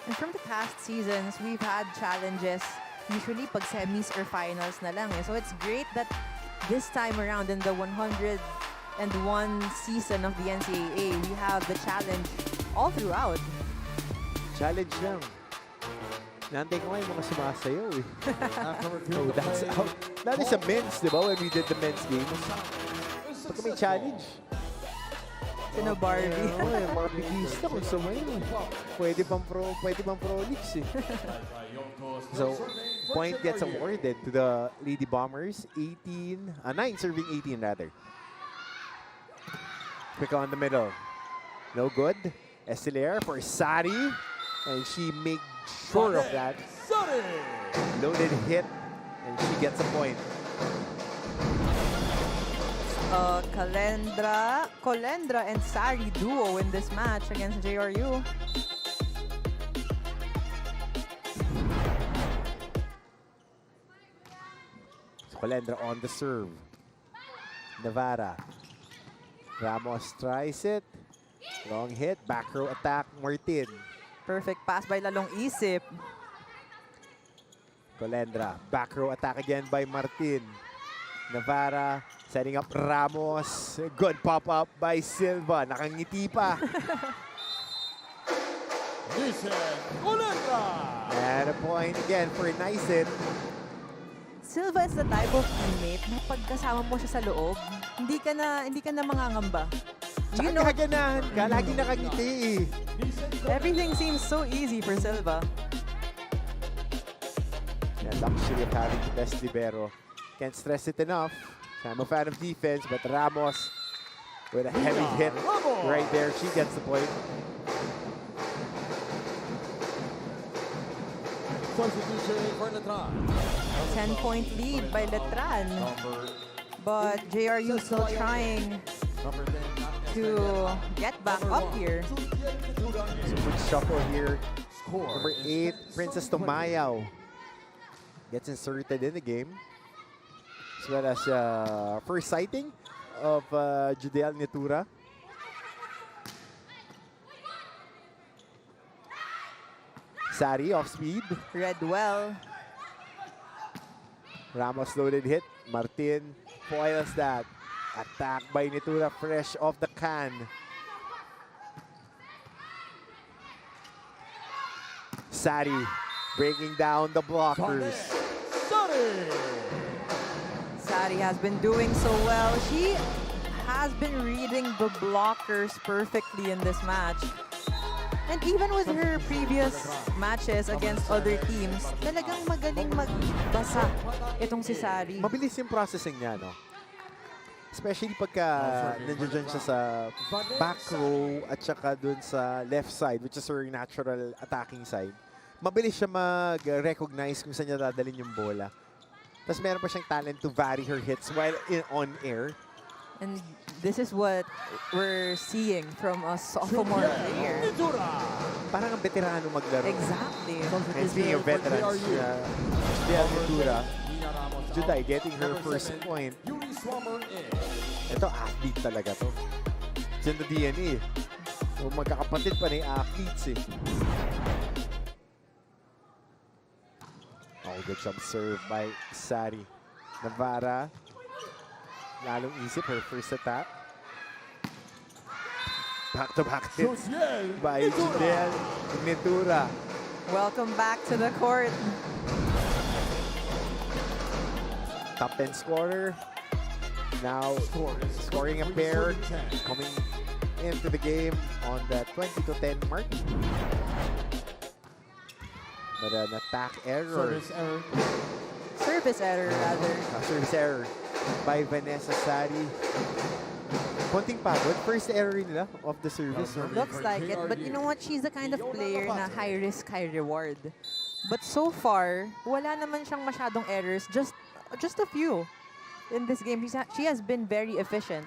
And from the past seasons, we've had challenges usually pag semis or finals na lang. So it's great that this time around in the 101 season of the NCAA, we have the challenge all throughout. Challenge lang. Nantay ko nga yung mga sumasayaw eh. Oh, that's out. That is a men's, di ba? When we did the men's games. Pagka may challenge. Sino Barbie? Oo, yung mga bigista kung sumayaw. Pwede pang pro leagues eh. So, point gets awarded to the Lady Bombers. 9 serving 18 rather. Quick on the middle. No good. Estelaire for Sari. And she makes sure of that. Loaded hit. And she gets a point. Colendra and Sari duo in this match against JRU. Colendra on the serve. Navarra. Ramos tries it. Long hit. Back row attack. Martin. Perfect pass by Lalong Isip. Colendra. Back row attack again by Martin. Navarra setting up Ramos. Good pop-up by Silva. Nakangiti pa. Colendra. And a point again for Nysen. Silva is the type of teammate na pagkasama mo siya sa loob, hindi ka na mangangamba. You know, kaganahan ka, lagi nakangiti eh. Everything seems so easy for Silva. Yeah, luxury of having the best libero. Can't stress it enough. I'm a fan of defense, but Ramos with a heavy hit right there. She gets the point. For LETRAN. 10-point lead by LETRAN. But JRU still trying to get back up here. Super shuffle here. Number 8, Princess Tomayaw gets inserted in the game. As well as first sighting of Judel Netura. Sari off speed. Read well. Ramos loaded hit. Martin foils that. Attack by Netura fresh off the can. Sari breaking down the blockers. Sari has been doing so well. She has been reading the blockers perfectly in this match. And even with her previous matches against other teams, talagang magaling magbasa itong si Sari. Mabilis yung processing niya, no? Especially pagka nandiyan siya sa back row at saka dun sa left side, which is her natural attacking side. Mabilis siya mag-recognize kung saan niya dadalhin yung bola. Tapos meron pa siyang talent to vary her hits while on air. And this is what we're seeing from a sophomore player. Parang ang veterano maglaro. Exactly. And speaking of veterans, Netura, Juday getting her first point. Ito, athlete talaga to. It's in the DNA. So, magkakapatid pa na yung athletes eh. Very good job served by Sari. Navarra. Lalong isip her first attack. Back-to-back hits by Judel Nitura. Welcome back to the court. Top 10 scorer. Now scoring a pair. Coming into the game on the 20-10 mark. But an attack error. Service error, rather. Service error by Vanessa Sari. Konting pagod. First error nila of the service. Looks like it. But you know what? She's the kind of player na high risk, high reward. But so far, wala naman siyang masyadong errors. Just a few. In this game, she has been very efficient.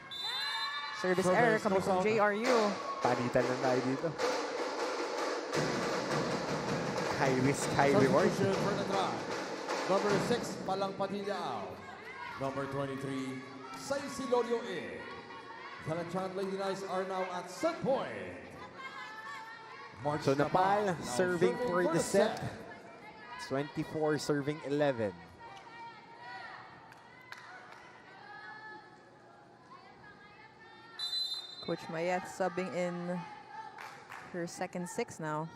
Service error coming from JRU. Panitan lang tayo dito. High risk, high reward. Number 6, Palang Padillao. Number 23, Saisi Lorio A. The LETRAN Lady Knights are now at set point. So Napal serving for the set. 24 serving 11. Coach Mayet subbing in her second 6 now.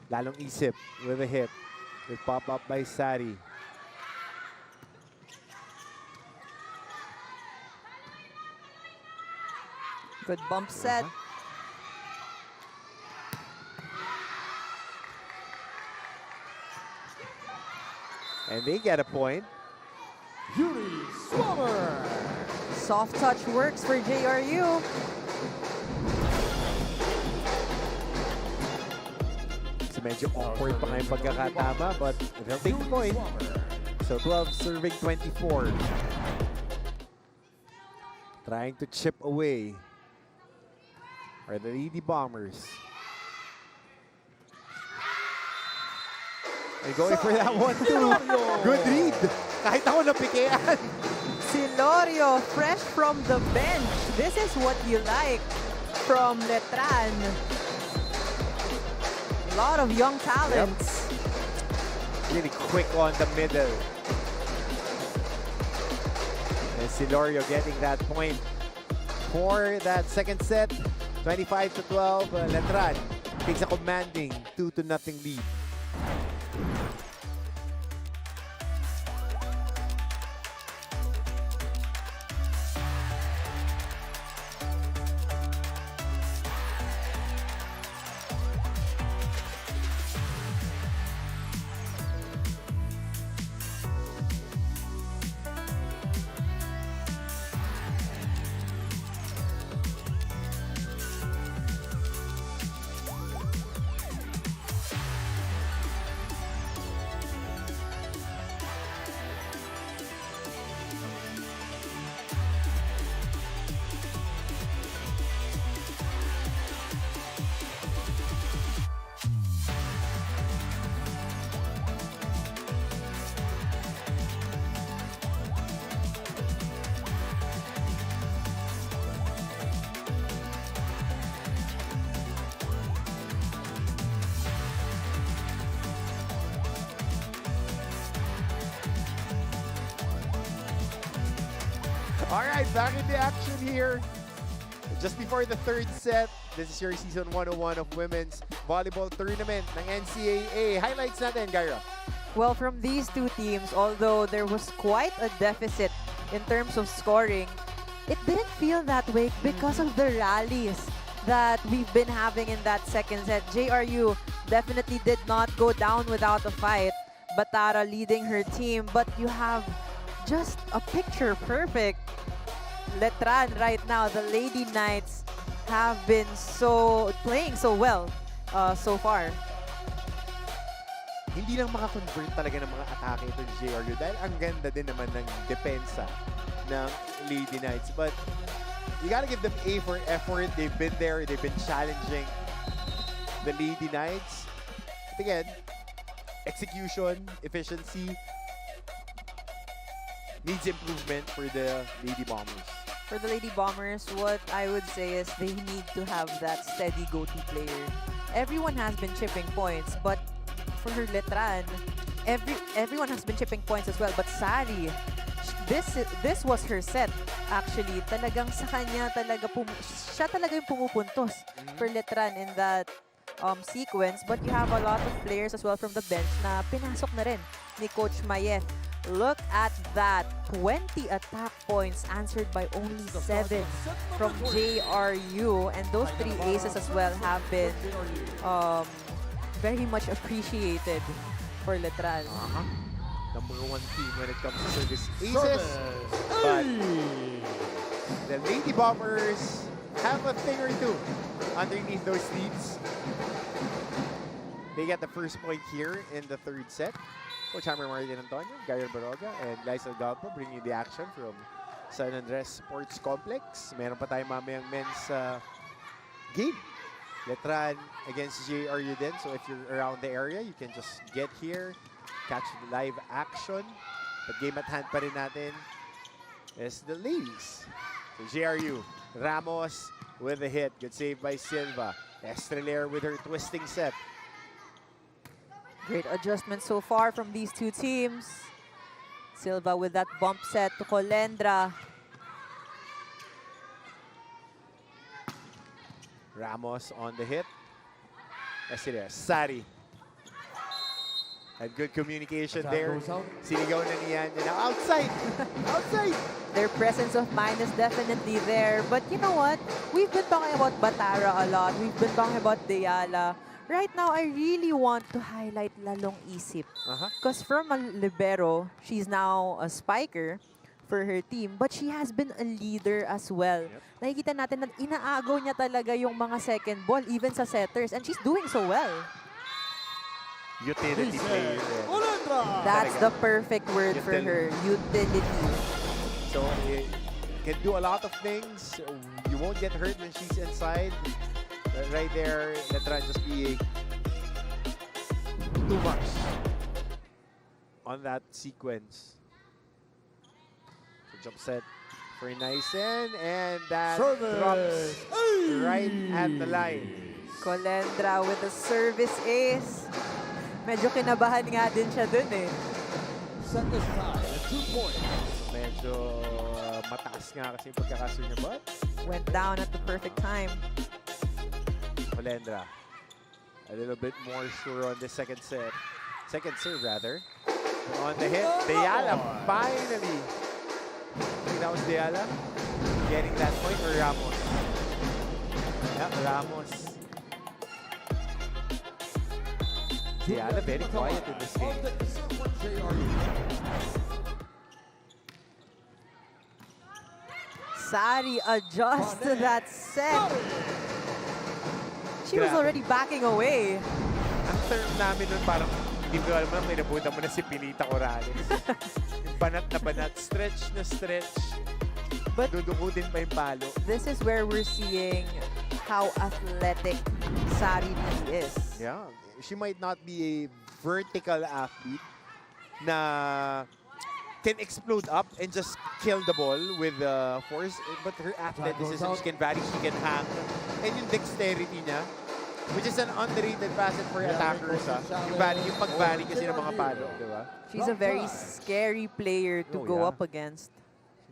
Lalong isip with a hit. With pop-up by Sari. Good bump set. And they get a point. Yuri Swimmer. Soft touch works for JRU. So medyo awkward pa nga yung pagkakatama, but they'll take the point. So 12 serving 24. Trying to chip away are the Lady Bombers. And going for that one too. Good read. Kahit ako napikean. Silorio, fresh from the bench. This is what you like from LETRAN. A lot of young talents. Yep. Really quick on the middle. And Silorio getting that point for that second set. 25-12. LETRAN takes a commanding 2-0 lead. All right, back in the action here. Just before the third set, this is your Season 101 of Women's Volleyball Tournament ng NCAA. Highlights natin, Gyra. Well, from these two teams, although there was quite a deficit in terms of scoring, it didn't feel that way because of the rallies that we've been having in that second set. JRU definitely did not go down without a fight. Batara leading her team, but you have just a picture perfect LETRAN right now. The Lady Knights have been playing so well so far. Hindi lang makakonvert talaga ng mga atake ito ni JRU dahil ang ganda din naman ng depensa ng Lady Knights. But you gotta give them A for effort. They've been there. They've been challenging the Lady Knights. But again, execution, efficiency needs improvement for the Lady Bombers. For the Lady Bombers, what I would say is they need to have that steady go-to player. everyone has been chipping points, but for her Letran, everyone has been chipping points as well. But Sari, this was her set. Actually, talagang sa kanya siya talaga yung pumupuntos for Letran in that sequence. But you have a lot of players as well from the bench na pinasok na rin ni Coach Mayet. Look at that. 20 attack points answered by only 7 from JRU. And those 3 aces as well have been very much appreciated for Letran. Number 1 team when it comes to service aces. But the Lady Bombers have a thing or two underneath those sleeves. They get the first point here in the 3rd set. Coach Hammer Martin Antonio, Gayer Baroga, and Liza Galpo bringing the action from San Andres Sports Complex. Meron pa tayong mamayang men's game. Letran against JRU din. So if you're around the area, you can just get here, catch the live action. But game at hand pa rin natin is the ladies. So JRU, Ramos with a hit. Good save by Silva. Estrelaire with her twisting set. Great adjustment so far from these two teams. Silva with that bump set to Colendra. Ramos on the hit. Estrelaire, Sari. Had good communication there. Sinigaw na niyan. Outside! Outside! Their presence of mind is definitely there. But you know what? We've been talking about Batara a lot. We've been talking about Deyala. Right now, I really want to highlight Lalong Isip. Because from a libero, she's now a spiker for her team. But she has been a leader as well. Nakikita natin na inaagaw niya talaga yung mga second ball, even sa setters. And she's doing so well. Utility player. That's the perfect word for her. Utility. So, can do a lot of things. You won't get hurt when she's inside. But right there, Letran just be too much on that sequence. So jump set for Nysen, and that drops right at the line. Colendra with a service ace. Medyo kinabahan nga din siya dun eh. Set this tie at 2 points. Medyo mataas nga kasi yung pagkakasur niya, but went down at the perfect time. Colendra, a little bit more sure on the second serve rather. And on the hit, Deyala finally. I think that was Deyala getting that point, or Ramos. Yeah, Ramos. Deyala very quiet in this game. Sari adjusts to that set. She was already backing away. Ang term namin nun parang hindi ko alam na inabutan mo na si Pilita Corrales. Yung banat na banat, stretch na stretch. But dudukutin pa yung palo. This is where we're seeing how athletic Sari really is. Yeah, she might not be a vertical athlete na can explode up and just kill the ball with force, but her athleticism, she can vary, she can hang. And yung dexterity niya, which is an underrated facet for attackers. Yung pag-vary kasi ng mga palo, di ba? She's a very scary player to go up against.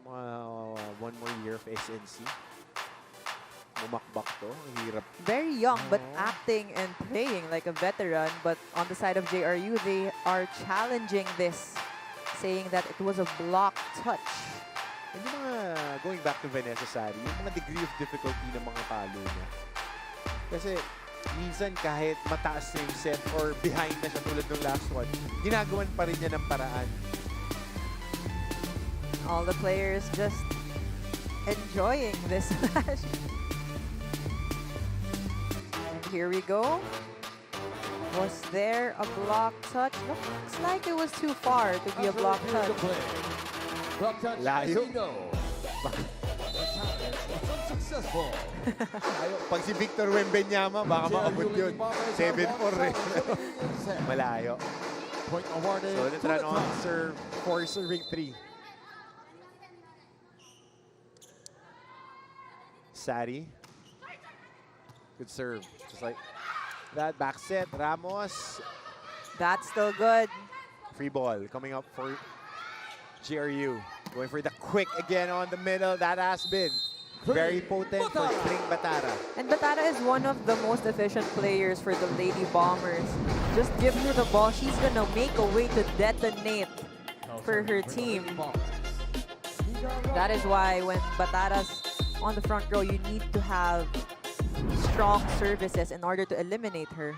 One more year of SNC. Bumakbak to, hirap. Very young, but acting and playing like a veteran. But on the side of JRU, they are challenging this, saying that it was a block touch. And yung mga, going back to Vanessa Sari, yung mga degree of difficulty ng mga palo niya. Kasi, minsan kahit mataas na yung set or behind na siya tulad ng last one, ginagawan pa rin niya ng paraan. All the players just enjoying this match. Here we go. Was there a block touch? Looks like it was too far to be a block touch. Layo. Unsuccessful. Pag si Victor Wembenyama, baka maabot yun. 7-4 eh. Malayo. Point awarded. So, Letran on serve for serving 3. Sari. Good serve. Just like That back set, Ramos. That's still good. Free ball coming up for GRU. Going for the quick again on the middle. That has been very potent for Spring Batara. And Batara is one of the most efficient players for the Lady Bombers. Just give her the ball. She's gonna make a way to detonate for her team. That is why when Batara's on the front row, you need to have strong services in order to eliminate her.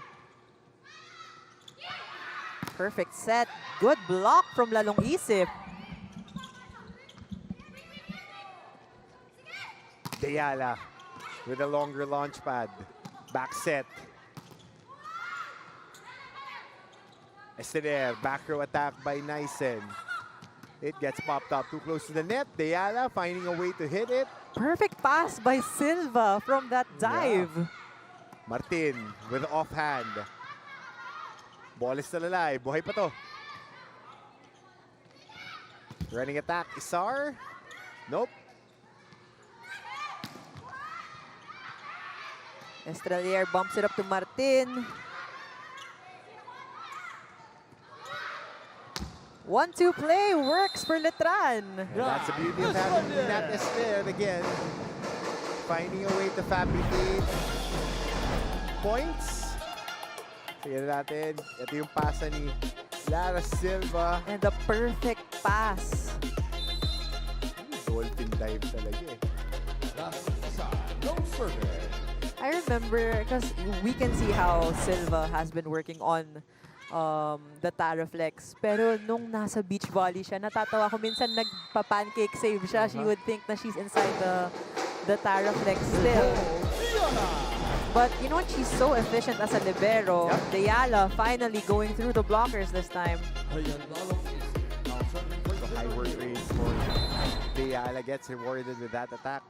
Perfect set. Good block from Lalong Isip. Deyala with a longer launch pad. Back set. Estider, back row attack by Nysen. It gets popped up too close to the net. Deyala finding a way to hit it. Perfect pass by Silva from that dive. Yeah. Martin with offhand. Ball is still alive. Buhay pa to. Running attack. Isar. Nope. Estrelier bumps it up to Martin. 1-2 play works for Letran. That's the beauty of having Nat Esther again. Finding a way to fabricate points. Sige natin. Ito yung pasa ni Lara Silva. And the perfect pass. Dolphin dive talaga eh. I remember because we can see how Silva has been working on the Taraflex. Pero nung nasa beach volley siya, natatawa ko minsan nagpa-pancake save siya. She would think na she's inside the Taraflex still. But you know what? She's so efficient as a libero. Yep. Deyala finally going through the blockers this time. The high work rate for Deyala gets rewarded with that attack.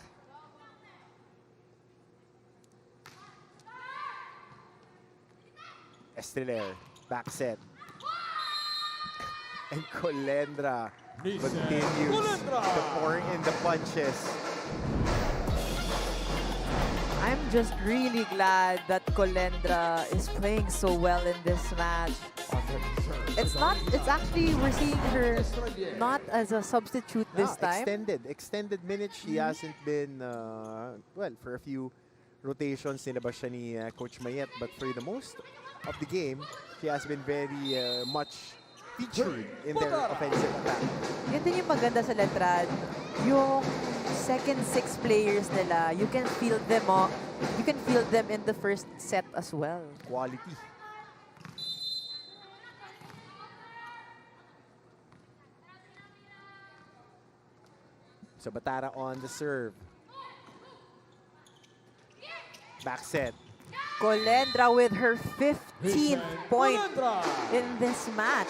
Estriller, back set. And Colendra continues to pour in the punches. I'm just really glad that Colendra is playing so well in this match. It's actually, we're seeing her not as a substitute this time. Extended minutes. She hasn't been, well, for a few rotations, nilabas siya ni Coach Mayet. But for the most of the game, she has been very much featured in their offensive attack. Yun din yung maganda sa Letran. Yung second six players nila, you can feel them in the first set as well. Quality. So Batara on the serve. Back set. Colendra with her 15th point in this match.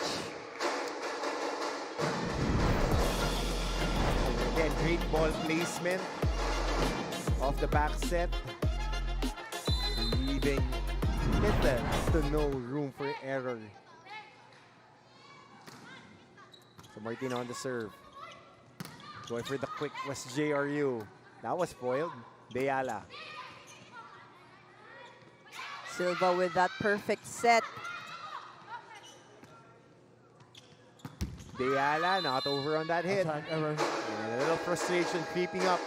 Again, great ball placement of the back set. Leaving little to no room for error. So Martin on the serve. Going for the quick was JRU. That was foiled. Deyala. Silva with that perfect set. Deyala not over on that hit. And a little frustration creeping up.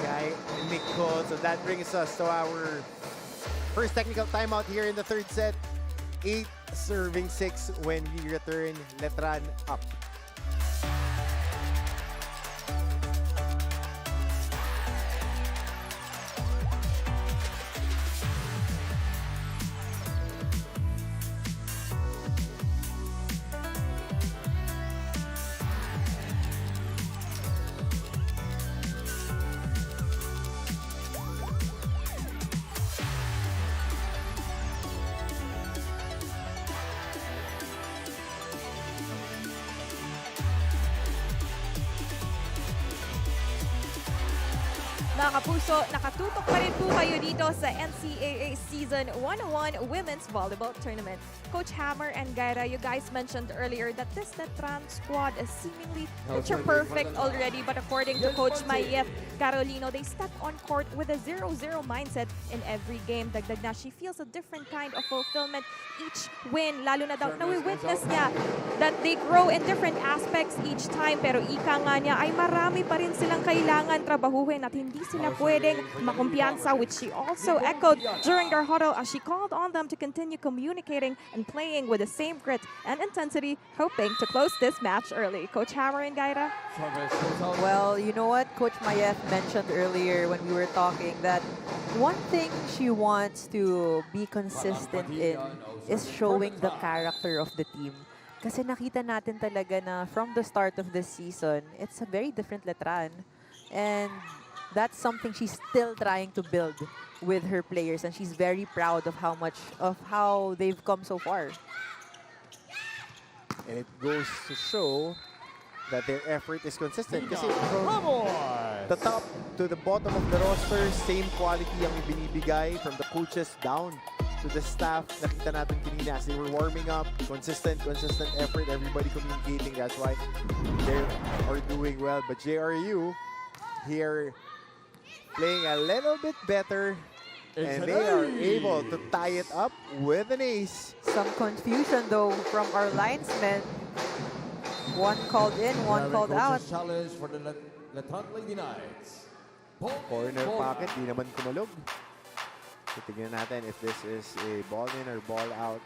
Guy Nicole. So that brings us to our first technical timeout here in the third set. 8 serving 6 when we return. Letran up. Mga kapuso, nakatutok pa rin po kayo dito sa NCAA Season 101 Women's Volleyball Tournament. Coach Hammer and Gaira, you guys mentioned earlier that this LETRAN squad is seemingly picture perfect already, but according to Coach Mayet Carolino, they step on court with a 0-0 mindset in every game. Dagdag na, she feels a different kind of fulfillment each win. Lalo na daw, nawi-witness niya that they grow in different aspects each time. Pero ika nga niya ay marami pa rin silang kailangan trabahuhin at hindi sila pwedeng makumpiyansa, which she also echoed during their huddle as she called on them to continue communicating and playing with the same grit and intensity, hoping to close this match early. Coach Hammer and Gaira? Well, you know what? Coach Mayet mentioned earlier when we were talking that one thing she wants to be consistent in is showing the character of the team. Kasi nakita natin talaga na from the start of the season, it's a very different LETRAN. And that's something she's still trying to build with her players, and she's very proud of how they've come so far. And it goes to show that their effort is consistent. Kasi from the top to the bottom of the roster, same quality ang ibinibigay from the coaches down to the staff. Nakita natin kanina as they were warming up. Consistent effort. Everybody communicating. That's why they are doing well. But JRU here playing a little bit better, and they are able to tie it up with an ace. Some confusion though from our linesmen. One called in, one called out. Challenge for the LETRAN Lady Knights. Corner pocket, di naman kumalog. Titignan natin if this is a ball in or ball out.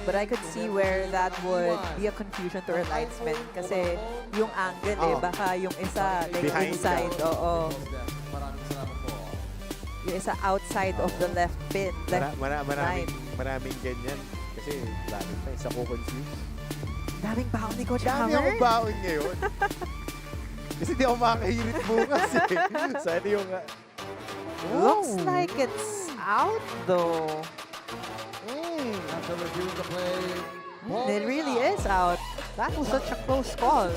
But I could see where that would be a confusion to our linesmen. Kasi yung angle baka yung isa like inside. Oo. Yung isa outside of the left pin. Maraming ganyan. Kasi daming pa, isa ko confused. Daming baon ni Coach Hammer. Dami akong baon ngayon. Kasi di ako makahirit bukas eh. Sana yung... Looks like it's out though. It really is out. That was such a close call.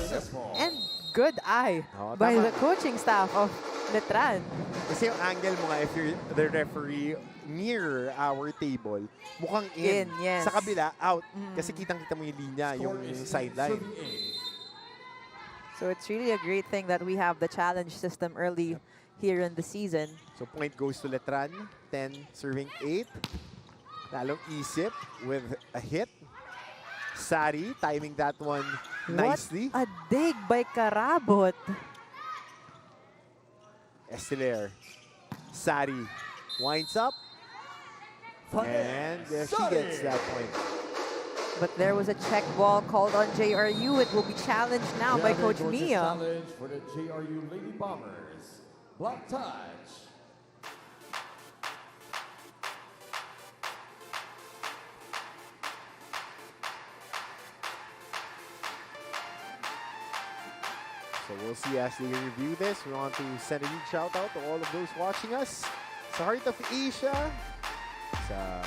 And good eye by the coaching staff of LETRAN. Kasi yung angle mo nga, if you're the referee near our table, mukhang in. Yes. Sa kabila, out. Kasi kitang-kita mo yung linya, yung sideline. So it's really a great thing that we have the challenge system early here in the season. So point goes to LETRAN, 10 serving 8. Lalong isip with a hit. Sari timing that one nicely. What a dig by Karabot. Estiler. Sari winds up. And she gets that point. But there was a check ball called on JRU. It will be challenged now by Coach Mia. Challenge for the JRU Lady Bombers. Block touch. So we'll see as they review this. We want to send a huge shout out to all of those watching us sa Heart of Asia, sa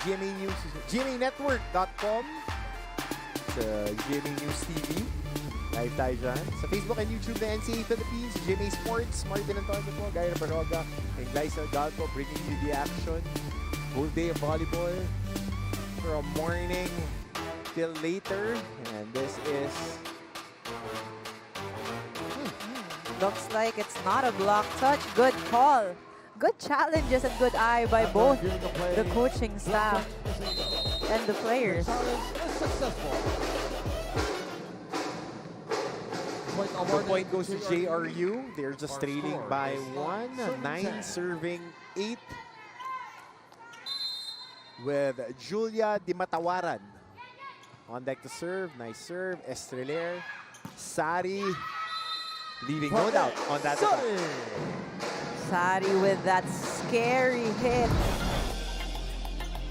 GMA News, GMAnetwork.com, sa GMA News TV. Live tayo dyan. Sa Facebook and YouTube na NCAA Philippines, GMA Sports, Martin Antonio po, Gaira Baroga, and Glycel Galpo bringing you the action. Whole day of volleyball from morning till later. And this is... Looks like it's not a block touch. Good call. Good challenges and good eye by both the coaching staff and the players. The point goes to JRU. They're just trailing by 1. 9 serving 8. With Julia Di Matawaran on deck to serve. Nice serve. Estrella. Sari. Leaving no doubt on that attack. Sari with that scary hit.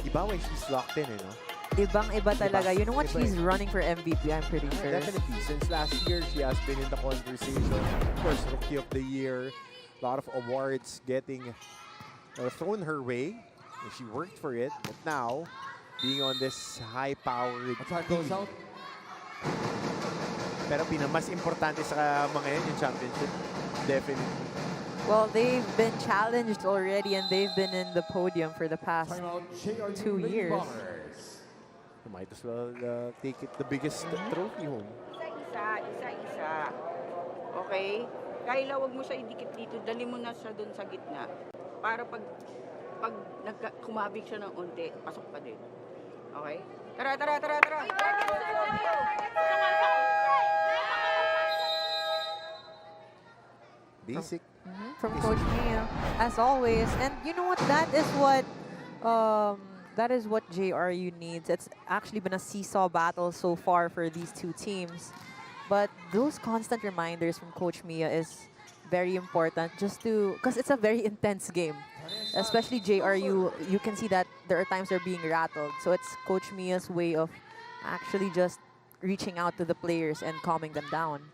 Iba when she's locked in, no? Ibang-iba talaga. You know what? She's running for MVP, I'm pretty sure. Definitely. Since last year, she has been in the conversation. Of course, Rookie of the Year. A lot of awards getting thrown her way. She worked for it, but now, being on this high-powered Attack goes team. out. Pero mas importante sa mga yan, yung championship. Definitely. Well, they've been challenged already and they've been in the podium for the past Timeout, JRU 2 Lady years. Bombers. You might as well take it the biggest trophy home. Isa-isa. Okay? Kayla, wag mo siya idikit dito. Dali mo na siya doon sa gitna. Para pag kumabig siya ng unti, pasok ka din. Okay? Tara! Basic. From Coach Mia, as always. And you know what? That is what JRU needs. It's actually been a seesaw battle so far for these two teams. But those constant reminders from Coach Mia is very important because it's a very intense game. Especially JRU, you can see that there are times they're being rattled. So it's Coach Mia's way of actually just reaching out to the players and calming them down.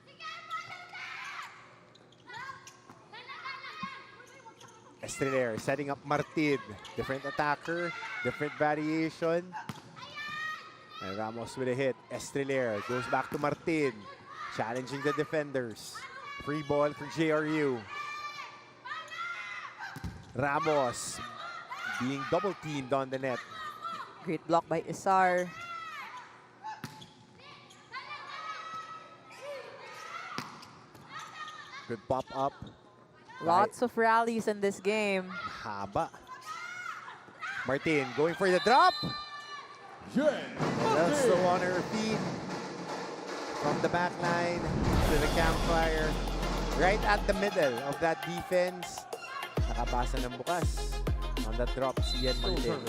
Estrella setting up Martin. Different attacker, different variation. And Ramos with a hit. Estrella goes back to Martin. Challenging the defenders. Free ball for JRU. Ramos being double teamed on the net. Great block by Isar. Good pop up. Lots of rallies in this game. Haba. Martin going for the drop. That's the on her feet. From the back line to the campfire. Right at the middle of that defense. Nakabasa ng bukas. On that drop, si Ian Martin.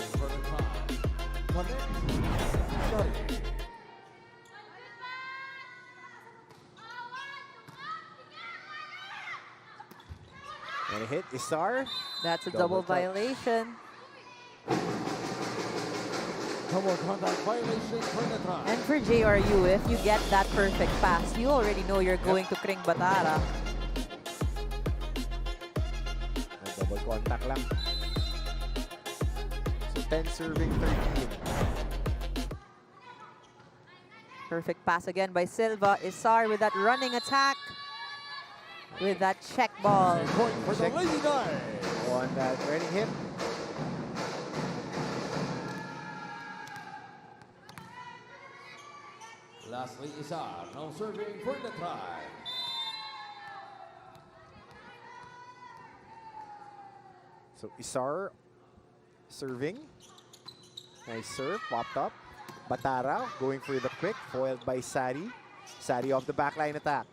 And a hit, Isar. That's a double violation. Double contact violation for LETRAN. And for JRU, if you get that perfect pass, you already know you're going to Kring Batara. Double contact lang. So 10 serving 13. Perfect pass again by Silva. Isar with that running attack. With that check ball. Point for the Lady Knights. On that running hit. Lastly, Isar now serving for LETRAN. So Isar serving. Nice serve, popped up. Batara going for the quick, foiled by Sari. Sari off the backline attack.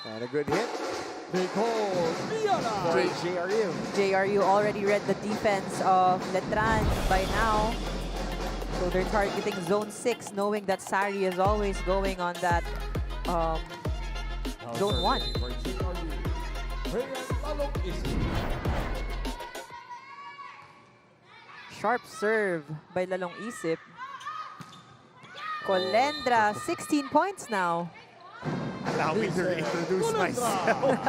And a good hit. Because For JRU. JRU already read the defense of LETRAN by now. So they're targeting zone 6, knowing that Sari is always going on that zone 1. Sharp serve by Lalong Isip. Colendra, 16 points now. Allow me to reintroduce myself.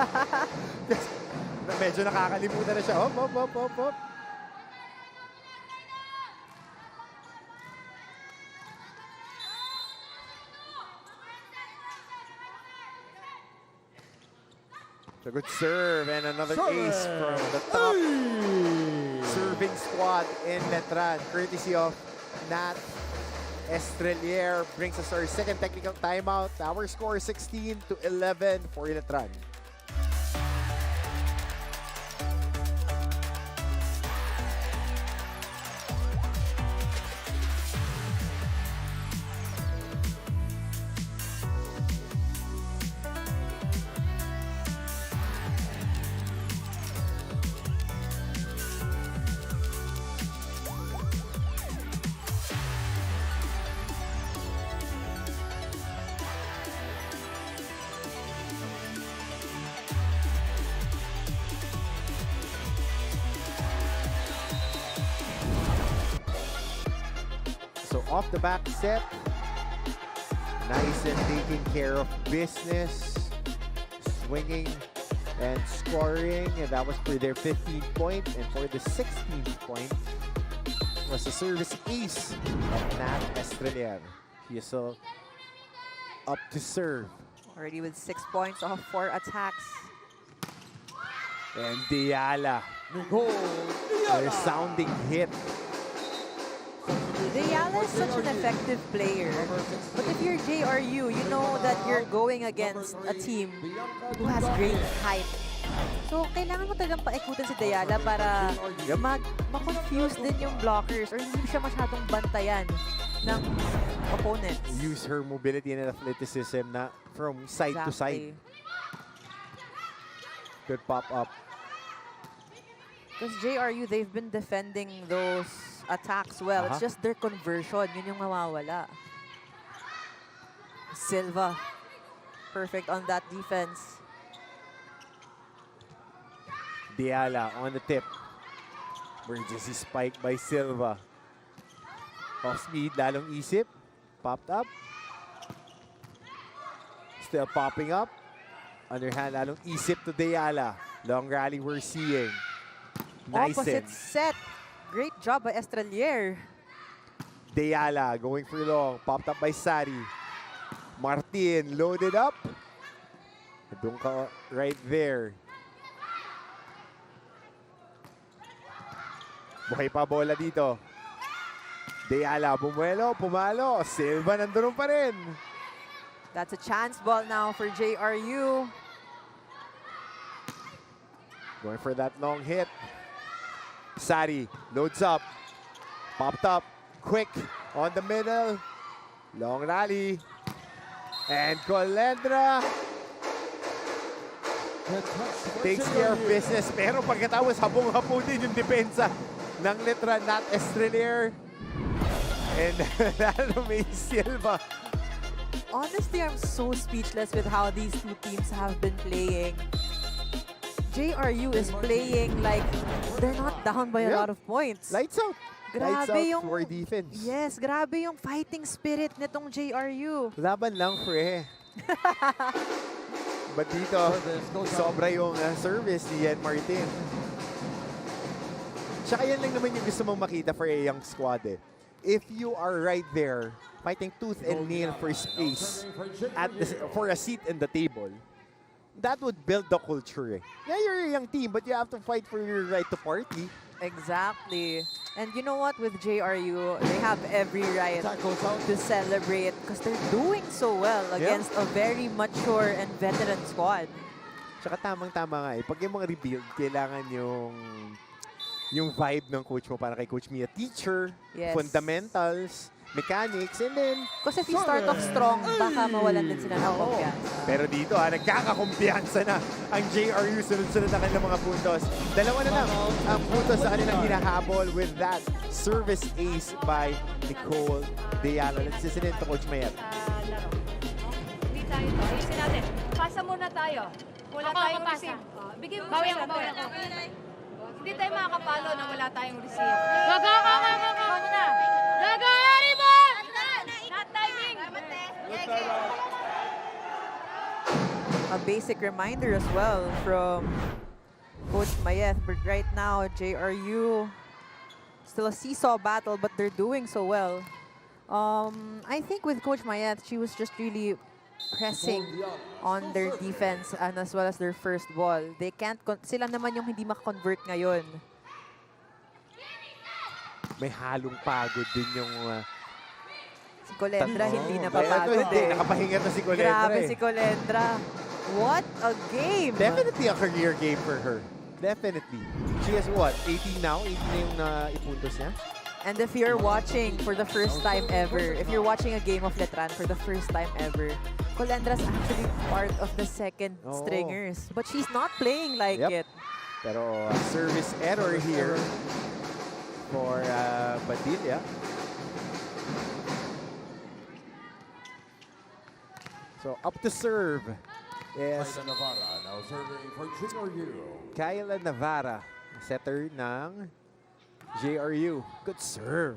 Medyo nakakalimutan na siya. Hop. A good serve and another ace from the top serving squad in LETRAN, courtesy of Nat Estrelier. Brings us our second technical timeout. Our score 16-11 for LETRAN. So off the back set, nice and taking care of business, swinging And scoring, and that was for their 15th point. And for the 16th point was a service ace of Nat Estrelier. He is up to serve. Already with 6 points off 4 attacks. And Diala. A resounding hit. Diala is such an effective player. But if you're JRU, you know that you're going against a team who has great height. So, kailangan mo talagang paikutin si Diala para ma-confuse din yung blockers or hindi siya masyadong bantayan ng opponents. Use her mobility and athleticism na from side to side. Good pop up. Because JRU, they've been defending those attacks well. It's just their conversion. Yun yung mawawala. Silva. Perfect on that defense. Diala on the tip. Emergency spike by Silva. Off speed, lalong isip. Popped up. Still popping up. Underhand, lalong isip to Diala. Long rally we're seeing. Nice. Opposite set. Great job by Estrelier. Diala going for long. Popped up by Sari. Martin loaded up. Doon ka right there. Buhay pa bola dito. Diala bumuelo, pumalo. Silva nandun pa rin. That's a chance ball now for JRU. Going for that long hit. Sari loads up. Popped up. Quick on the middle. Long rally. And Colendra takes care of business. Pero pagkatapos habong-hapo din yung depensa ng LETRAN, Nat Estrelier. And lalo may Silva. Honestly, I'm so speechless with how these two teams have been playing. JRU is playing like they're not down by a lot of points. Lights out. Lights out yung for defense. Yes, grabe yung fighting spirit nitong JRU. Laban lang, pre. But dito, sobra yung service ni Yen Martin. Tsaka yan lang naman yung gusto mong makita for a young squad eh. If you are right there, fighting tooth and nail for space for a seat in the table, that would build the culture eh. Yeah, you're a young team, but you have to fight for your right to party. Exactly. And you know what? With JRU, they have every right to celebrate because they're doing so well against a very mature and veteran squad. Tsaka tamang-tama nga eh. Pag yung mga rebuild, kailangan yung vibe ng coach mo para kay Coach Mia. Teacher, fundamentals, mechanics, and then... Kasi if you start off strong, baka mawalan din sila ng kumpiyansa. Pero dito, nagkakakumpiyansa na ang JRU. Sunod-sunod na kanilang mga puntos. Dalawa na lang ang puntos sa kanilang hinahabol with that service ace by Nicole Diala. Let's listen in to Coach Mayat. Laro. Hindi tayo to. Ayusin natin. Pasa muna tayo. Wala tayong receive. Bigyan mo siya sa Hindi tayo makakapalo na wala tayong receive. Gaga! Na! Gaga! Not timing! A basic reminder as well from Coach Mayeth. But right now, JRU, still a seesaw battle, but they're doing so well. I think with Coach Mayeth, she was just really pressing on their defense and as well as their first ball. They can't, sila naman yung hindi makakonvert ngayon. May halong pagod din yung... Si Colendra hindi napapagod eh. Nakapahinga na si Colendra. Grabe si Colendra. What a game! Definitely a career game for her. Definitely. She has what? 18 now? 18 na yung ipuntos niya? And if you're watching for the first time ever, if you're watching a game of LETRAN for the first time ever, Colendra's actually part of the second stringers. But she's not playing like it. Pero service error here for Padilla. So up to serve is Kyla Navarra, setter ng JRU. Good serve.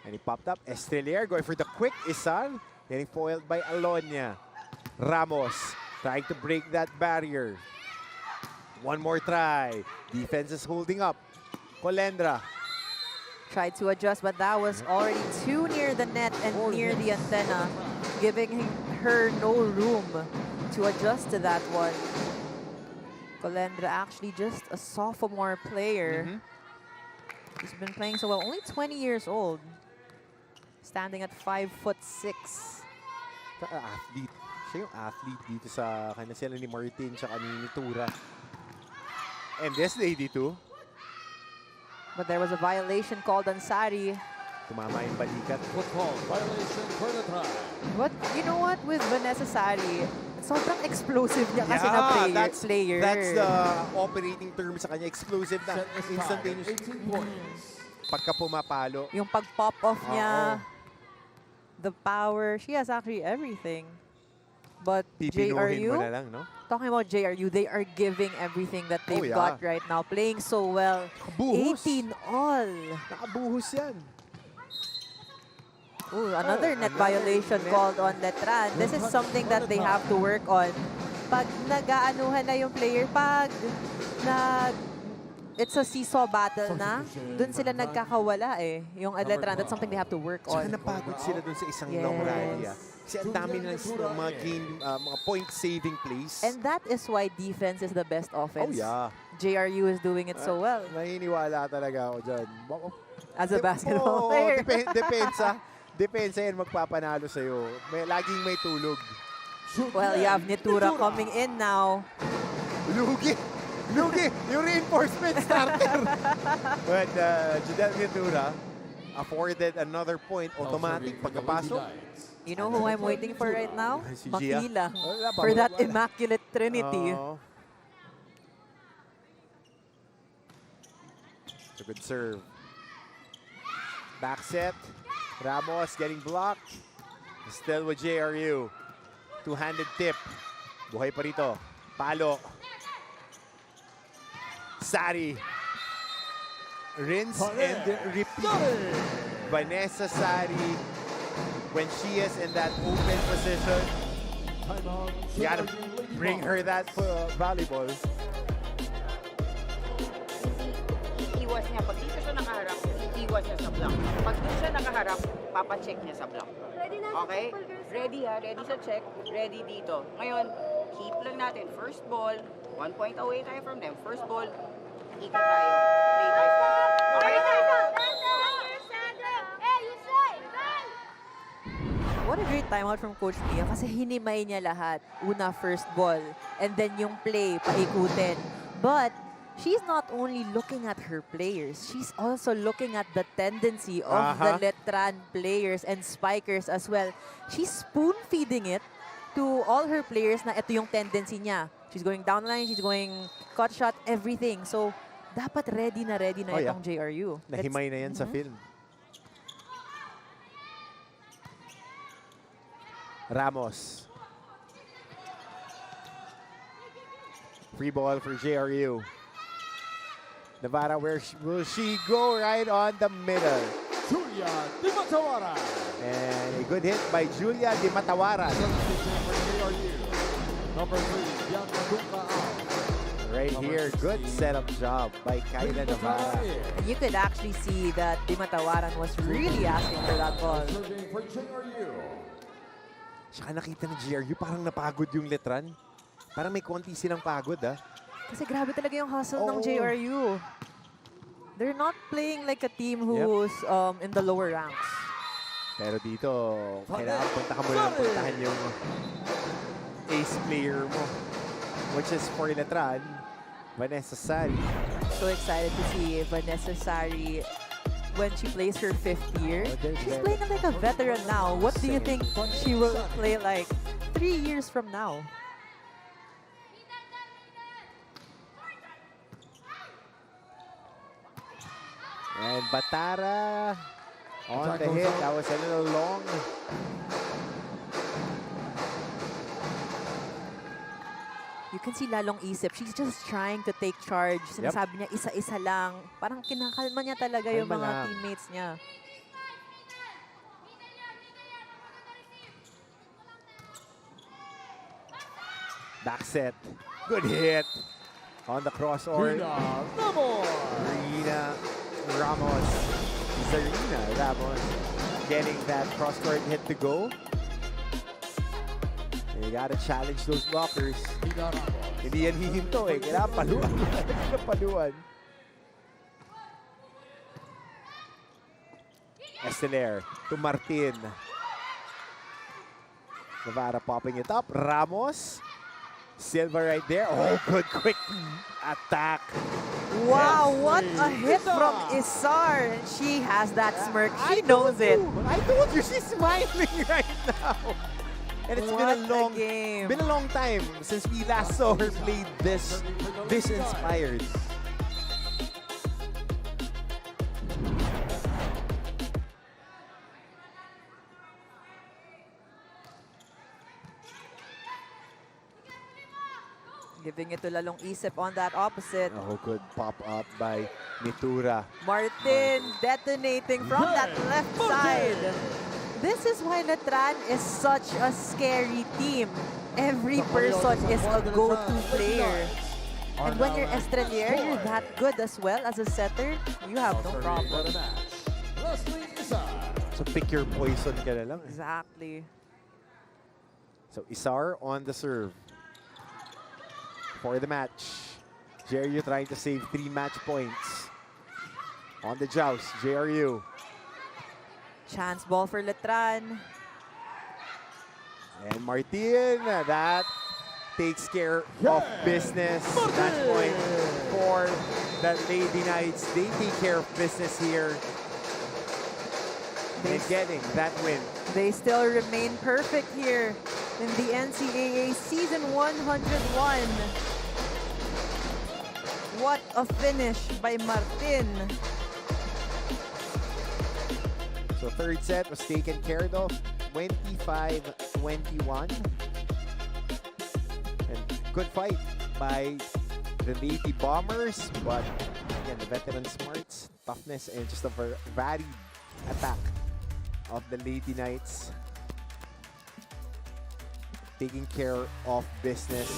And he popped up. Estrelier going for the quick Isal. Getting foiled by Alonia. Ramos trying to break that barrier. One more try. Defense is holding up. Colendra. Tried to adjust, but that was already too near the net and near the antenna, giving her no room to adjust to that one. Colendra actually just a sophomore player. She's been playing so well, only 20 years old. Standing at 5'6". Athlete. Siya yung athlete dito sa kanya sila ni Martin tsaka ni Tura. And this lady too. But there was a violation called on Sari. Tumama yung balikat. Football violation for the try. But you know what, with Vanessa Sari, sobrang explosive niya kasi na player. That's the operating term sa kanya. Explosive na. Instantaneous. Pagka pumapalo. Yung pag-pop off niya. The power. She has actually everything. But Pipinuhin JRU, mo na lang, no? talking about JRU, they are giving everything that they've got right now. Playing so well. Nakabuhos. 18 all. Nakabuhos yan. Ooh, another net violation called on LETRAN. This is something that they have to work on. Pag nag-aanuhan na yung player, pag it's a seesaw battle na, dun sila nagkakawala eh. Yung LETRAN, that's something they have to work on. Tsaka napagod sila dun sa isang long rally. Kasi ang dami na mga game, mga point-saving plays. And that is why defense is the best offense. Oh, yeah. JRU is doing it so well. Naniniwala talaga ako dyan. As a basketball player. Depensa yan magpapanalo sa'yo. Laging may tulog. Well, you have Nitura coming in now. Lugi! Yung reinforcement starter! But Judel Nitura afforded another point. Automatic pagkapasok. You know who I'm waiting for right now? Si Makila. For that immaculate trinity. It's a good serve. Back set. Ramos getting blocked. Still with JRU. Two-handed tip. Buhay pa rito. Palo. Sari. Rinse and repeat. Vanessa Sari. When she is in that open position, you gotta bring her that volleyball. Iwas niya. Pag dito siya nakaharap, iwas niya sa block. Pag doon siya nakaharap, papacheck niya sa block. Okay? Ready ha? Ready sa check. Ready dito. Ngayon, keep lang natin. First ball, 1 point away tayo from them. First ball, ikot tayo. Play tayo. Okay? What a great timeout from Coach Mia kasi hinimay niya lahat. Una, first ball. And then yung play, paikutin. But she's not only looking at her players, she's also looking at the tendency of the LETRAN players and spikers as well. She's spoon-feeding it to all her players na ito yung tendency niya. She's going down line, she's going cut shot, everything. So, dapat ready na itong JRU. Nahimay na yan sa film. Ramos. Free ball for JRU. Navarra, where will she go? Right on the middle. Julia Di Matawara. And a good hit by Julia Di Matawara. Number 3, Bianca Dunca out. Right here, good setup job by Kyla Navarra. And you could actually see that Di Matawaran was really asking for that ball. Saka nakita ng JRU, parang napagod yung LETRAN. Parang may konti silang pagod, Kasi grabe talaga yung hustle ng JRU. They're not playing like a team who's in the lower ranks. Pero dito, kailangan puntahan yung ace player mo, which is for LETRAN, Vanessa Sari. So excited to see Vanessa Sari when she plays her 5th year. She's playing like a veteran now. What do you think she will play like 3 years from now? And Batara on the hit. That was a little long. You can see lalong isip. She's just trying to take charge. Sinasabi niya, isa-isa lang. Parang kinakalma niya talaga yung mga teammates niya. Back set. Good hit. On the crossover. Zarina Ramos. Zarina Ramos getting that cross-court hit to go. You gotta challenge those blockers. Hindi yan hihinto eh. Kailangan paluan. Paluan. Esteler to Martin. Navarra popping it up. Ramos. Silva right there. Oh, good quick attack. Wow, what a hit from Isar. And she has that smirk. She knows it. I told you, she's smiling right now. And it's been a long time since we last saw her play this inspired. Giving it to Lalong Isip on that opposite. Oh, good pop up by Mitura. Martin detonating from that left side. This is why LETRAN is such a scary team. Every person is a go-to player. And when you're Estrelier, you're that good as well as a setter, you have no problem. So pick your poison ka na lang. Exactly. So Isar on the serve. For the match. JRU trying to save 3 match points. On the joust, JRU. Chance ball for LETRAN. And Martin, that takes care of business. Match point for the Lady Knights. They take care of business here. And getting that win. They still remain perfect here in the NCAA Season 101. What a finish by Martin. So third set was taken care of, 25-21. And good fight by the Lady Bombers, but again, the veteran smarts, toughness, and just a varied attack of the Lady Knights. Taking care of business.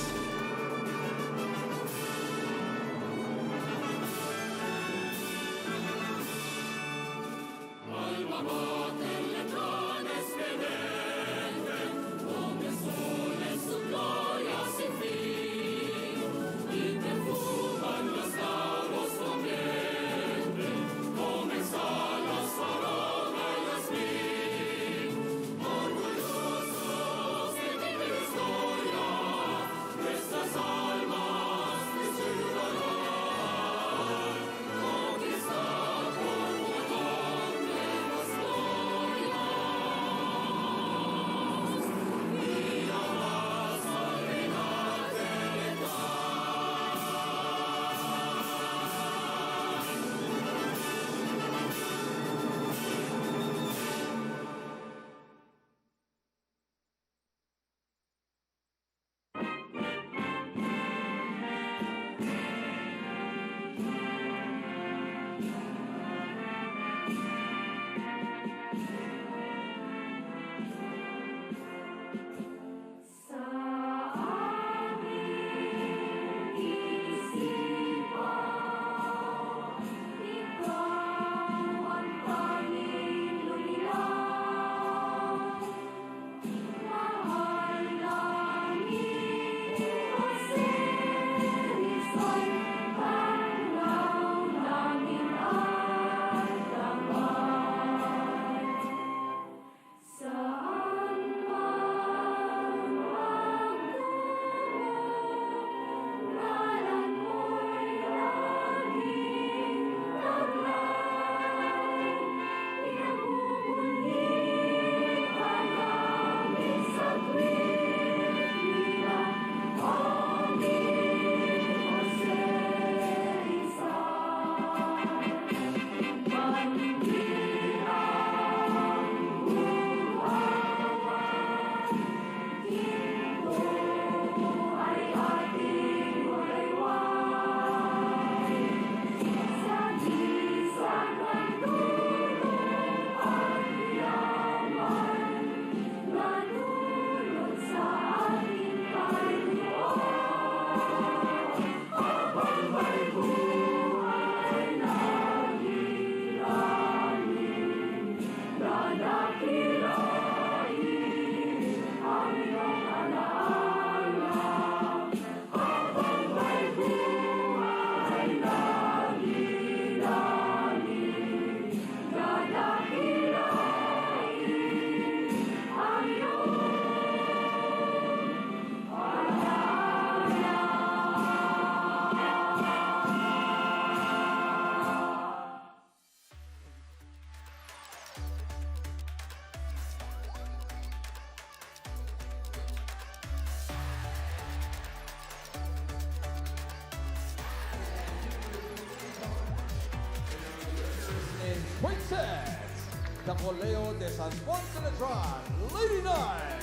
the Colegio de San Juan de Letran Lady Knights.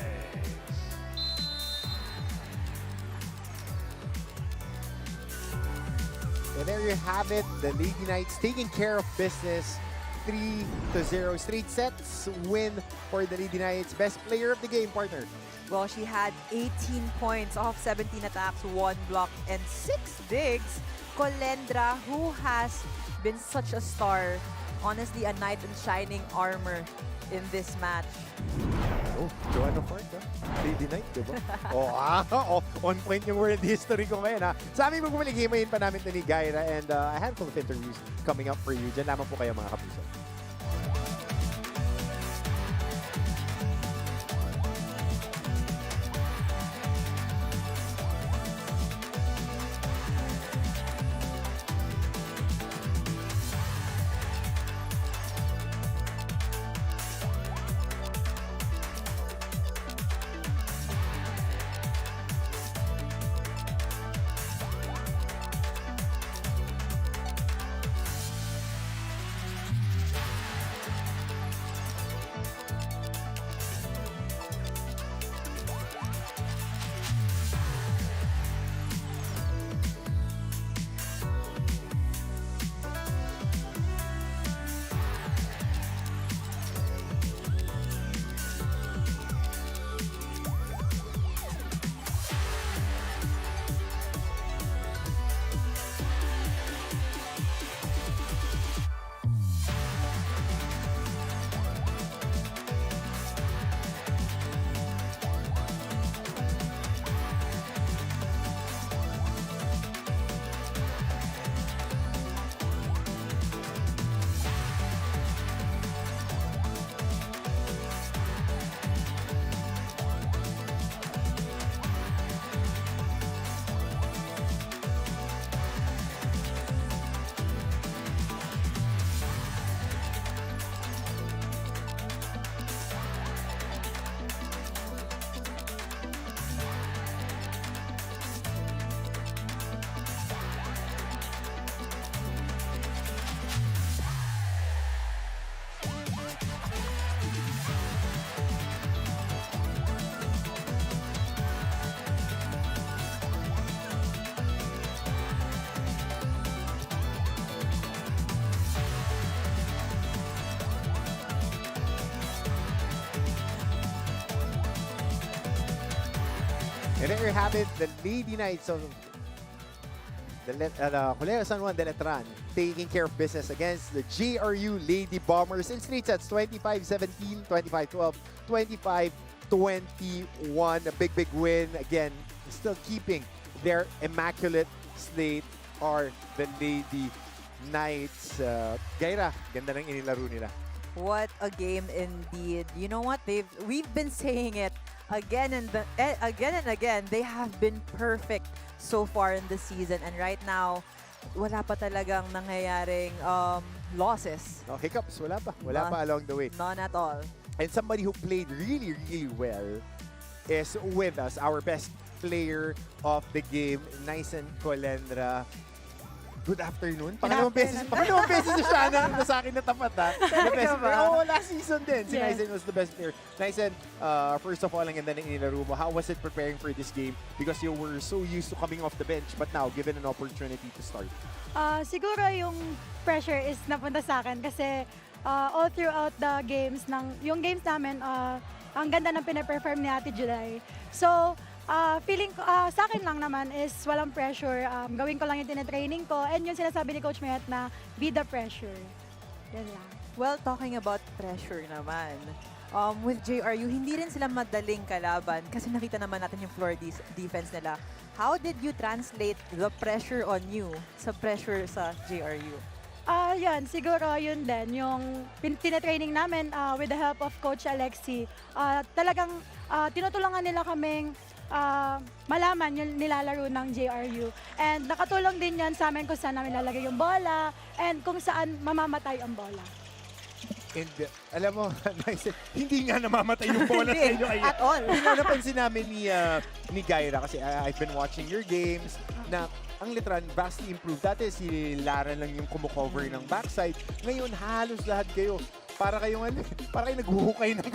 And there you have it, the Lady Knights taking care of business. 3-0 straight sets win for the Lady Knights. Best player of the game, partner. Well, she had 18 points off 17 attacks, 1 block, and 6 digs. Colendra, who has been such a star, honestly a knight in shining armor in this match. Oh, Joanna Park, Lady Knight, diba? On point yung world history ko ngayon, ha? Sa aming magpumaligay, pa namin ito ni Gaira, and a handful of interviews coming up for you. Diyan lamang po kayo, mga kapuso. And there you have it, the Lady Knights of the Colegio San Juan de Letran taking care of business against the GRU Lady Bombers in straight sets, 25-17, 25-12, 25-21. A big win. Again, still keeping their immaculate slate are the Lady Knights. Gaira, ganda ng inilaro nila. What a game indeed. You know what? We've been saying it again and again. They have been perfect so far in the season, and right now wala pa talagang nangyayaring losses. No, hiccups, wala pa along the way. None at all. And somebody who played really well is with us, our best player of the game, Nysen Colendra. Good afternoon. Pangalawang beses na siya na sa akin natapat, ha? The best player. Oh, last season din. Si Nysen was the best player. Nysen, first of all, ang ganda ng inilaro mo. How was it preparing for this game? Because you were so used to coming off the bench, but now, given an opportunity to start. Siguro yung pressure is napunta sa akin kasi all throughout the games, yung games namin, ang ganda ng pinaperform ni Ate July. So, feeling ko, sa akin lang naman is walang pressure. Gawin ko lang yung tinatraining ko. And yung sinasabi ni Coach Mayat na be the pressure. Yan lang. Well, talking about pressure naman, with JRU, hindi rin sila madaling kalaban kasi nakita naman natin yung floor defense nila. How did you translate the pressure on you sa pressure sa JRU? Yan, siguro yun din. Yung tinatraining namin with the help of Coach Alexi, talagang tinutulungan nila kaming malaman yung nilalaro ng JRU. And nakatulong din yan sa amin kung saan namin lalagay yung bola and kung saan mamamatay ang bola. And alam mo, hindi nga namamatay yung bola sa inyo. At all. Hindi nga napansin namin ni Gaira kasi I've been watching your games na ang Letran vastly improved. Dati si Lara lang yung kumukover ng backside. Ngayon, halos lahat kayo para kayong ano, para kayong naghuhukay ng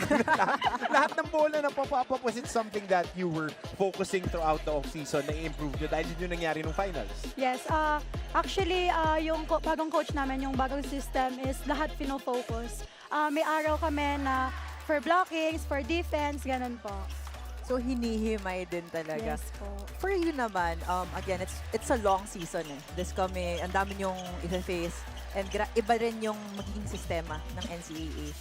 lahat ng bola na pop-up. Was it something that you were focusing throughout the off-season na i-improve nyo dahil yun yung nangyari nung finals? Yes, actually, yung bagong coach namin, yung bagong system is lahat pino-focus. May araw kami na for blockings, for defense, ganun po. So, hinihimay din talaga. Yes po. For you naman, again, it's a long season eh. This kami, ang dami yung i-face. And iba rin yung magiging sistema ng NCAA.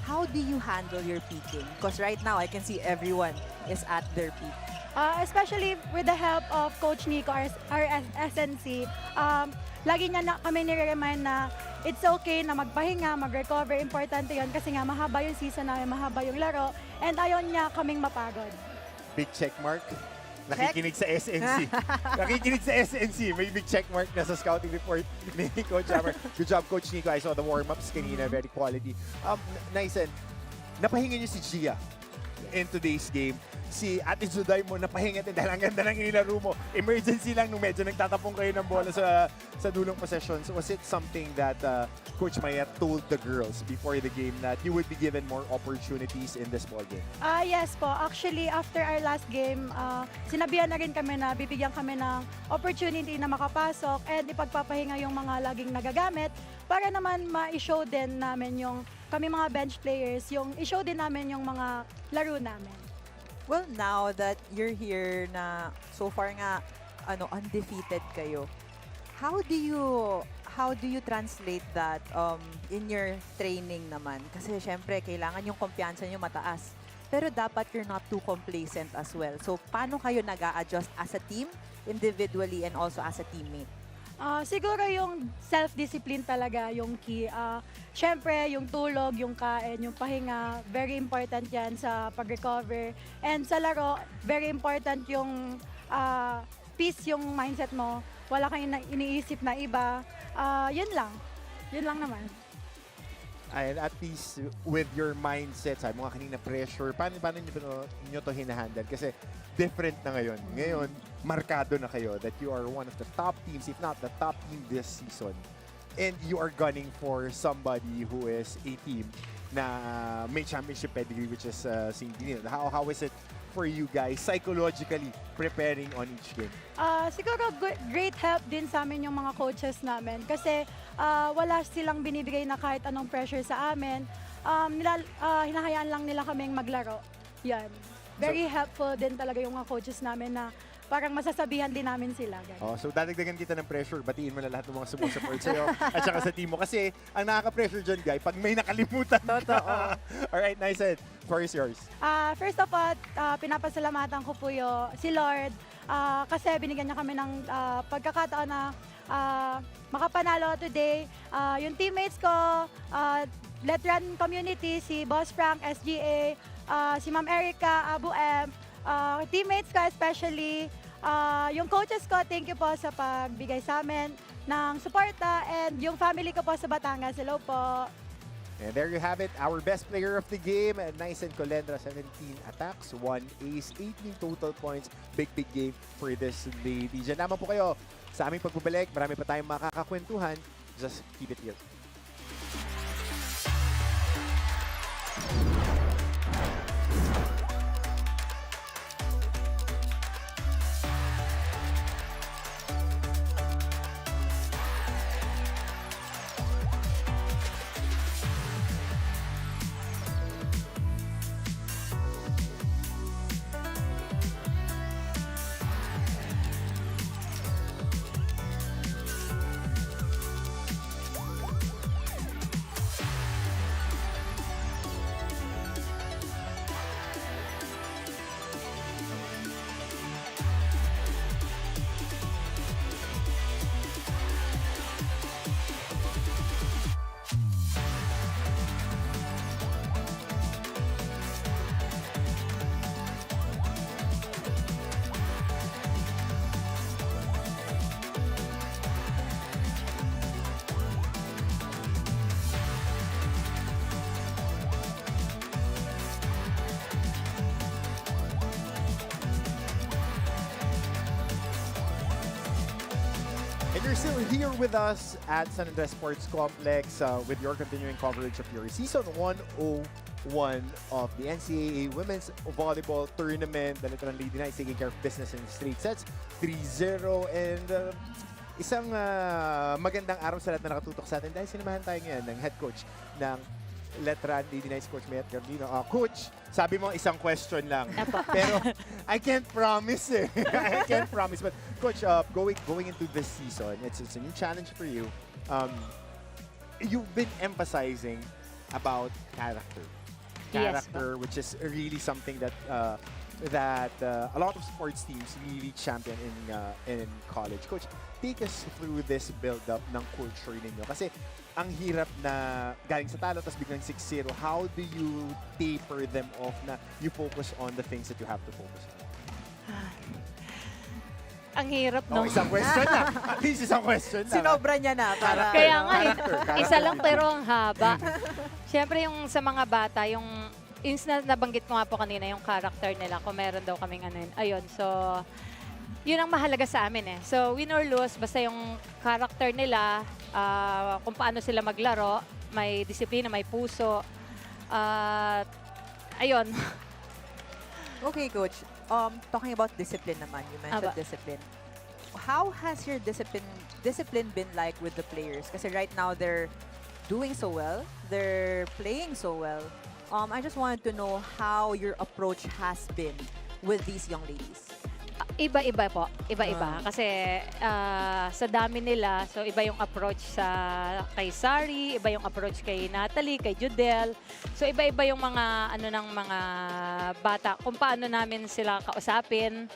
How do you handle your peaking? Because right now, I can see everyone is at their peak. Especially with the help of Coach Nico, our SNC, lagi niya kami nire-remind na it's okay na magpahinga, mag-recover. Importante yun kasi nga mahaba yung season namin, mahaba yung laro. And ayaw niya kaming mapagod. Big check mark. Nakikinig sa SNC. Nakikinig sa SNC. May big check mark na sa scouting report ni Coach Hammer. Good job, Coach Nico. I saw the warm-ups kanina. Very quality. Nice. And napahinga niyo si Gia in today's game. Si Ate Juday mo, napahinga din dahil ang ganda ng inilaro mo. Emergency lang nung medyo nagtatapong kayo ng bola sa dulong possession. So was it something that Coach Maya told the girls before the game that you would be given more opportunities in this ball game? Yes po. Actually, after our last game, sinabihan na rin kami na bibigyan kami ng opportunity na makapasok and ipagpapahinga yung mga laging nagagamit para naman ma-show din namin yung kami mga bench players, yung i-show din namin yung mga laro namin. Well, now that you're here na so far nga undefeated kayo, how do you translate that in your training naman? Kasi syempre kailangan yung kumpiyansa nyo mataas. Pero dapat you're not too complacent as well. So paano kayo nag-a-adjust as a team, individually and also as a teammate? Siguro yung self-discipline talaga yung key. Siyempre, yung tulog, yung kain, yung pahinga, very important yan sa pag-recover. And sa laro, very important yung peace yung mindset mo. Wala kang iniisip na iba. Yun lang. Yun lang naman. And at least with your mindset, sabi mo nga kanina pressure, paano nyo to hinahandle? Kasi different na ngayon. Ngayon, markado na kayo that you are one of the top teams, if not the top team this season. And you are gunning for somebody who is a team na may championship pedigree, which is St. Denis. How is it for you guys psychologically preparing on each game? Siguro great help din sa amin yung mga coaches namin kasi wala silang binibigay na kahit anong pressure sa amin. Hinahayaan lang nila kaming maglaro. Yan. Very helpful din talaga yung mga coaches namin na parang masasabihan din namin sila. So dadagdagan kita ng pressure, batiin mo na lahat ng mga sumusupport sa'yo at saka sa team mo. Kasi ang nakaka-pressure dyan, guys, pag may nakalimutan ka. Alright, nice. Floor is yours. First of all, pinapasalamatan ko po si Lord kasi binigyan niya kami ng pagkakataon na makapanalo today. Yung teammates ko, LETRAN community, si Boss Frank, SGA, si Ma'am Erica, Abu M, teammates ko especially, yung coaches ko, thank you po sa pagbigay sa amin ng suporta, and yung family ko po sa Batangas, hello po. And there you have it, our best player of the game, Nice and Colendra, 17 attacks, 1 ace, 18 total points. Big game for this lady. Diyan naman po kayo sa aming pagbabalik. Marami pa tayong makakakwentuhan. Just keep it here. you're still here with us at San Andres Sports Complex with your continuing coverage of your Season 101 of the NCAA Women's Volleyball Tournament. The LETRAN Lady Knights taking care of business in straight sets, 3-0. And isang magandang araw sa lahat na nakatutok sa atin dahil sinamahan tayo ngayon ng head coach ng LETRAN Lady Knights, Coach Mayat Gardino. Coach, sabi mo isang question lang. Pero I can't promise eh. I can't promise. But Coach, going into this season, it's a new challenge for you. You've been emphasizing about character. Character, which is really something that a lot of sports teams really champion in college. Coach, take us through this build-up ng culture ninyo. Kasi ang hirap na galing sa talo tapos biglang 6-0. How do you taper them off na you focus on the things that you have to focus on? Ang hirap, no? Isang question na. At least isang question na. Sinobra niya na. Kaya nga, isa lang pero ang haba. Siyempre yung sa mga bata, yung nabanggit ko nga po kanina, yung character nila, kung meron daw kaming ano yun. Ayun, so yun ang mahalaga sa amin eh. So win or lose, basta yung character nila, kung paano sila maglaro, may disiplina, may puso. Ayun. Okay, Coach. Talking about discipline naman, you mentioned discipline. How has your discipline been like with the players? Kasi right now they're doing so well, they're playing so well. I just wanted to know how your approach has been with these young ladies. Iba-iba po. Iba-iba. Kasi sa dami nila, so iba yung approach kay Sari, iba yung approach kay Natalie, kay Judel. So iba-iba yung mga ng mga bata kung paano namin sila kausapin.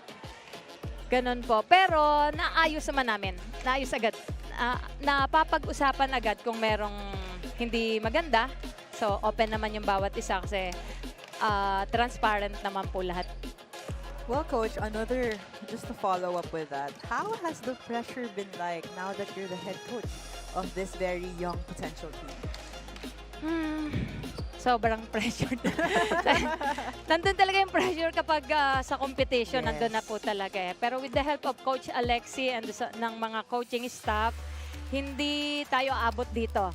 Ganun po. Pero naayos naman namin. Naayos agad. Napapag-usapan agad kung merong hindi maganda. So open naman yung bawat isa kasi transparent naman po lahat. Well, Coach, just to follow up with that, how has the pressure been like now that you're the head coach of this very young potential team? Sobrang pressure. Nandun talaga yung pressure kapag sa competition, nandun na po talaga eh. Pero with the help of Coach Alexi and ng mga coaching staff, hindi tayo abot dito.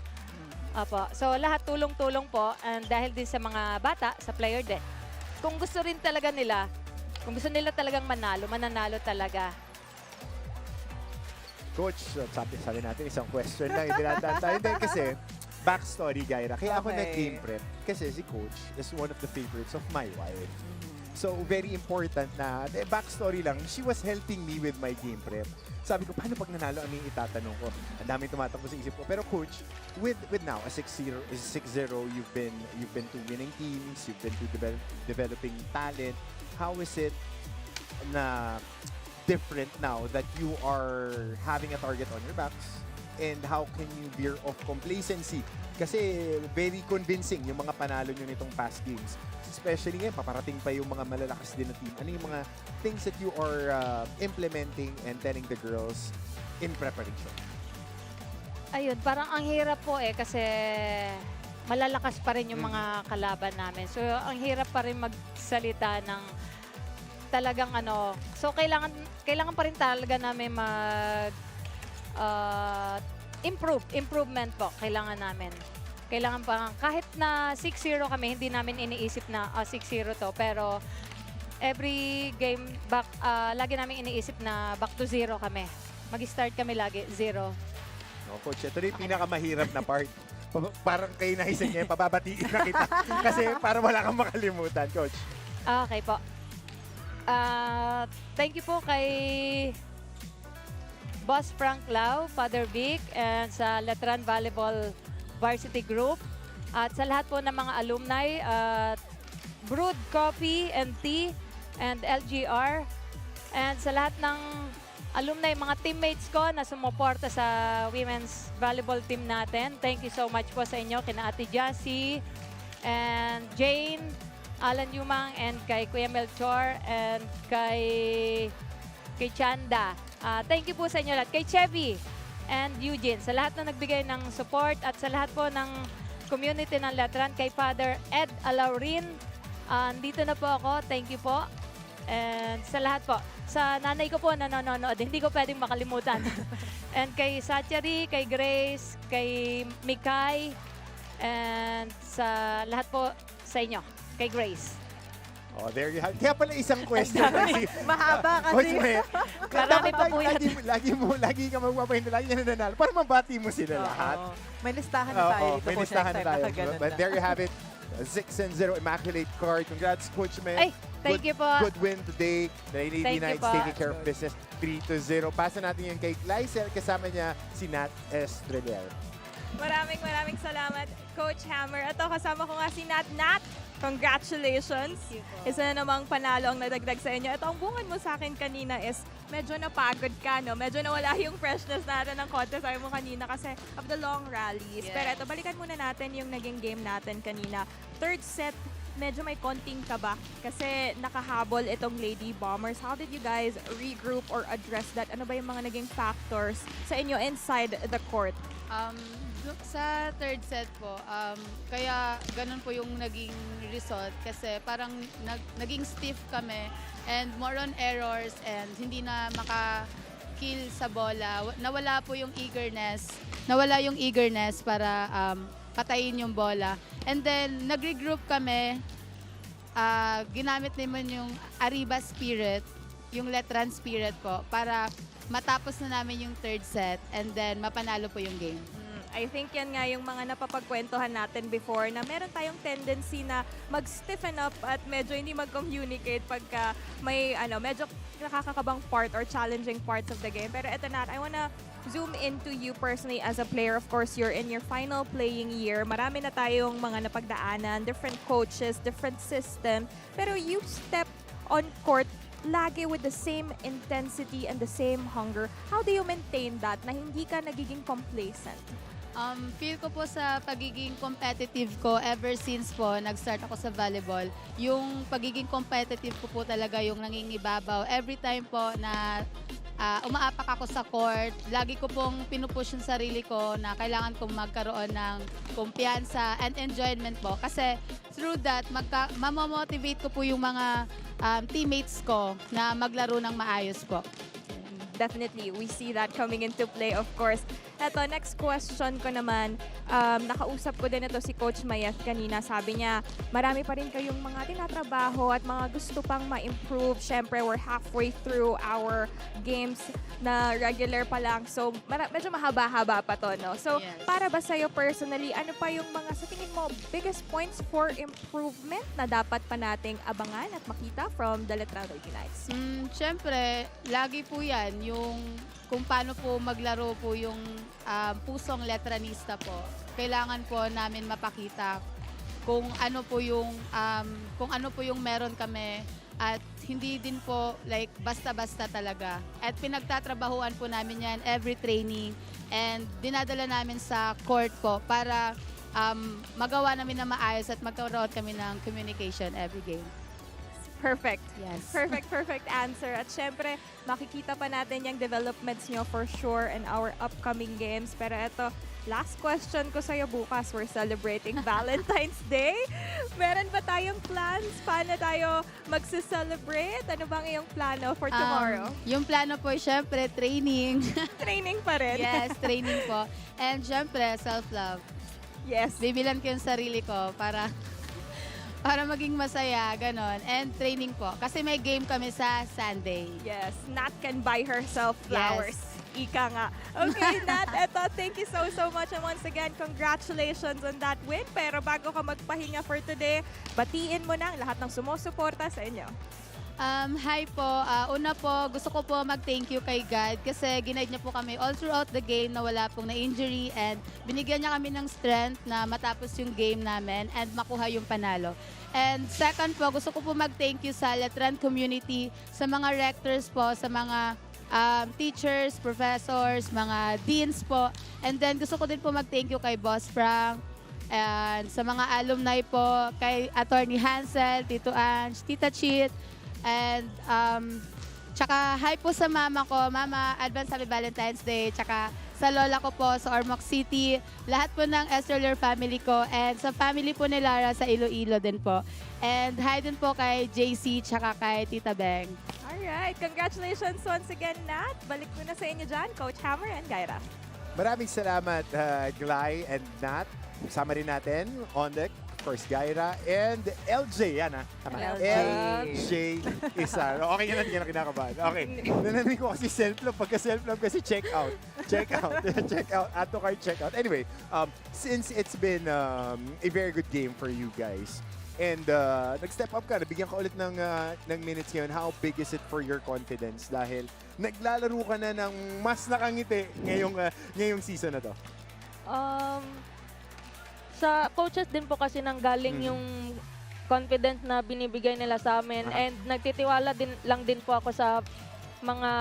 Apo. So lahat tulong-tulong po and dahil din sa mga bata, sa player din. Kung gusto rin talaga nila, kung gusto nila talagang mananalo talaga. Coach, sabi natin isang question lang. Dinadaan tayo. Then kasi, backstory, Gaira. Kaya ako nag-game prep. Kasi si Coach is one of the favorites of my wife. So, very important na, backstory lang, she was helping me with my game prep. Sabi ko, paano pag nanalo, ano yung itatanong ko? Ang daming tumatakbo sa isip ko. Pero Coach, with now, a 6-0, you've been to winning teams, you've been to developing talent. How is it na different now that you are having a target on your backs? And how can you veer off complacency? Kasi very convincing yung mga panalo nyo nitong past games. Especially ngayon, paparating pa yung mga malalakas din na team. Ano yung mga things that you are implementing and telling the girls in preparation? Ayun, parang ang hirap po eh kasi malalakas pa rin yung mga kalaban namin. So, ang hirap pa rin magsalita ng talagang So, kailangan pa rin talaga namin improvement po. Kailangan namin. Kailangan pa, kahit na 6-0 kami, hindi namin iniisip na 6-0 to. Pero, every game, lagi namin iniisip na back to 0 kami. Mag-start kami lagi, 0. No, Coach, ito na yung pinakamahirap na part. Parang kayo naisip niya, pababatiin na kita. Kasi para wala kang makalimutan, Coach. Okay po. Thank you po kay Boss Frank Lau, Father Vic, and sa LETRAN Volleyball Varsity Group. At sa lahat po ng mga alumni, Brewed Coffee and Tea and LGR. And sa lahat ng alumni, mga teammates ko na sumuporta sa women's volleyball team natin. Thank you so much po sa inyo, kina Ate Jassy and Jane, Alan Yumang, and kay Kuya Melchor, and kay Chanda. Thank you po sa inyo lahat. Kay Chevy and Eugene, sa lahat na nagbigay ng support at sa lahat po ng community ng LETRAN, kay Father Ed Alaurin. Dito na po ako. Thank you po. And sa lahat po, sa nanay ko po na nanonood, hindi ko pwedeng makalimutan. And kay Satyari, kay Grace, kay Mikay, and sa lahat po sa inyo, kay Grace. Oh, there you have. Kaya pala isang question. Mahaba Coach kasi. Maya, Marami pa po yan. lagi ka magpapahinto, lagi ka nananalo. Para mabati mo sila lahat. May listahan na tayo dito. May Coach, listahan next na time. tayo. Nakaganon But na. there you have it. 6-0 immaculate card. Congrats, Coach Maya. Ay, thank you po. Good win today. The Lady Thank you Knights po. taking care of business. 3-0. Pasa natin yan kay Glycel. Kasama niya si Nat Estrelier. Maraming salamat, Coach Hammer. Ito, kasama ko nga si Nat. Nat, congratulations. Isa na namang panalo ang nadagdag sa inyo. Ito, ang bungad mo sa akin kanina is medyo napagod ka, no? Medyo nawala yung freshness natin ng konti, sabi mo kanina, kasi of the long rallies. Yes. Pero ito, balikan muna natin yung naging game natin kanina. Third set, medyo may konting kaba kasi nakahabol itong Lady Bombers. How did you guys regroup or address that? Ano ba yung mga naging factors sa inyo inside the court? Sa third set po, kaya ganun po yung naging result kasi parang naging stiff kami and more on errors and hindi na maka-kill sa bola. Nawala po yung eagerness. Nawala yung eagerness para patayin yung bola. And then, nag-regroup kami. Ginamit naman yung Arriba spirit, yung LETRAN spirit po, para matapos na namin yung third set and then mapanalo po yung game. I think yan nga yung mga napapagkwentuhan natin before na meron tayong tendency na mag-stiffen up at medyo hindi mag-communicate pagka may medyo nakakakabang part or challenging parts of the game. Pero eto Nat, I wanna zoom into you personally as a player. Of course, you're in your final playing year. Marami na tayong mga napagdaanan, different coaches, different system. Pero you step on court lagi with the same intensity and the same hunger. How do you maintain that na hindi ka nagiging complacent? Feel ko po sa pagiging competitive ko ever since po nag-start ako sa volleyball. Yung pagiging competitive ko po talaga yung nangingibabaw. Every time po na umaapak ako sa court, lagi ko pong pinupush yung sarili ko na kailangan kong magkaroon ng kumpiyansa and enjoyment po. Kasi through that, mamomotivate ko po yung mga teammates ko na maglaro ng maayos po. Definitely, we see that coming into play, of course. Eto, next question ko naman, nakausap ko din ito si Coach Mayet kanina. Sabi niya, marami pa rin kayong mga tinatrabaho at mga gusto pang ma-improve. Siyempre, we're halfway through our games na regular pa lang. So, medyo mahaba-haba pa to, no? So, para ba sa'yo personally, ano pa yung mga, sa tingin mo, biggest points for improvement na dapat pa nating abangan at makita from the LETRAN Lady Knights? Siyempre, lagi po yan, yung kung paano po maglaro po yung pusong letranista po. Kailangan po namin mapakita kung ano po yung meron kami at hindi din po like basta-basta talaga. At pinagtatrabahuan po namin yan every training and dinadala namin sa court po para magawa namin na maayos at magkaroon kami ng communication every game. Perfect. Yes. Perfect answer. At syempre, makikita pa natin yung developments nyo for sure in our upcoming games. Pero eto, last question ko sa'yo bukas. We're celebrating Valentine's Day. Meron ba tayong plans? Paano tayo magse-celebrate? Ano bang iyong plano for tomorrow? Yung plano po, syempre, training. Training pa rin? Yes, training po. And syempre, self-love. Yes. Bibilan ko yung sarili ko para maging masaya, ganon. And training po. Kasi may game kami sa Sunday. Yes, Nat can buy herself flowers. Ika nga. Okay, Nat, eto, thank you so much. And once again, congratulations on that win. Pero bago ka magpahinga for today, batiin mo na ang lahat ng sumusuporta sa inyo. Hi po. Una po, gusto ko po mag-thank you kay God kasi ginaid niya po kami all throughout the game na wala pong na-injury and binigyan niya kami ng strength na matapos yung game namin and makuha yung panalo. And second po, gusto ko po mag-thank you sa LETRAN community, sa mga rectors po, sa mga teachers, professors, mga deans po. And then gusto ko din po mag-thank you kay Boss Frank, and sa mga alumni po, kay Attorney Hansel, Tito Ange, Tita Chit, and tsaka hi po sa mama ko. Mama, advance happy Valentine's Day. Tsaka sa lola ko po sa Ormoc City, lahat po ng Estroller family ko, and sa family po ni Lara sa Iloilo din po. And hi din po kay JC tsaka kay Tita Beng. Alright, congratulations once again, Nat. Balik ko na sa inyo dyan, Coach Hammer and Gaira. Maraming salamat, Glay and Nat. Kasama rin natin on deck, of course, Gaira and LJ. Yan tama. LJ Isar. Okay, yan ang kinakabahan. Okay, nananin ko kasi self-love. Pagka self-love kasi check out. Check out. Check out. Add to cart, check out. Anyway, since it's been a very good game for you guys, and nag-step up ka, nabigyan ka ulit ng minutes ngayon, how big is it for your confidence? Dahil naglalaro ka na ng mas nakangiti ngayong season na to. Sa coaches din po kasi nang galing yung confidence na binibigay nila sa amin, and nagtitiwala lang din po ako sa mga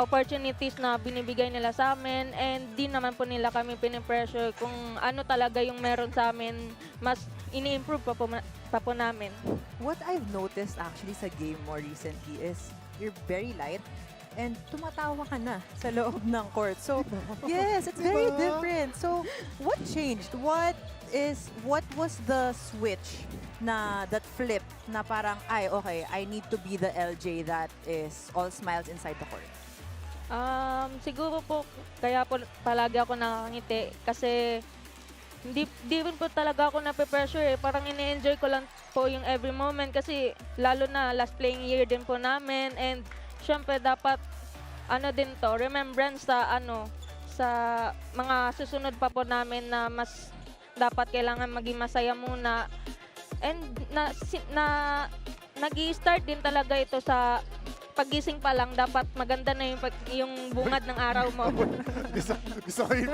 opportunities na binibigay nila sa amin, and di naman po nila kami pinipressure kung ano talaga yung meron sa amin, mas ini-improve pa po namin. What I've noticed actually sa game more recently is you're very light and tumatawa ka na sa loob ng court. So, yes, it's very different. So, what changed? What was the switch that flip na parang, okay, I need to be the LJ that is all smiles inside the court? Siguro po, kaya po palagi ako nakangiti kasi hindi rin po talaga ako nape-pressure Parang ini-enjoy ko lang po yung every moment kasi lalo na last playing year din po namin, and syempre dapat din to, remembrance sa mga susunod pa po namin na mas dapat kailangan maging masaya muna. And nag-i-start din talaga ito sa pagising pa lang, dapat maganda na yung bungad ng araw mo. gusto ko yung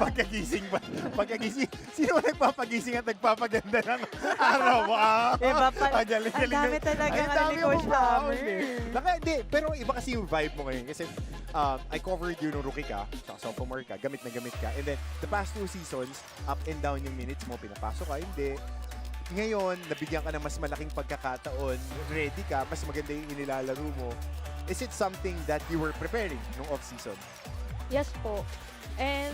pagkagising ba? Pagkagising, sino nagpapagising at nagpapaganda ng araw mo? Iba pa. Ang dami talaga ni Coach Hammer. Pero iba kasi yung vibe mo ngayon. Kasi I covered you nung rookie ka, saka sophomore ka, gamit na gamit ka. And then, the past 2 seasons, up and down yung minutes mo, pinapasok ka, hindi. Ngayon, nabigyan ka ng mas malaking pagkakataon, ready ka, mas maganda yung inilalaro mo. Is it something that you were preparing nung off-season? Yes po. And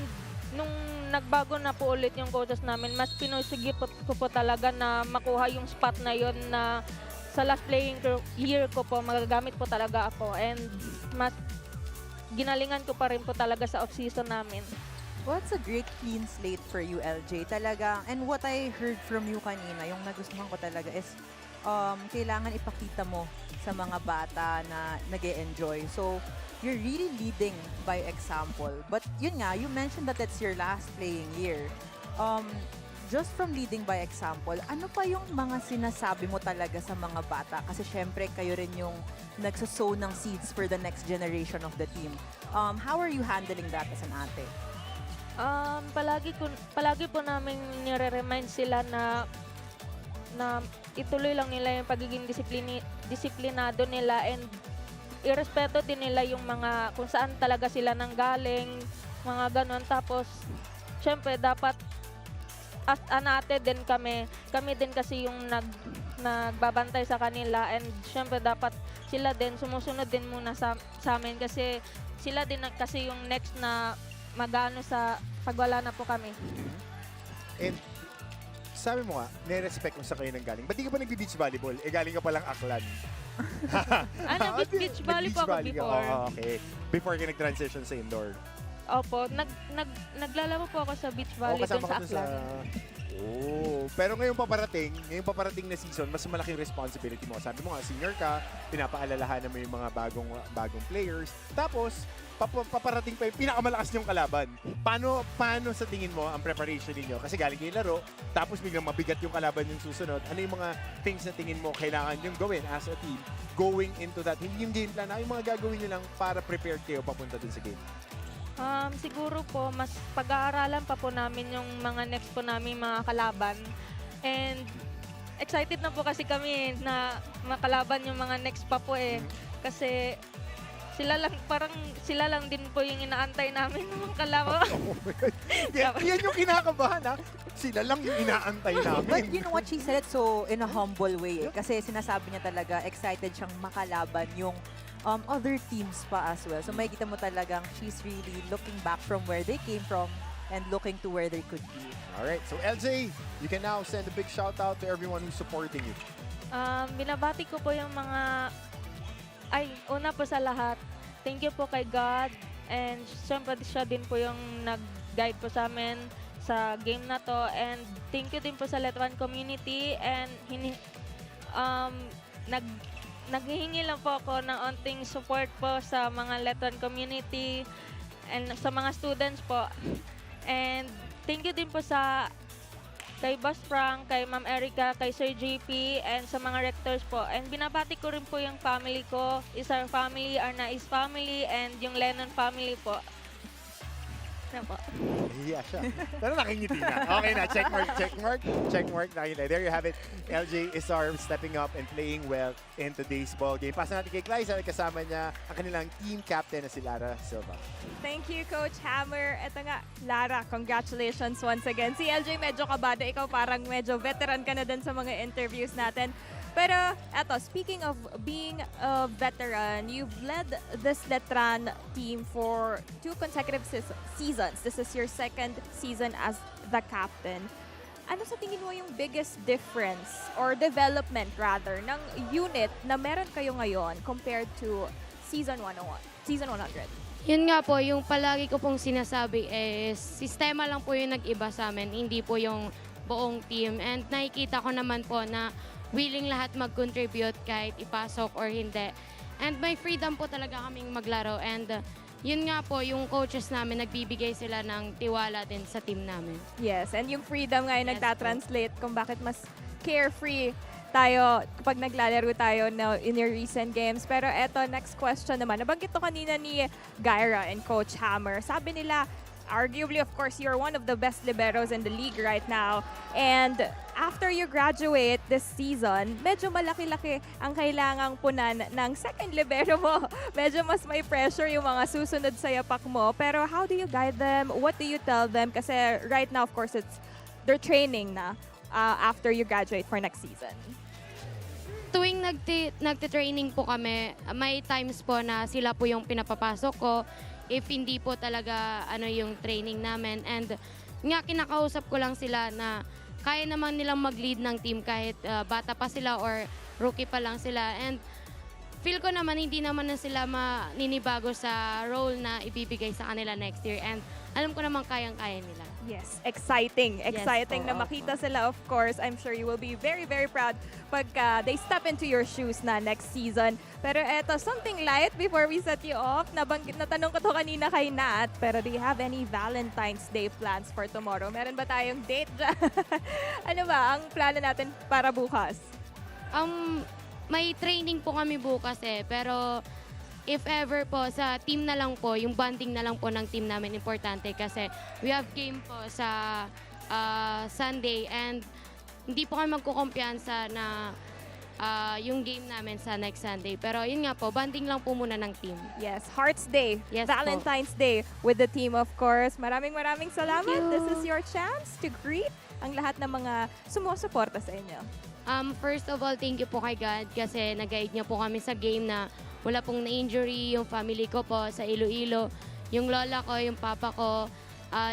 nung nagbago na po ulit yung coaches namin, mas pinusigi ko po talaga na makuha yung spot na yon na sa last playing year ko po, magagamit po talaga ako. And mas ginalingan ko pa rin po talaga sa off-season namin. Well, it's a great clean slate for you, LJ. Talaga, and what I heard from you kanina, yung nagustuhan ko talaga is kailangan ipakita mo sa mga bata na nag-e-enjoy. So, you're really leading by example. But yun nga, you mentioned that it's your last playing year. Just from leading by example, ano pa yung mga sinasabi mo talaga sa mga bata? Kasi syempre, kayo rin yung nagsosow ng seeds for the next generation of the team. How are you handling that as an ate? Palagi po namin nire-remind sila na ituloy lang nila yung pagiging disiplinado nila, and irespeto din nila yung mga kung saan talaga sila nanggaling, mga ganon. Tapos, syempre, dapat as anate din kami din kasi yung nagbabantay sa kanila, and syempre dapat sila din sumusunod din muna sa amin kasi sila din kasi yung next na magano sa pagwala na po kami. And sabi mo nga, nire-respect mo sa kayo nang galing. Ba't di ka ba nag-beach volleyball? Galing ka palang Aklan. Beach volley po ako before. Okay. Before ka nag-transition sa indoor. Opo, naglalaro po ako sa beach volley doon sa Aklan. Pero ngayong paparating na season, mas malaking responsibility mo. Sabi mo nga, senior ka, pinapaalalahanan mo yung mga bagong players. Tapos, paparating pa yung pinakamalakas niyong kalaban. Paano sa tingin mo ang preparation ninyo? Kasi galing kayo laro, tapos biglang mabigat yung kalaban yung susunod. Ano yung mga things na tingin mo kailangan yung gawin as a team going into that? Hindi yung game plan, yung mga gagawin nyo lang para prepared kayo papunta dun sa game. Siguro po, mas pag-aaralan pa po namin yung mga next po namin mga kalaban. And excited na po kasi kami na makalaban yung mga next pa po Kasi sila lang din po yung inaantay namin ng kalaban. Yan yung kinakabahan Sila lang yung inaantay namin. But you know what, she said it so in a humble way. Kasi sinasabi niya talaga, excited siyang makalaban yung other teams pa as well. So makikita mo talagang she's really looking back from where they came from and looking to where they could be. All right, so LJ, you can now send a big shout out to everyone who's supporting you. Binabati ko po yung mga... una po sa lahat, thank you po kay God. And syempre siya din po yung nag-guide po sa amin sa game na to. And thank you din po sa LETRAN community. And naghihingi lang po ako ng onting support po sa mga LETRAN community and sa mga students po. And thank you din po kay Boss Frank, kay Ma'am Erica, kay Sir JP, and sa mga rectors po. And binabati ko rin po yung family ko. Is our family, Arna is family, and yung Lennon family po. Yan po. Yeah, siya. Pero nakingiti na. Okay na, check mark, check mark, check mark. Nakingiti. There you have it. LJ Isar stepping up and playing well in today's ball game. Pasa natin kay Clyde, kasama niya ang kanilang team captain na si Lara Silva. Thank you, Coach Hammer. Ito nga, Lara, congratulations once again. Si LJ medyo kabado. Ikaw parang medyo veteran ka na din sa mga interviews natin. Pero eto, speaking of being a veteran, you've led this LETRAN team for 2 consecutive seasons. This is your 2nd season as the captain. Ano sa tingin mo yung biggest difference or development rather ng unit na meron kayo ngayon compared to season 101, season 100? Yun nga po, yung palagi ko pong sinasabi is sistema lang po yung nag-iba sa amin, hindi po yung buong team. And nakikita ko naman po na willing lahat mag-contribute kahit ipasok or hindi. And may freedom po talaga kaming maglaro. And yun nga po, yung coaches namin, nagbibigay sila ng tiwala din sa team namin. Yes, and yung freedom nga yung nagtatranslate kung bakit mas carefree tayo kapag naglalaro tayo in your recent games. Pero eto, next question naman. Nabanggit to kanina ni Gyra and Coach Hammer. Sabi nila, arguably, of course, you're one of the best liberos in the league right now. And after you graduate this season, medyo malaki-laki ang kailangang punan ng second libero mo. Medyo mas may pressure yung mga susunod sa yapak mo. Pero how do you guide them? What do you tell them? Kasi right now, of course, they're training na after you graduate for next season. Tuwing nagte-training po kami, may times po na sila po yung pinapapasok ko. If hindi po talaga yung training namin. And nga kinakausap ko lang sila na kaya naman nilang mag-lead ng team kahit bata pa sila or rookie pa lang sila. And feel ko naman hindi naman na sila maninibago sa role na ibibigay sa kanila next year. And alam ko naman kayang-kaya nila. Yes, exciting. Exciting Yes, na makita sila, of course. I'm sure you will be very, very proud pag they step into your shoes na next season. Pero eto, something light before we set you off. Natanong ko to kanina kay Nat, pero do you have any Valentine's Day plans for tomorrow? Meron ba tayong date dyan? Ano ba ang plano natin para bukas? May training po kami bukas pero if ever po, sa team na lang po, yung bonding na lang po ng team namin importante kasi we have game po sa Sunday and hindi po kami magkukumpiyansa na yung game namin sa next Sunday. Pero yun nga po, bonding lang po muna ng team. Yes, Hearts Day, Yes Valentine's Day with the team, of course. Maraming salamat. This is your chance to greet ang lahat ng mga sumusuporta sa inyo. First of all, thank you po kay God kasi nag-guide niya po kami sa game na wala pong na-injury, yung family ko po sa Iloilo, yung lola ko, yung papa ko,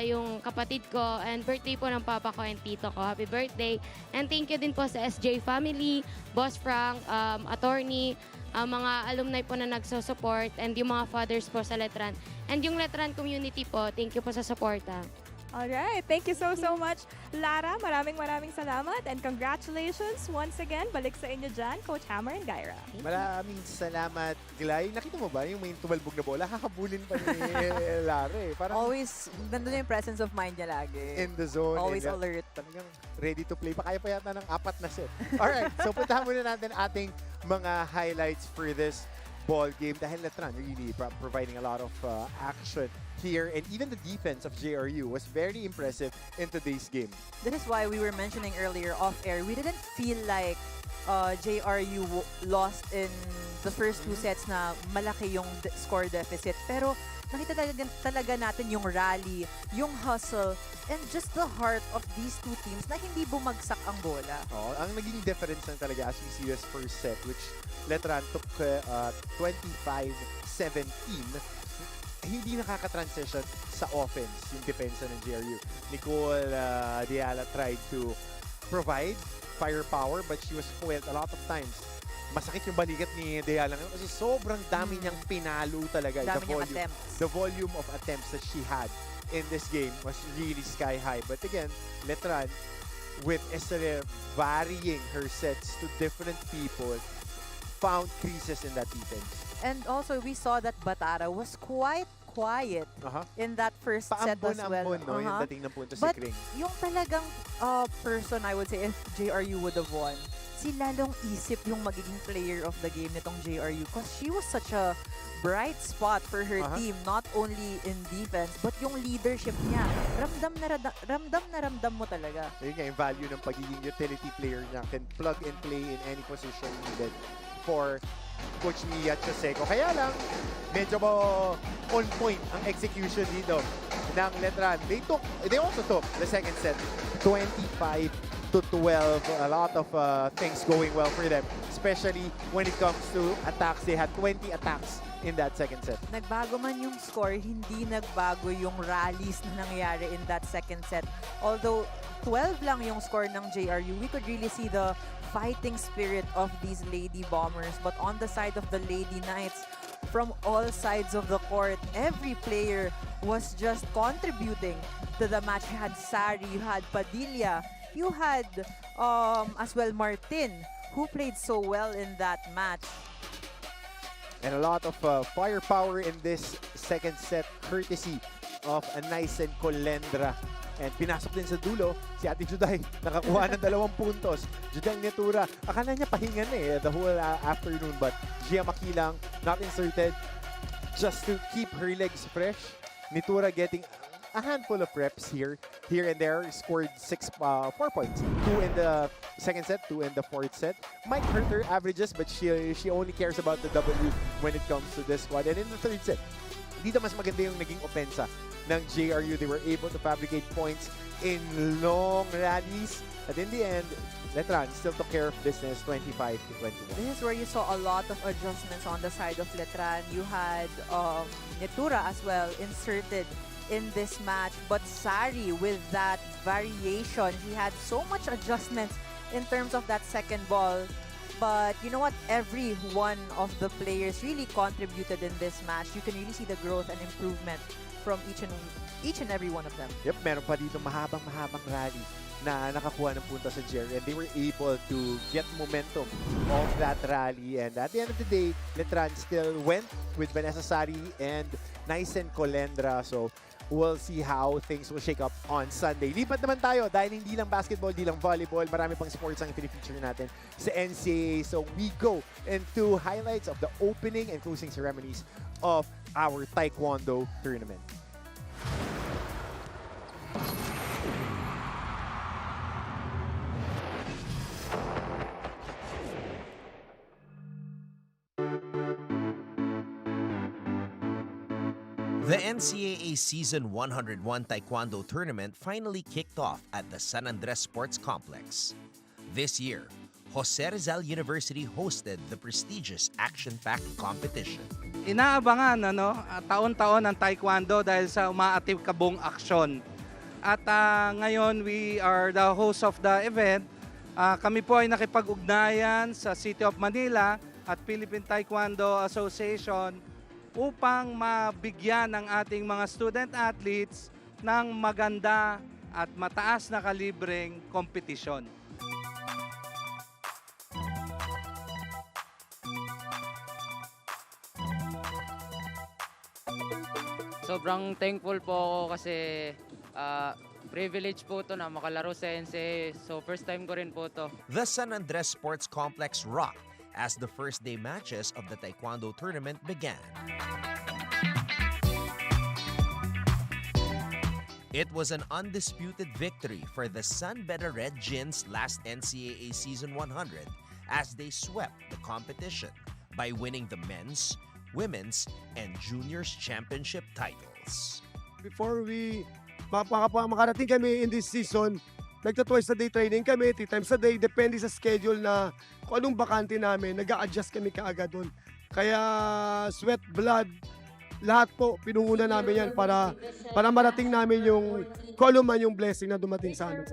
yung kapatid ko, and birthday po ng papa ko and tito ko. Happy birthday. And thank you din po sa SJ family, Boss Frank, attorney, mga alumni po na nagsusupport, and yung mga fathers po sa LETRAN. And yung LETRAN community po, thank you po sa suporta. Alright, thank you so much, Lara. Maraming salamat and congratulations once again. Balik sa inyo dyan, Coach Hammer and Gyra. Maraming salamat, Glay. Nakita mo ba yung may tumalbog na bola? Hakabulin pa ni Lara eh. Parang Always, nandun yung presence of mind niya lagi. in the zone. Always and, alert. Talagang ready to play. Kaya pa yata ng 4 na set. Alright, so puntahan muna natin ating mga highlights for this ball game dahil LETRAN really providing a lot of action here, and even the defense of JRU was very impressive in today's game. This is why we were mentioning earlier off-air, we didn't feel like JRU lost in the first two sets na malaki yung score deficit. Pero nakita talaga natin yung rally, yung hustle, and just the heart of these two teams na hindi bumagsak ang bola. Oh, ang naging difference lang talaga as we see this first set, which LETRAN took 25-17, hindi nakaka-transition sa offense yung depensa ng JRU. Nicole Diala tried to provide firepower, but she was spoiled a lot of times. Masakit yung balikat ni Diala ngayon kasi sobrang dami niyang pinalo talaga. The volume of attempts that she had in this game was really sky high. But again, LETRAN, with Esther varying her sets to different people, found creases in that defense. And also, we saw that Batara was quite quiet in that first set as well. No? Yung dating ng punto si But Kring. yung talagang person, I would say, if JRU would have won, si lalong isip yung magiging player of the game nitong JRU because she was such a bright spot for her team, not only in defense, but yung leadership niya. Ramdam mo talaga. Ayun nga, yung value ng pagiging utility player niya, can plug and play in any position needed for Coach Mia Choseco. Kaya lang, medyo on point ang execution dito ng LETRAN. They also took the second set 25-12. A lot of things going well for them, especially when it comes to attacks. They had 20 attacks in that second set. Nagbago man yung score, hindi nagbago yung rallies na nangyayari in that second set. Although 12 lang yung score ng JRU, we could really see the fighting spirit of these Lady Bombers. But on the side of the Lady Knights, from all sides of the court, every player was just contributing to the match. You had Sari, you had Padilla, you had as well Martin, who played so well in that match. And a lot of firepower in this second set, courtesy of Anaisen Colendra. And pinasok din sa dulo si Ate Juday, nakakuha ng 2 puntos. Juday Netura, akala niya pahinga na the whole afternoon, but Gia Makilang not inserted just to keep her legs fresh. Netura getting a handful of reps here and there, scored 4 points. 2 in the second set, 2 in the fourth set. Might hurt her averages, but she only cares about the W when it comes to this squad. And in the third set, dito mas maganda yung naging opensa ng JRU. They were able to fabricate points in long rallies. But in the end, LETRAN still took care of business 25-21. This is where you saw a lot of adjustments on the side of LETRAN. You had Netura as well inserted in this match. But Sari, with that variation, he had so much adjustments in terms of that second ball. But you know what? Every one of the players really contributed in this match. You can really see the growth and improvement from each and every one of them. Yep, meron pa dito mahabang rally na nakakuha ng punta sa Jerry, and they were able to get momentum of that rally. And at the end of the day, LETRAN still went with Vanessa Sari and Anaisen Colendra. So we'll see how things will shake up on Sunday. Lipat naman tayo dahil hindi lang basketball, hindi lang volleyball, marami pang sports ang pinifeature natin sa NCAA. So we go into highlights of the opening and closing ceremonies of our Taekwondo tournament. The NCAA Season 101 Taekwondo Tournament finally kicked off at the San Andres Sports Complex. This year, Jose Rizal University hosted the prestigious action-packed competition. Inaabangan taon-taon ang Taekwondo dahil sa umaativ kabong aksyon. At ngayon, we are the host of the event. Kami po ay nakipag-ugnayan sa City of Manila at Philippine Taekwondo Association upang mabigyan ng ating mga student athletes ng maganda at mataas na kalibreng kompetisyon. Sobrang thankful po ako kasi privilege po to na makalaro sa NCAA. So first time ko rin po to. The San Andres Sports Complex rocked as the first day matches of the Taekwondo tournament began. It was an undisputed victory for the Sunbeta Red Gins last NCAA Season 100 as they swept the competition by winning the men's, women's, and juniors championship titles. Before we makarating kami in this season, nagta-twice a day training kami, 3 times a day, depende sa schedule na kung anong bakante namin, nag-a-adjust kami kaagad doon. Kaya sweat, blood, lahat po pinuuna namin yan para marating namin yung kung ano man yung blessing na dumating sa amin.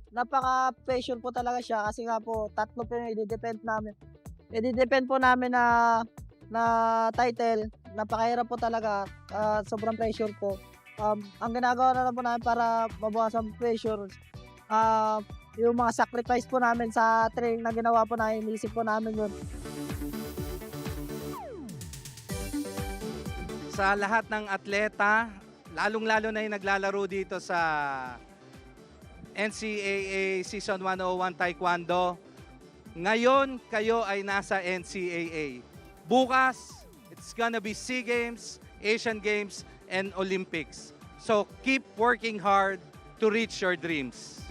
Napaka-pressure po talaga siya kasi nga po tatlo po yung i-depend namin. I-depend po namin na title. Napakahirap po talaga. Sobrang pressure po. Ang ginagawa na lang po namin para mabawasan ang pressure, yung mga sacrifice po namin sa training na ginawa po namin, inisip po namin yun. Sa lahat ng atleta, lalong-lalo na yung naglalaro dito sa NCAA Season 101 Taekwondo, ngayon kayo ay nasa NCAA. Bukas, it's gonna be SEA Games, Asian Games, and Olympics. So keep working hard to reach your dreams.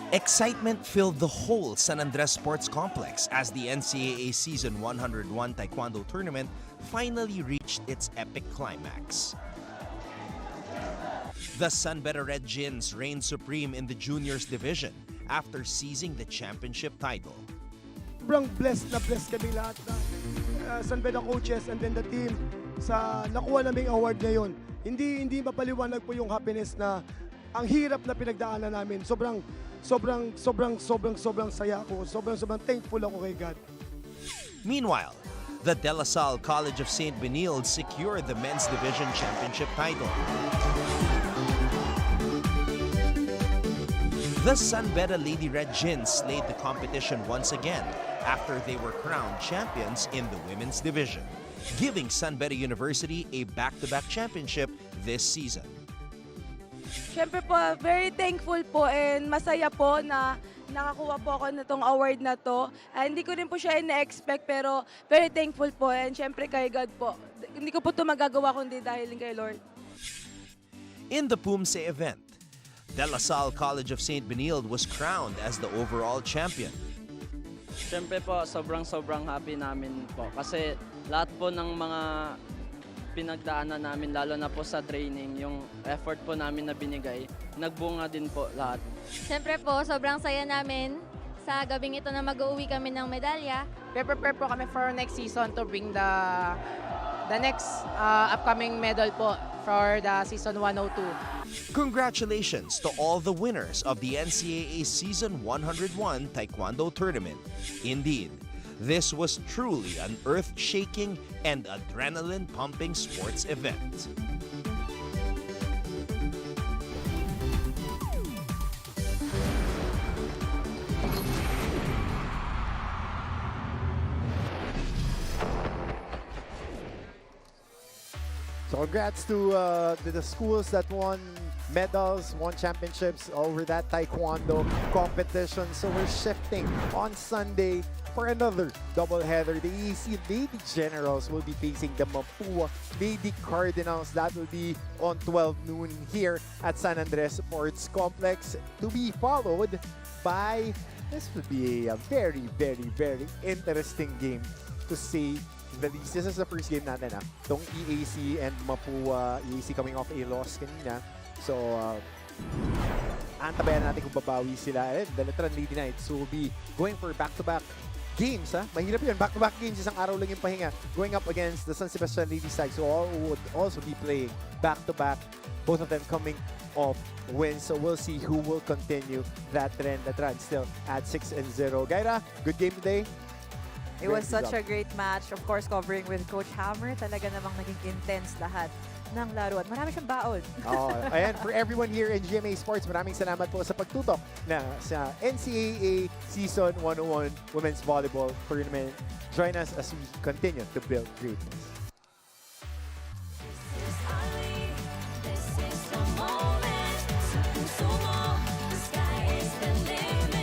Excitement filled the whole San Andres Sports Complex as the NCAA Season 101 Taekwondo tournament finally reached its epic climax. The Sunbeta Red Gins reigned supreme in the juniors division after seizing the championship title. Sobrang blessed kami lahat na Sunbeta coaches and then the team sa nakuha naming award ngayon. Hindi mapaliwanag po yung happiness na ang hirap na pinagdaanan namin. Sobrang saya ako. Sobrang thankful ako kay God. Meanwhile, the De La Salle College of St. Benilde secured the men's division championship title. The Sunbeta Lady Red Gins slayed the competition once again after they were crowned champions in the women's division, giving Sunbeta University a back-to-back championship this season. Siyempre po, very thankful po and masaya po na nakakuha po ako nitong award na to. Hindi ko rin po siya ina-expect pero very thankful po and siyempre kay God po. Hindi ko po ito magagawa kundi dahil kay Lord. In the PUMSE event, De La Salle College of St. Benilde was crowned as the overall champion. Siyempre po, sobrang happy namin po kasi lahat po ng mga pinagdaanan namin, lalo na po sa training, yung effort po namin na binigay, nagbunga din po lahat. Siyempre po, sobrang saya namin sa gabing ito na mag-uwi kami ng medalya. Prepare po kami for next season to bring the next upcoming medal po for the season 102. Congratulations to all the winners of the NCAA Season 101 Taekwondo Tournament. Indeed, this was truly an earth-shaking and adrenaline-pumping sports event. So congrats to the schools that won medals, won championships over that Taekwondo competition. So we're shifting on Sunday for another doubleheader. The EAC Lady Generals will be facing the Mapua Lady Cardinals. That will be on 12 noon here at San Andres Sports Complex, to be followed by, this will be a very interesting game to see the least. This is the first game natin itong EAC and Mapua. EAC coming off a loss kanina. So, antabayan natin kung babawi sila. And the LETRAN Lady Knights will be going for back-to-back games. Mahirap yun. Back-to-back games. Isang araw lang yung pahinga. Going up against the San Sebastian Lady Stags, who all would also be playing back-to-back. Both of them coming off wins. So we'll see who will continue that trend. LETRAN still at 6-0. Gaira, good game today. It was such a great match. Of course, covering with Coach Hammer. Talaga namang naging intense lahat ng laro. At marami siyang baon. Ayan, for everyone here in GMA Sports, maraming salamat po sa pagtutok na sa NCAA Season 101 Women's Volleyball Tournament. Join us as we continue to build greatness. The sky is the limit.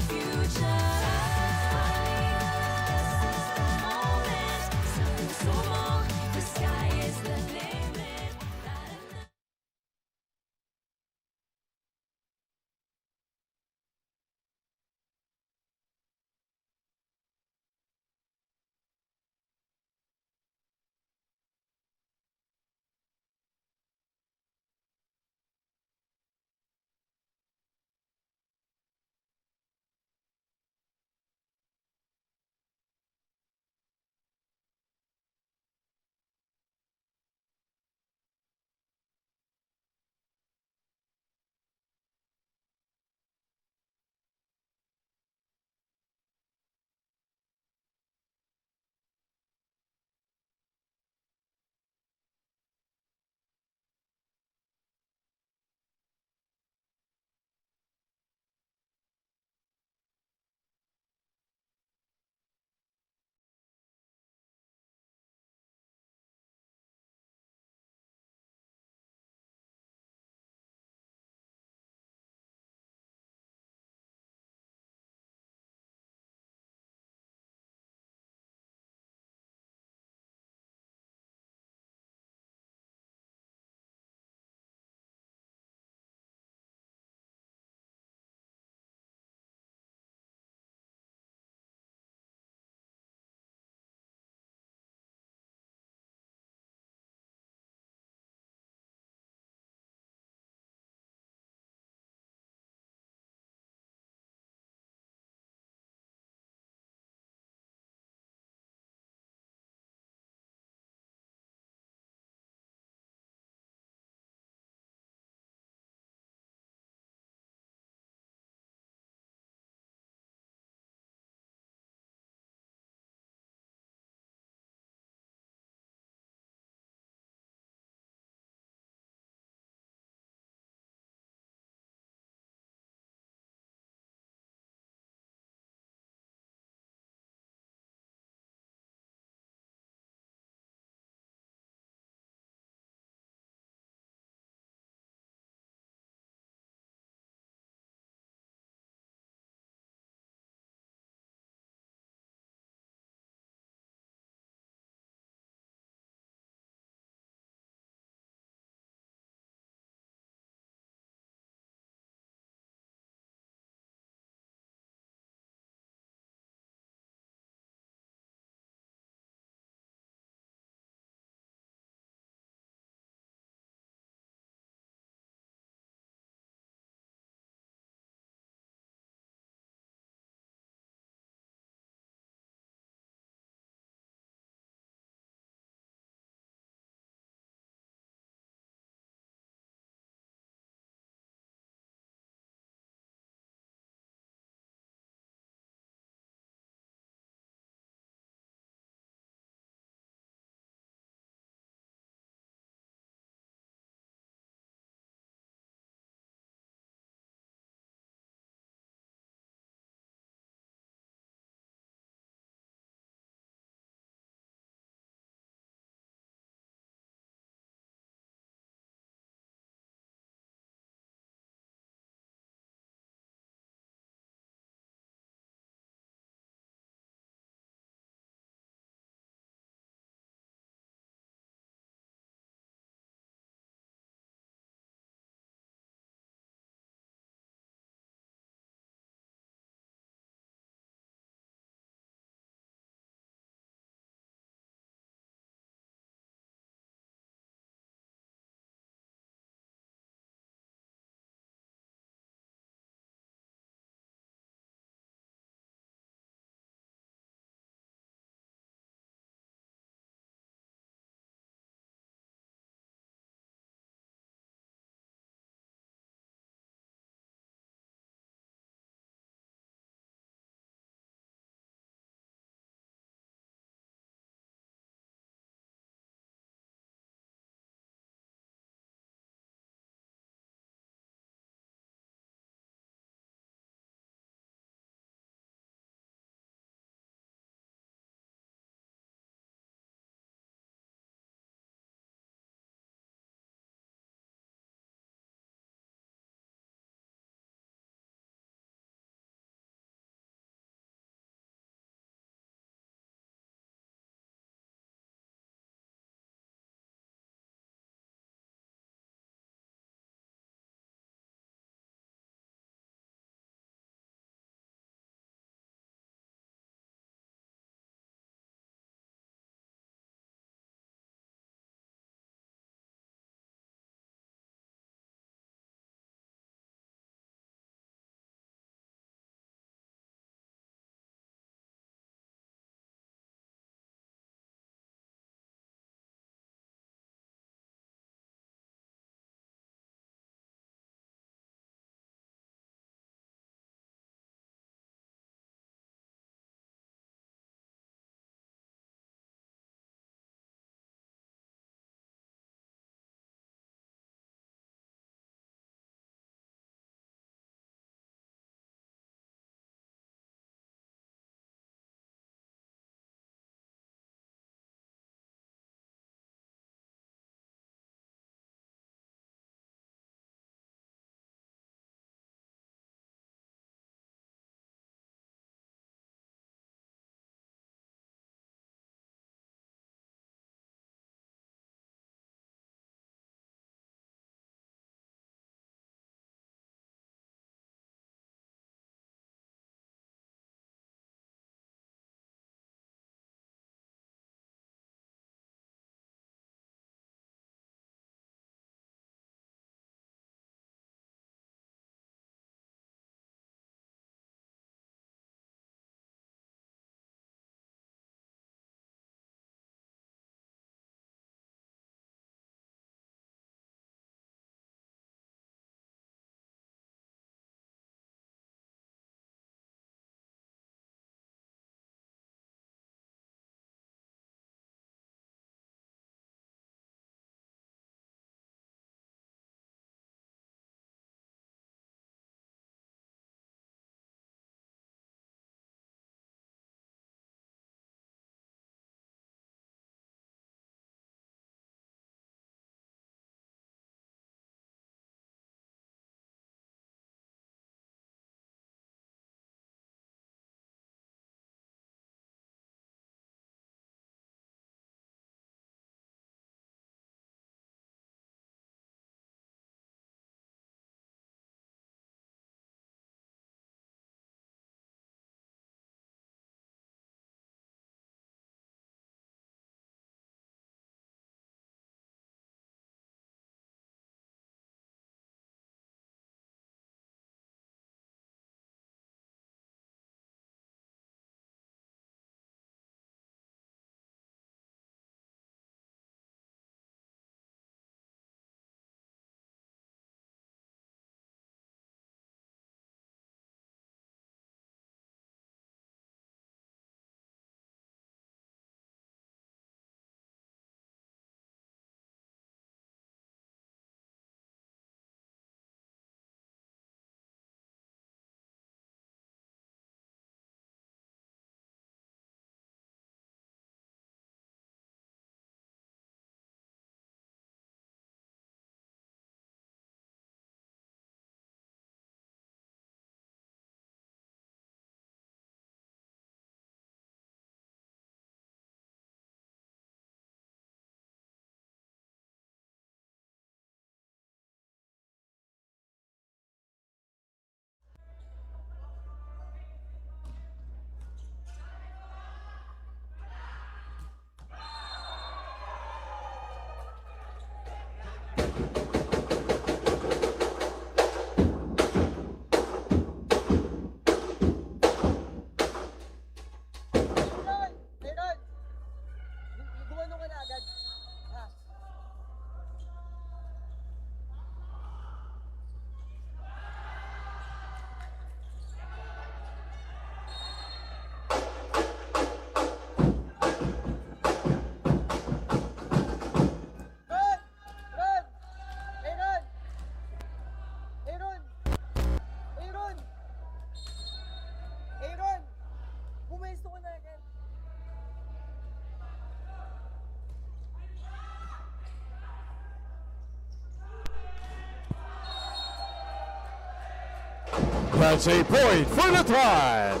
That's a point for LETRAN.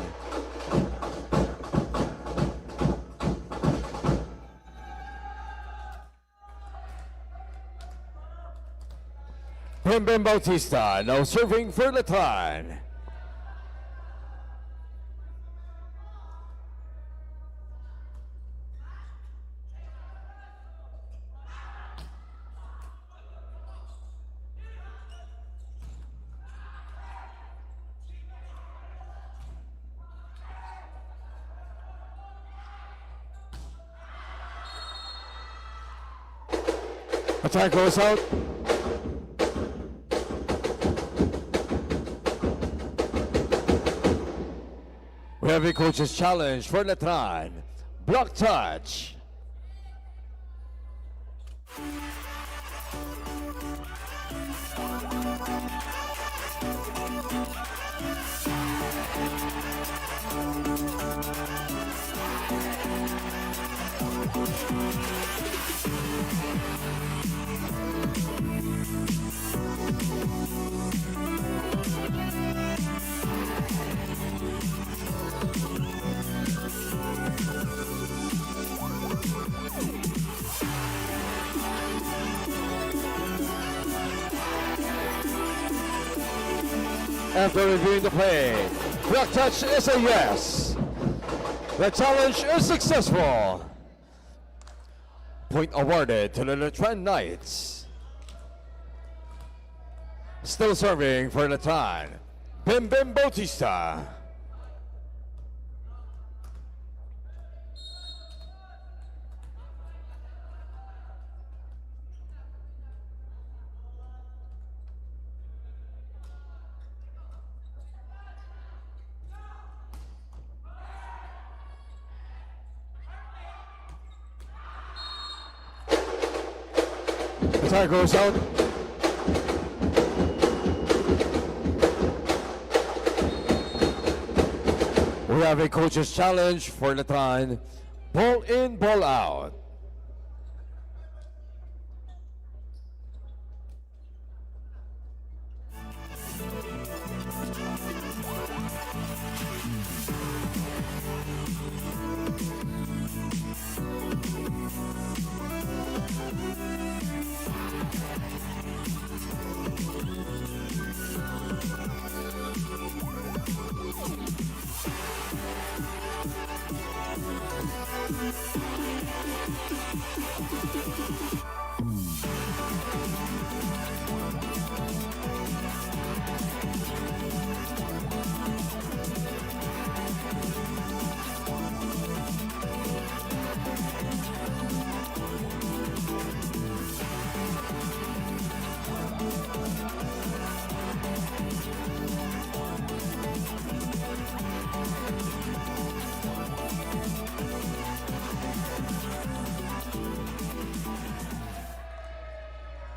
Bim Bautista now serving for LETRAN. Attack goes out. We have a coach's challenge for LETRAN. Block touch. After reviewing the play, block touch is a yes. The challenge is successful. Point awarded to the LETRAN Knights. Still serving for LETRAN, Bim Bautista. Attack goes out. We have a coach's challenge for LETRAN. Ball in, ball out.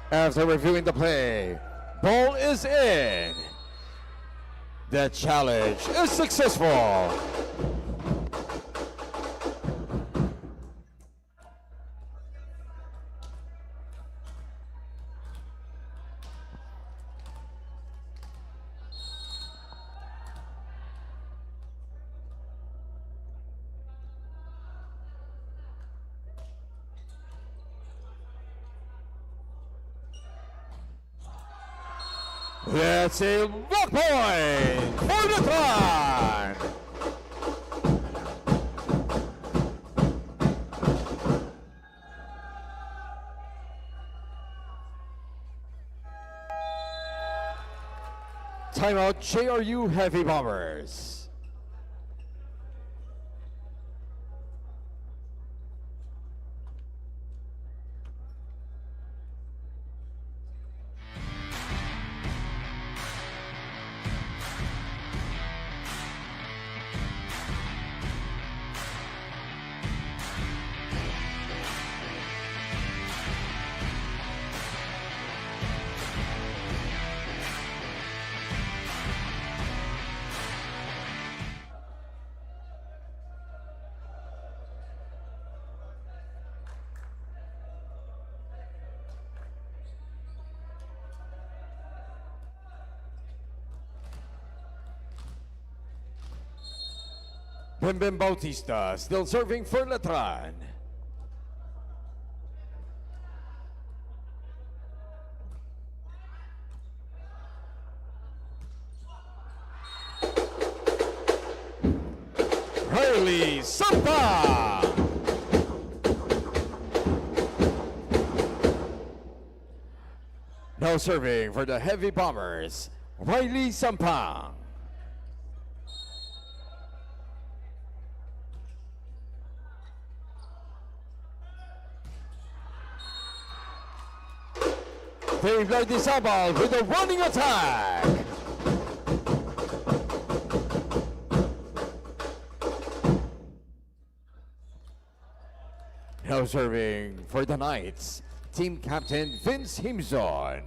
After reviewing the play, ball is in. The challenge is successful. That's a block point for LETRAN. Timeout, JRU Heavy Bombers. Bembem Bautista still serving for LETRAN. Riley Sampa. Now serving for the Heavy Bombers, Riley Sampang. Dave Lardizabal with a running attack. Now serving for the Knights, team captain Vince Himzon.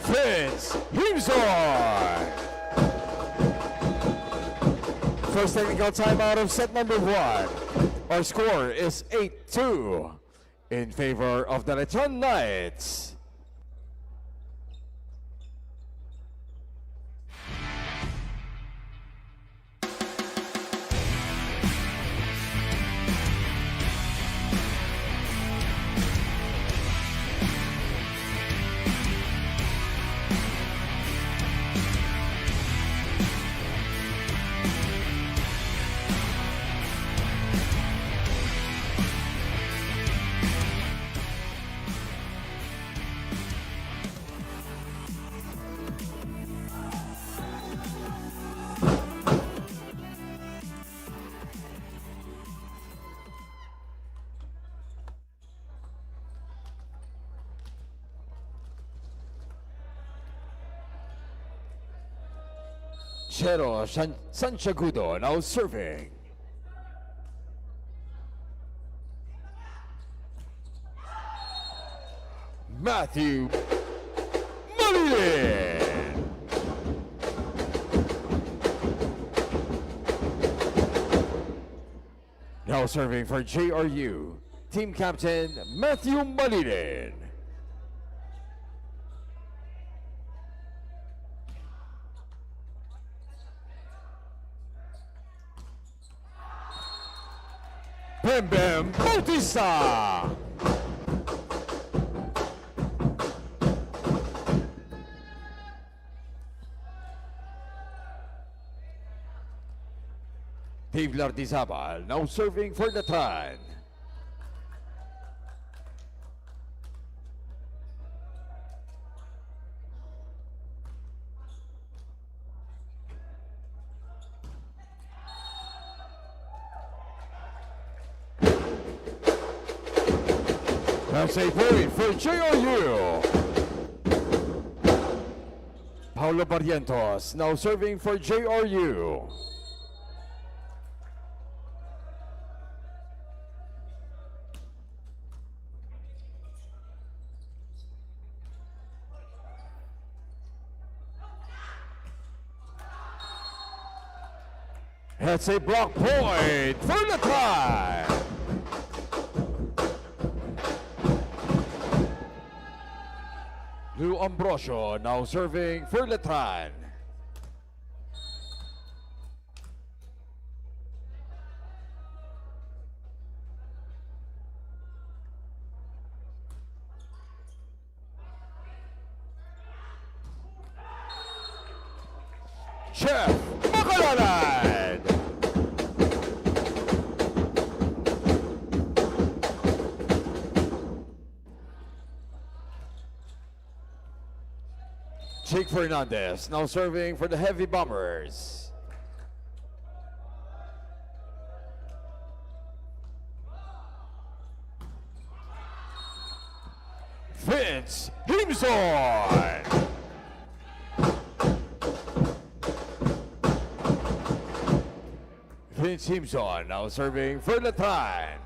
Vince Himzon. First technical timeout of set number 1. Our score is 8-2 in favor of the LETRAN Knights. Chero Sanchagudo now serving. Matthew Malilin. Now serving for JRU, team captain Matthew Malilin. Bembem Bautista. Dave Lardizabal now serving for LETRAN. That's a point for JRU. Paulo Barrientos now serving for JRU. That's a block point for LETRAN. Lou Ambrosio now serving for LETRAN. Chef Macalanan. Jake Fernandez now serving for the Heavy Bombers. Vince Himzon. Vince Himzon now serving for LETRAN.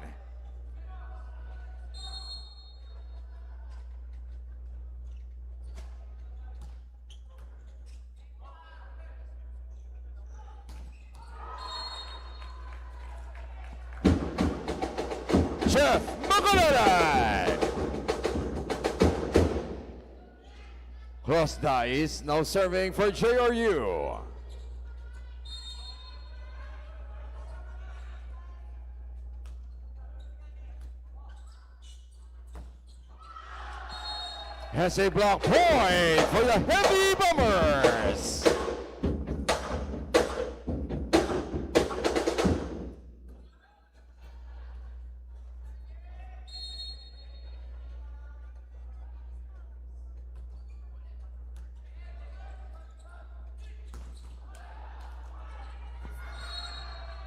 Ross Dice now serving for JRU. Has a block point for the Heavy Bombers.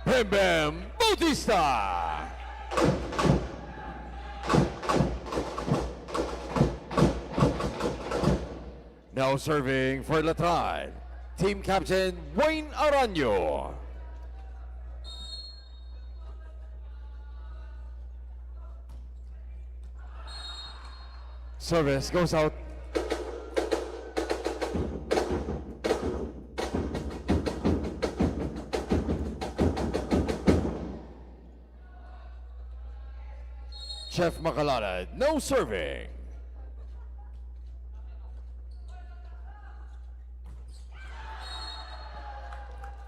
Bam Bam Bautista. Now serving for LETRAN, team captain Wayne Aranyo. Service goes out. Chef Macalana, no serving.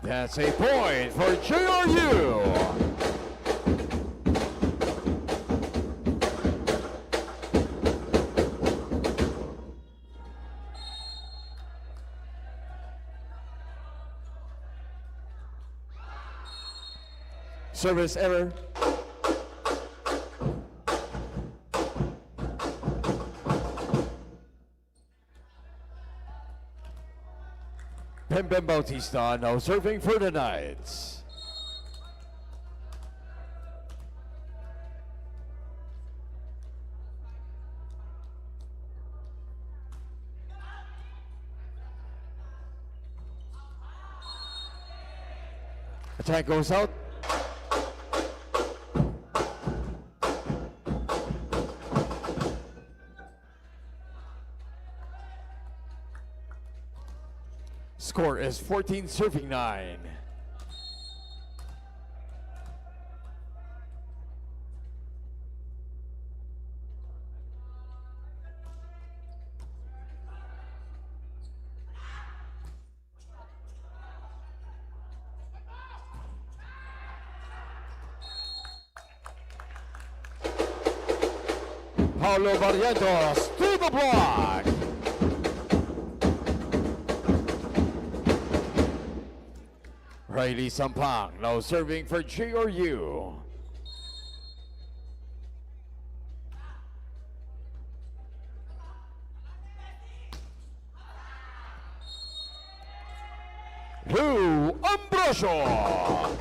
That's a point for JRU. Service error. Bam Bam Bautista now serving for the Knights. Attack goes out. Score is 14-9. Paulo Barrientos to the block. Riley Sampang now serving for JRU. Lou Ambrosio.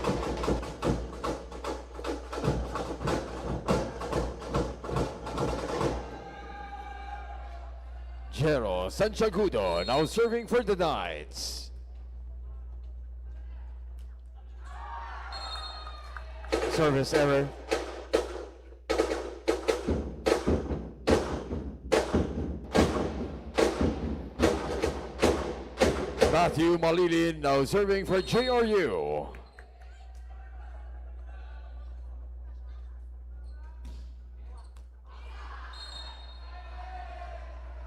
Jero Sanchagudo now serving for the Knights. Service error. Matthew Malilin now serving for JRU.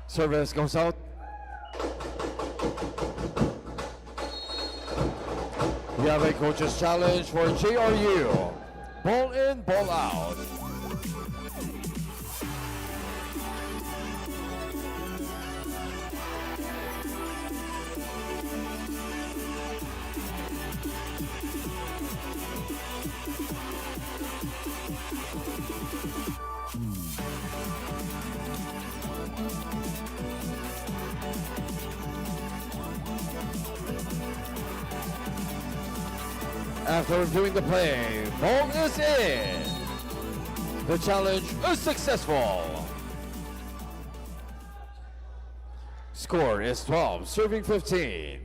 Service goes out. We have a coach's challenge for JRU. Ball in, ball out. After reviewing the play, ball is in. The challenge is successful. Score is 12, serving 15.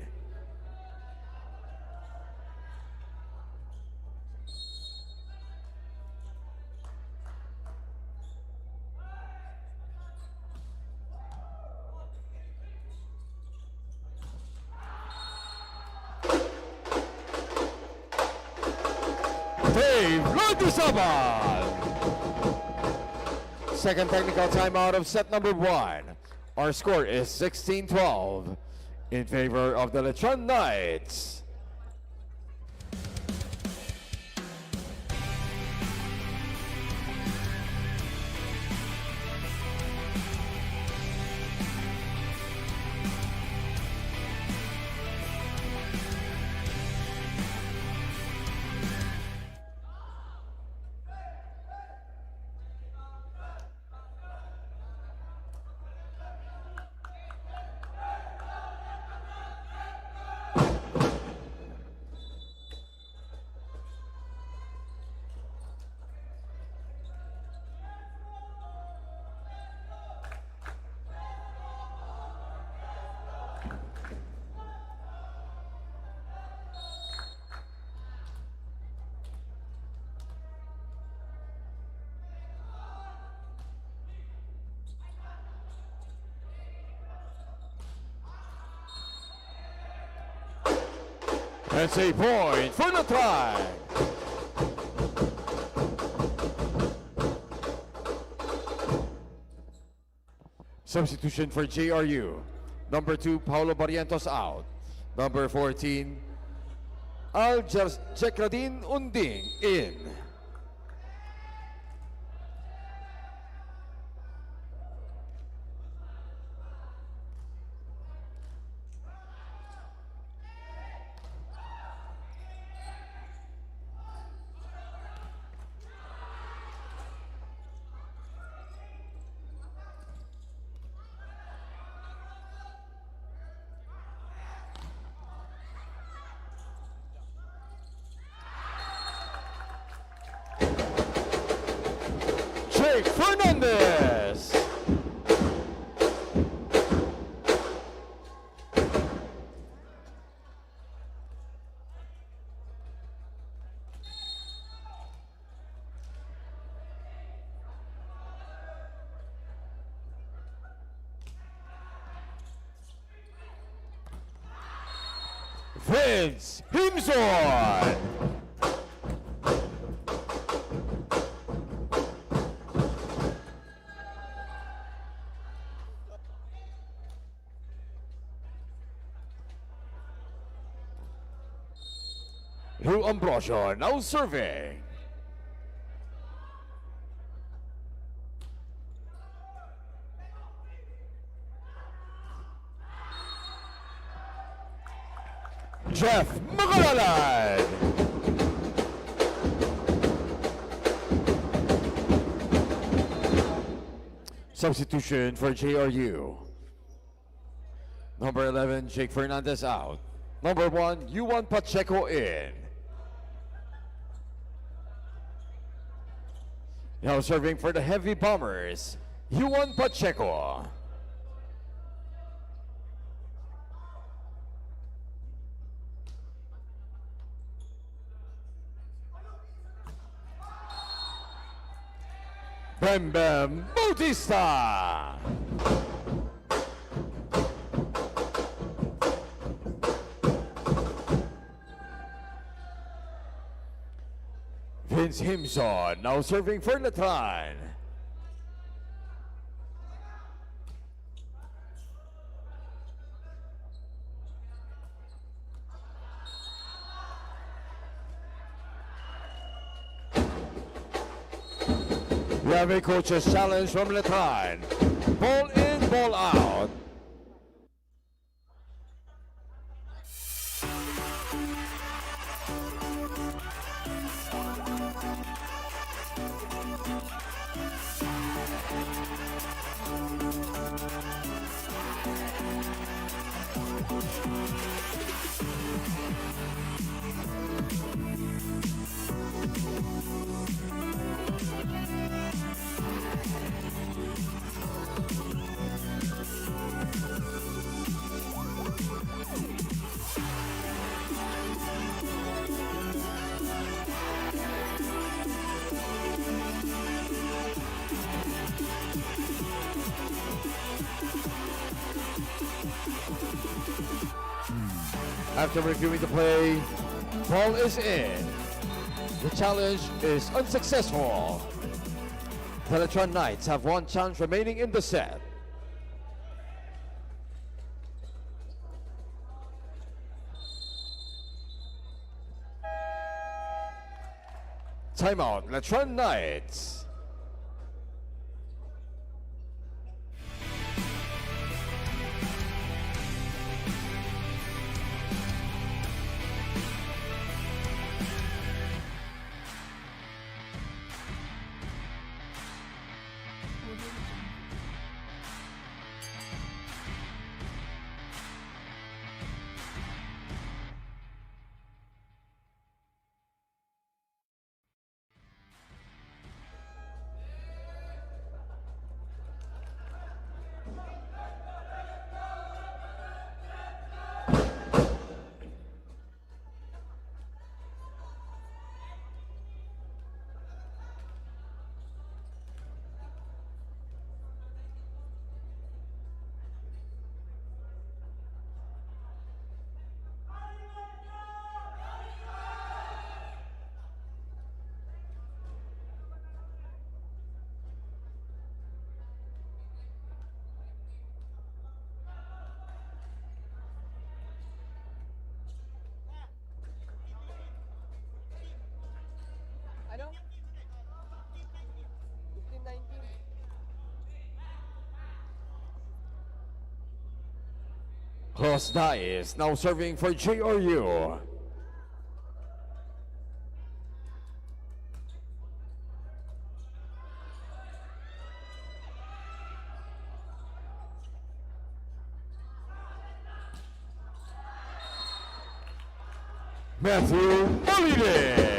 Second technical timeout of set number 1. Our score is 16-12 in favor of the LETRAN Knights. That's a point for the try. Substitution for JRU. Number 2, Paulo Barrientos out. Number 14, Jekradin Unding in. Jake Fernandez. Vince Himson. Lou Ambrosio now serving. Jeff Magalalad. Substitution for JRU. Number 11, Jake Fernandez out. Number 1, Yuan Pacheco in. Now serving for the Heavy Bombers, Yuan Pacheco. Bem Bem Bautista. Vince Himson now serving for LETRAN. We have a coach's challenge from LETRAN. Ball in, ball out. After reviewing the play, ball is in. The challenge is unsuccessful. The LETRAN Knights have one chance remaining in the set. Timeout, LETRAN Knights. Cross Dice now serving for JRU. Matthew Boliden.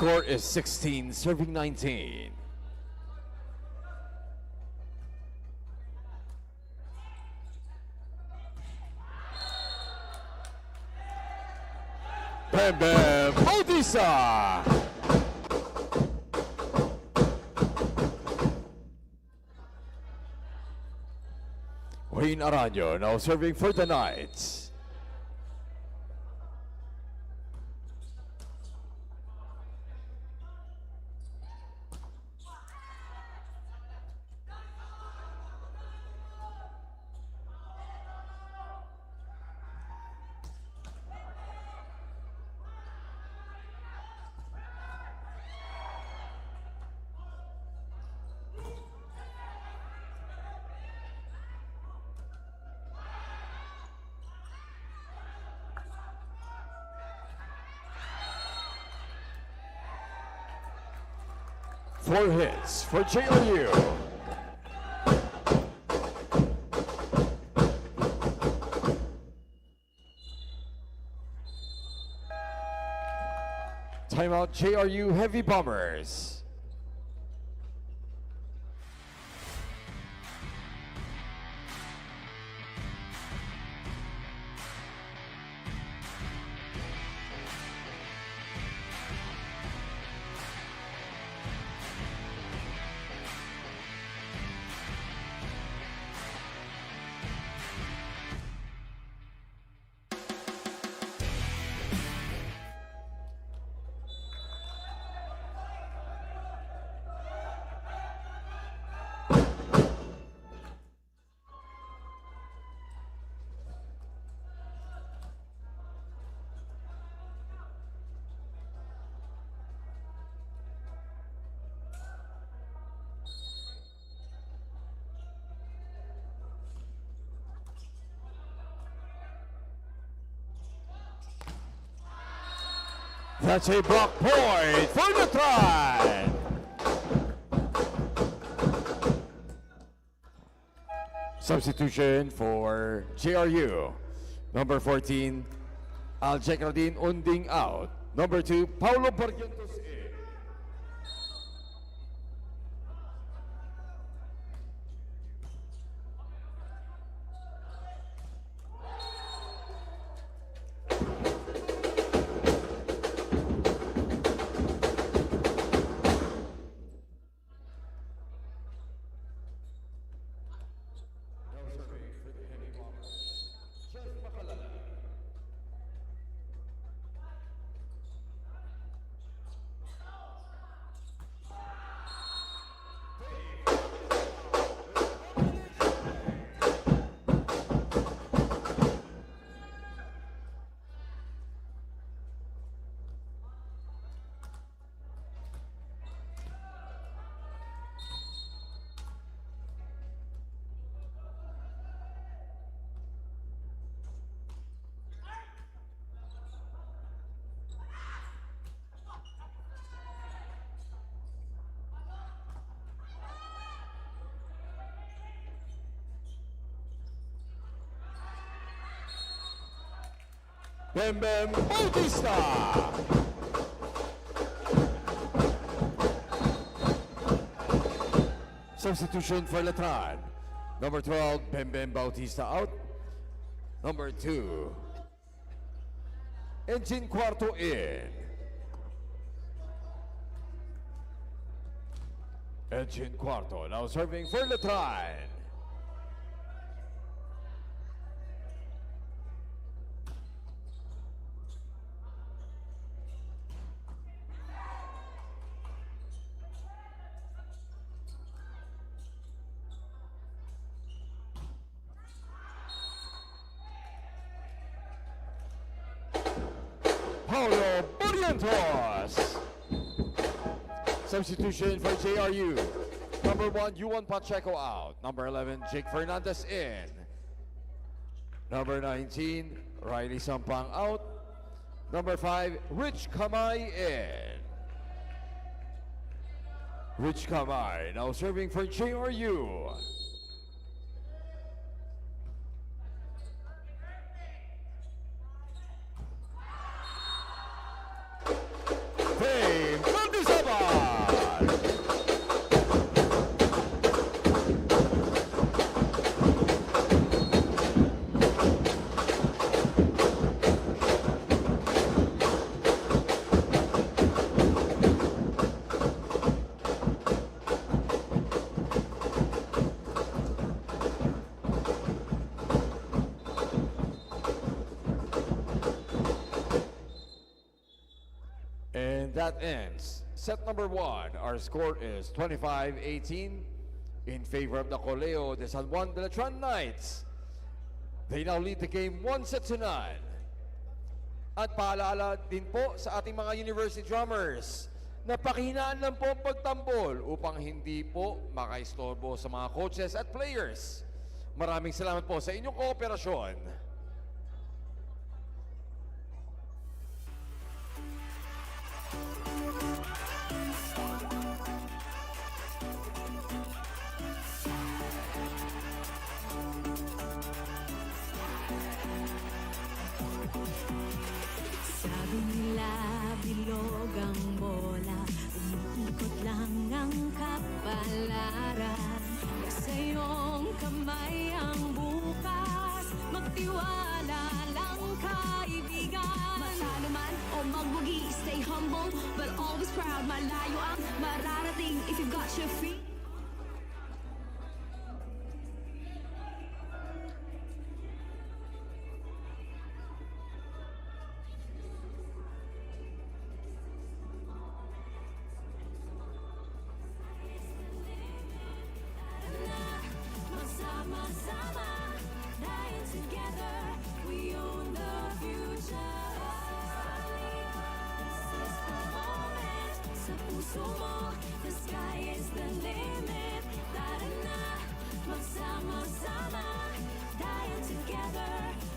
Score is 16, serving 19. Bam Bam Bautista. Wayne Araño now serving for the Knights. Four hits for JRU. Timeout, JRU Heavy Bombers. That's a block point for LETRAN. Substitution for JRU. Number 14, Aljekradin Unding out. Number 2, Paulo Barrientos in. Bem Bem Bautista. Substitution for Letran. Number 12, Bem Bem Bautista out. Number 2, Engine Cuarto in. Engine Cuarto now serving for Letran. Paulo Barrientos. Substitution for JRU. Number 1, Juan Pacheco out. Number 11, Jake Fernandez in. Number 19, Riley Sampang out. Number 5, Rich Kamay in. Rich Kamay now serving for JRU. Fame Mendizábal. And that ends set number 1. Our score is 25-18 in favor of the Coleo de San Juan de Letran Knights. They now lead the game 1-0. At paalala din po sa ating mga university drummers na pakihinaan lang po ang pagtambol upang hindi po makaistorbo sa mga coaches at players. Maraming salamat po sa inyong kooperasyon. Sabi nila bilog ang bola, umiikot lang ang kapalaran. Nasa iyong kamay ang bukas, magtiwala lang kaibigan. Matalo man o magwagi, stay humble but always proud. Malayo ang mararating if you've got your feet. Sama-sama, dying together, we own the future. This is the moment, sa puso mo, the sky is the limit. Tara na, magsama-sama, dying together,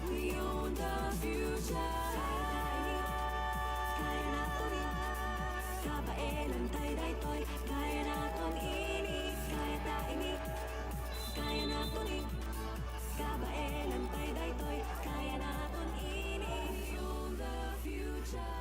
we own the future. Kaya natin kabaelan tayo daytoy, kaya natin inig, kaya tainig. Kaya natin kabaelan tayo daytoy, kaya natin inig, own the future.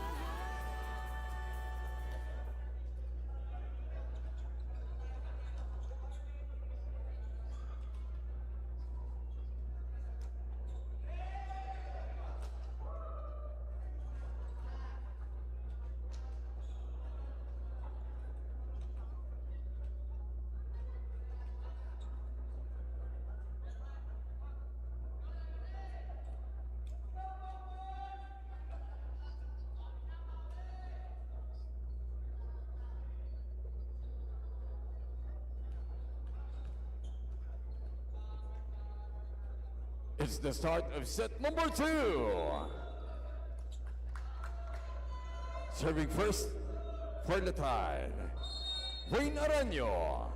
It's the start of set number 2. Serving first for Letran, Wayne Aranyo.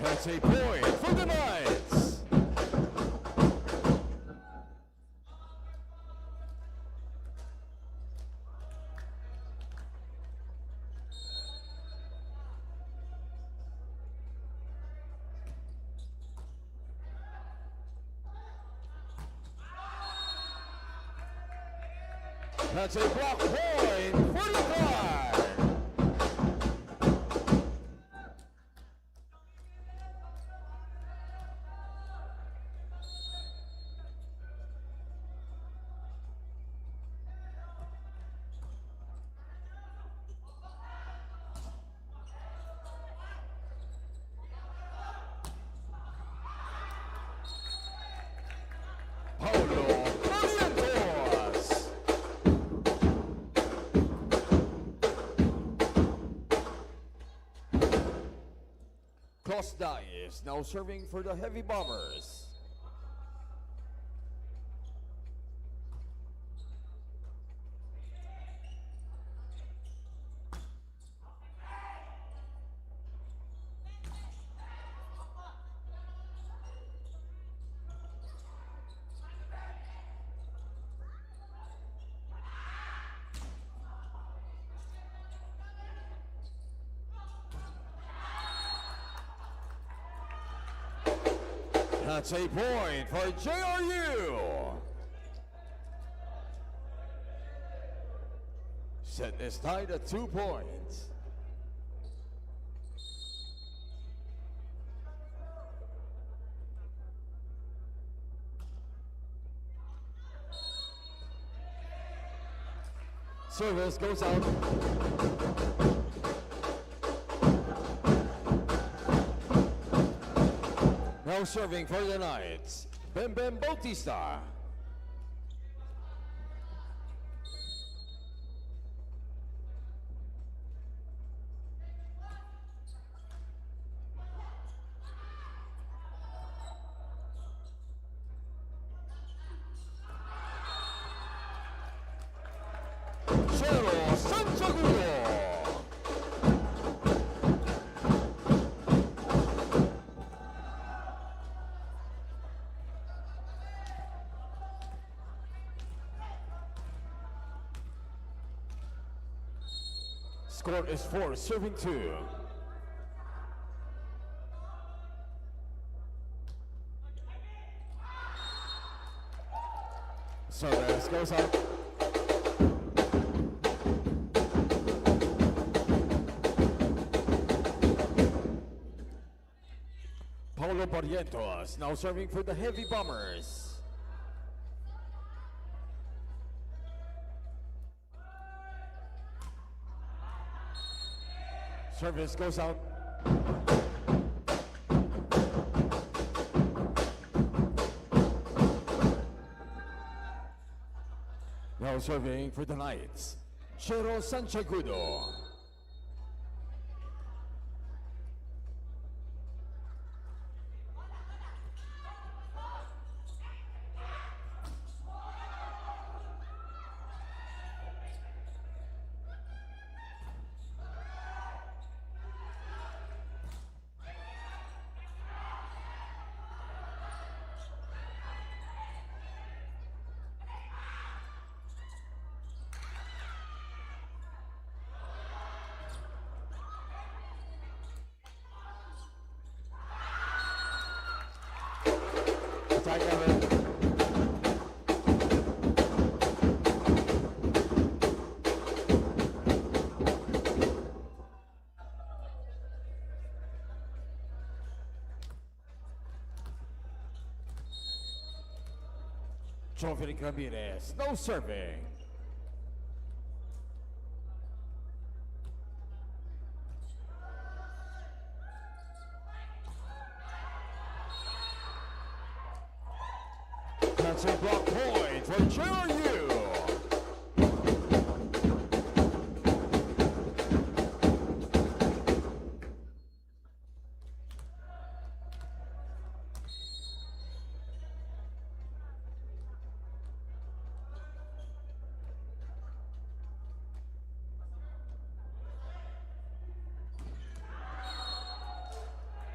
That's a point for the Knights. That's a block point for the guard. Costa is now serving for the Heavy Bombers. That's a point for JRU. Set is tied at 2 points. Service goes out. Now serving for the Knights, Bem Bautista. Chero Santiago. Score is 4, serving 2. Service goes up. Paulo Barrientos now serving for the Heavy Bombers. Service goes out. Now serving for the Knights, Chero Santiago. Jovic Ramirez, no serving. That's a block point for JRU.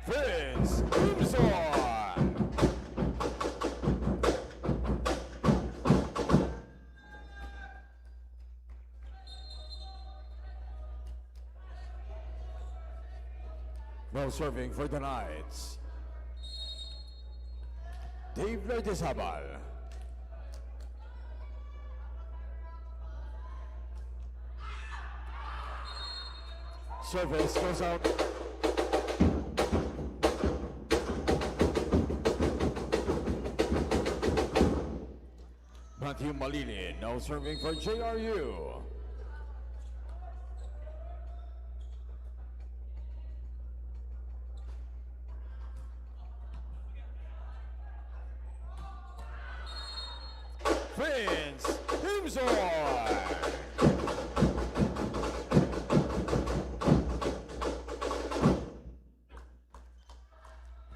Vince Crimson. Now serving for the Knights, Dave Ledesabal. Service goes out. Matthew Malini now serving for JRU. Vince Himzor.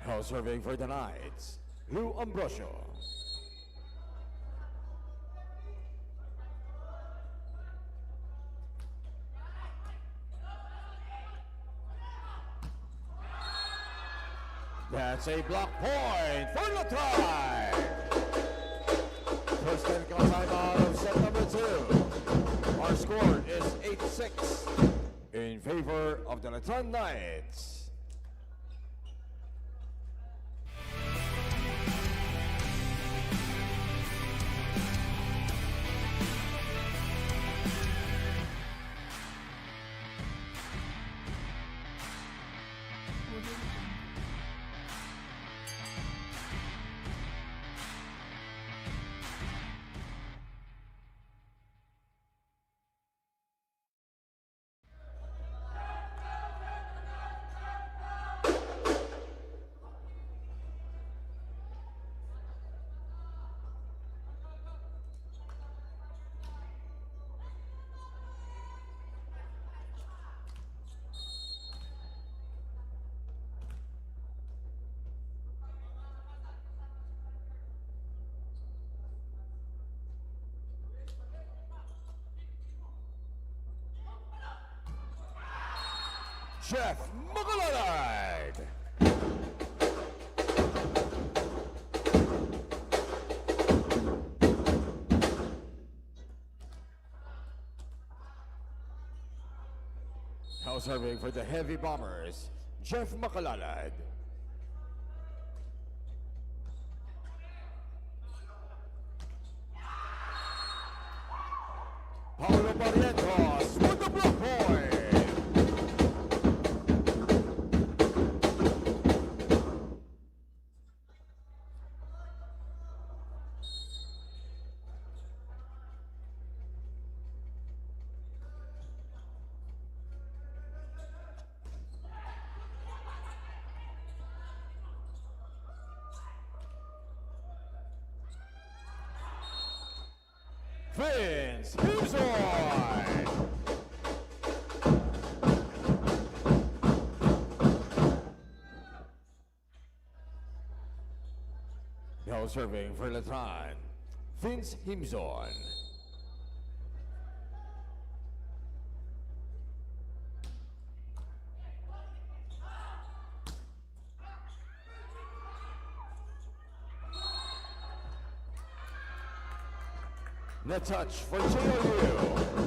Now serving for the Knights, Lou Ambrosio. That's a block point for LETRAN. First technical timeout of set number 2. Our score is 8-6 in favor of the LETRAN Knights. Jeff Magalanad. Now serving for the Heavy Bombers, Jeff Magalanad. Paulo Barrientos with the block point. Vince Himzor. Now serving for LETRAN, Vince Himzor. Net touch for JRU.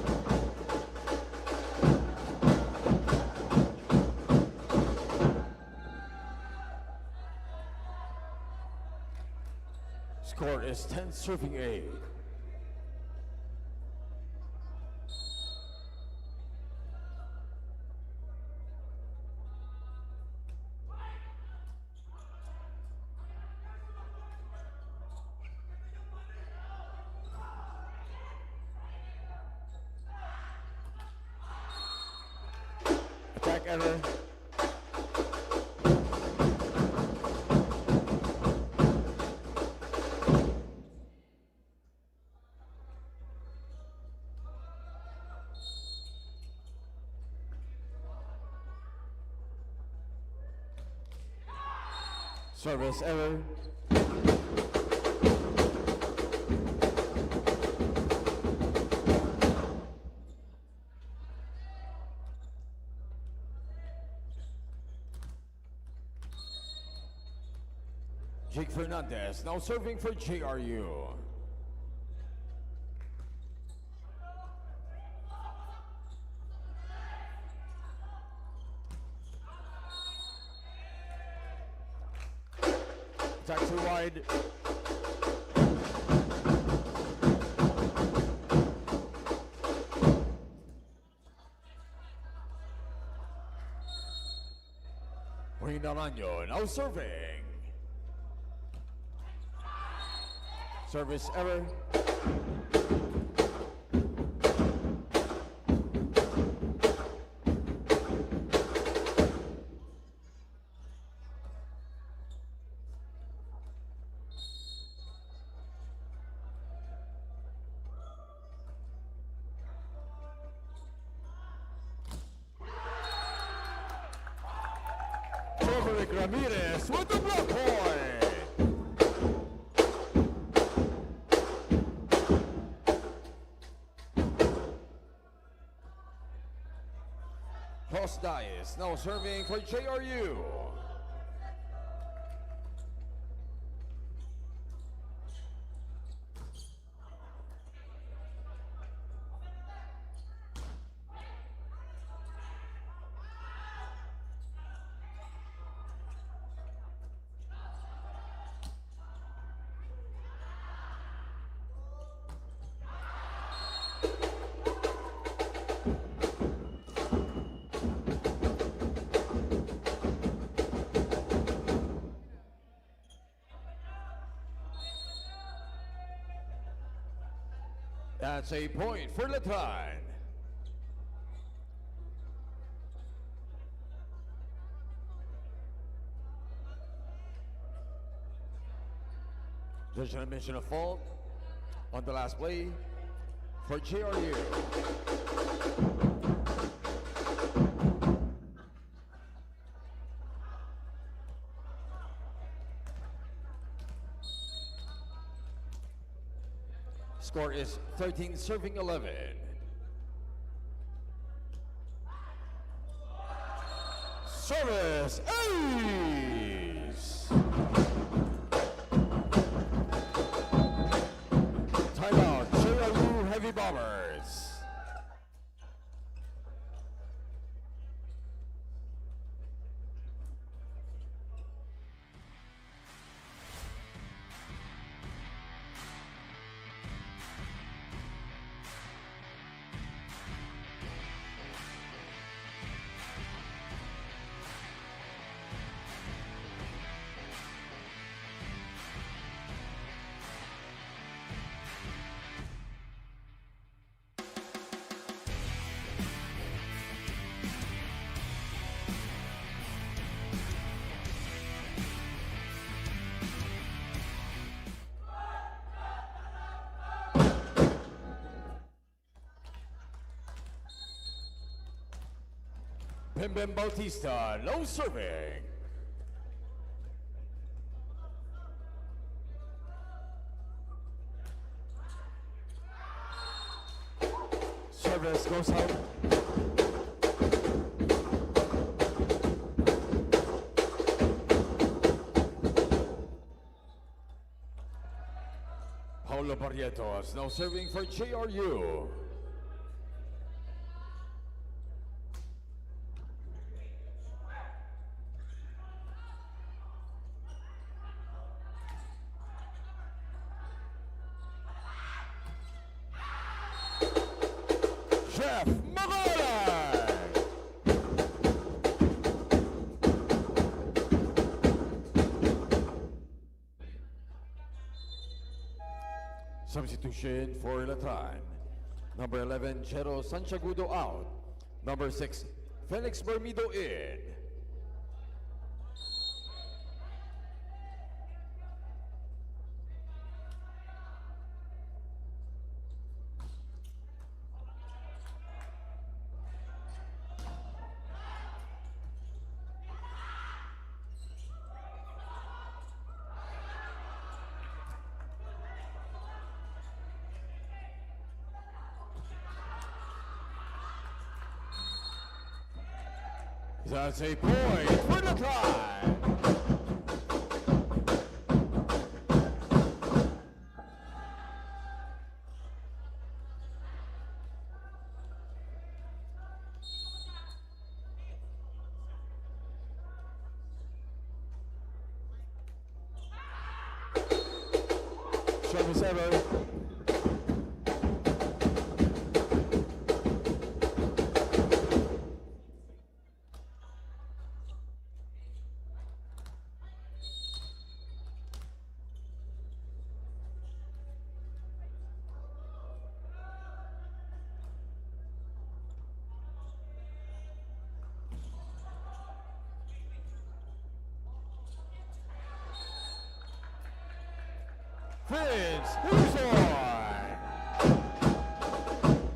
Score is 10 serving 8. Attack error. Service error. Jake Fernandez now serving for JRU. Attack too wide. Joey Naranjo now serving. Service error. Dominic Ramirez with the block point. Ross Dias now serving for JRU. That's a point for LETRAN. Judge an admission of fault on the last play for JRU. Score is 13 serving 11. Service ace! Timeout, JRU Heavy Bombers. Bim Bim Bautista, no serving. Service goes out. Paulo Barrientos now serving for JRU. Jeff Magalan. Substitution for LETRAN. Number 11, Chero Sanchagudo out. Number 6, Felix Bermido in. That's a point for the try. Service error.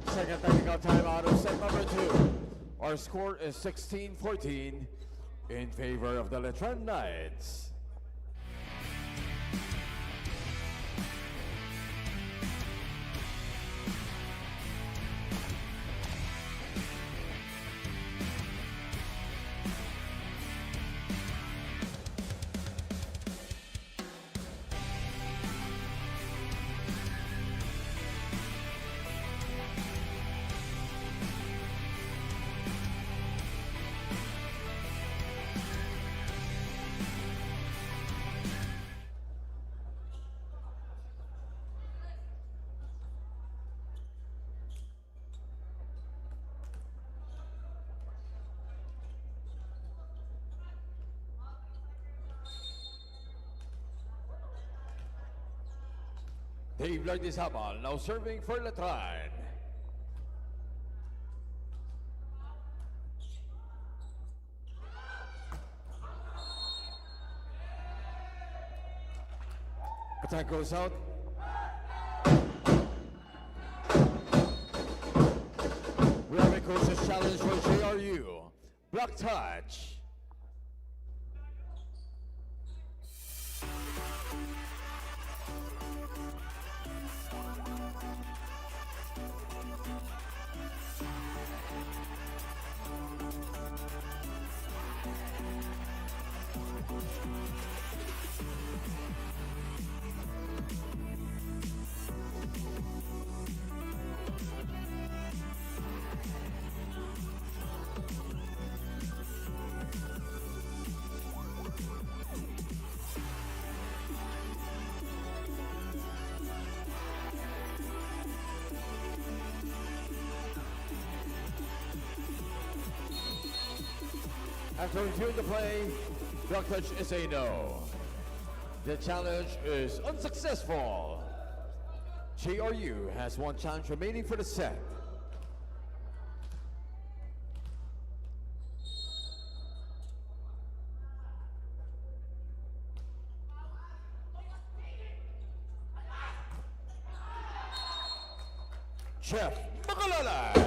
Second technical timeout of set number 2. Our score is 16-14 in favor of the LETRAN Knights. Dave Lardizabal now serving for LETRAN. Attack goes out. We have a coach's challenge for JRU. Block touch. After reviewing the play, block touch is a no. The challenge is unsuccessful. JRU has one challenge remaining for the set. Chef Makalala.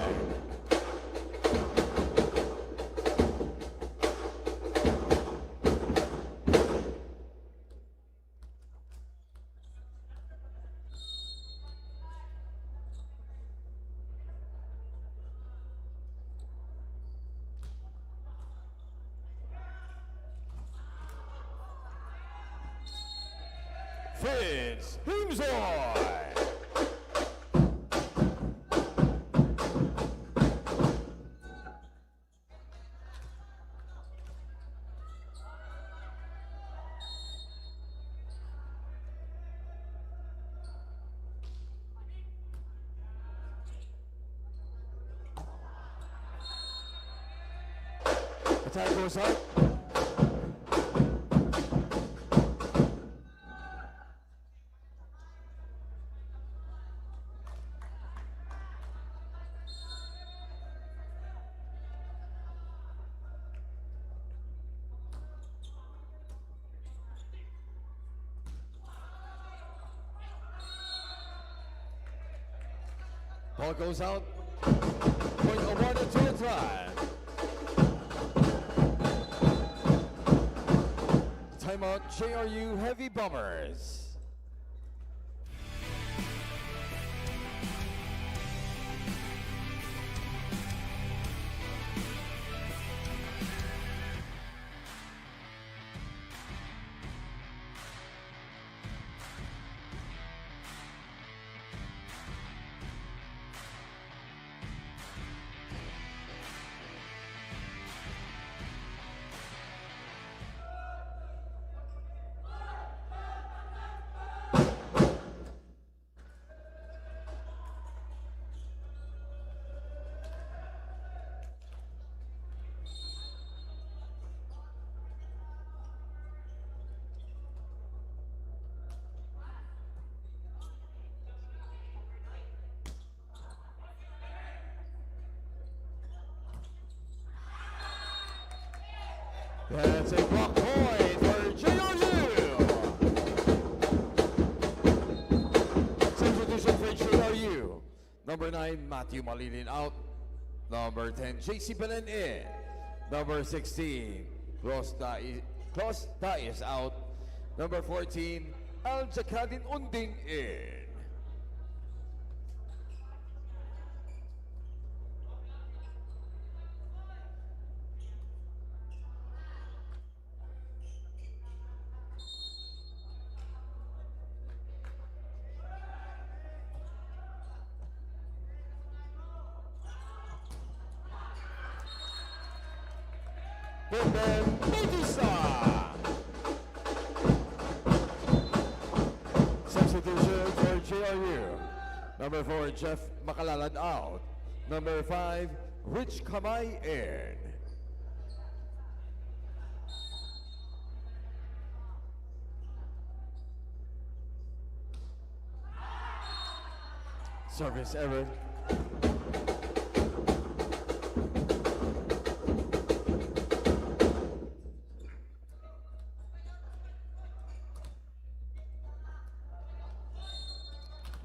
Fitz Himzoy. Attack goes up. Ball goes out. Point awarded to LETRAN. Timeout, JRU Heavy Bombers. That's a block point for JRU. Number 9, Matthew Malilin out. Number 10, JC Belen in. Number 16, Costa is out. Number 14, Al Jakadin Unding in. Substitution for JRU. Number 4, Jeff Makalalad out. Number 5, Rich Kamay in. Service error.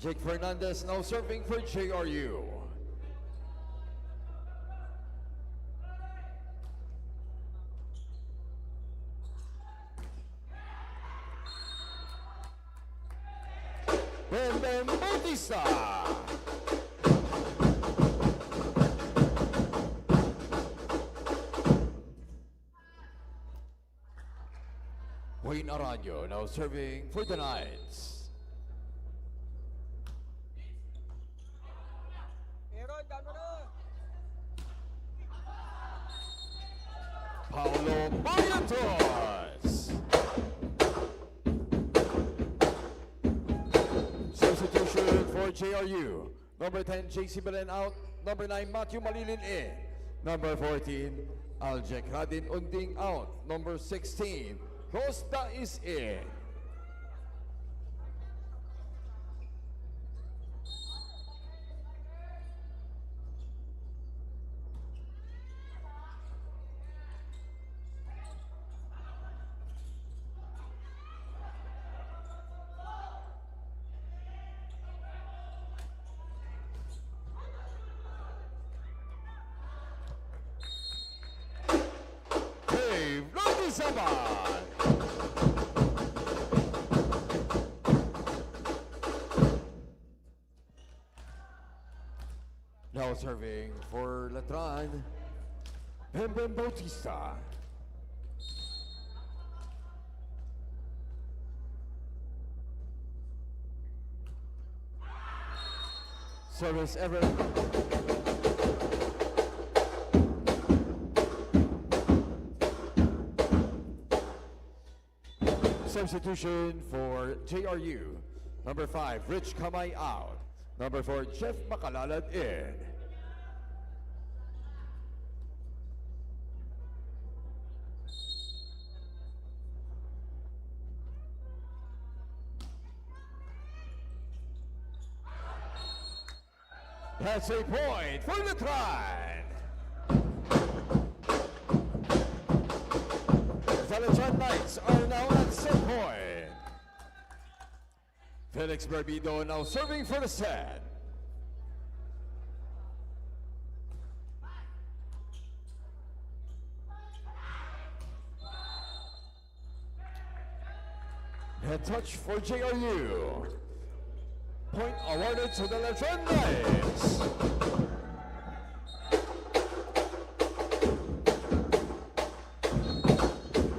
Jake Fernandez now serving for JRU. Bem Bautista. Wayne Aranyo now serving for the Knights. Paulo Barrientos. Substitution for JRU. Number 10, JC Belen out. Number 9, Matthew Malilin in. Number 14, Aljek Radin Unding out. Number 16, Costa is in. Now serving for LETRAN, Bem Bautista. Service ever. Substitution for JRU. Number 5, Rich Kamay out. Number 4, Jeff Makalalad in. That's a point for LETRAN. The LETRAN Knights are now at set point. Felix Barbido now serving for the set. Head touch for JRU. Point awarded to the LETRAN Knights.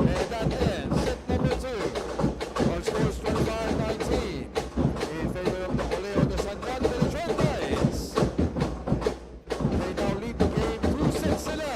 And that ends set number 2. Our scores 25-19 in favor of the Oleo de San Juan de LETRAN Knights. They now lead the game 2-6 sila.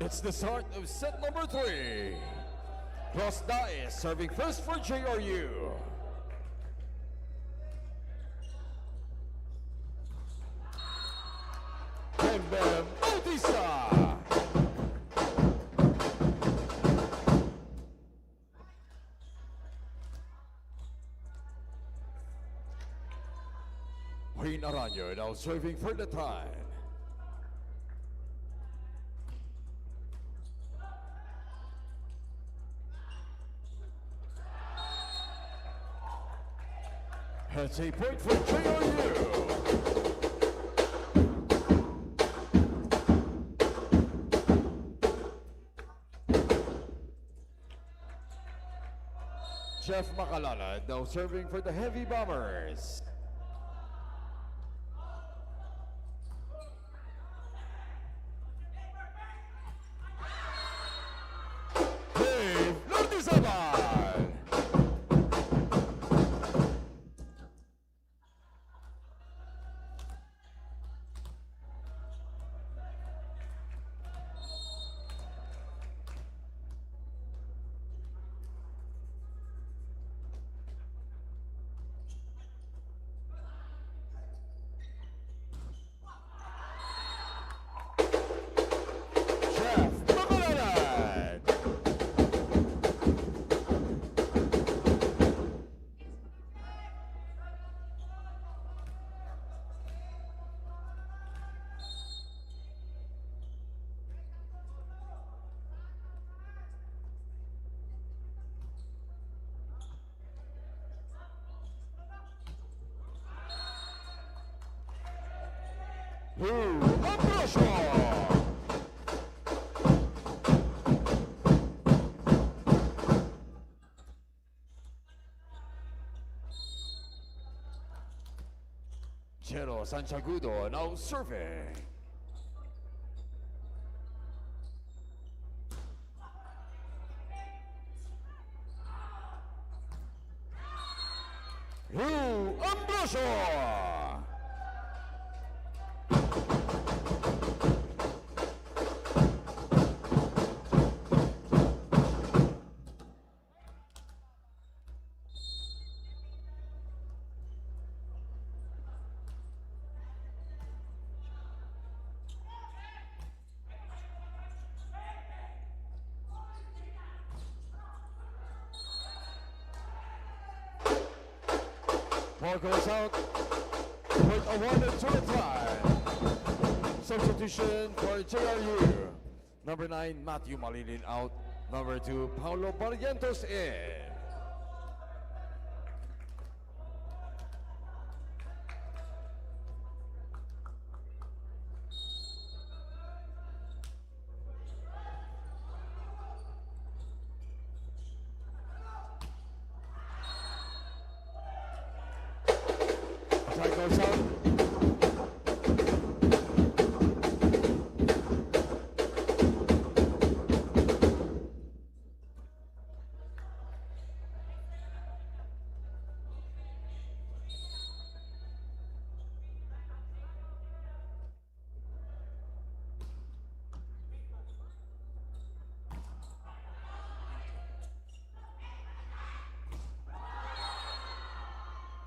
It's the start of set number 3. Cross dice serving first for JRU. Bem Bautista. Queen Aranyo now serving for the time. That's a point for JRU. Jeff Macalala now serving for the Heavy Bombers. Dave Lordizaban. Chelo Sanchagudo now serving. Ru Ambrosio. Ball goes out. Point awarded to the tie. Substitution for JRU. Number 9, Matthew Malilin out. Number 2, Paulo Barrientos in. Attack goes out.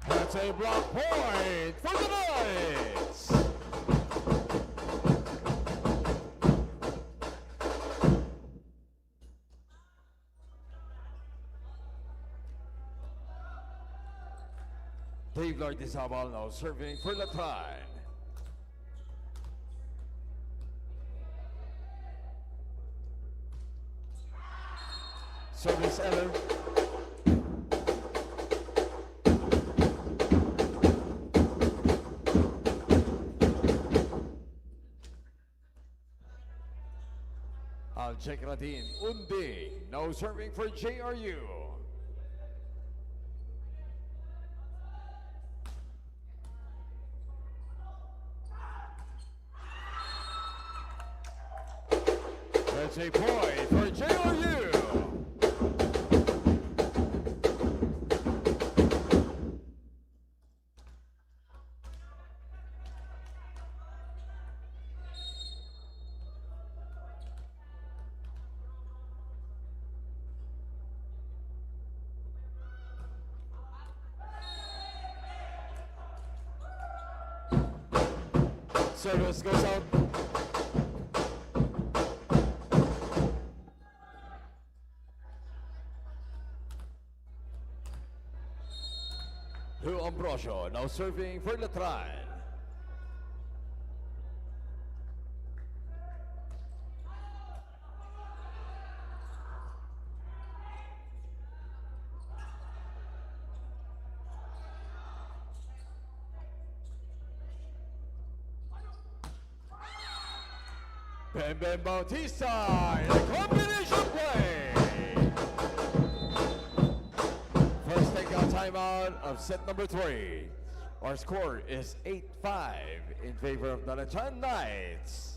That's a block point for the Knights. Dave Lardizabal now serving for LETRAN. Service error. Al-Jekradin Undi now serving for JRU. That's a point for JRU. Service goes out. To Ambrosio, now serving for LETRAN. Bam Bam Bautista in a combination play. First takeout timeout of set number 3. Our score is 8-5 in favor of the LETRAN Knights.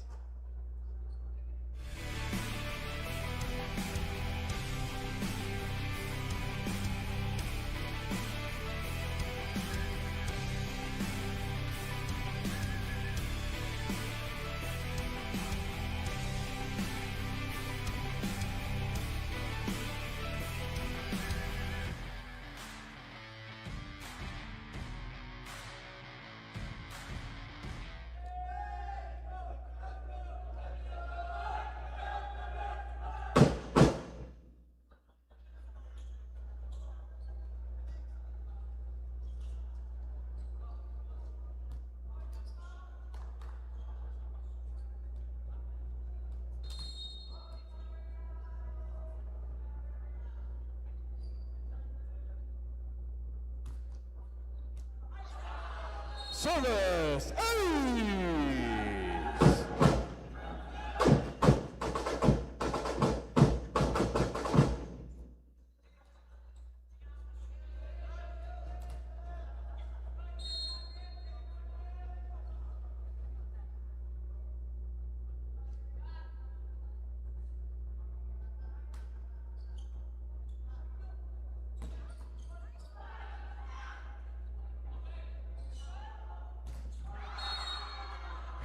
Service ace!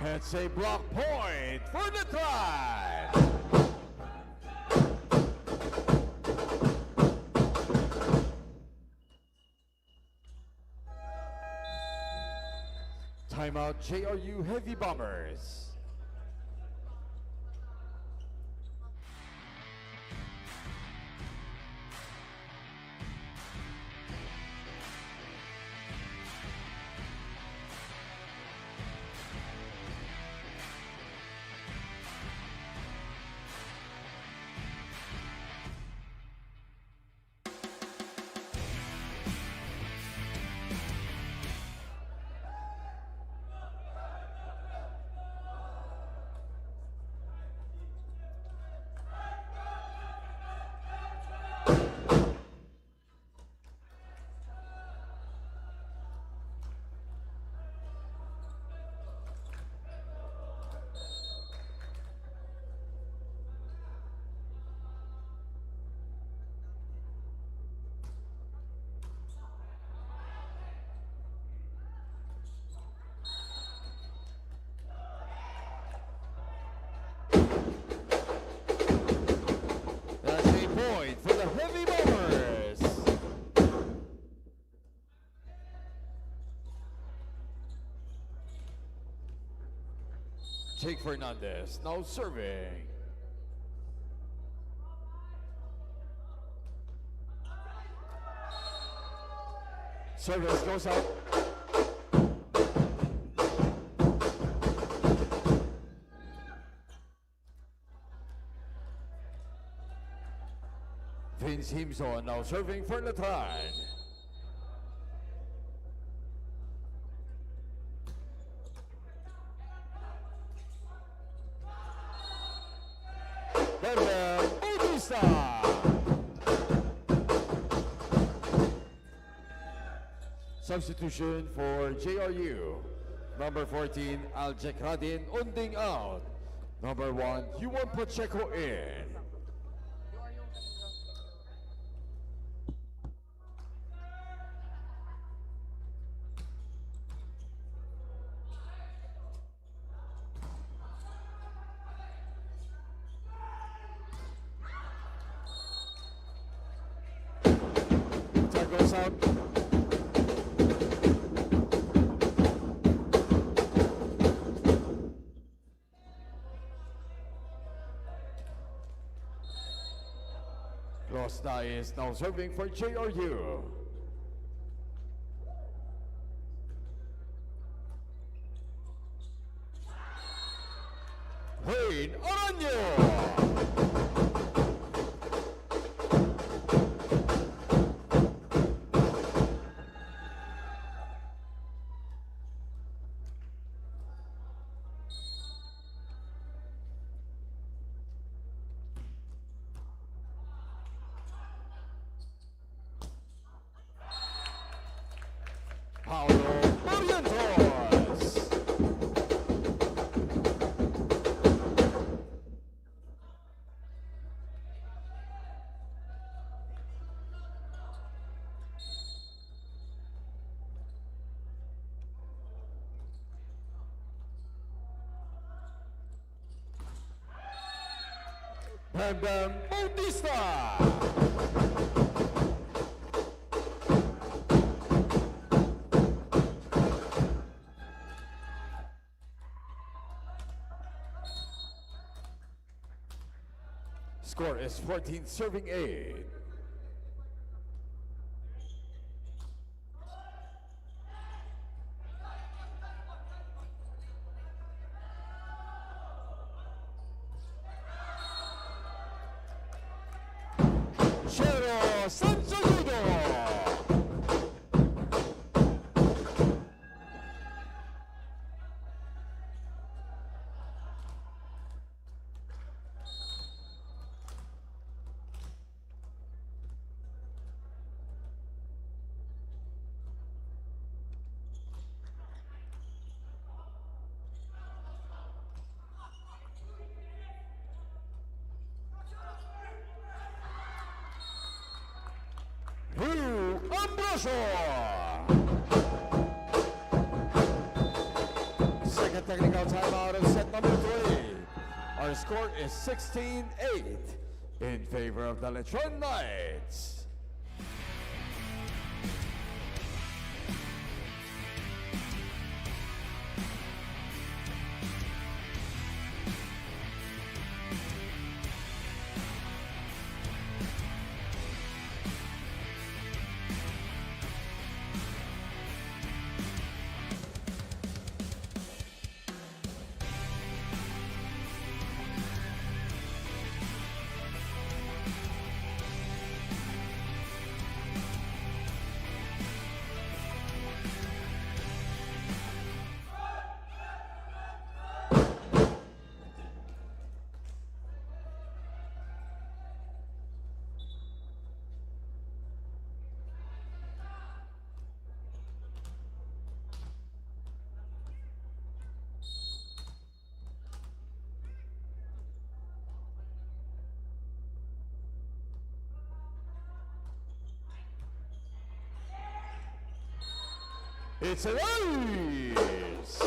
It's a block point for LETRAN. Timeout JRU Heavy Bombers. That's a point for the Heavy Bombers. Jake Fernandez now serving. Service goes out. Vince Himson now serving for LETRAN. Bautista. Substitution for JRU. Number 14, Aljekradin Unding out. Number 1, Juan Pacheco in. Goes out. Costa is now serving for JRU. Wayne Aranyo. Paulo Barrientos. Bam Bam Bautista. Score is 14 serving 8. Chero Sansaludo. Ambrosio. Second technical timeout of set number 3. Our score is 16-8 in favor of the LETRAN Knights. It's an ace!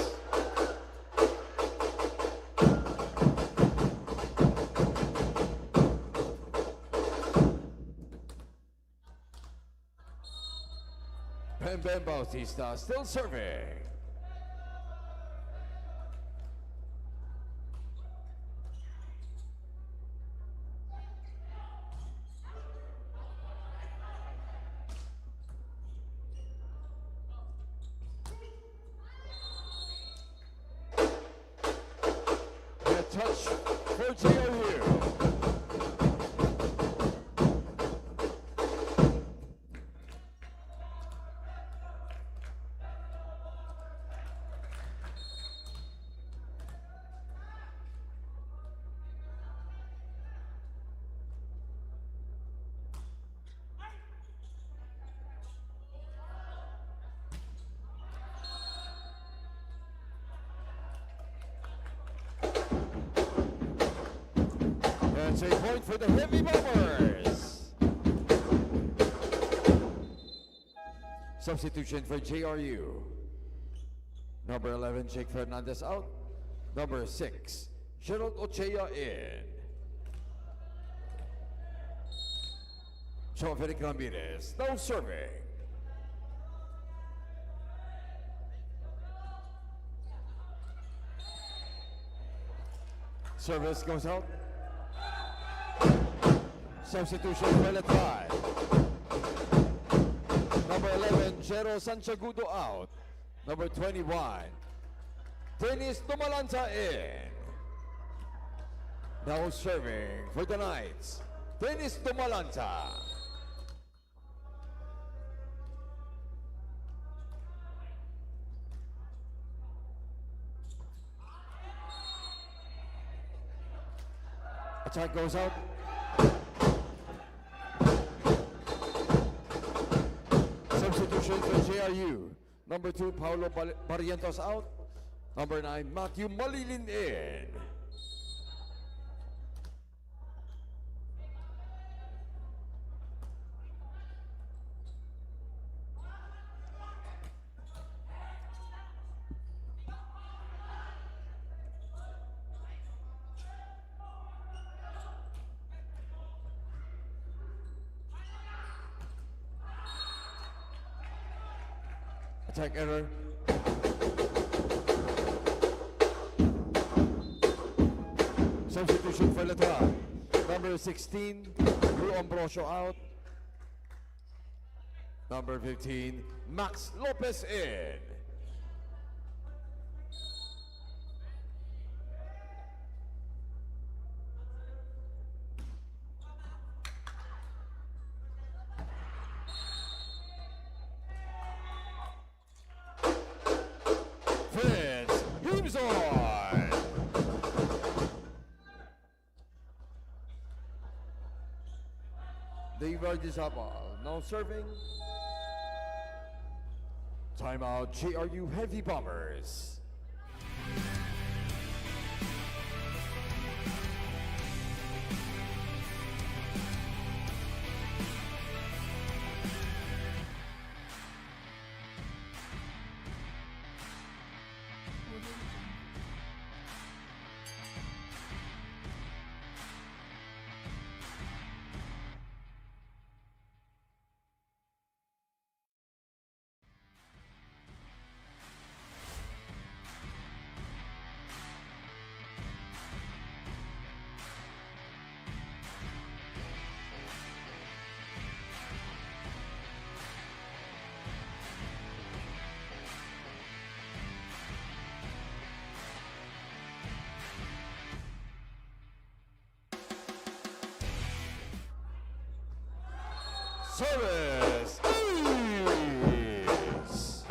Bam Bam Bautista still serving. Touch for JRU. That's a point for the Heavy Bombers. Substitution for JRU. Number 11, Jake Fernandez out. Number 6, Gerald Ochea in. Joveric Ramirez now serving. Service goes out. Substitution for LETRAN. Number 11, Jero Sanchagudo out. Number 21, Dennis Tumalanta in. Now serving for the Knights, Dennis Tumalanta. Attack goes out. Substitution for JRU. Number 2, Paulo Barrientos out. Number 9, Matthew Malilin in. Attack error. Substitution for LETRAN. Number 16, Drew Ambrosio out. Number 15, Max Lopez in. Vince Himson. David Dizabal now serving. Timeout, JRU Heavy Bombers. Service is.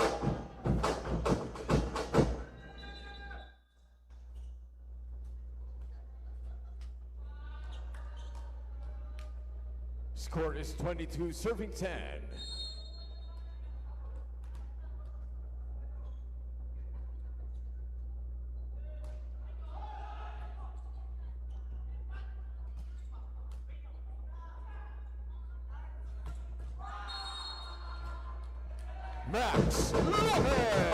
Score is 22, serving 10. Max Lopez.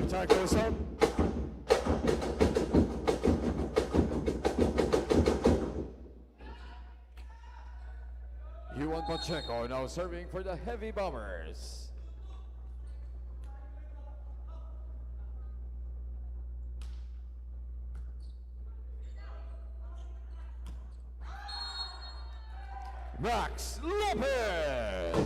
Attack goes up. Juan Pacheco now serving for the Heavy Bombers. Max Lopez.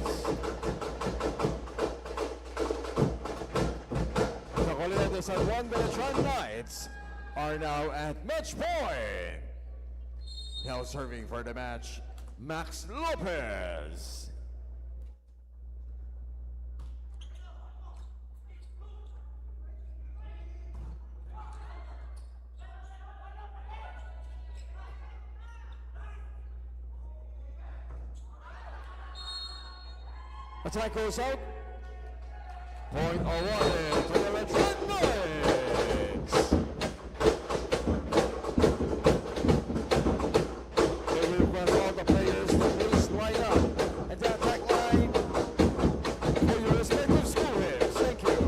The Coleados San Juan LETRAN Knights are now at match point. Now serving for the match, Max Lopez. Attack goes out. Point awarded to the LETRAN boys. They request all the players to please line up at the attack line for your respective school heads. Thank you.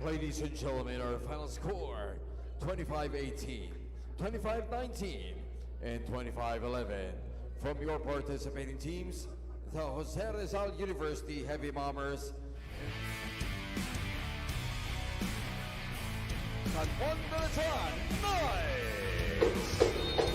Ladies and gentlemen, our final score, 25-18, 25-19, and 25-11. From your participating teams, the Jose Rizal University Heavy Bombers, Taekwondo LETRAN boys.